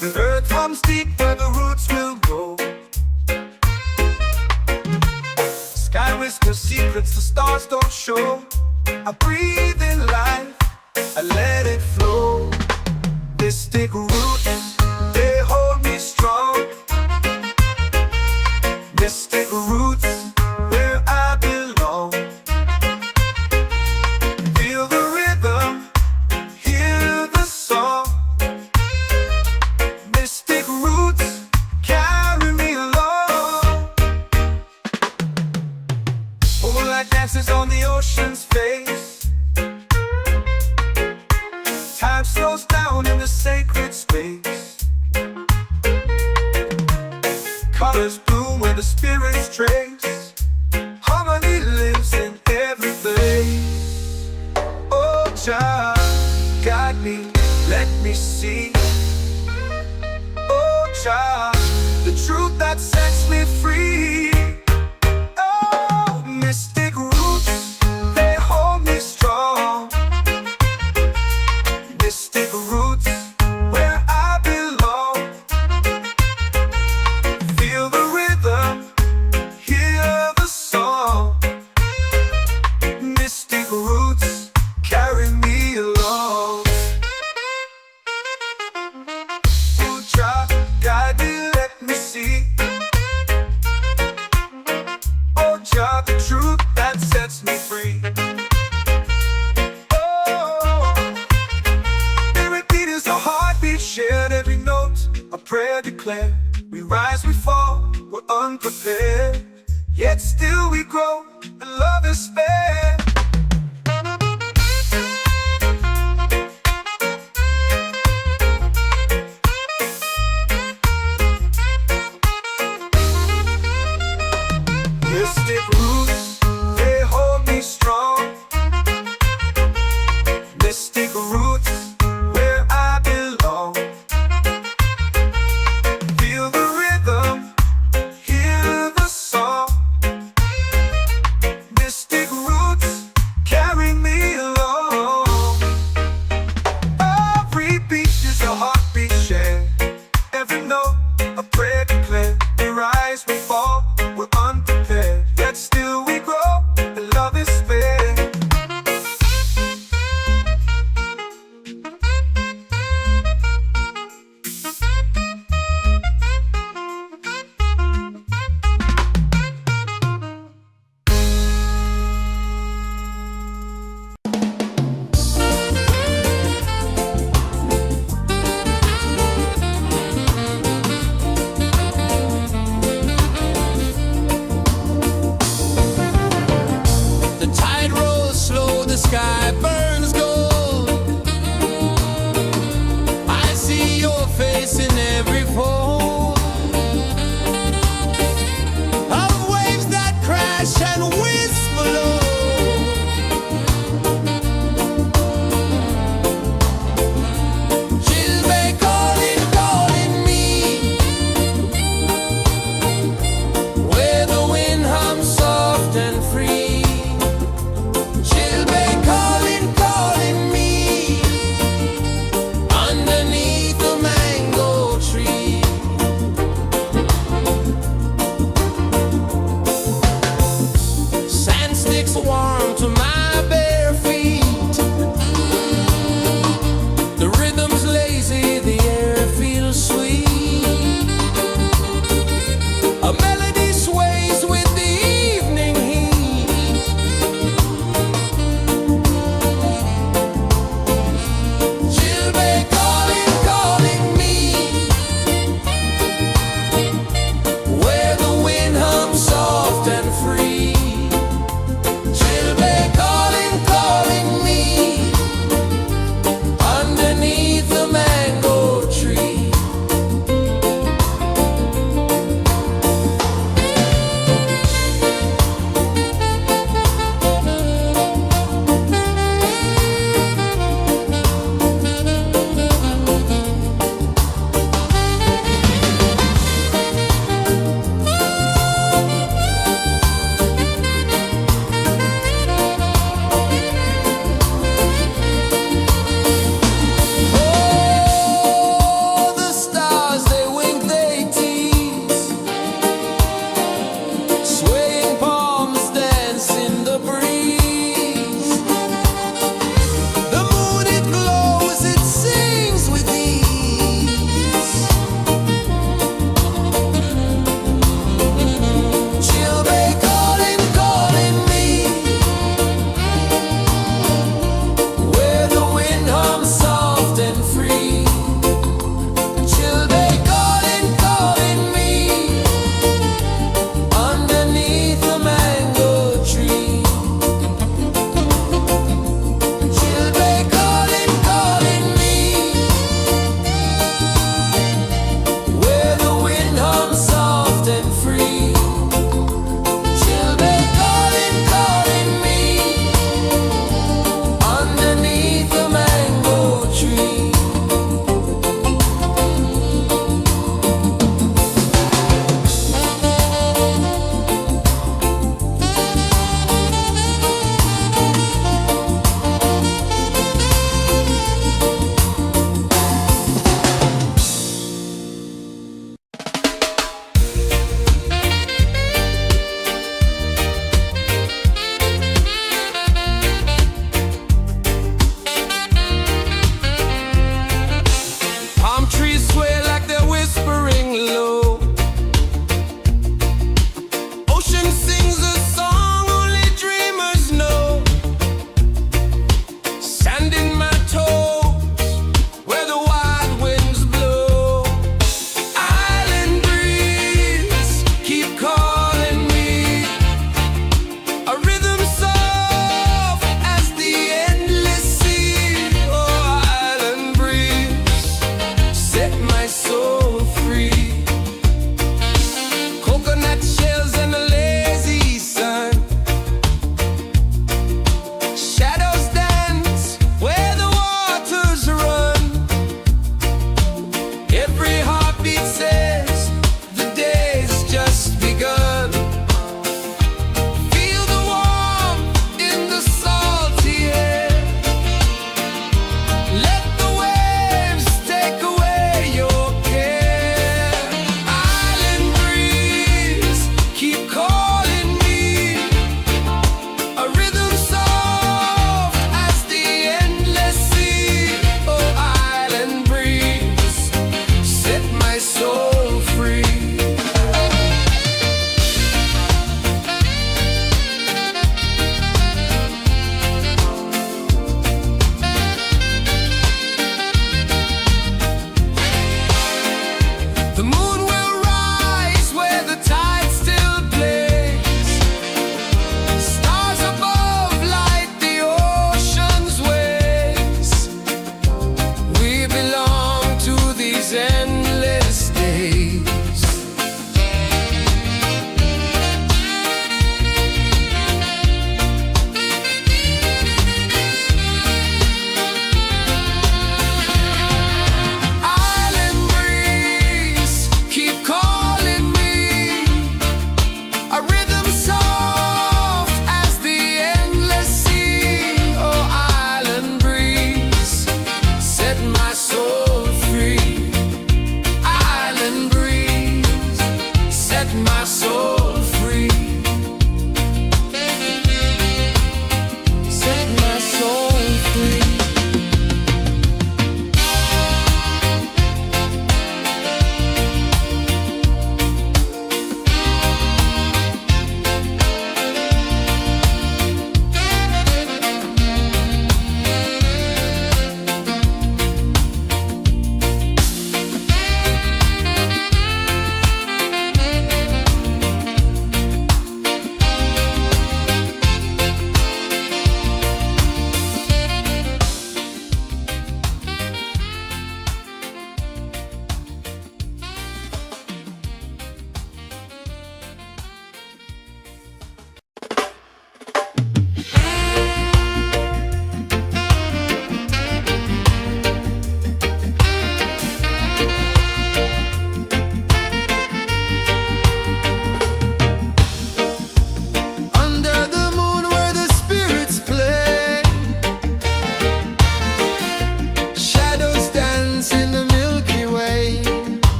The earth hums deep where the roots will go. Sky whispers secrets the stars don't show. I breathe in life, I Mystic roots, they hold me strong. Mystic roots, where I belong. Feel the rhythm, hear the song. Mystic roots, carry me along. Moonlight dances on the ocean's face. Time slows down in the sacred space. Colors bloom where the spirits trace. Harmony lives in every place. Oh, child, guide me, let me see. Oh, child, the truth that sets me free. Oh, mystic roots, they hold me strong. Mystic roots, where I belong. Feel the rhythm, hear the song. Mystic roots, carry me along. Oh, child, guide me, let me see. Oh, child, the truth that sets me free. Shared every note, a prayer declared. We rise, we fall, we're unprepared. Yet still we grow, and love is spared. Mystic roots, they hold me strong. Mystic roots, where I belong. Feel the rhythm, hear the song. Mystic roots,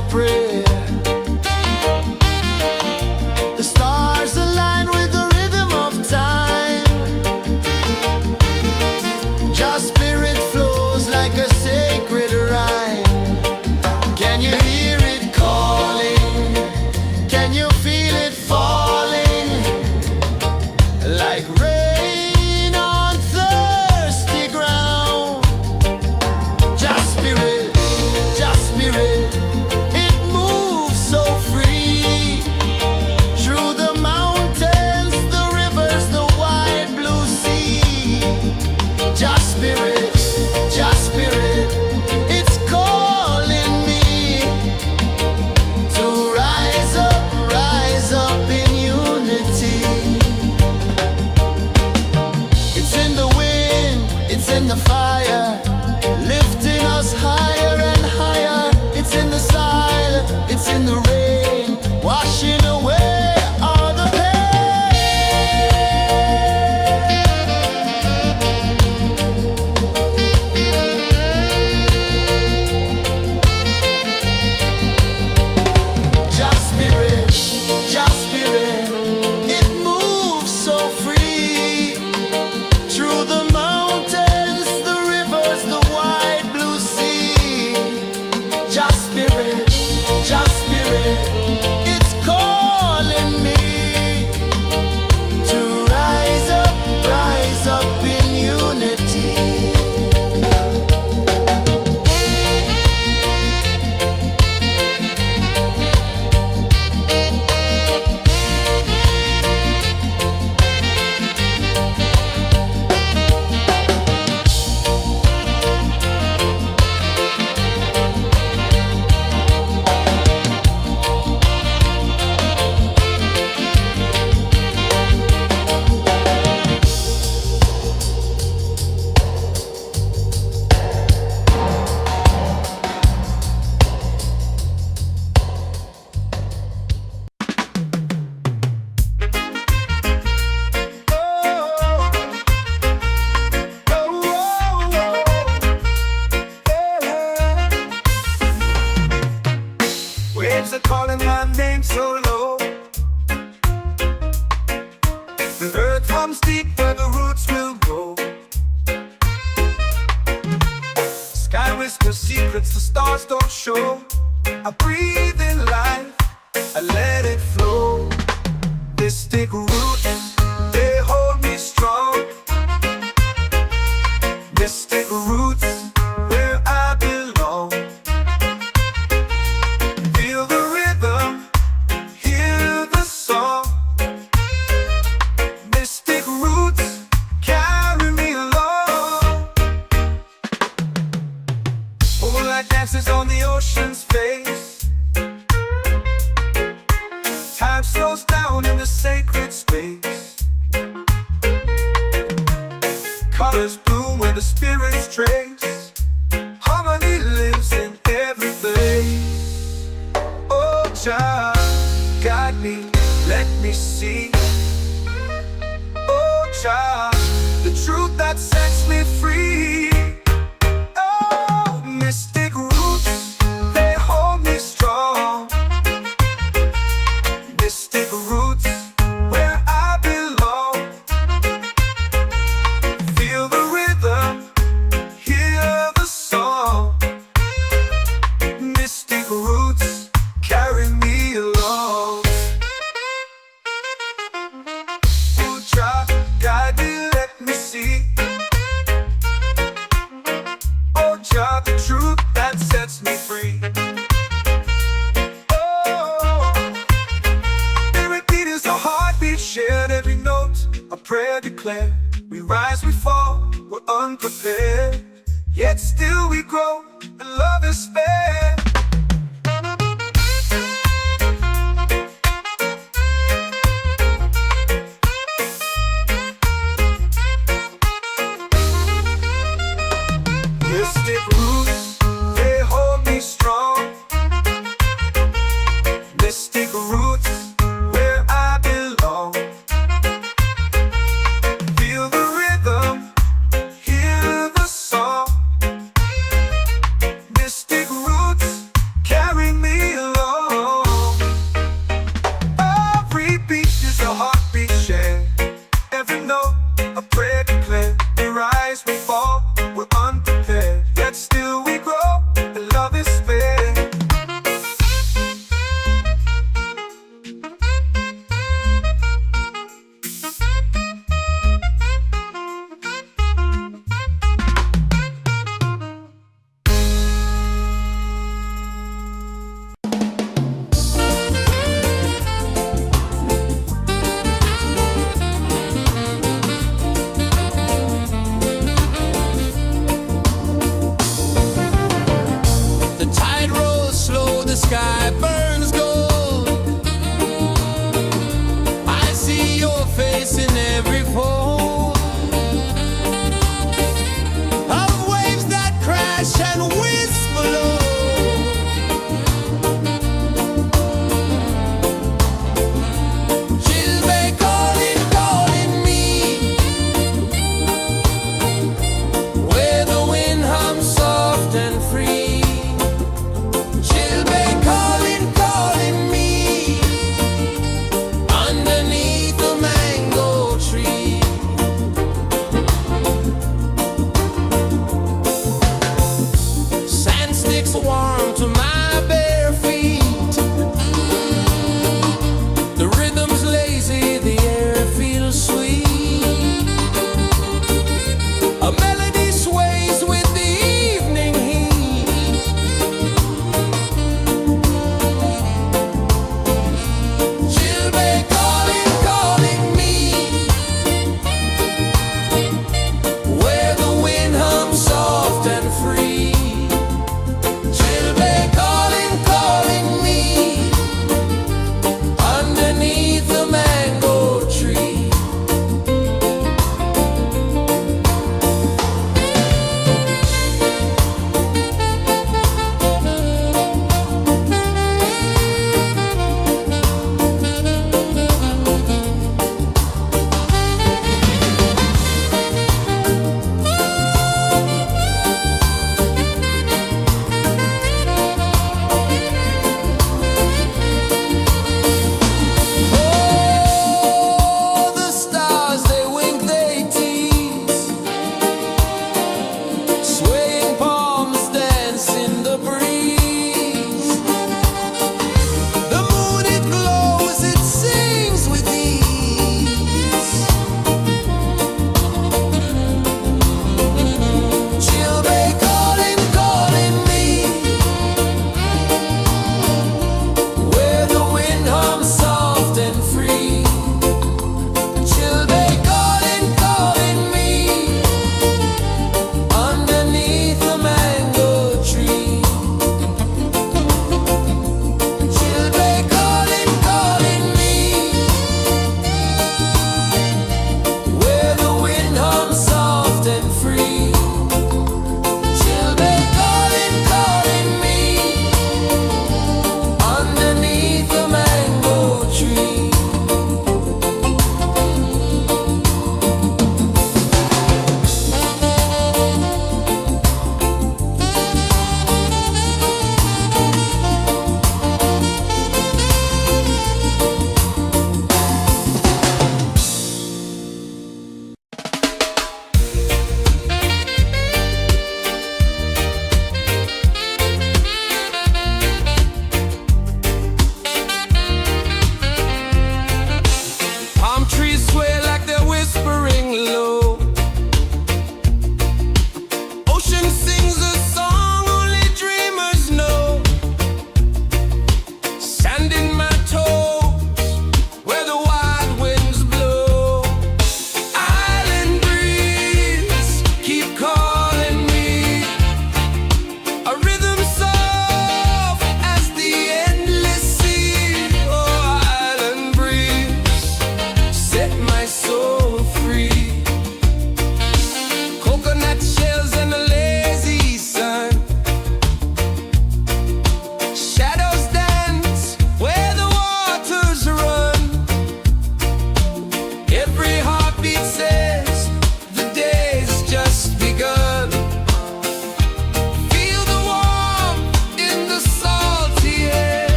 our prayer. The stars align with the rhythm of time. Just spirit flows like a sacred rhyme. Can you hear it calling? Can you feel it falling? Like rain on thirsty ground. Just spirit, it moves so free. Through the mountains, the rivers, the wide blue sea. Just spirit, it's calling me to rise up in unity. It's in the wind, it's in the fire, lifting us higher and higher. It's in the silence, it's in the rain, washing away all the Just spirit, it moves so free. Through the mountains, the rivers, the wide blue sea. Just spirit, it's calling me to rise up in unity.
Waves are calling my name so low. The earth hums deep where the roots will go. Sky whispers secrets the stars don't show. I breathe in life, I let it flow. Mystic roots, they hold me strong. Mystic roots, where I belong. Feel the rhythm, hear the song. Mystic roots, carry me along. Moonlight dances on the ocean's face. Time slows down in the sacred space. Colors bloom where the spirits trace. Harmony lives in every place. Oh, Jah, guide me, let me see. Oh, Jah, the truth that sets me free. Oh, mystic roots, they hold me strong. Mystic roots, where I belong. Feel the rhythm, hear the song. Mystic roots, carry me along. Oh, Jah, guide me, let me see. Oh, Jah, the truth that sets me free. Oh, every beat is a heartbeat shared, every note a prayer declared. We rise, we fall, we're unprepared, yet still we grow, and love is fair. Mystic roots, they hold me strong. Mystic roots, where I belong. Feel the rhythm, hear the song. Mystic roots, carry me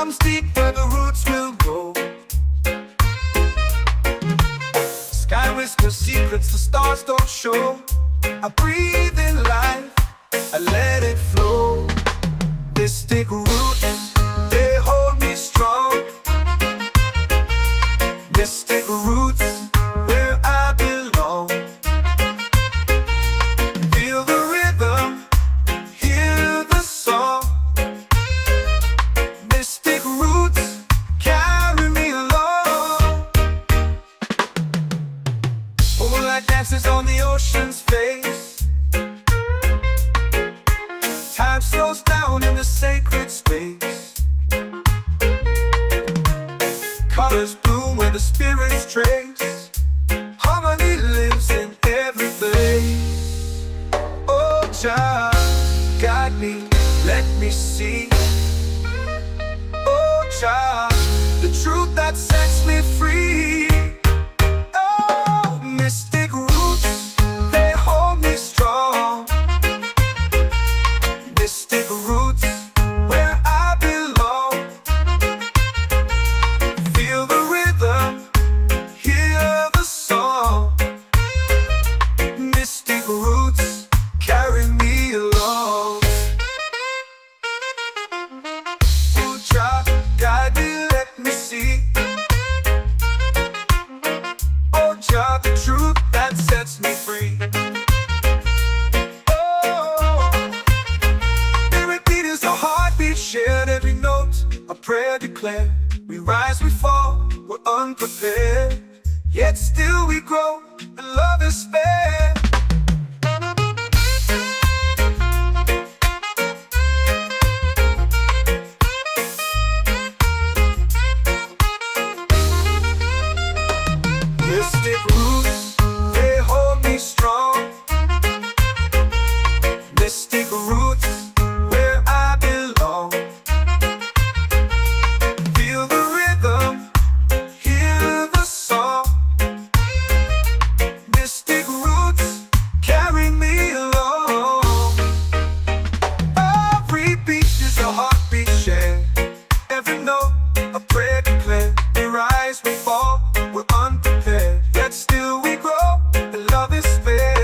comes deep where the roots will grow. Sky whispers secrets the stars don't show. I breathe in life, I let it flow. Mystic roots, they hold me strong. Mystic roots, where I belong. Feel the rhythm, hear the song. Mystic roots, carry me along. Moonlight dances on the ocean's face. Time slows down in the sacred space. Colors bloom where the spirits trace. Harmony lives in every place. Oh, Jah, guide me, let me see. Oh, Jah, the truth that sets me free. Oh, mystic roots, they hold me strong. Mystic roots, where I belong. Feel the rhythm, hear the song. Mystic roots, carry me along. Oh, Jah, guide me, let me see. Oh, Jah, the truth that sets me free. Shared every note, a prayer declared. We rise, we fall, we're unprepared. Yet still we grow, and love is spared. Mystic roots, they hold me strong. Mystic roots, where I belong. Feel the rhythm, hear the song. Mystic roots, carry me along. Every beat is a heartbeat shared. Every note, a prayer declared. We rise, we fall, we're unprepared. Yet still we grow, and love is spared.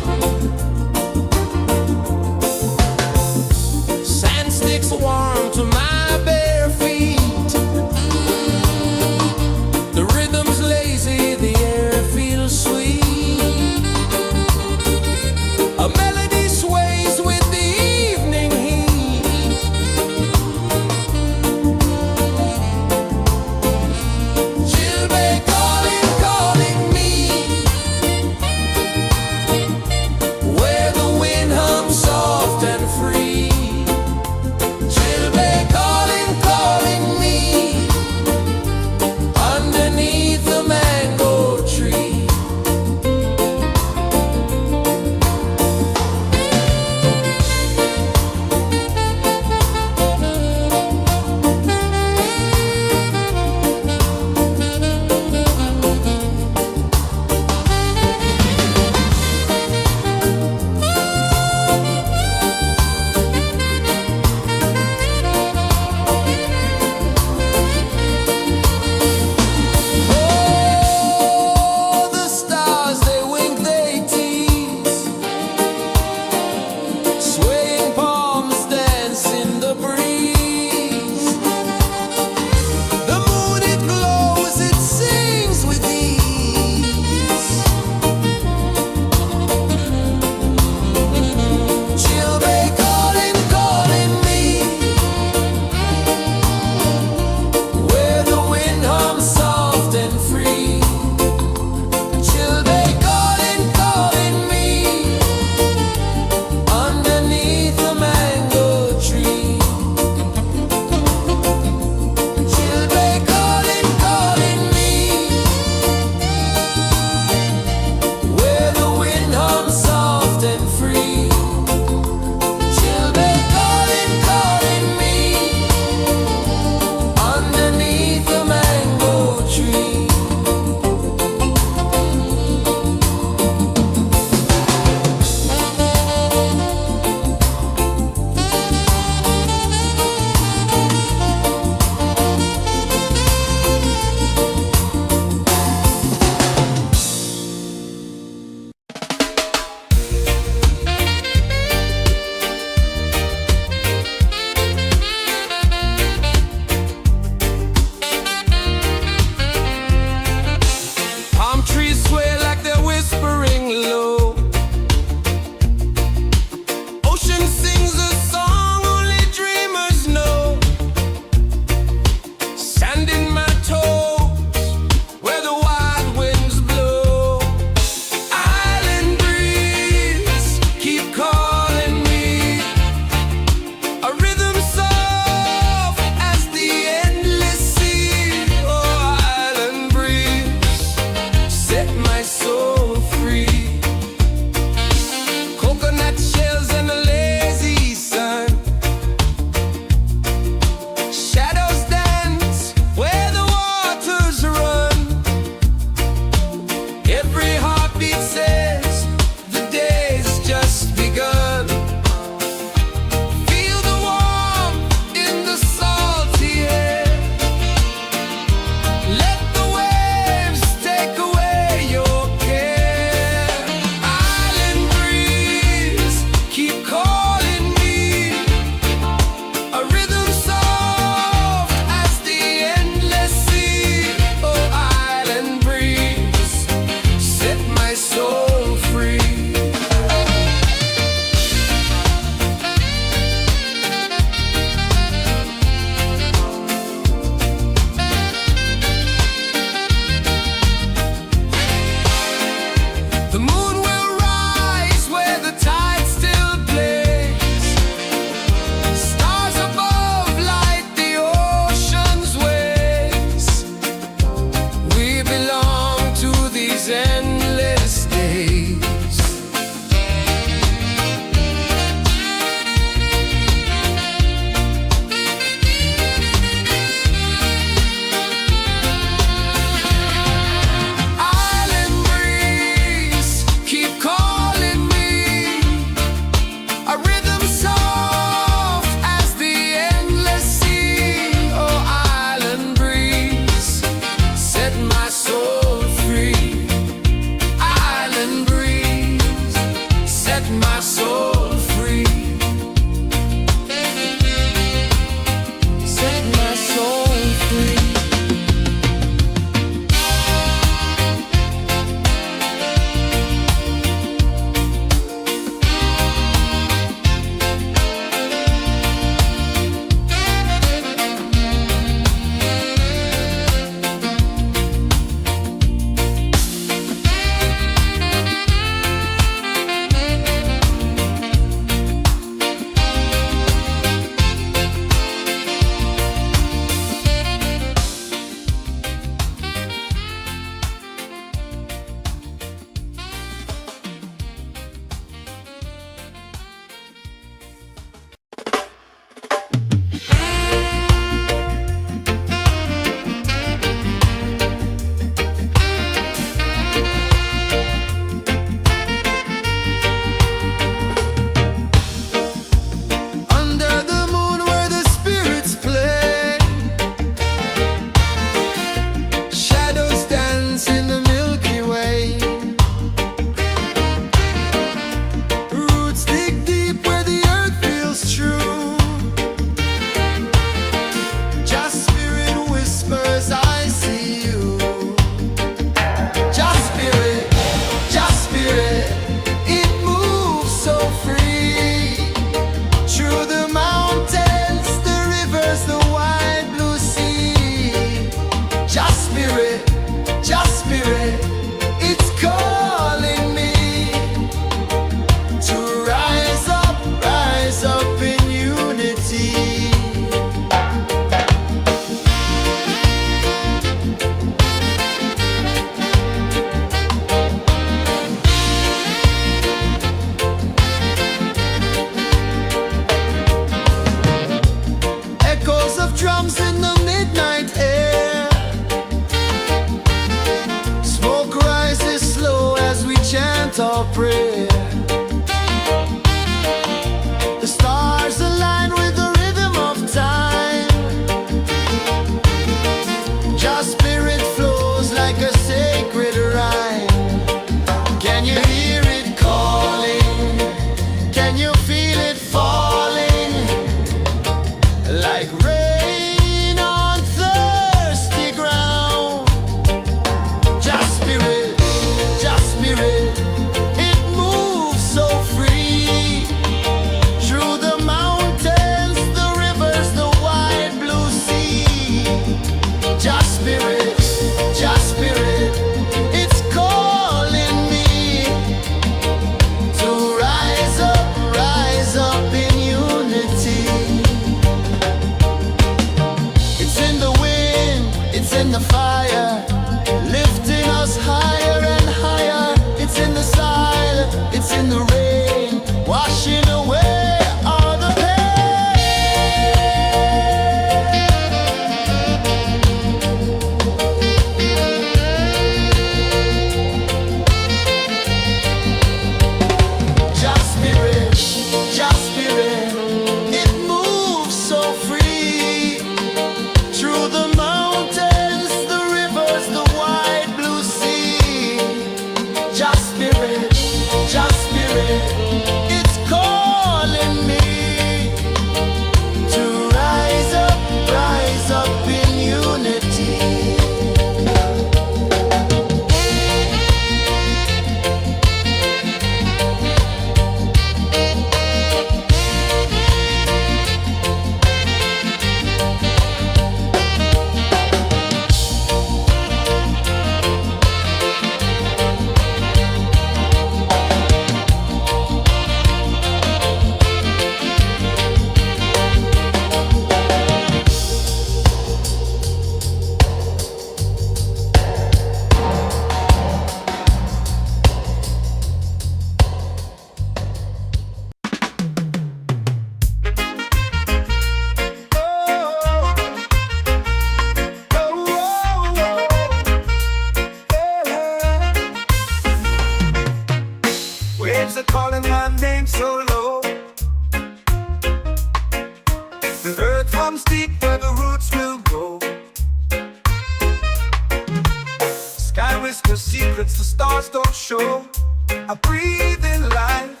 whisper secrets the stars don't show. I breathe in life,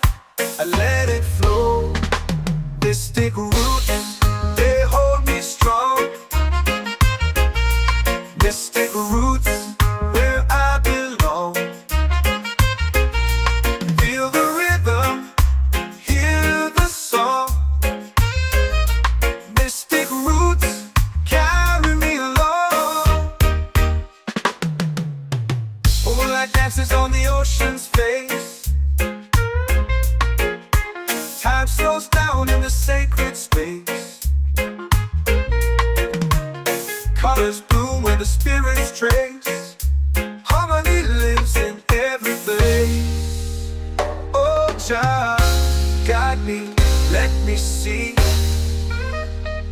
I let it flow. Mystic roots, they hold me strong. Mystic roots, where I belong. Feel the rhythm, hear the song. Mystic roots, carry me along. Moonlight dances on the ocean's face. Time slows down in the sacred space. Colors bloom where the spirits trace. Harmony lives in every place. Oh, Jah, guide me, let me see.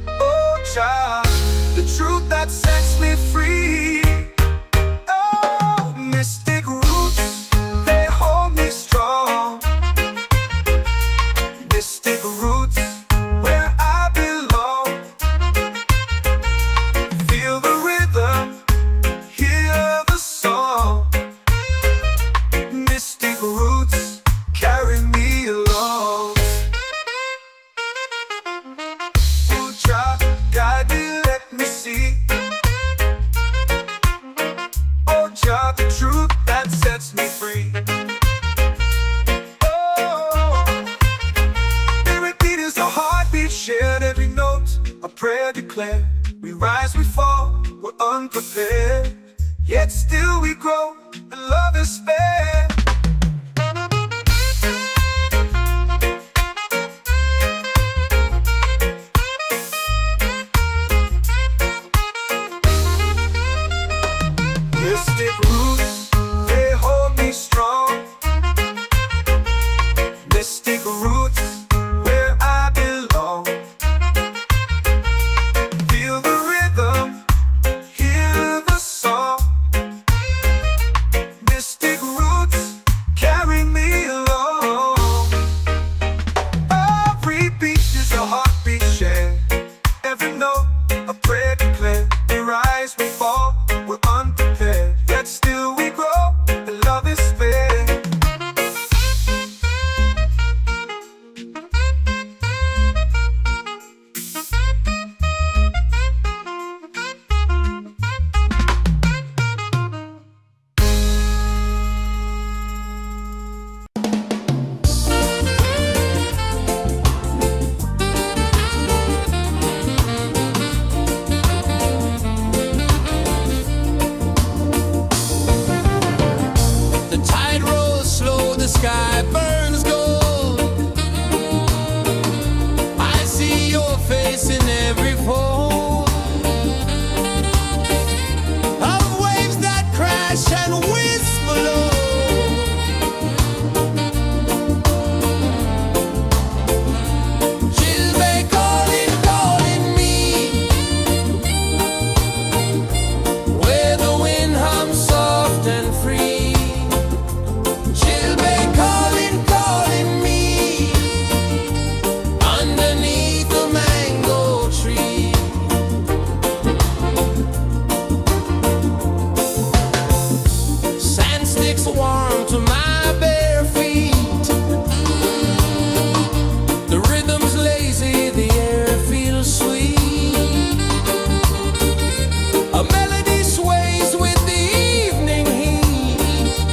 Oh, Jah, the truth that sets me free. Oh, mystic roots, they hold me strong. Mystic roots, where I belong. Feel the rhythm, hear the song. Mystic roots, carry me along. Oh, Jah, guide me, let me see. Oh, Jah, the truth that sets me free. Shared every note, a prayer declared. We rise, we fall, we're unprepared. Yet still we grow, and love is spared. Mystic roots, they hold me strong. Mystic roots, where I belong. Feel the rhythm, hear the song. Mystic roots, carry me along. Every beat is a heartbeat shared. Every note, a prayer declared. We rise, we fall, we're unprepared. Yet still we grow, and love is spared.
The tide rolls slow, the sky burns gold. I see your face in every fold of waves that crash and whisper low. She'll be calling, calling me, where the wind hums soft and free. She'll be calling, calling me, underneath the mango tree. Sand sticks warm to my bare feet. The rhythm's lazy, the air feels sweet. A melody sways with the evening heat.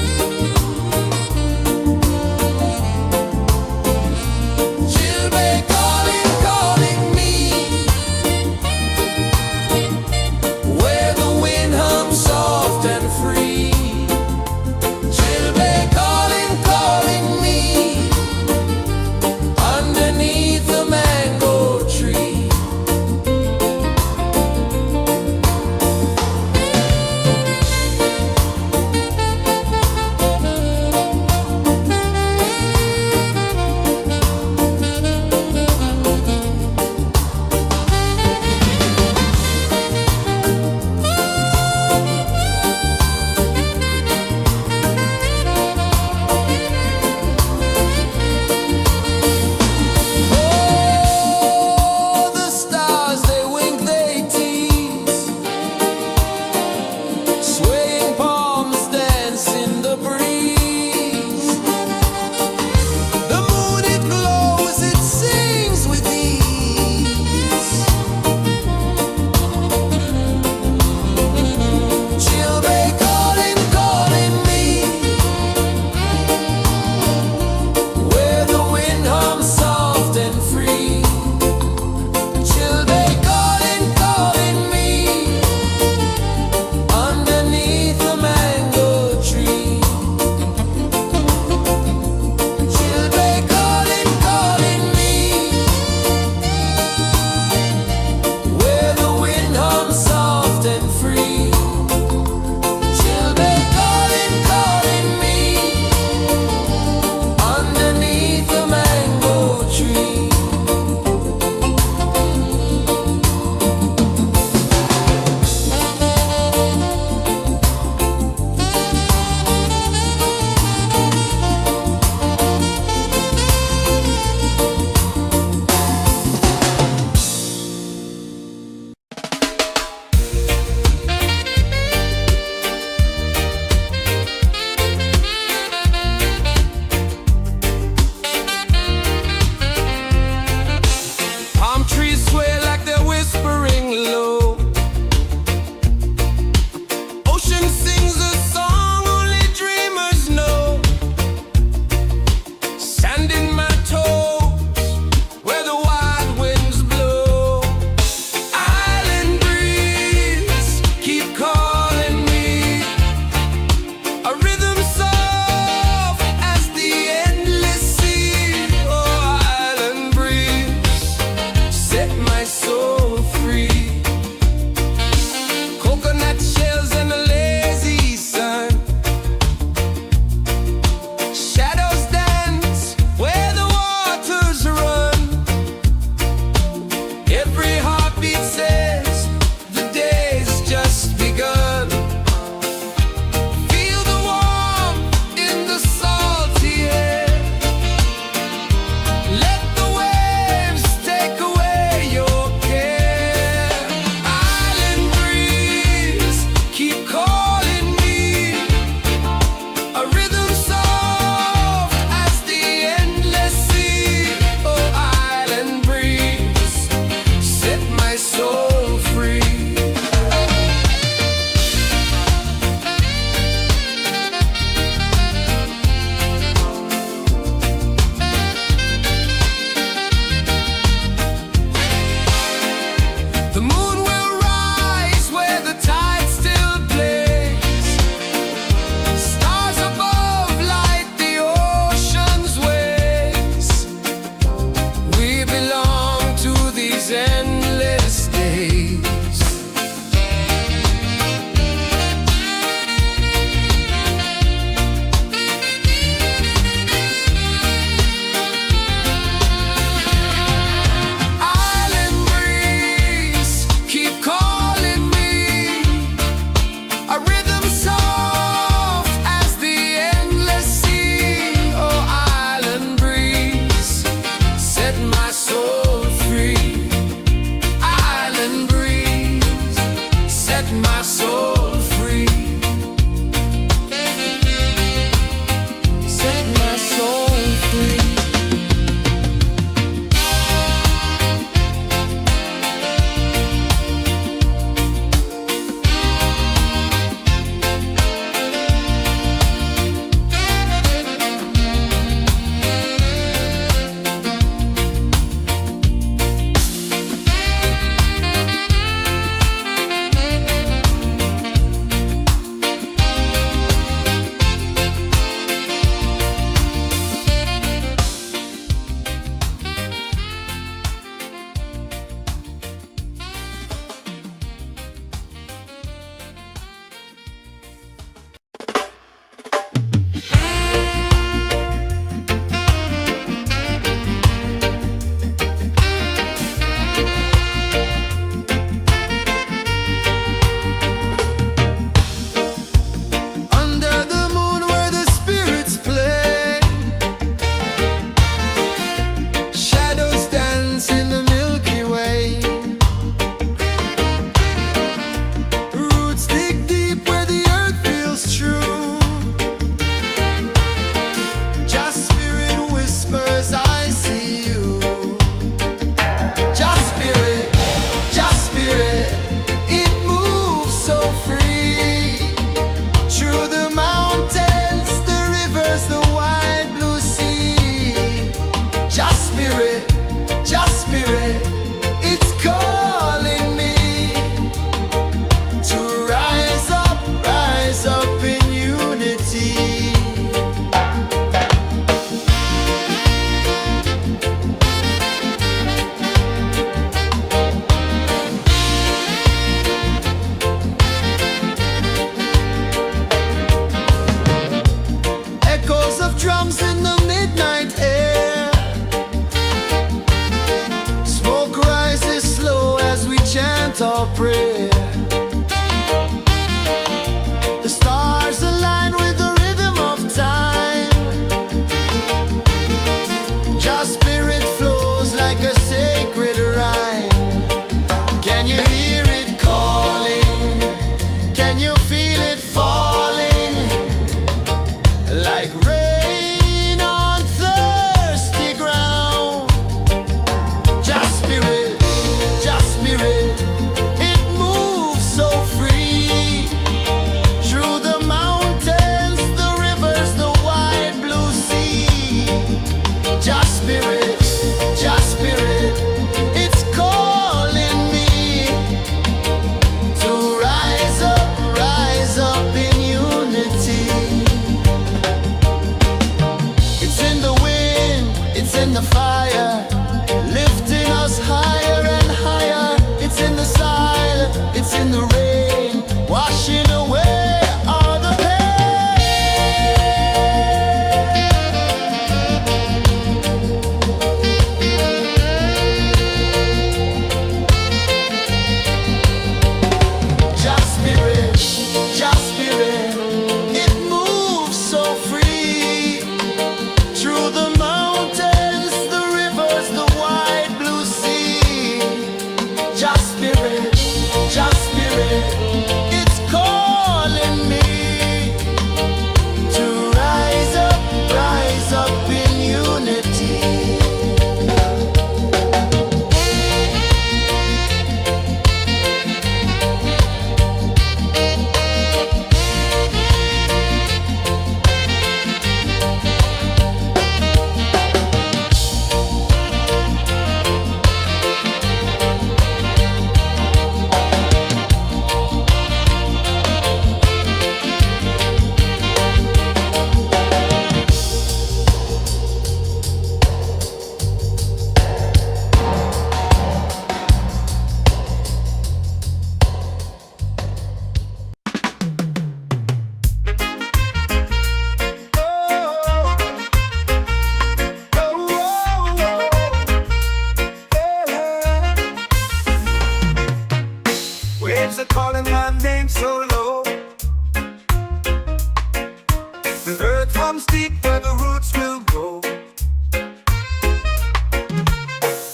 The earth runs deep where the roots will grow.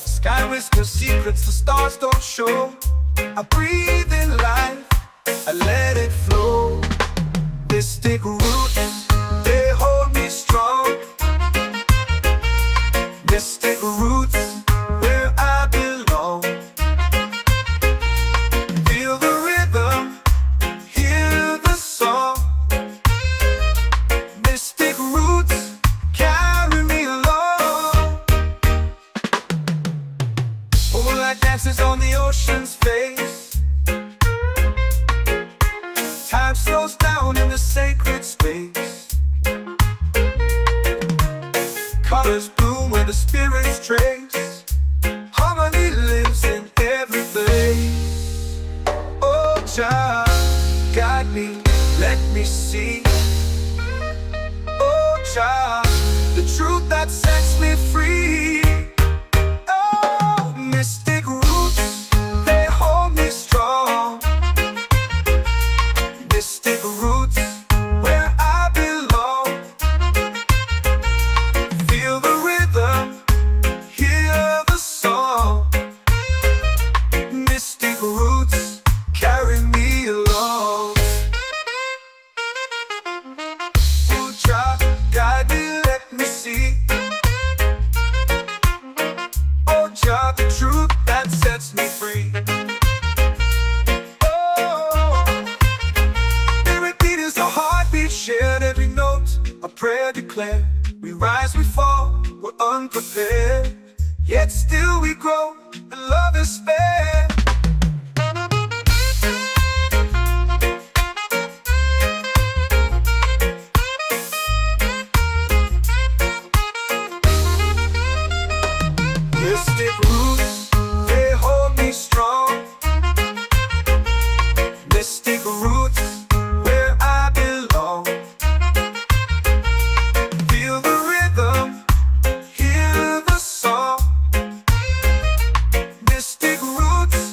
Sky whispers secrets the stars don't show. I breathe in life, I let it flow. Mystic roots, they hold me strong. Mystic roots, where I belong. Feel the rhythm, hear the song. Mystic roots, carry me along. Moonlight dances on the ocean's face. Time slows down in the sacred space. Colors bloom where the spirits trace. Harmony lives in every place. Oh, Jah, guide me, let me see. Oh, Jah, the truth that sets me free. Oh, mystic roots, they hold me strong. Mystic roots, where I belong. Feel the rhythm, hear the song. Mystic roots, carry me along. Oh, Jah, guide me, let me see. Oh, Jah, the truth that sets me free. Shared every note, a prayer declared. We rise, we fall, we're unprepared. Yet still we grow, and love is fair. Mystic roots, they hold me strong. Mystic roots, where I belong. Feel the rhythm, hear the song. Mystic roots,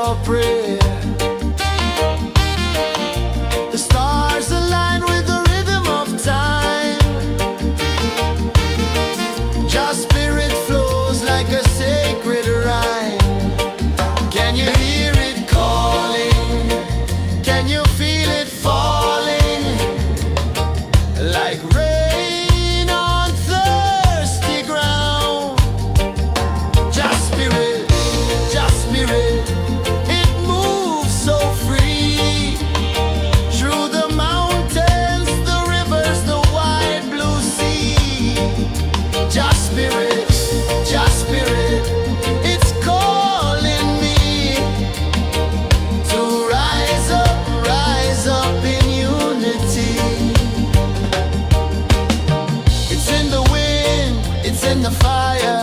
your prayer. The stars align with the rhythm of time. Your spirit flows like a sacred rhyme. Can you hear it calling? Can you feel it falling? Like rain on thirsty ground. Just spirit, it moves so free. Through the mountains, the rivers, the wide blue sea. Just spirit, it's calling me to rise up in unity. It's in the wind, it's in the fire,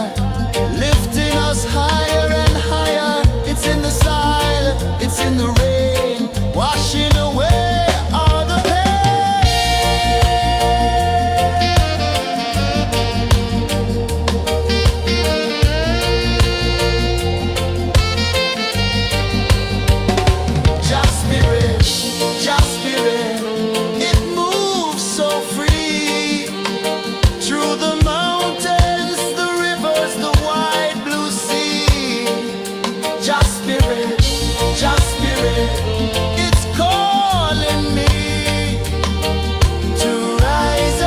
lifting us higher and higher. It's in the silence, it's in the rain, washing away all the Just spirit, it moves so free. Through the mountains, the rivers, the wide blue sea. Just spirit, it's calling me to rise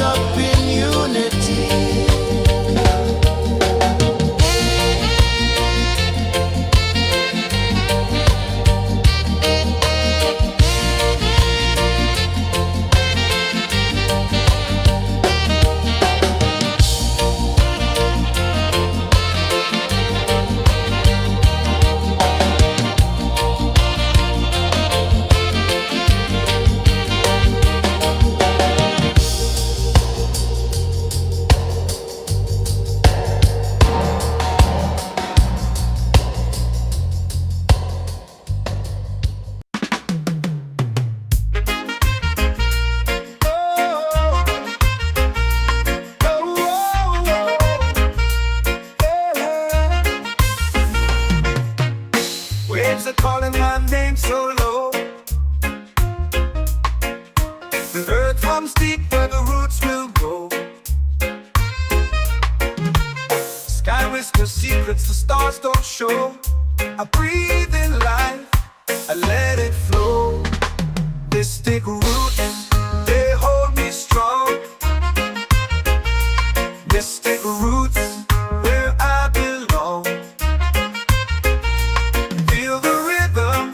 up in unity.
Waves are calling my name so low. The earth comes deep where the roots will grow. Sky whispers secrets the stars don't show. I breathe in life, I let it flow. Mystic roots, they hold me strong. Mystic roots, where I belong. Feel the rhythm,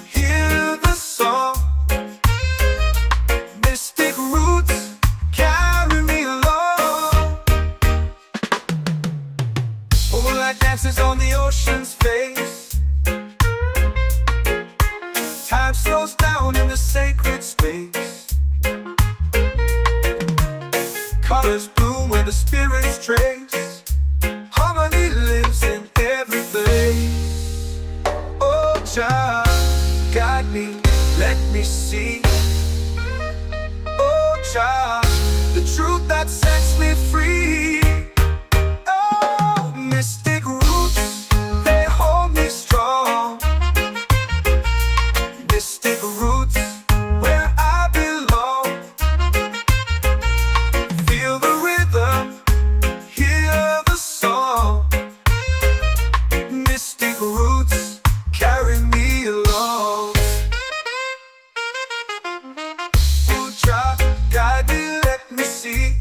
hear the song. Mystic roots, carry me along. Moonlight dances on the ocean's face. Time slows down in the sacred space. Colors bloom where the spirits trace. Harmony lives in every place. Oh, Jah, guide me, let me see. Oh, Jah, the truth that sets me free. Oh, mystic roots, they hold me strong. Mystic roots, where I belong. Feel the rhythm, hear the song. Mystic roots, carry me along. Oh, Jah, guide me, let me see.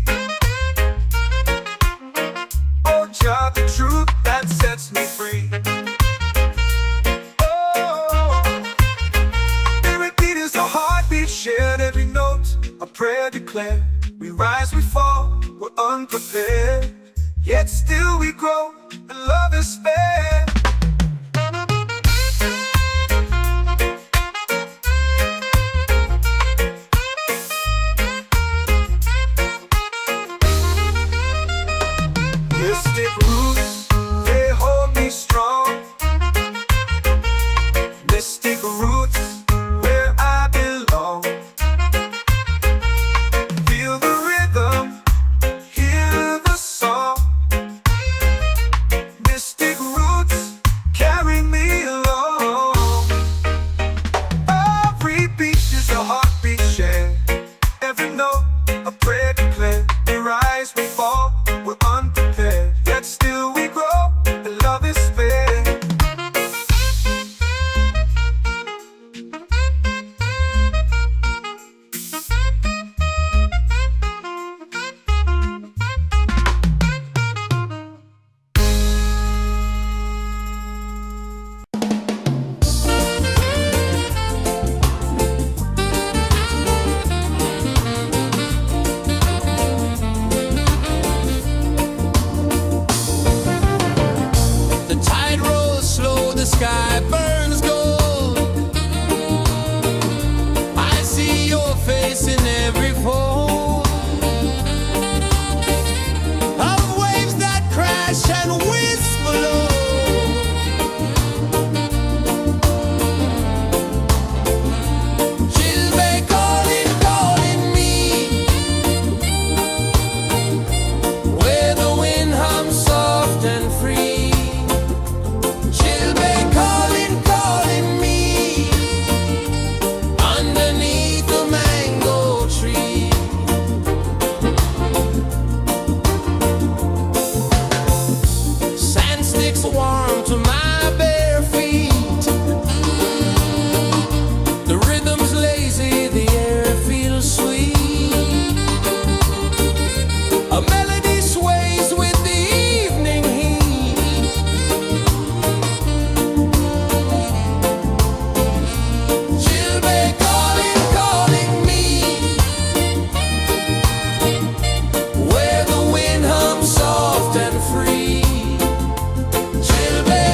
Oh, Jah, the truth that sets me free. Oh, spirit beat is a heartbeat, shared every note. A prayer declared. We rise, we fall, we're unprepared. Yet still we grow, and love is spared. Mystic roots, they hold me strong. Mystic roots, where I belong. Feel the rhythm, hear the song.
sky burns gold. I see your face in every fold of waves that crash and whisper low. Warm to my bare feet. The rhythm's lazy, the air feels sweet. A melody sways with the evening heat. Chilbay calling, calling me, where the wind hums soft and free. Chilbay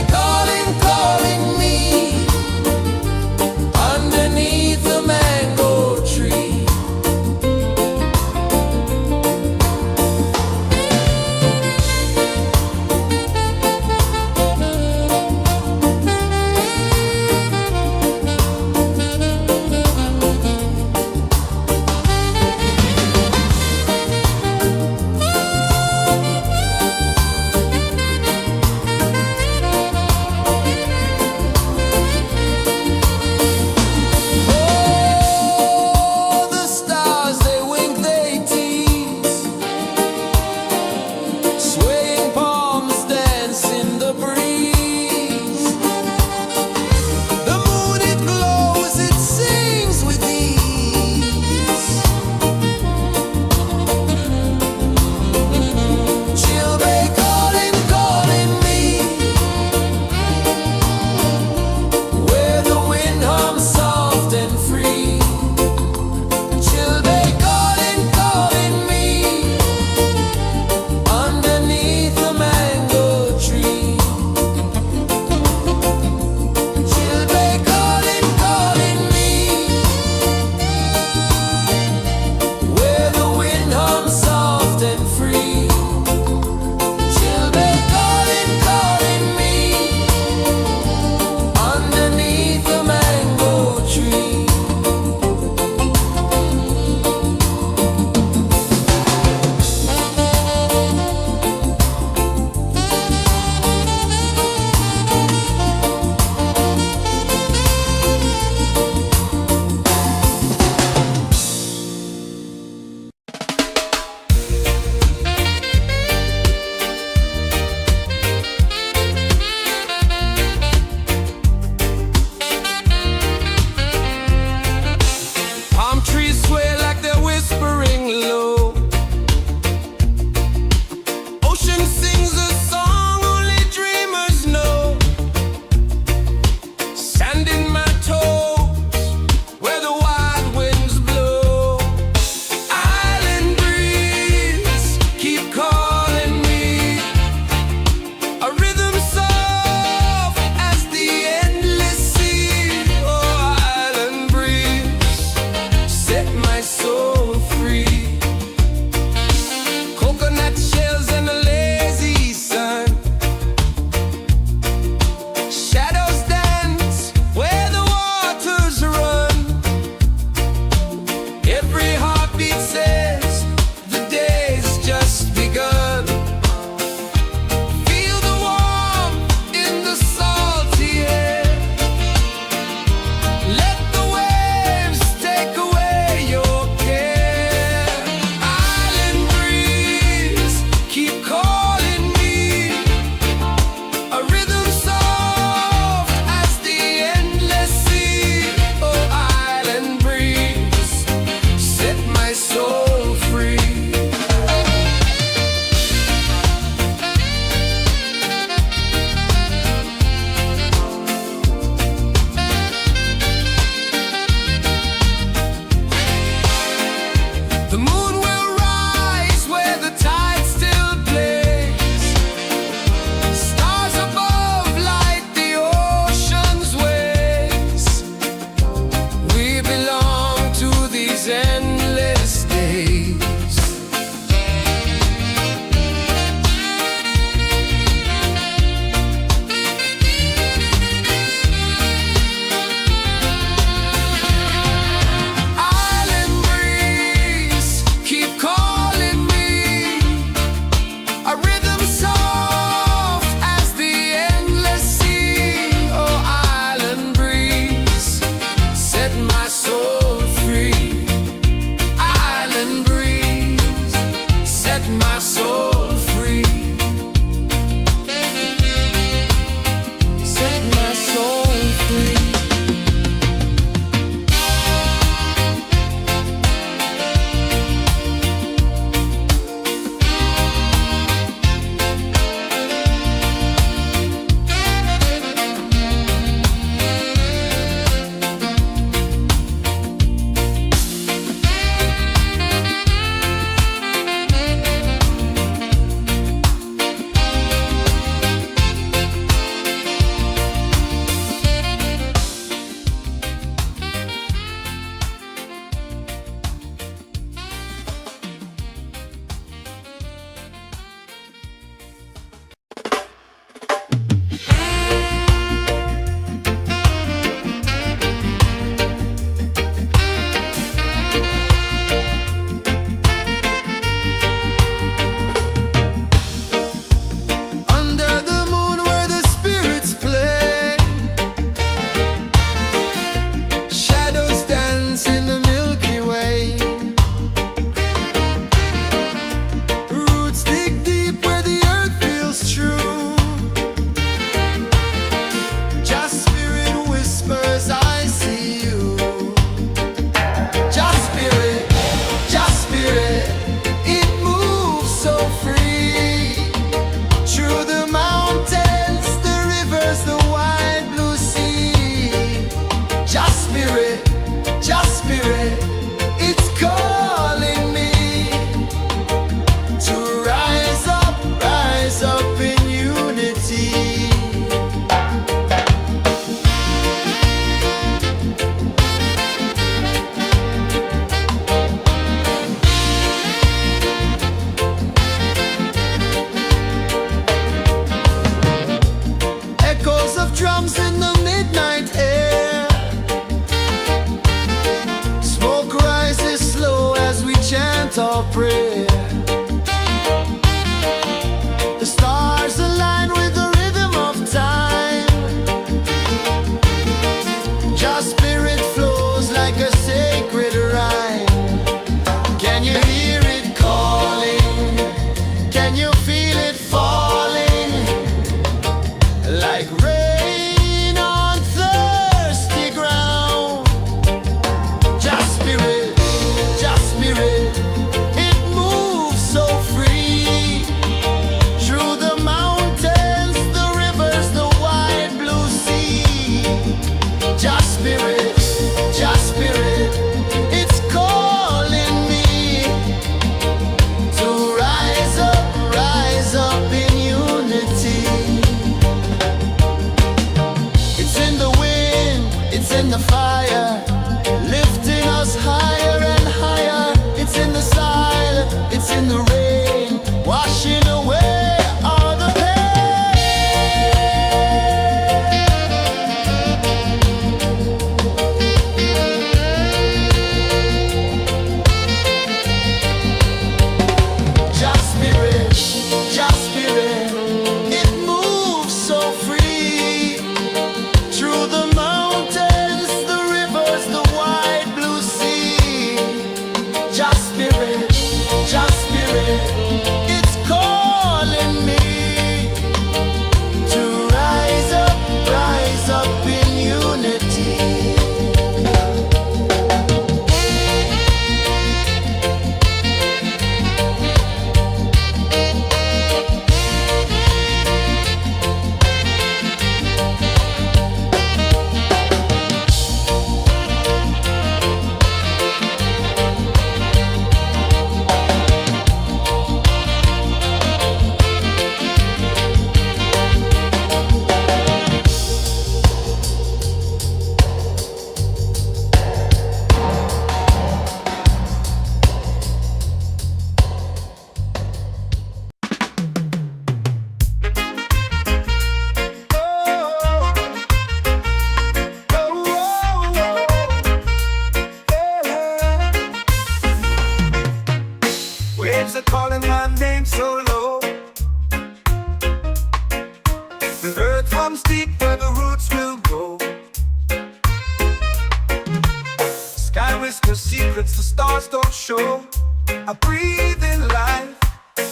whisper secrets the stars don't show. I breathe in life,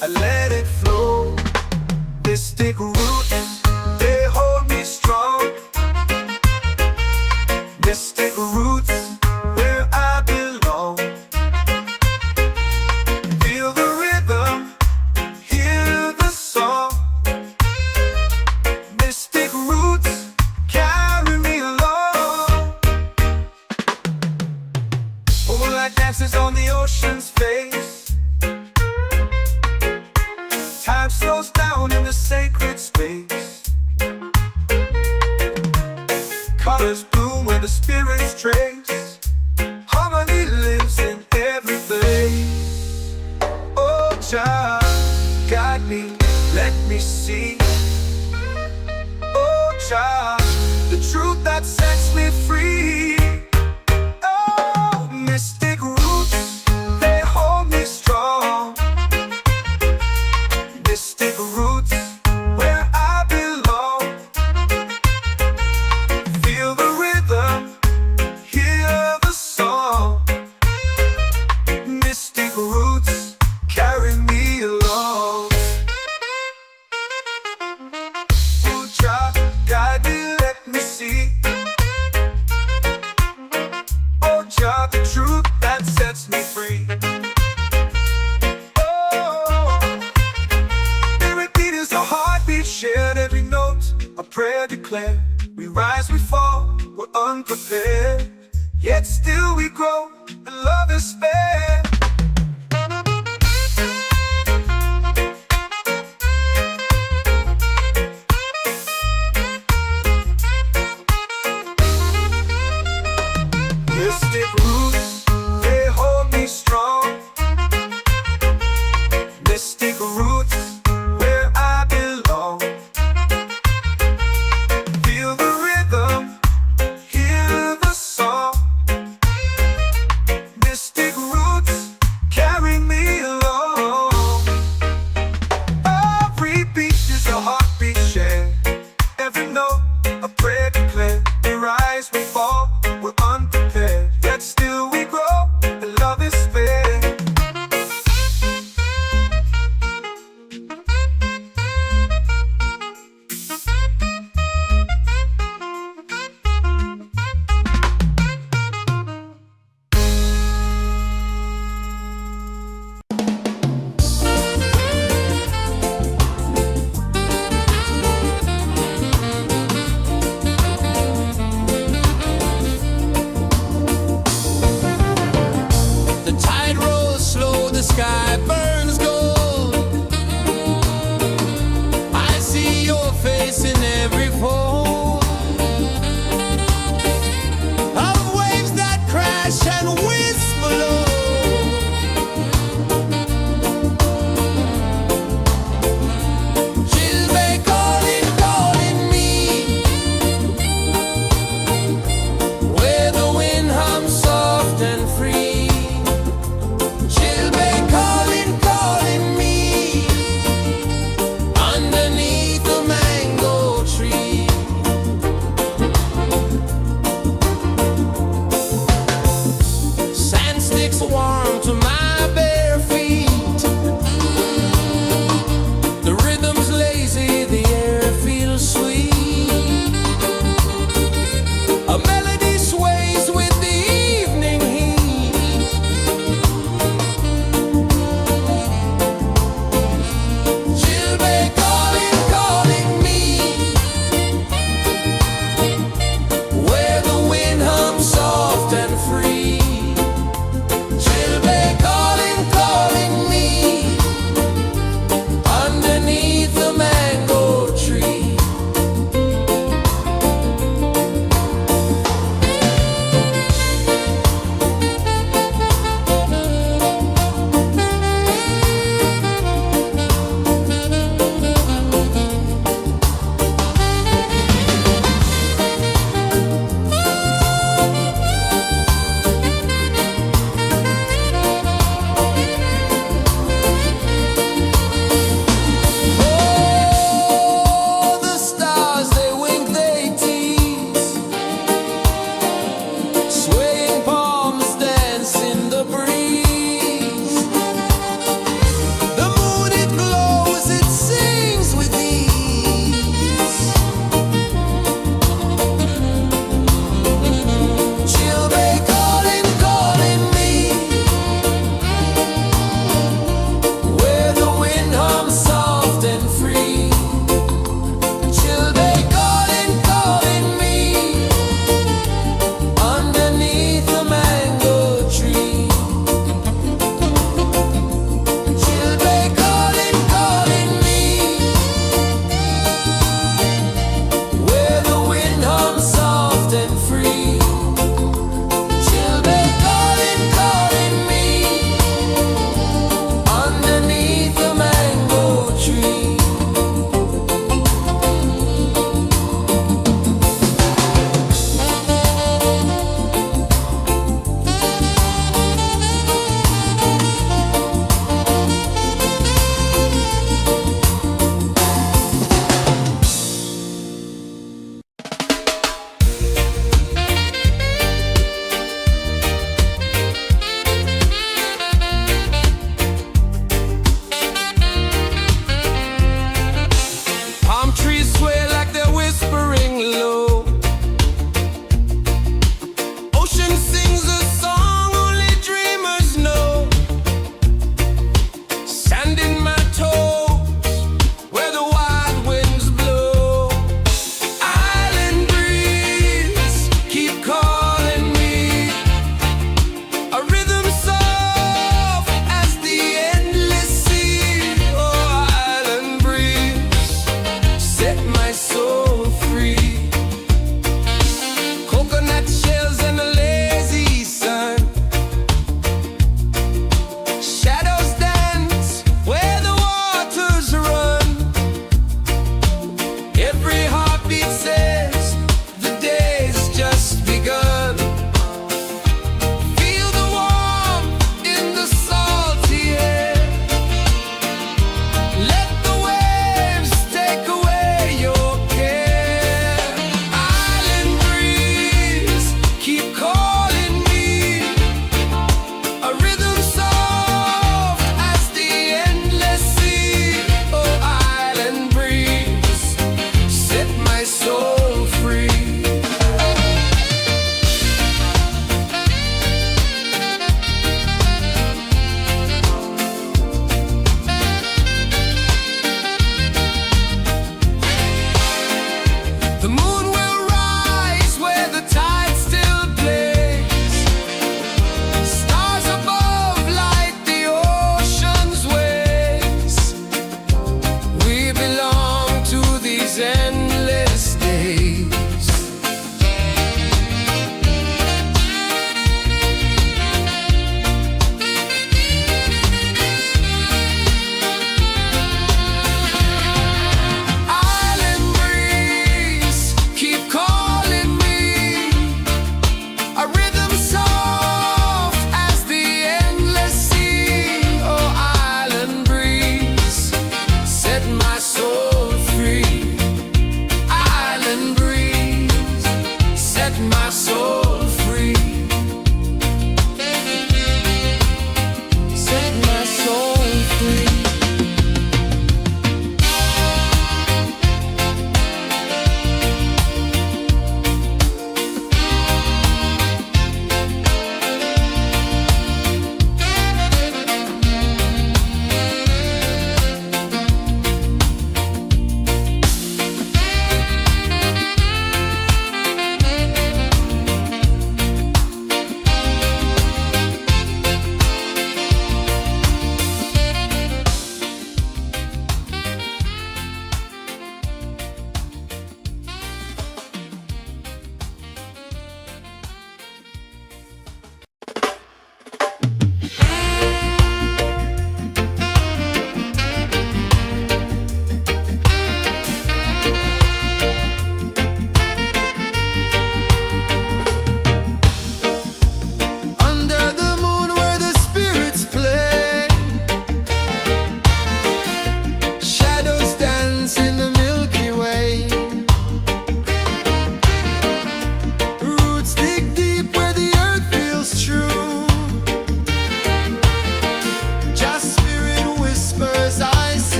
I let it flow. Mystic roots, they hold me strong. Mystic roots, where I belong. Feel the rhythm, hear the song. Mystic roots, carry me along. Moonlight dances on the ocean's face. Time slows down in the sacred space. Colors bloom where the spirits trace. Harmony lives in every place. Oh, child, guide me, let me see. Oh, child, the truth that sets me free. Oh, mystic roots, they hold me strong. Mystic roots, where I belong. Feel the rhythm, hear the song. Mystic roots, carry me along. Oh, child, guide me, let me see. Oh, child, the truth that sets me free. A heartbeat shared, every note a prayer declared. We rise, we fall, we're unprepared, yet still we grow, and love is spared. Mystic roots, they hold me strong. Mystic roots, where I belong. Feel the rhythm, hear the song. Mystic roots, carry me along. Every beat is a heartbeat shared. Every note a prayer declared. We rise, we fall, we're unprepared, yet still we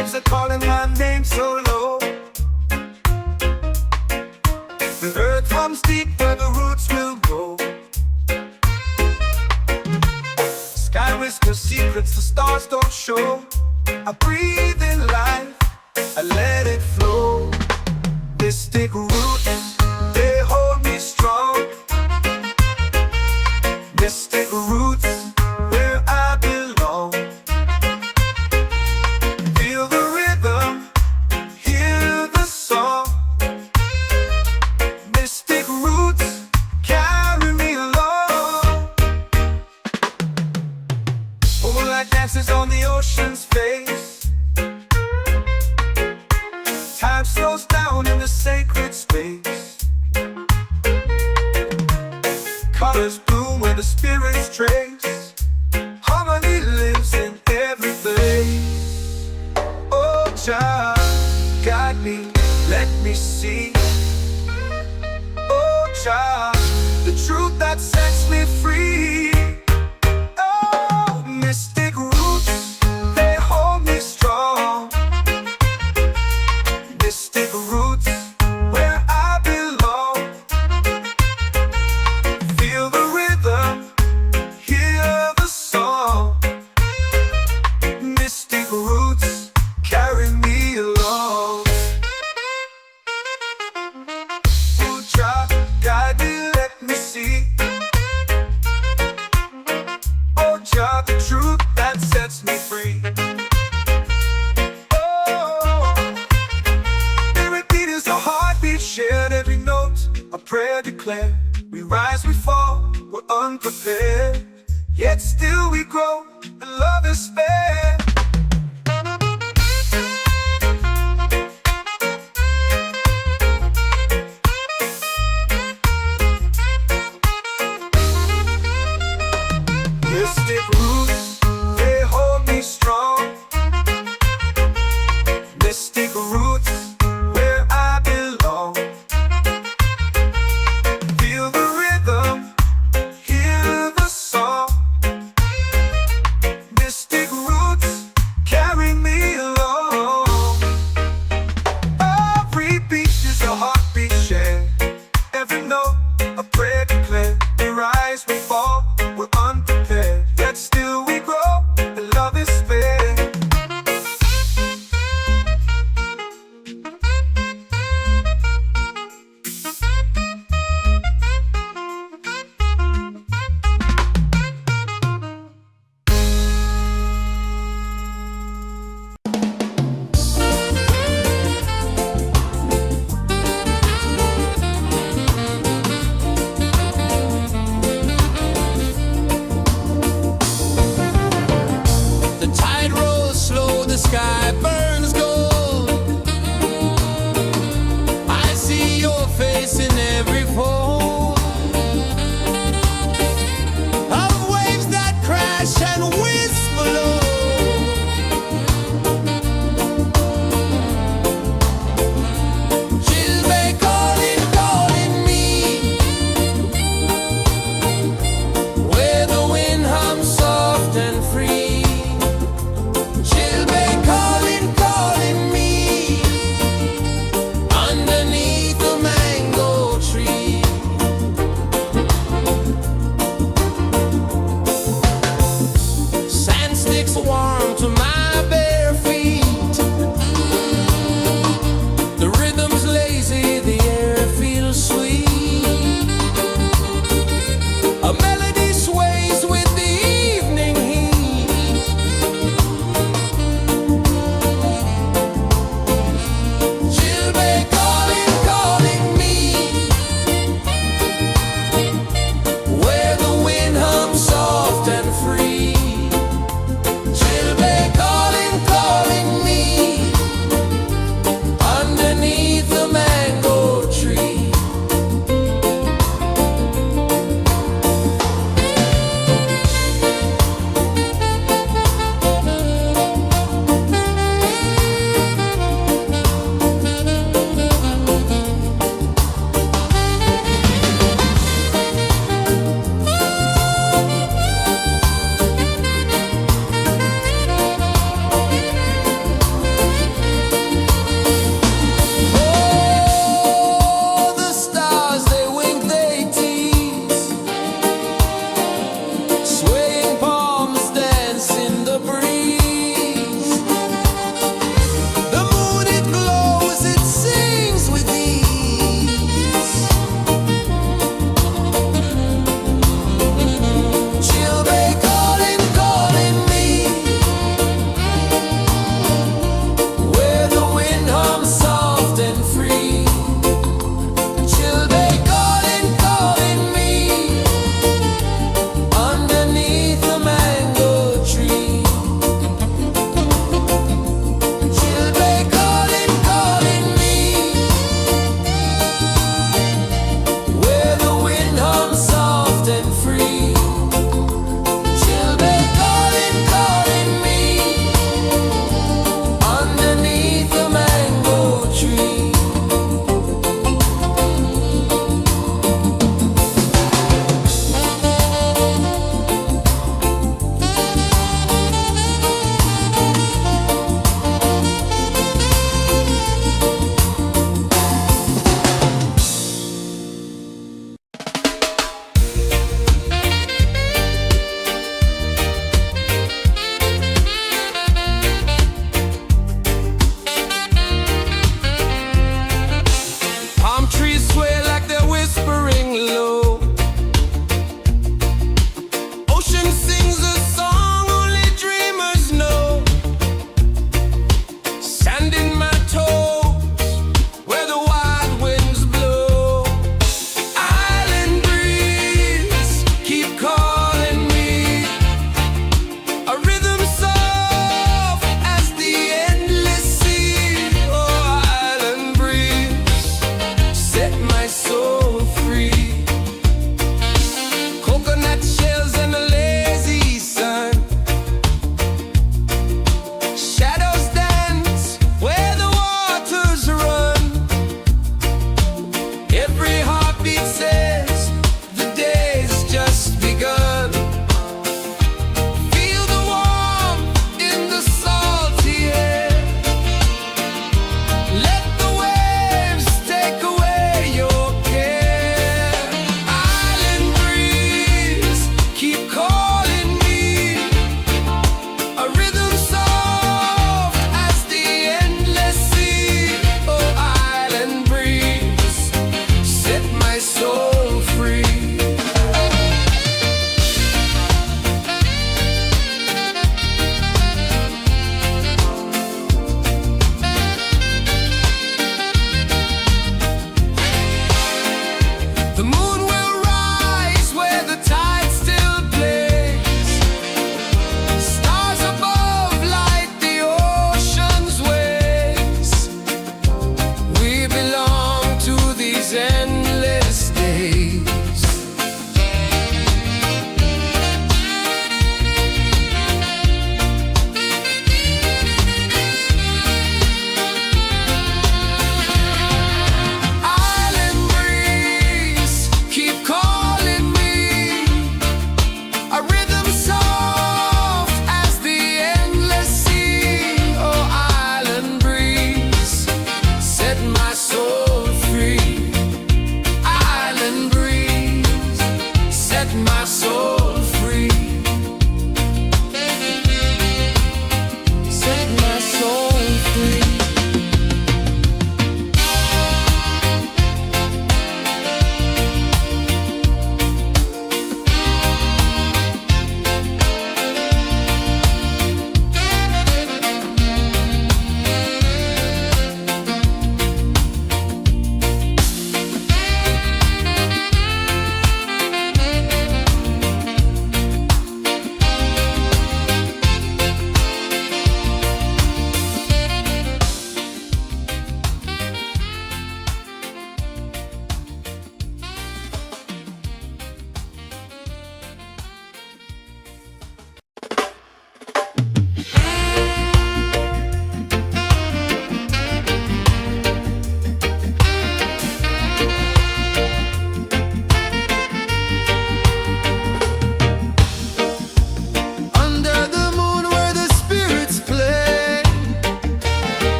waves are calling my name so low. The earth runs deep where the roots will go. Sky whispers secrets the stars don't show. I breathe in life, I let it flow. Mystic roots, they hold me strong. Mystic roots, where I belong. Feel the rhythm, hear the song. Mystic roots, carry me along. Moonlight dances on the ocean's face. Time slows down in the sacred space. Colors bloom where the spirits trace. Harmony lives in every place. Oh, Jah, guide me, let me see. Oh, Jah, the truth that sets me free. Oh, mystic roots, they hold me strong. Mystic roots, where I belong. Feel the rhythm, hear the song. Mystic roots, carry me along. Oh, Jah, guide me, let me see. Oh, Jah, the truth that sets me free. Shared every note, a prayer declared. We rise, we fall, we're unprepared. Yet still we grow, and love is fair. Mystic roots, they hold me strong. Mystic roots, where I belong. Feel the rhythm, hear the song. Mystic roots,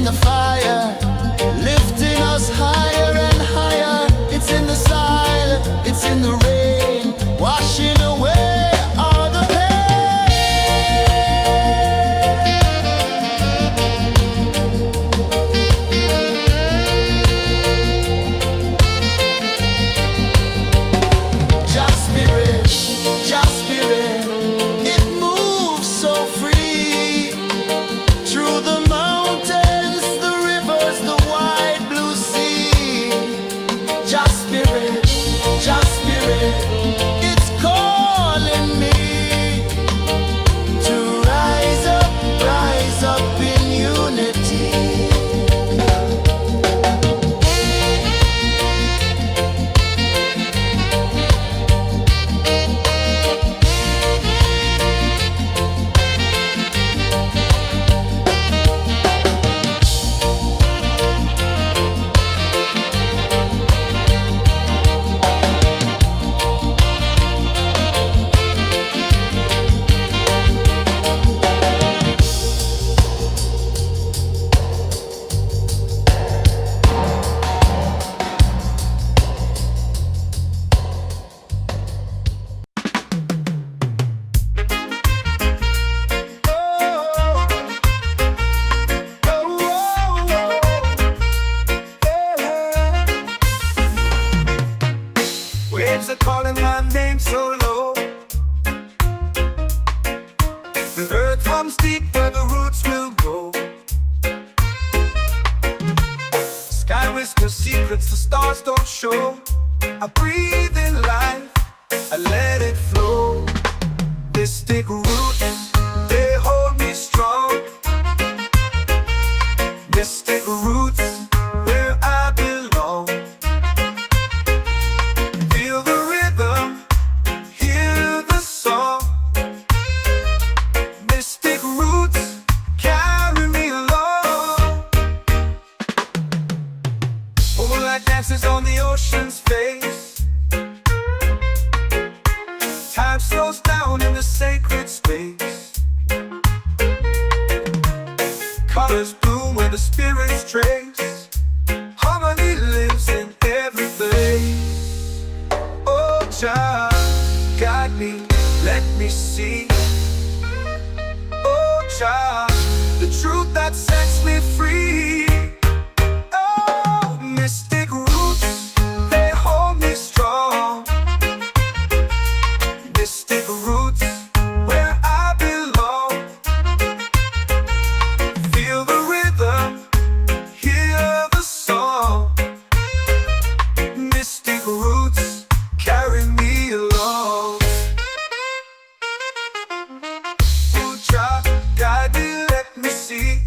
the fire, lifting us higher and higher. It's in the silence, it's in the rain, washing away all the Just spirit, just spirit, it moves so free through the mountains, the rivers, the wide blue sea. Just spirit, it's calling me to rise up in unity.
Waves are calling my name so low. The earth comes deep where the roots will go. Sky whispers secrets the stars don't show. I breathe in life, I let it flow. Mystic roots, they hold me strong. Mystic roots, where I belong. Feel the rhythm, hear the song. Mystic roots, carry me along. Moonlight dances on the ocean's face. Time slows down in the sacred space. Colors bloom where the spirits trace. Harmony lives in every place. Oh, child, guide me, let me see. Oh, child, the truth that sets me free. Oh, mystic roots, they hold me strong. Mystic roots, where I belong. Feel the rhythm, hear the song. Mystic roots, carry me along. Oh, child, guide me, let me see.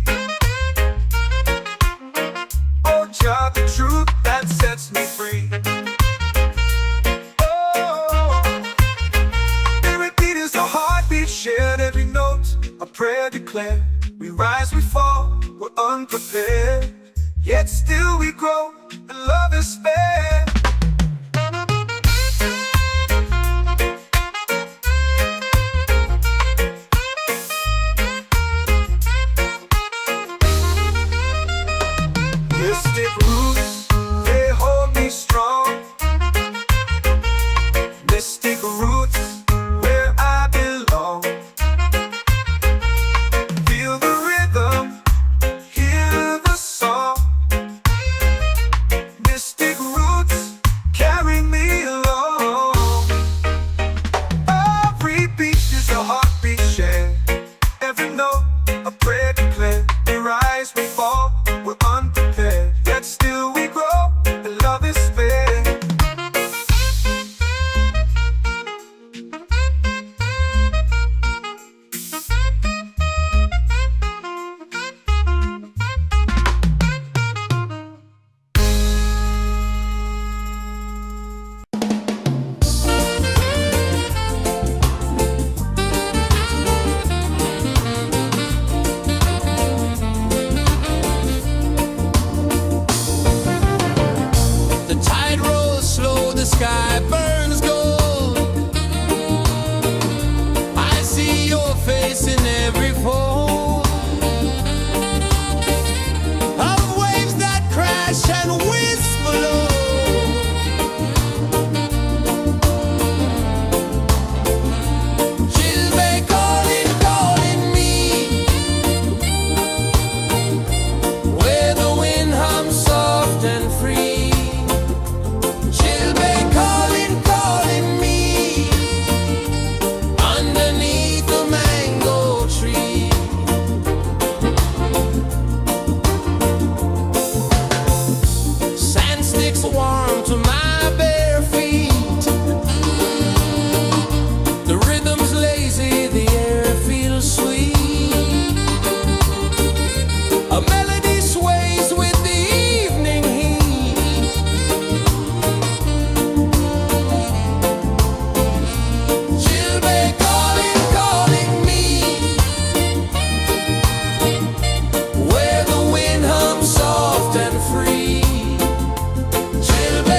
Oh, child, the truth that sets me free. Oh, spirit beat is a heartbeat shared, every note a prayer declared. We rise, we fall, we're unprepared, yet still we grow, and love is fair. Mystic roots, they hold me strong. Mystic roots, where I belong. Feel the rhythm, hear the song. Mystic roots, carry me along. Every beat is a heartbeat shared, every note a prayer declared. We rise, we fall, we're unprepared, yet still
warm to my bare feet. The rhythm's lazy, the air feels sweet. A melody sways with the evening heat. Children calling, calling me, where the wind hums soft and free. Children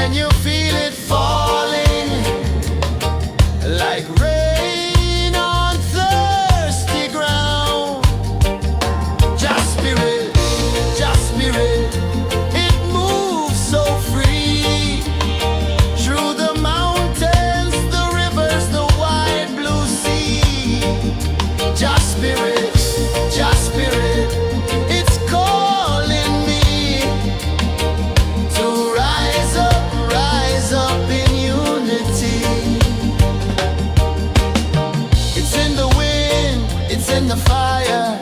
Can you feel it falling like rain on thirsty ground? Just spirit, it moves so free through the mountains, the rivers, the wide blue sea. Just spirit, it's calling me to rise up in unity. It's in the wind, it's in the fire,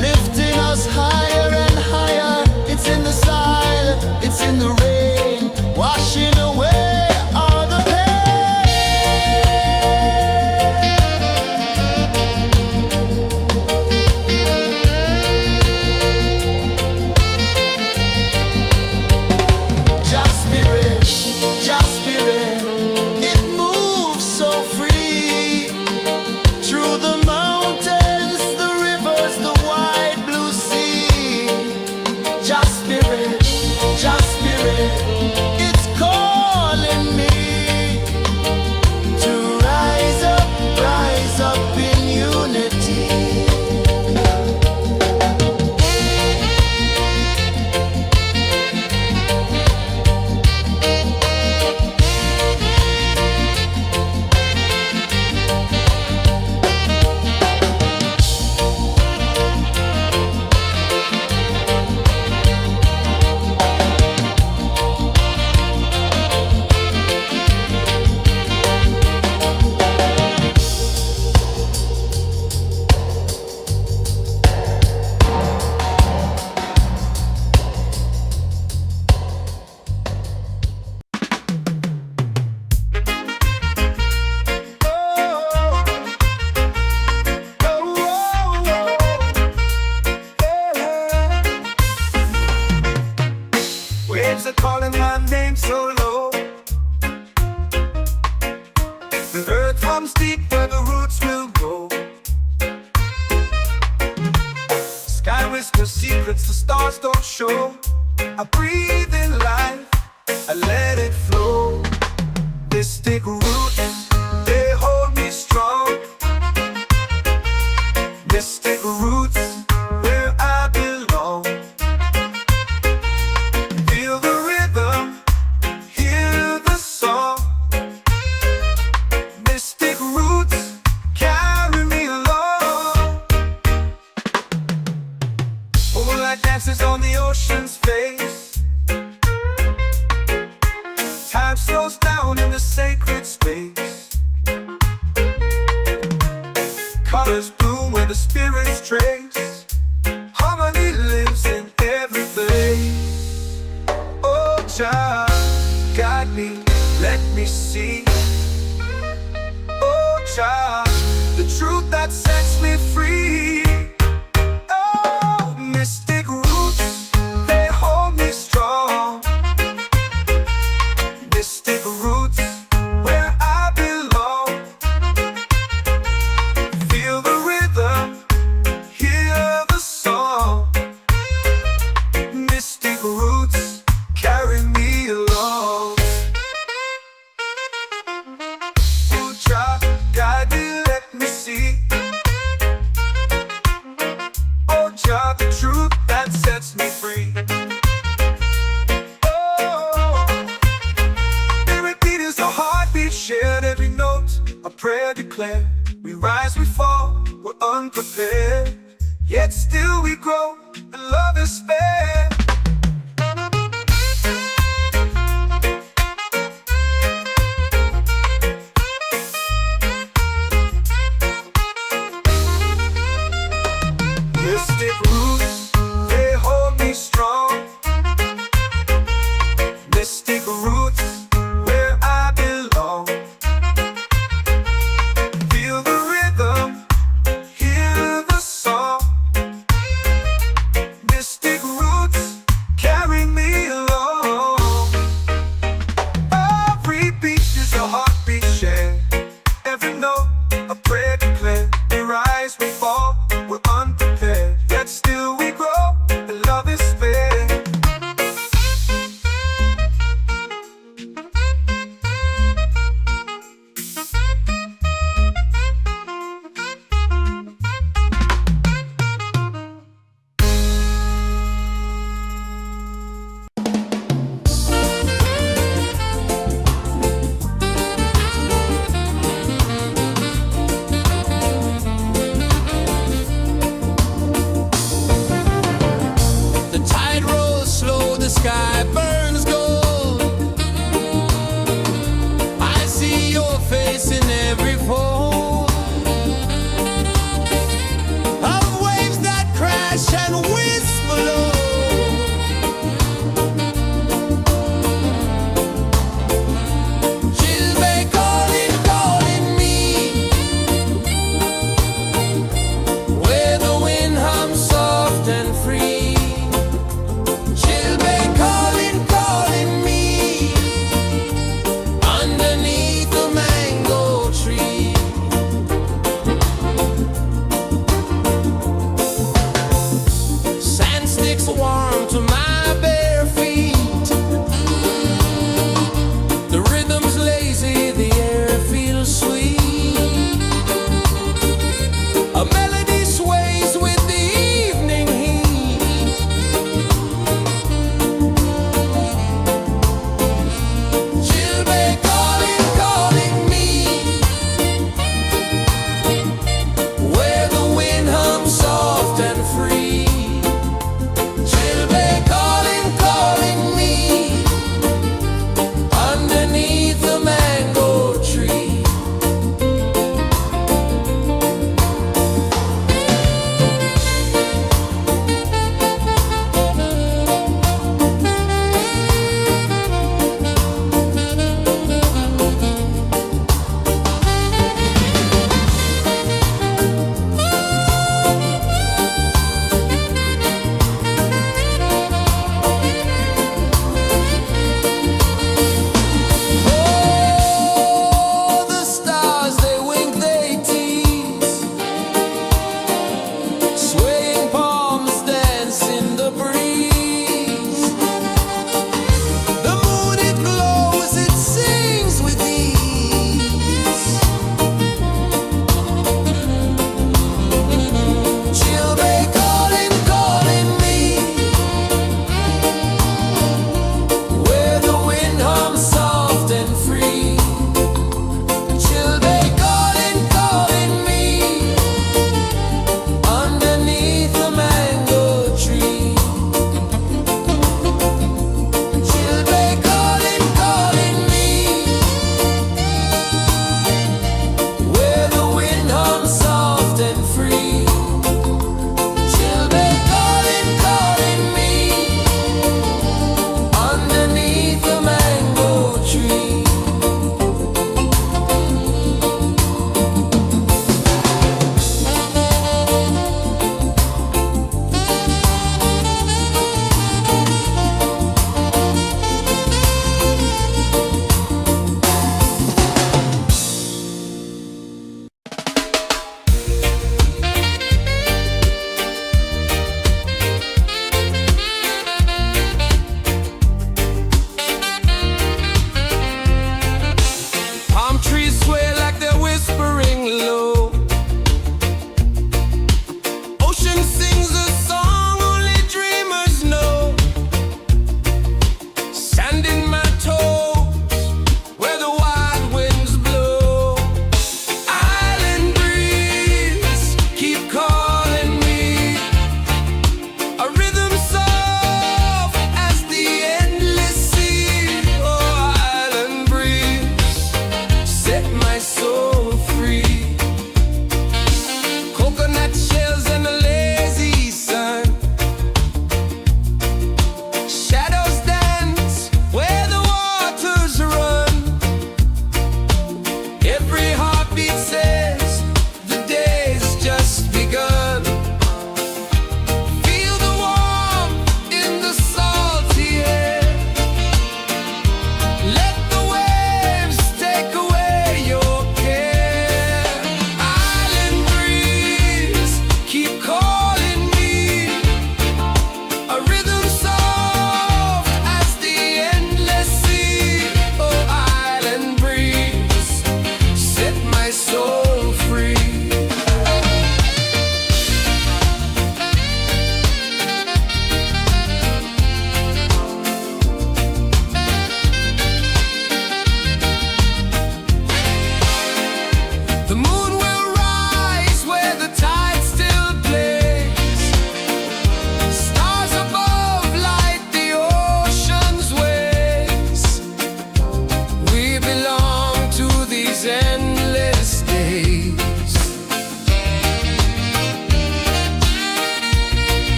lifting us higher and higher. It's in the silence, it's in the rain, washing away all the Just spirit, it moves so free through the mountains, the rivers, the wide blue sea. Just spirit, it's calling me to rise up in unity.
Waves are calling my name so low. The earth comes deep where the roots will grow. Sky whispers secrets the stars don't show. I breathe in life, I let it flow. Mystic roots, they hold me strong. Mystic roots, where I belong. Feel the rhythm, hear the song. Mystic roots, carry me along. Moonlight dances on the ocean's face. Time slows down in the sacred space. Colors bloom where the spirits trace. Harmony lives in every place. Oh, child, guide me, let me see. Oh, child, the truth that sets me free. Oh, mystic roots, they hold me strong. Mystic roots, where I belong. Feel the rhythm, hear the song. Mystic roots, carry me along. Oh, child, guide me, let me see. Oh, child, the truth that sets me free. Oh, spirit beat is a heartbeat, shared every note, a prayer declared. We rise, we fall, we're unprepared, yet still we grow, and love is spared. Mystic roots, they hold me strong. Mystic roots, where I belong. Feel the rhythm, hear the song. Mystic roots,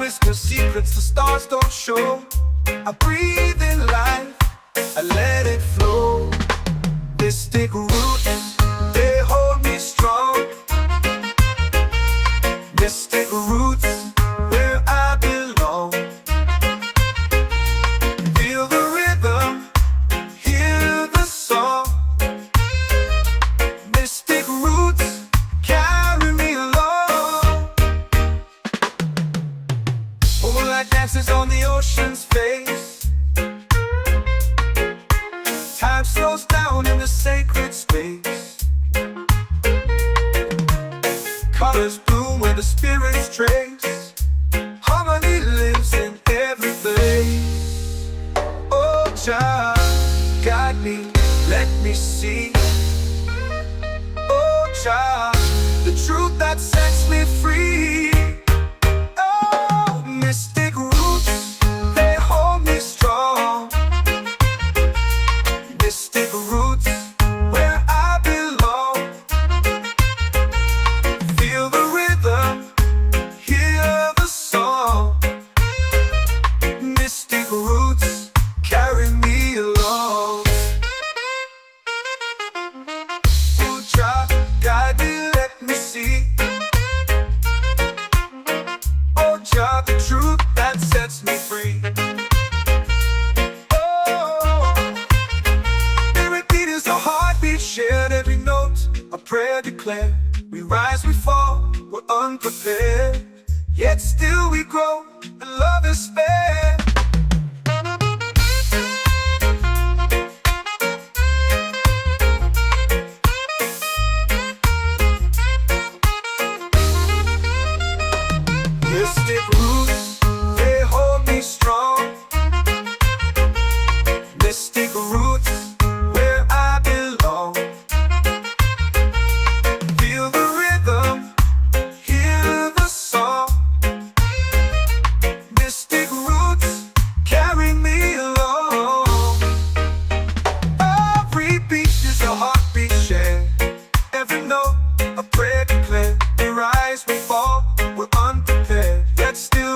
whisper secrets the stars don't show. I breathe in life, I let it flow. Mystic roots, they hold me strong. Mystic roots, where I belong. Feel the rhythm, hear the song. Mystic roots, carry me along. Moonlight dances on the ocean's face. Time slows down in the sacred space. Colors bloom where the spirits trace. Harmony lives in every place. Oh, Jah, guide me, let me see. Oh, Jah, the truth that sets me free. Oh, mystic roots, they hold me strong. Mystic roots, where I belong. Feel the rhythm, hear the song. Mystic roots, carry me along. Oh, Jah, guide me, let me see. Oh, Jah, the truth that sets me free. Shared every note, a prayer declared. We rise, we fall, we're unprepared. Yet still we grow, and love is fair. Mystic roots, they hold me strong. Mystic roots, where I belong. Feel the rhythm, hear the song. Mystic roots, carry me along. Every beat is a heartbeat shared. Every note, a prayer declared. We rise, we fall, we're unprepared. Yet still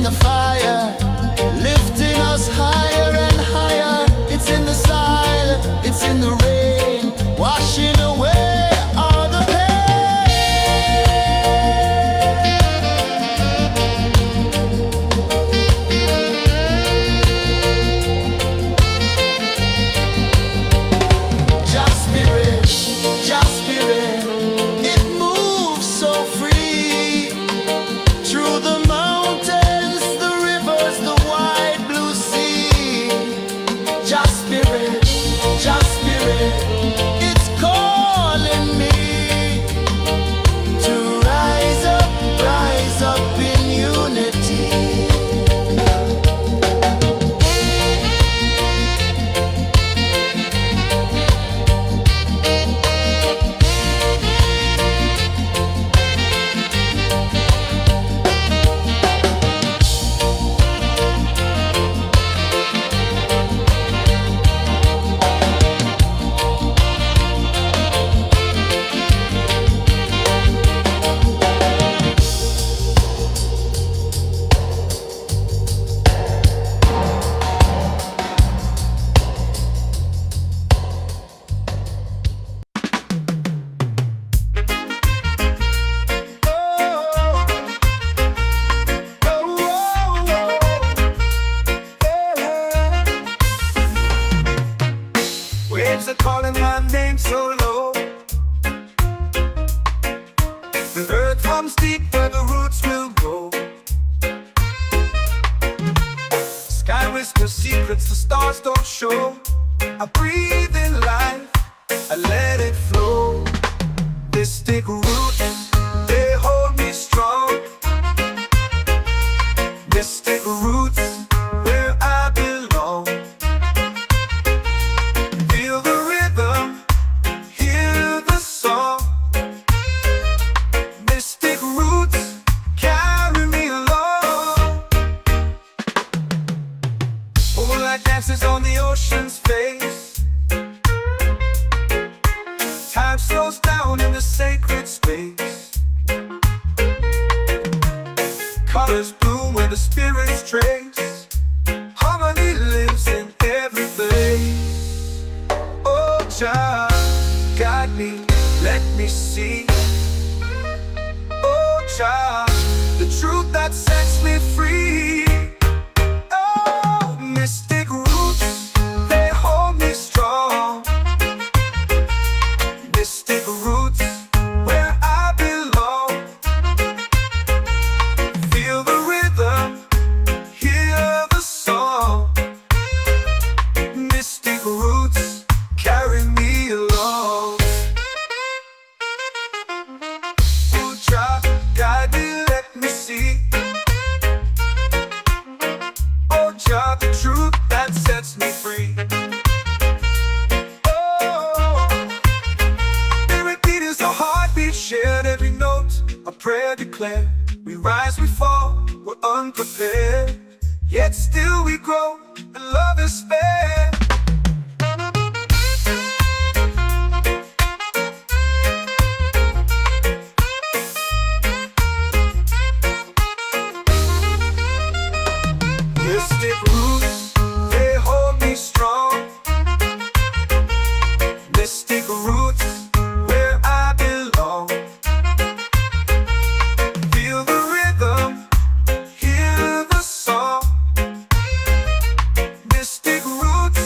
the fire, lifting us higher and higher. It's in the silence, it's in the rain, washing away all the Just spirit, just spirit, it moves so free through the mountains, the rivers, the wide blue sea. Just spirit, it's calling me to rise up in unity.
Waves are calling my name so low. The earth hums deep where the roots will go. Sky whispers secrets the stars don't show. I breathe in life, I let it flow. Mystic roots, they hold me strong. Mystic roots, where I belong. Feel the rhythm, hear the song. Mystic roots, carry me along. Moonlight dances on the ocean's face. Time slows down in the sacred space. Colors bloom where the spirits trace. Harmony lives in every place. Oh, child, guide me, let me see. Oh, child, the truth that sets me free. Oh, mystic roots, they hold me strong. Mystic roots, where I belong. Feel the rhythm, hear the song. Mystic roots, carry me along. Oh, child, guide me, let me see. Oh, child, the truth that sets me free. Oh, spirit beat is a heartbeat, shared every note, a prayer declared. We rise, we fall, we're unprepared, yet still we grow, and love is fair. Mystic roots, they hold me strong. Mystic roots, where I belong. Feel the rhythm, hear the song. Mystic roots,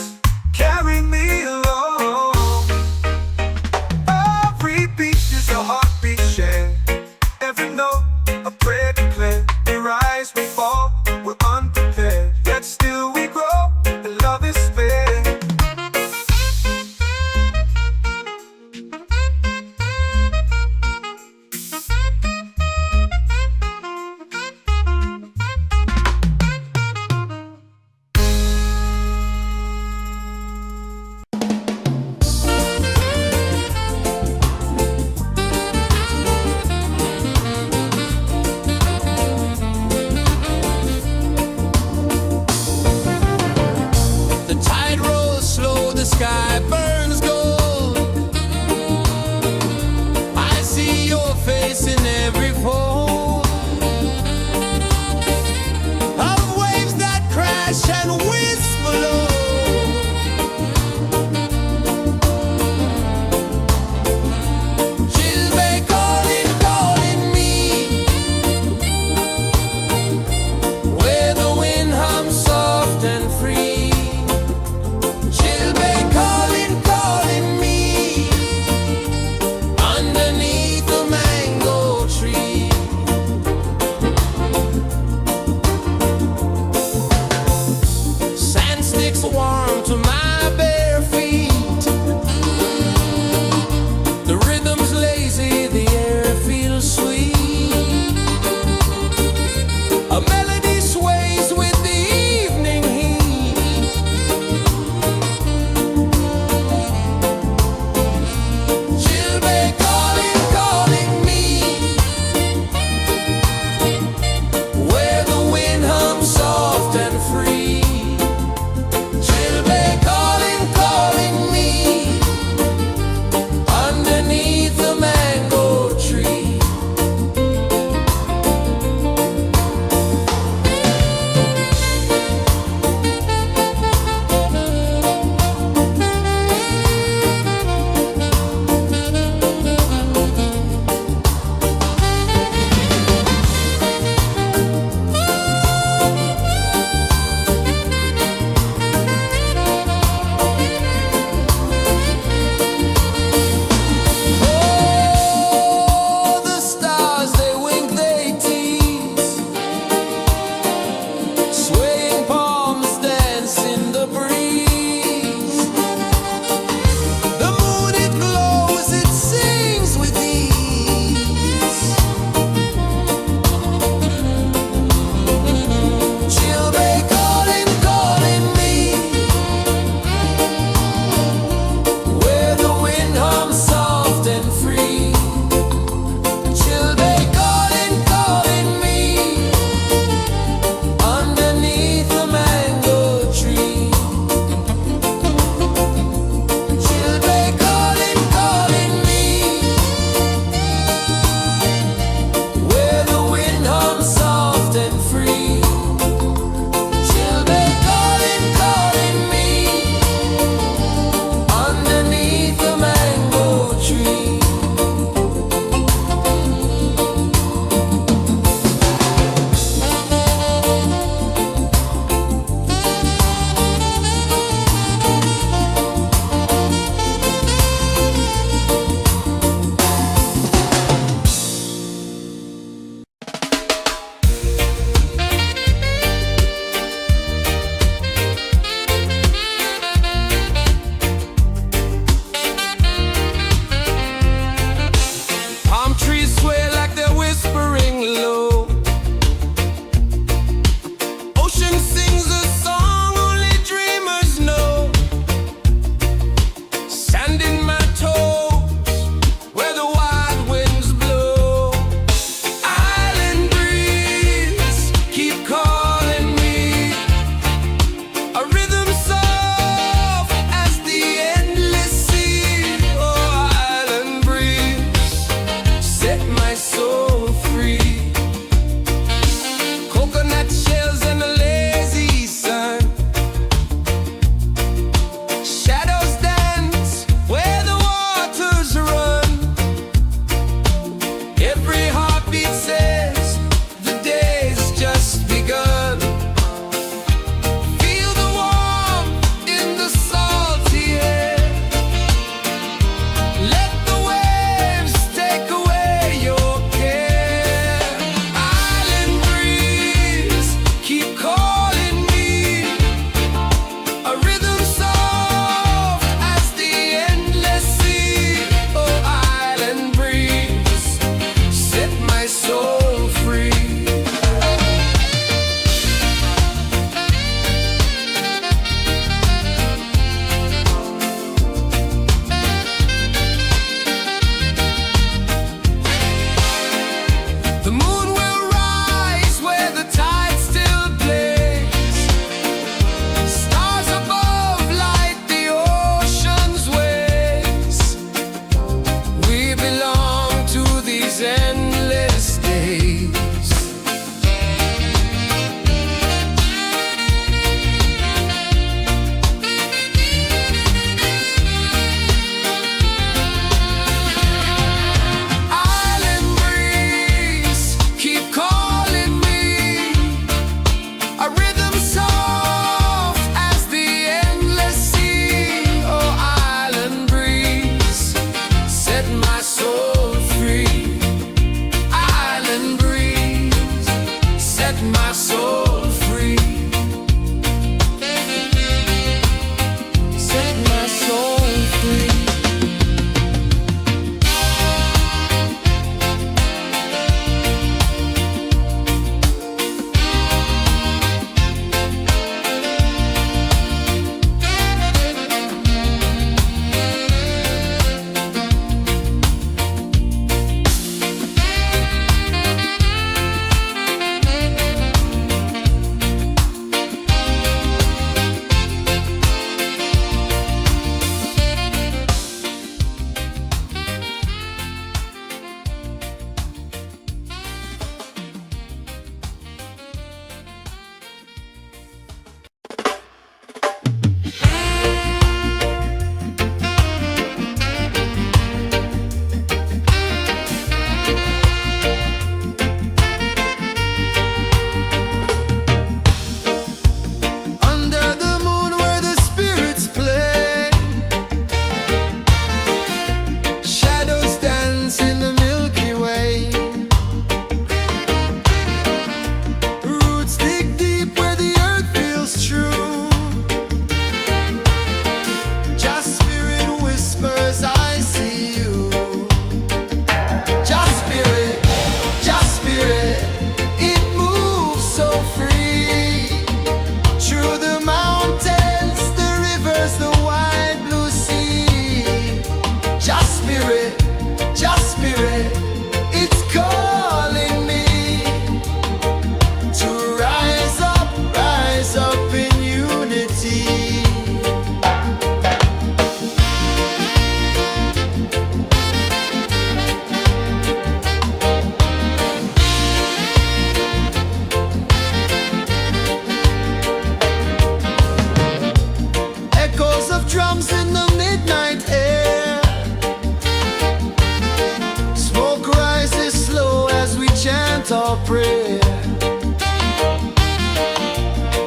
chant our prayer.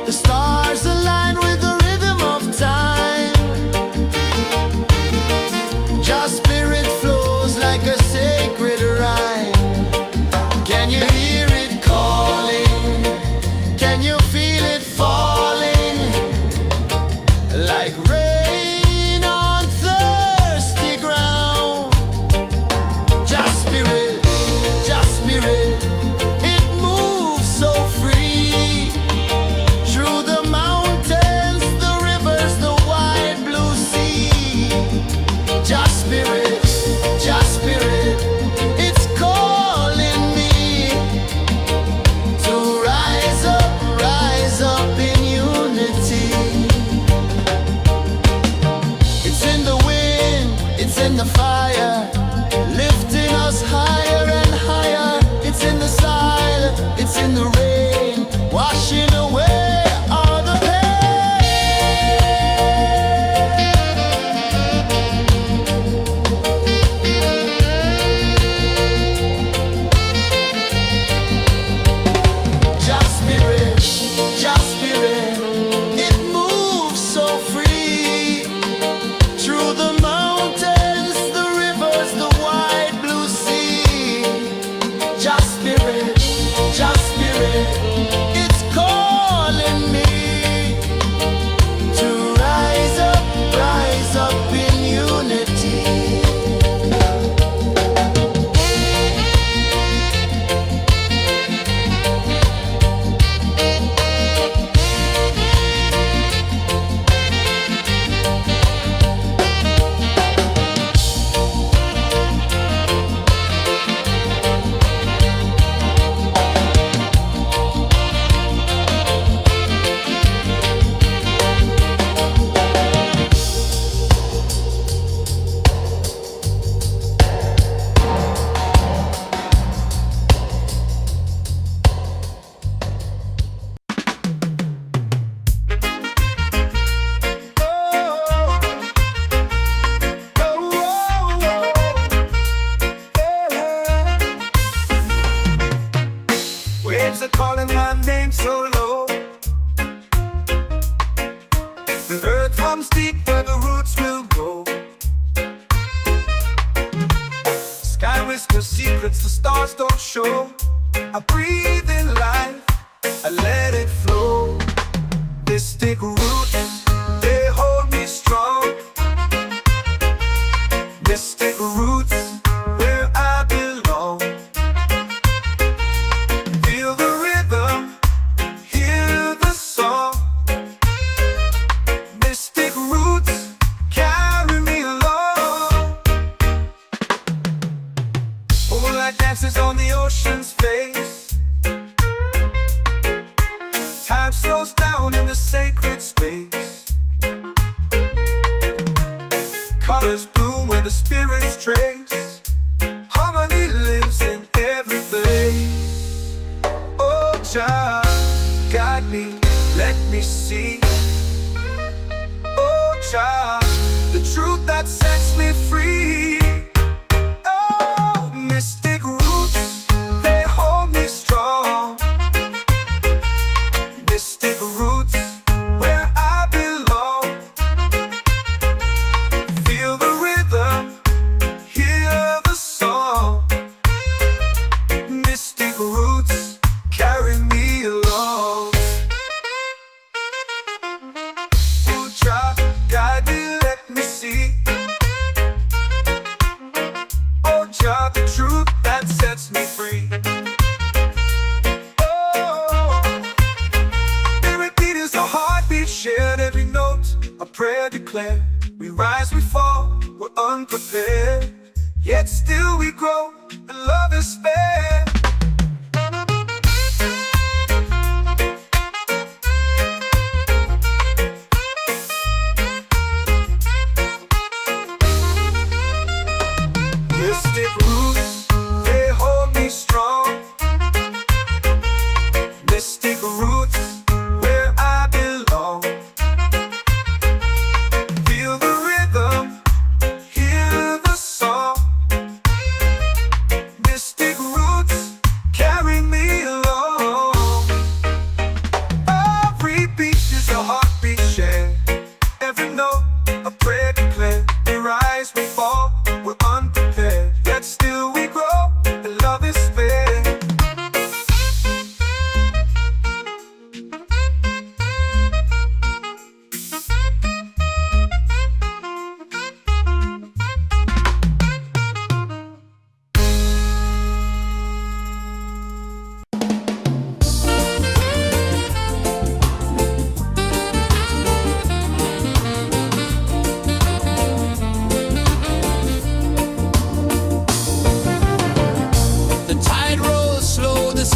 The stars align with the rhythm of time. Your spirit flows like a sacred rhyme. Can you hear it calling? Can you feel it falling? Like rain on thirsty ground. Just spirit, it moves so free. Through the mountains, the rivers, the wide blue sea. Just spirit, it's calling me to rise up in unity. It's in the wind, it's in the fire, lifting us higher and higher. It's in the silence, it's in the rain, washing away all the Just spirit, it moves so free. Through the mountains, the rivers, the wide blue sea. Just spirit, it's calling me to rise up in unity.
Waves are calling my name so low. The earth hums deep where the roots will go. Sky whispers secrets the stars don't show. I breathe in life, I let it flow. Mystic roots, they hold me strong. Mystic roots, where I belong. Feel the rhythm, hear the song. Mystic roots, carry me along. Moonlight dances on the ocean's face. Time slows down in the sacred space. Colors bloom where the spirits trace. Harmony lives in every place. Oh, Jah, guide me, let me see. Oh, Jah, the truth that sets me free. Oh, mystic roots, they hold me strong. Mystic roots, where I belong. Feel the rhythm, hear the song. Mystic roots, carry me along. Oh, Jah, guide me, let me see. Oh, Jah, the truth that sets me free. Oh, spirit beat is a heartbeat, shared every note, a prayer declared. We rise, we fall, we're unprepared, yet still we grow, and love is spared. Mystic roots,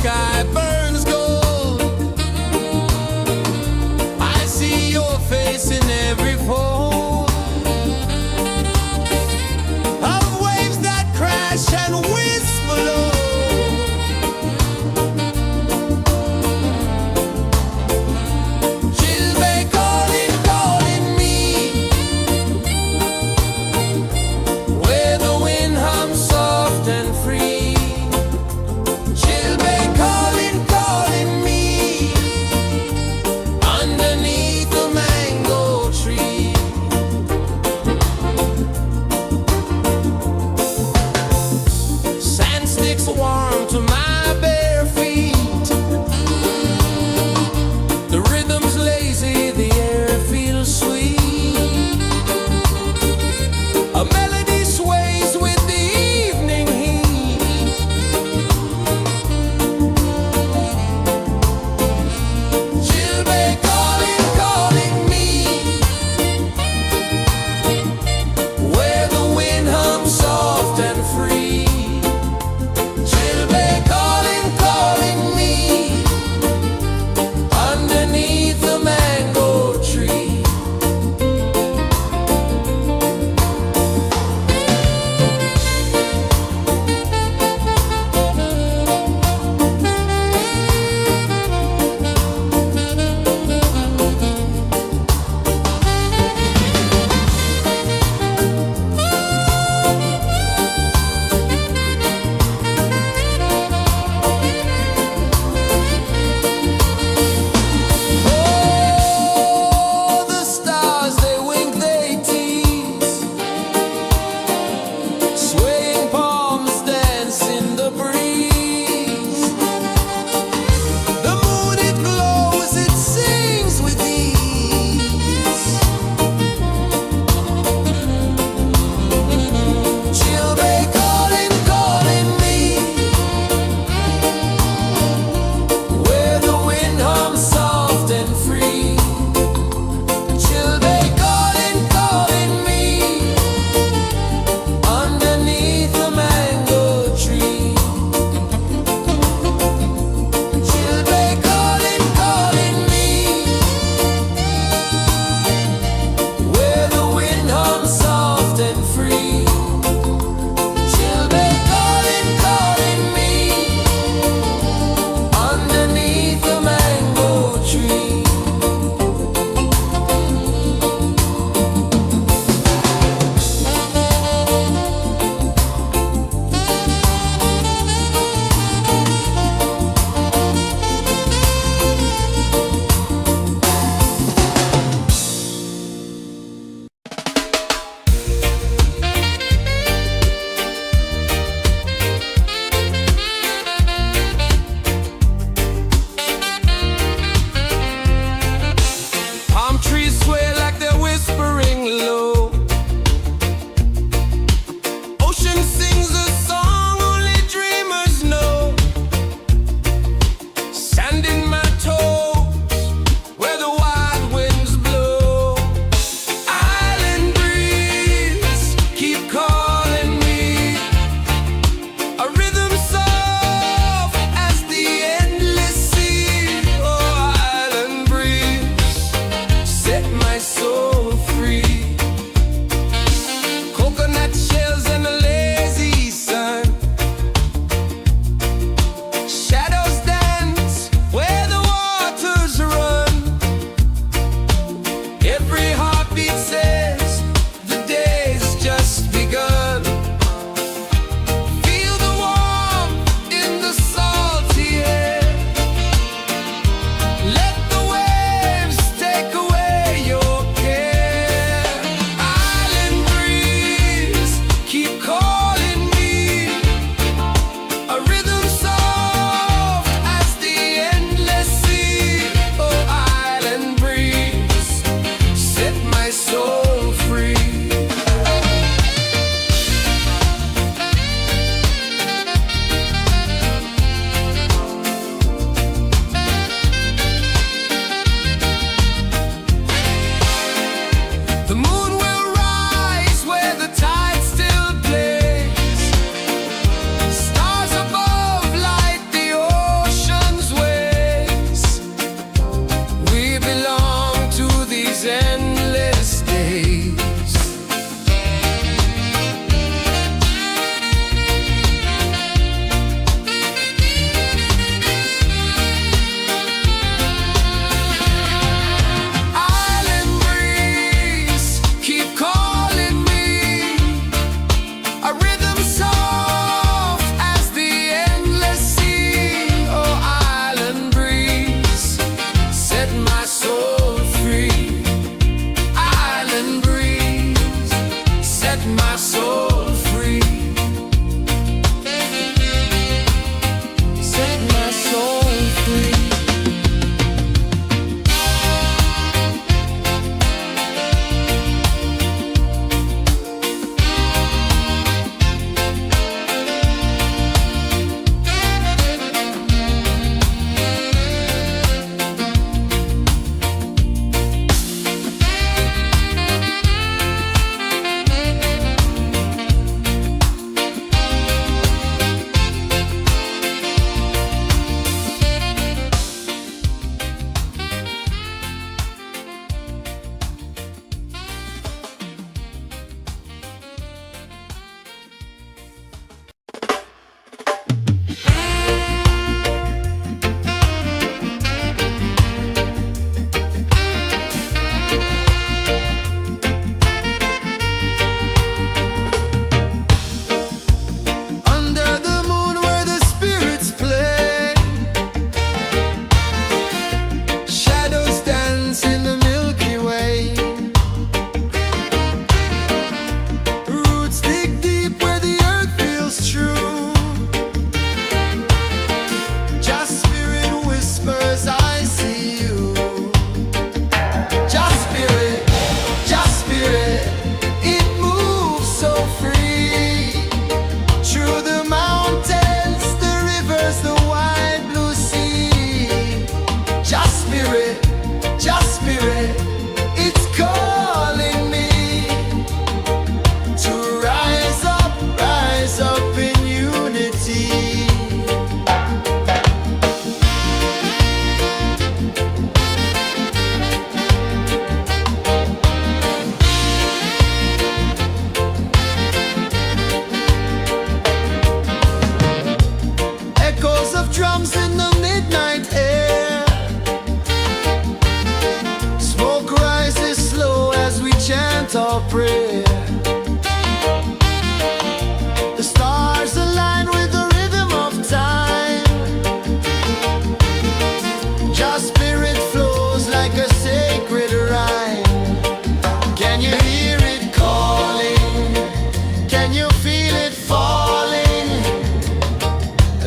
sky burns gold. I see your face in every fold of waves that crash and whisper low. She'll be calling, calling me where the wind hums soft and free. She'll be calling.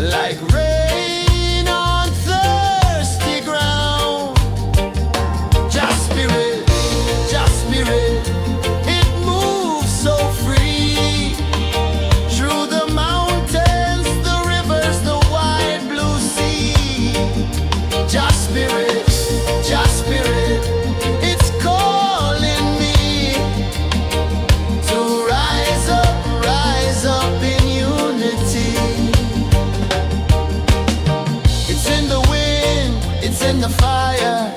like rain on thirsty ground. Just spirit, it moves so free through the mountains, the rivers, the wide blue sea. Just spirit, it's calling me to rise up in unity. It's in the wind, it's in the fire,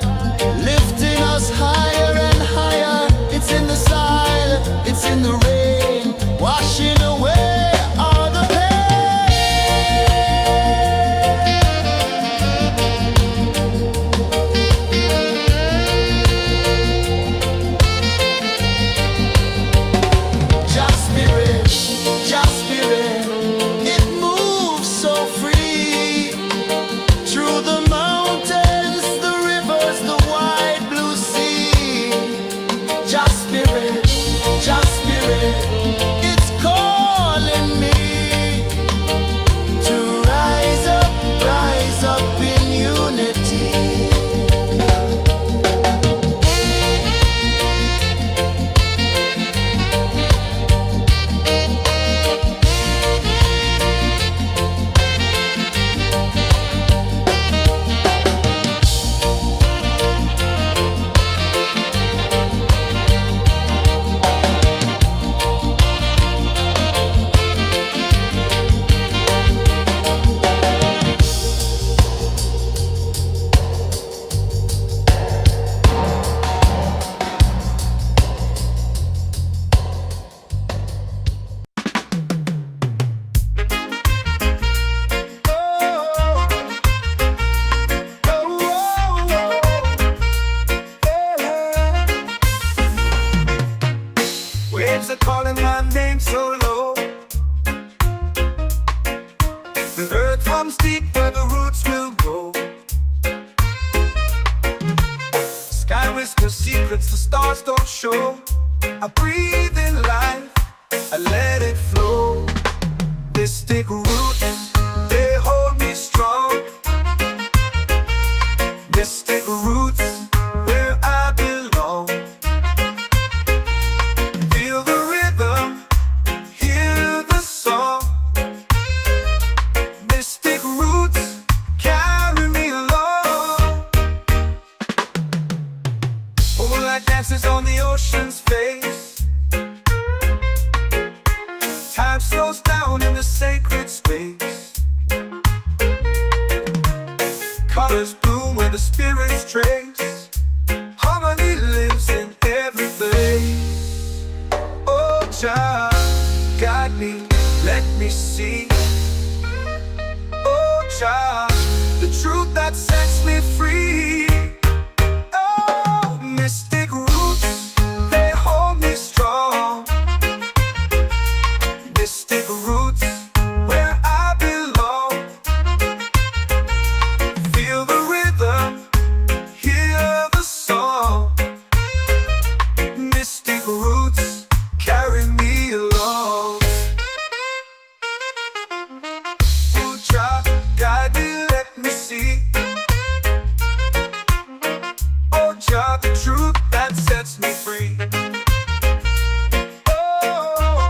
lifting us higher and higher. It's in the silence, it's in the rain, washing away all the Just spirit, it moves so free through the mountains, the rivers, the wide blue sea. Just spirit, it's calling me to rise up in unity.
Waves are calling my name so low. The earth hums deep where the roots will grow. Sky whispers secrets the stars don't show. I breathe in life, I let it flow. Mystic roots, they hold me strong. Mystic roots, where I belong. Feel the rhythm, hear the song. Mystic roots, carry me along. Moonlight dances on the ocean's face. Time slows down in the sacred space. Colors bloom where the spirits trace. Harmony lives in every place. Oh, child, guide me, let me see. Oh, child, the truth that sets me free. Oh, mystic roots, they hold me strong. Mystic roots, where I belong. Feel the rhythm, hear the song. Mystic roots, carry me along. Oh, child, guide me, let me see. Oh, child, the truth that sets me free. Oh,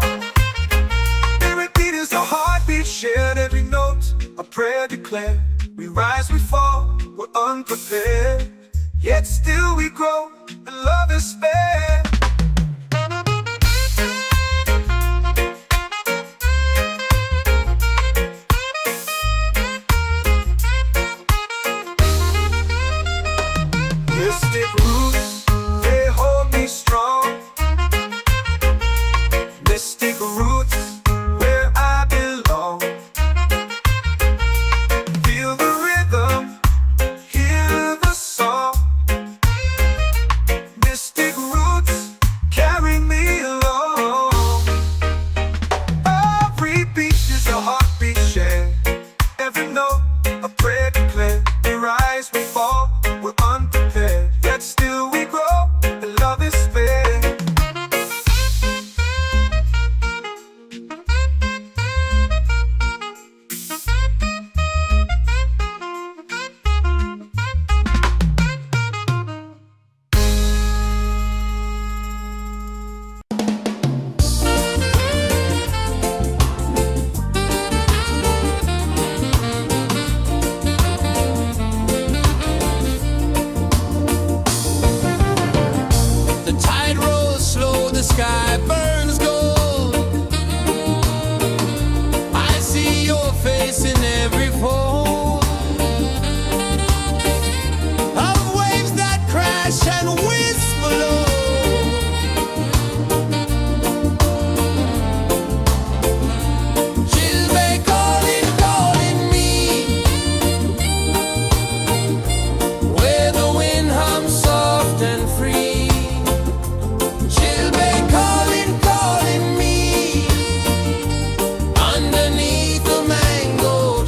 every beat is a heartbeat shared, every note a prayer declared. We rise, we fall, we're unprepared, yet still we grow, and love is spared. Mystic roots, they hold me strong. Mystic roots, where I belong. Feel the rhythm, hear the song. Mystic roots,
place in every fold of waves that crash and whisper low. She'll be calling, calling me where the wind hums soft and free. She'll be calling, calling me underneath the mango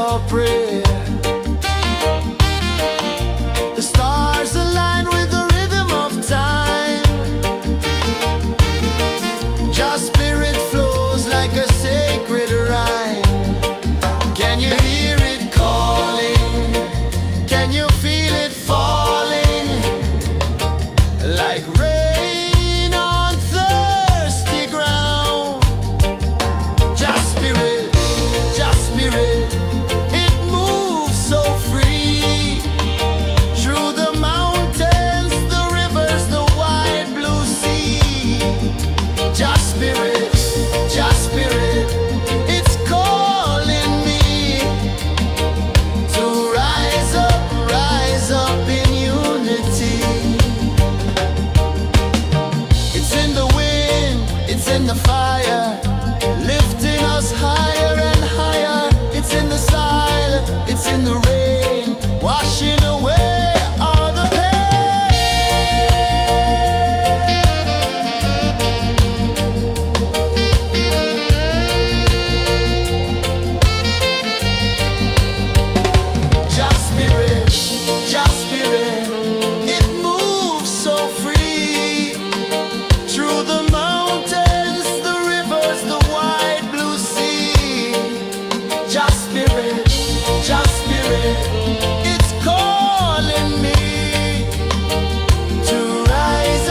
your prayer. The stars align with the rhythm of time. Your spirit flows like a sacred rhyme. Can you hear it calling? Can you feel it falling? Like rain on thirsty ground. Just spirit, it moves so free. Through the mountains, the rivers, the wide blue sea. Just spirit, it's calling me to rise up in unity. It's in the wind, it's in the fire, lifting us higher and higher. It's in the silence, it's in the rain, washing away all the pain. Just spirit, it moves so free. Through the mountains, the rivers, the wide blue sea. Just spirit, it's calling me to rise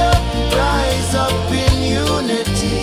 up in unity.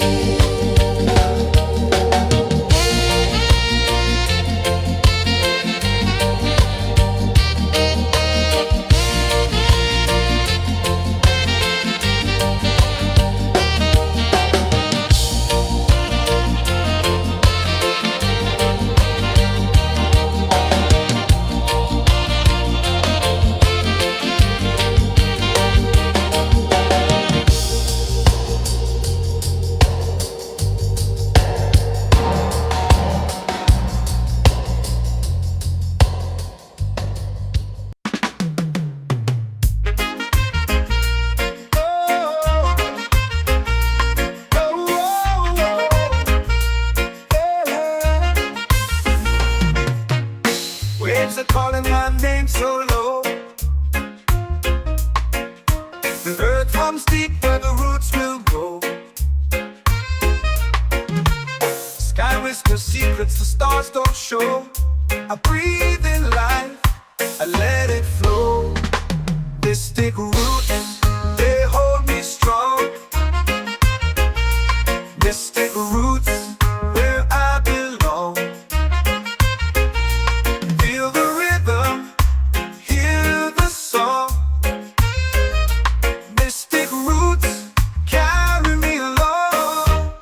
Waves are calling my name so low. The earth runs deep where the roots will grow. Sky whispers secrets the stars don't show. I breathe in life, I let it flow. Mystic roots, they hold me strong. Mystic roots, where I belong. Feel the rhythm, hear the song. Mystic roots carry me along.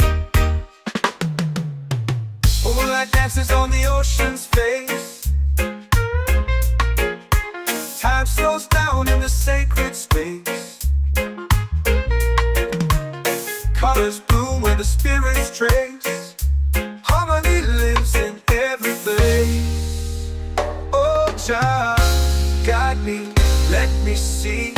Moonlight dances on the ocean's face. Time slows down in the sacred space. Colors bloom where the spirits trace. Harmony lives in every place. Oh, child, guide me, let me see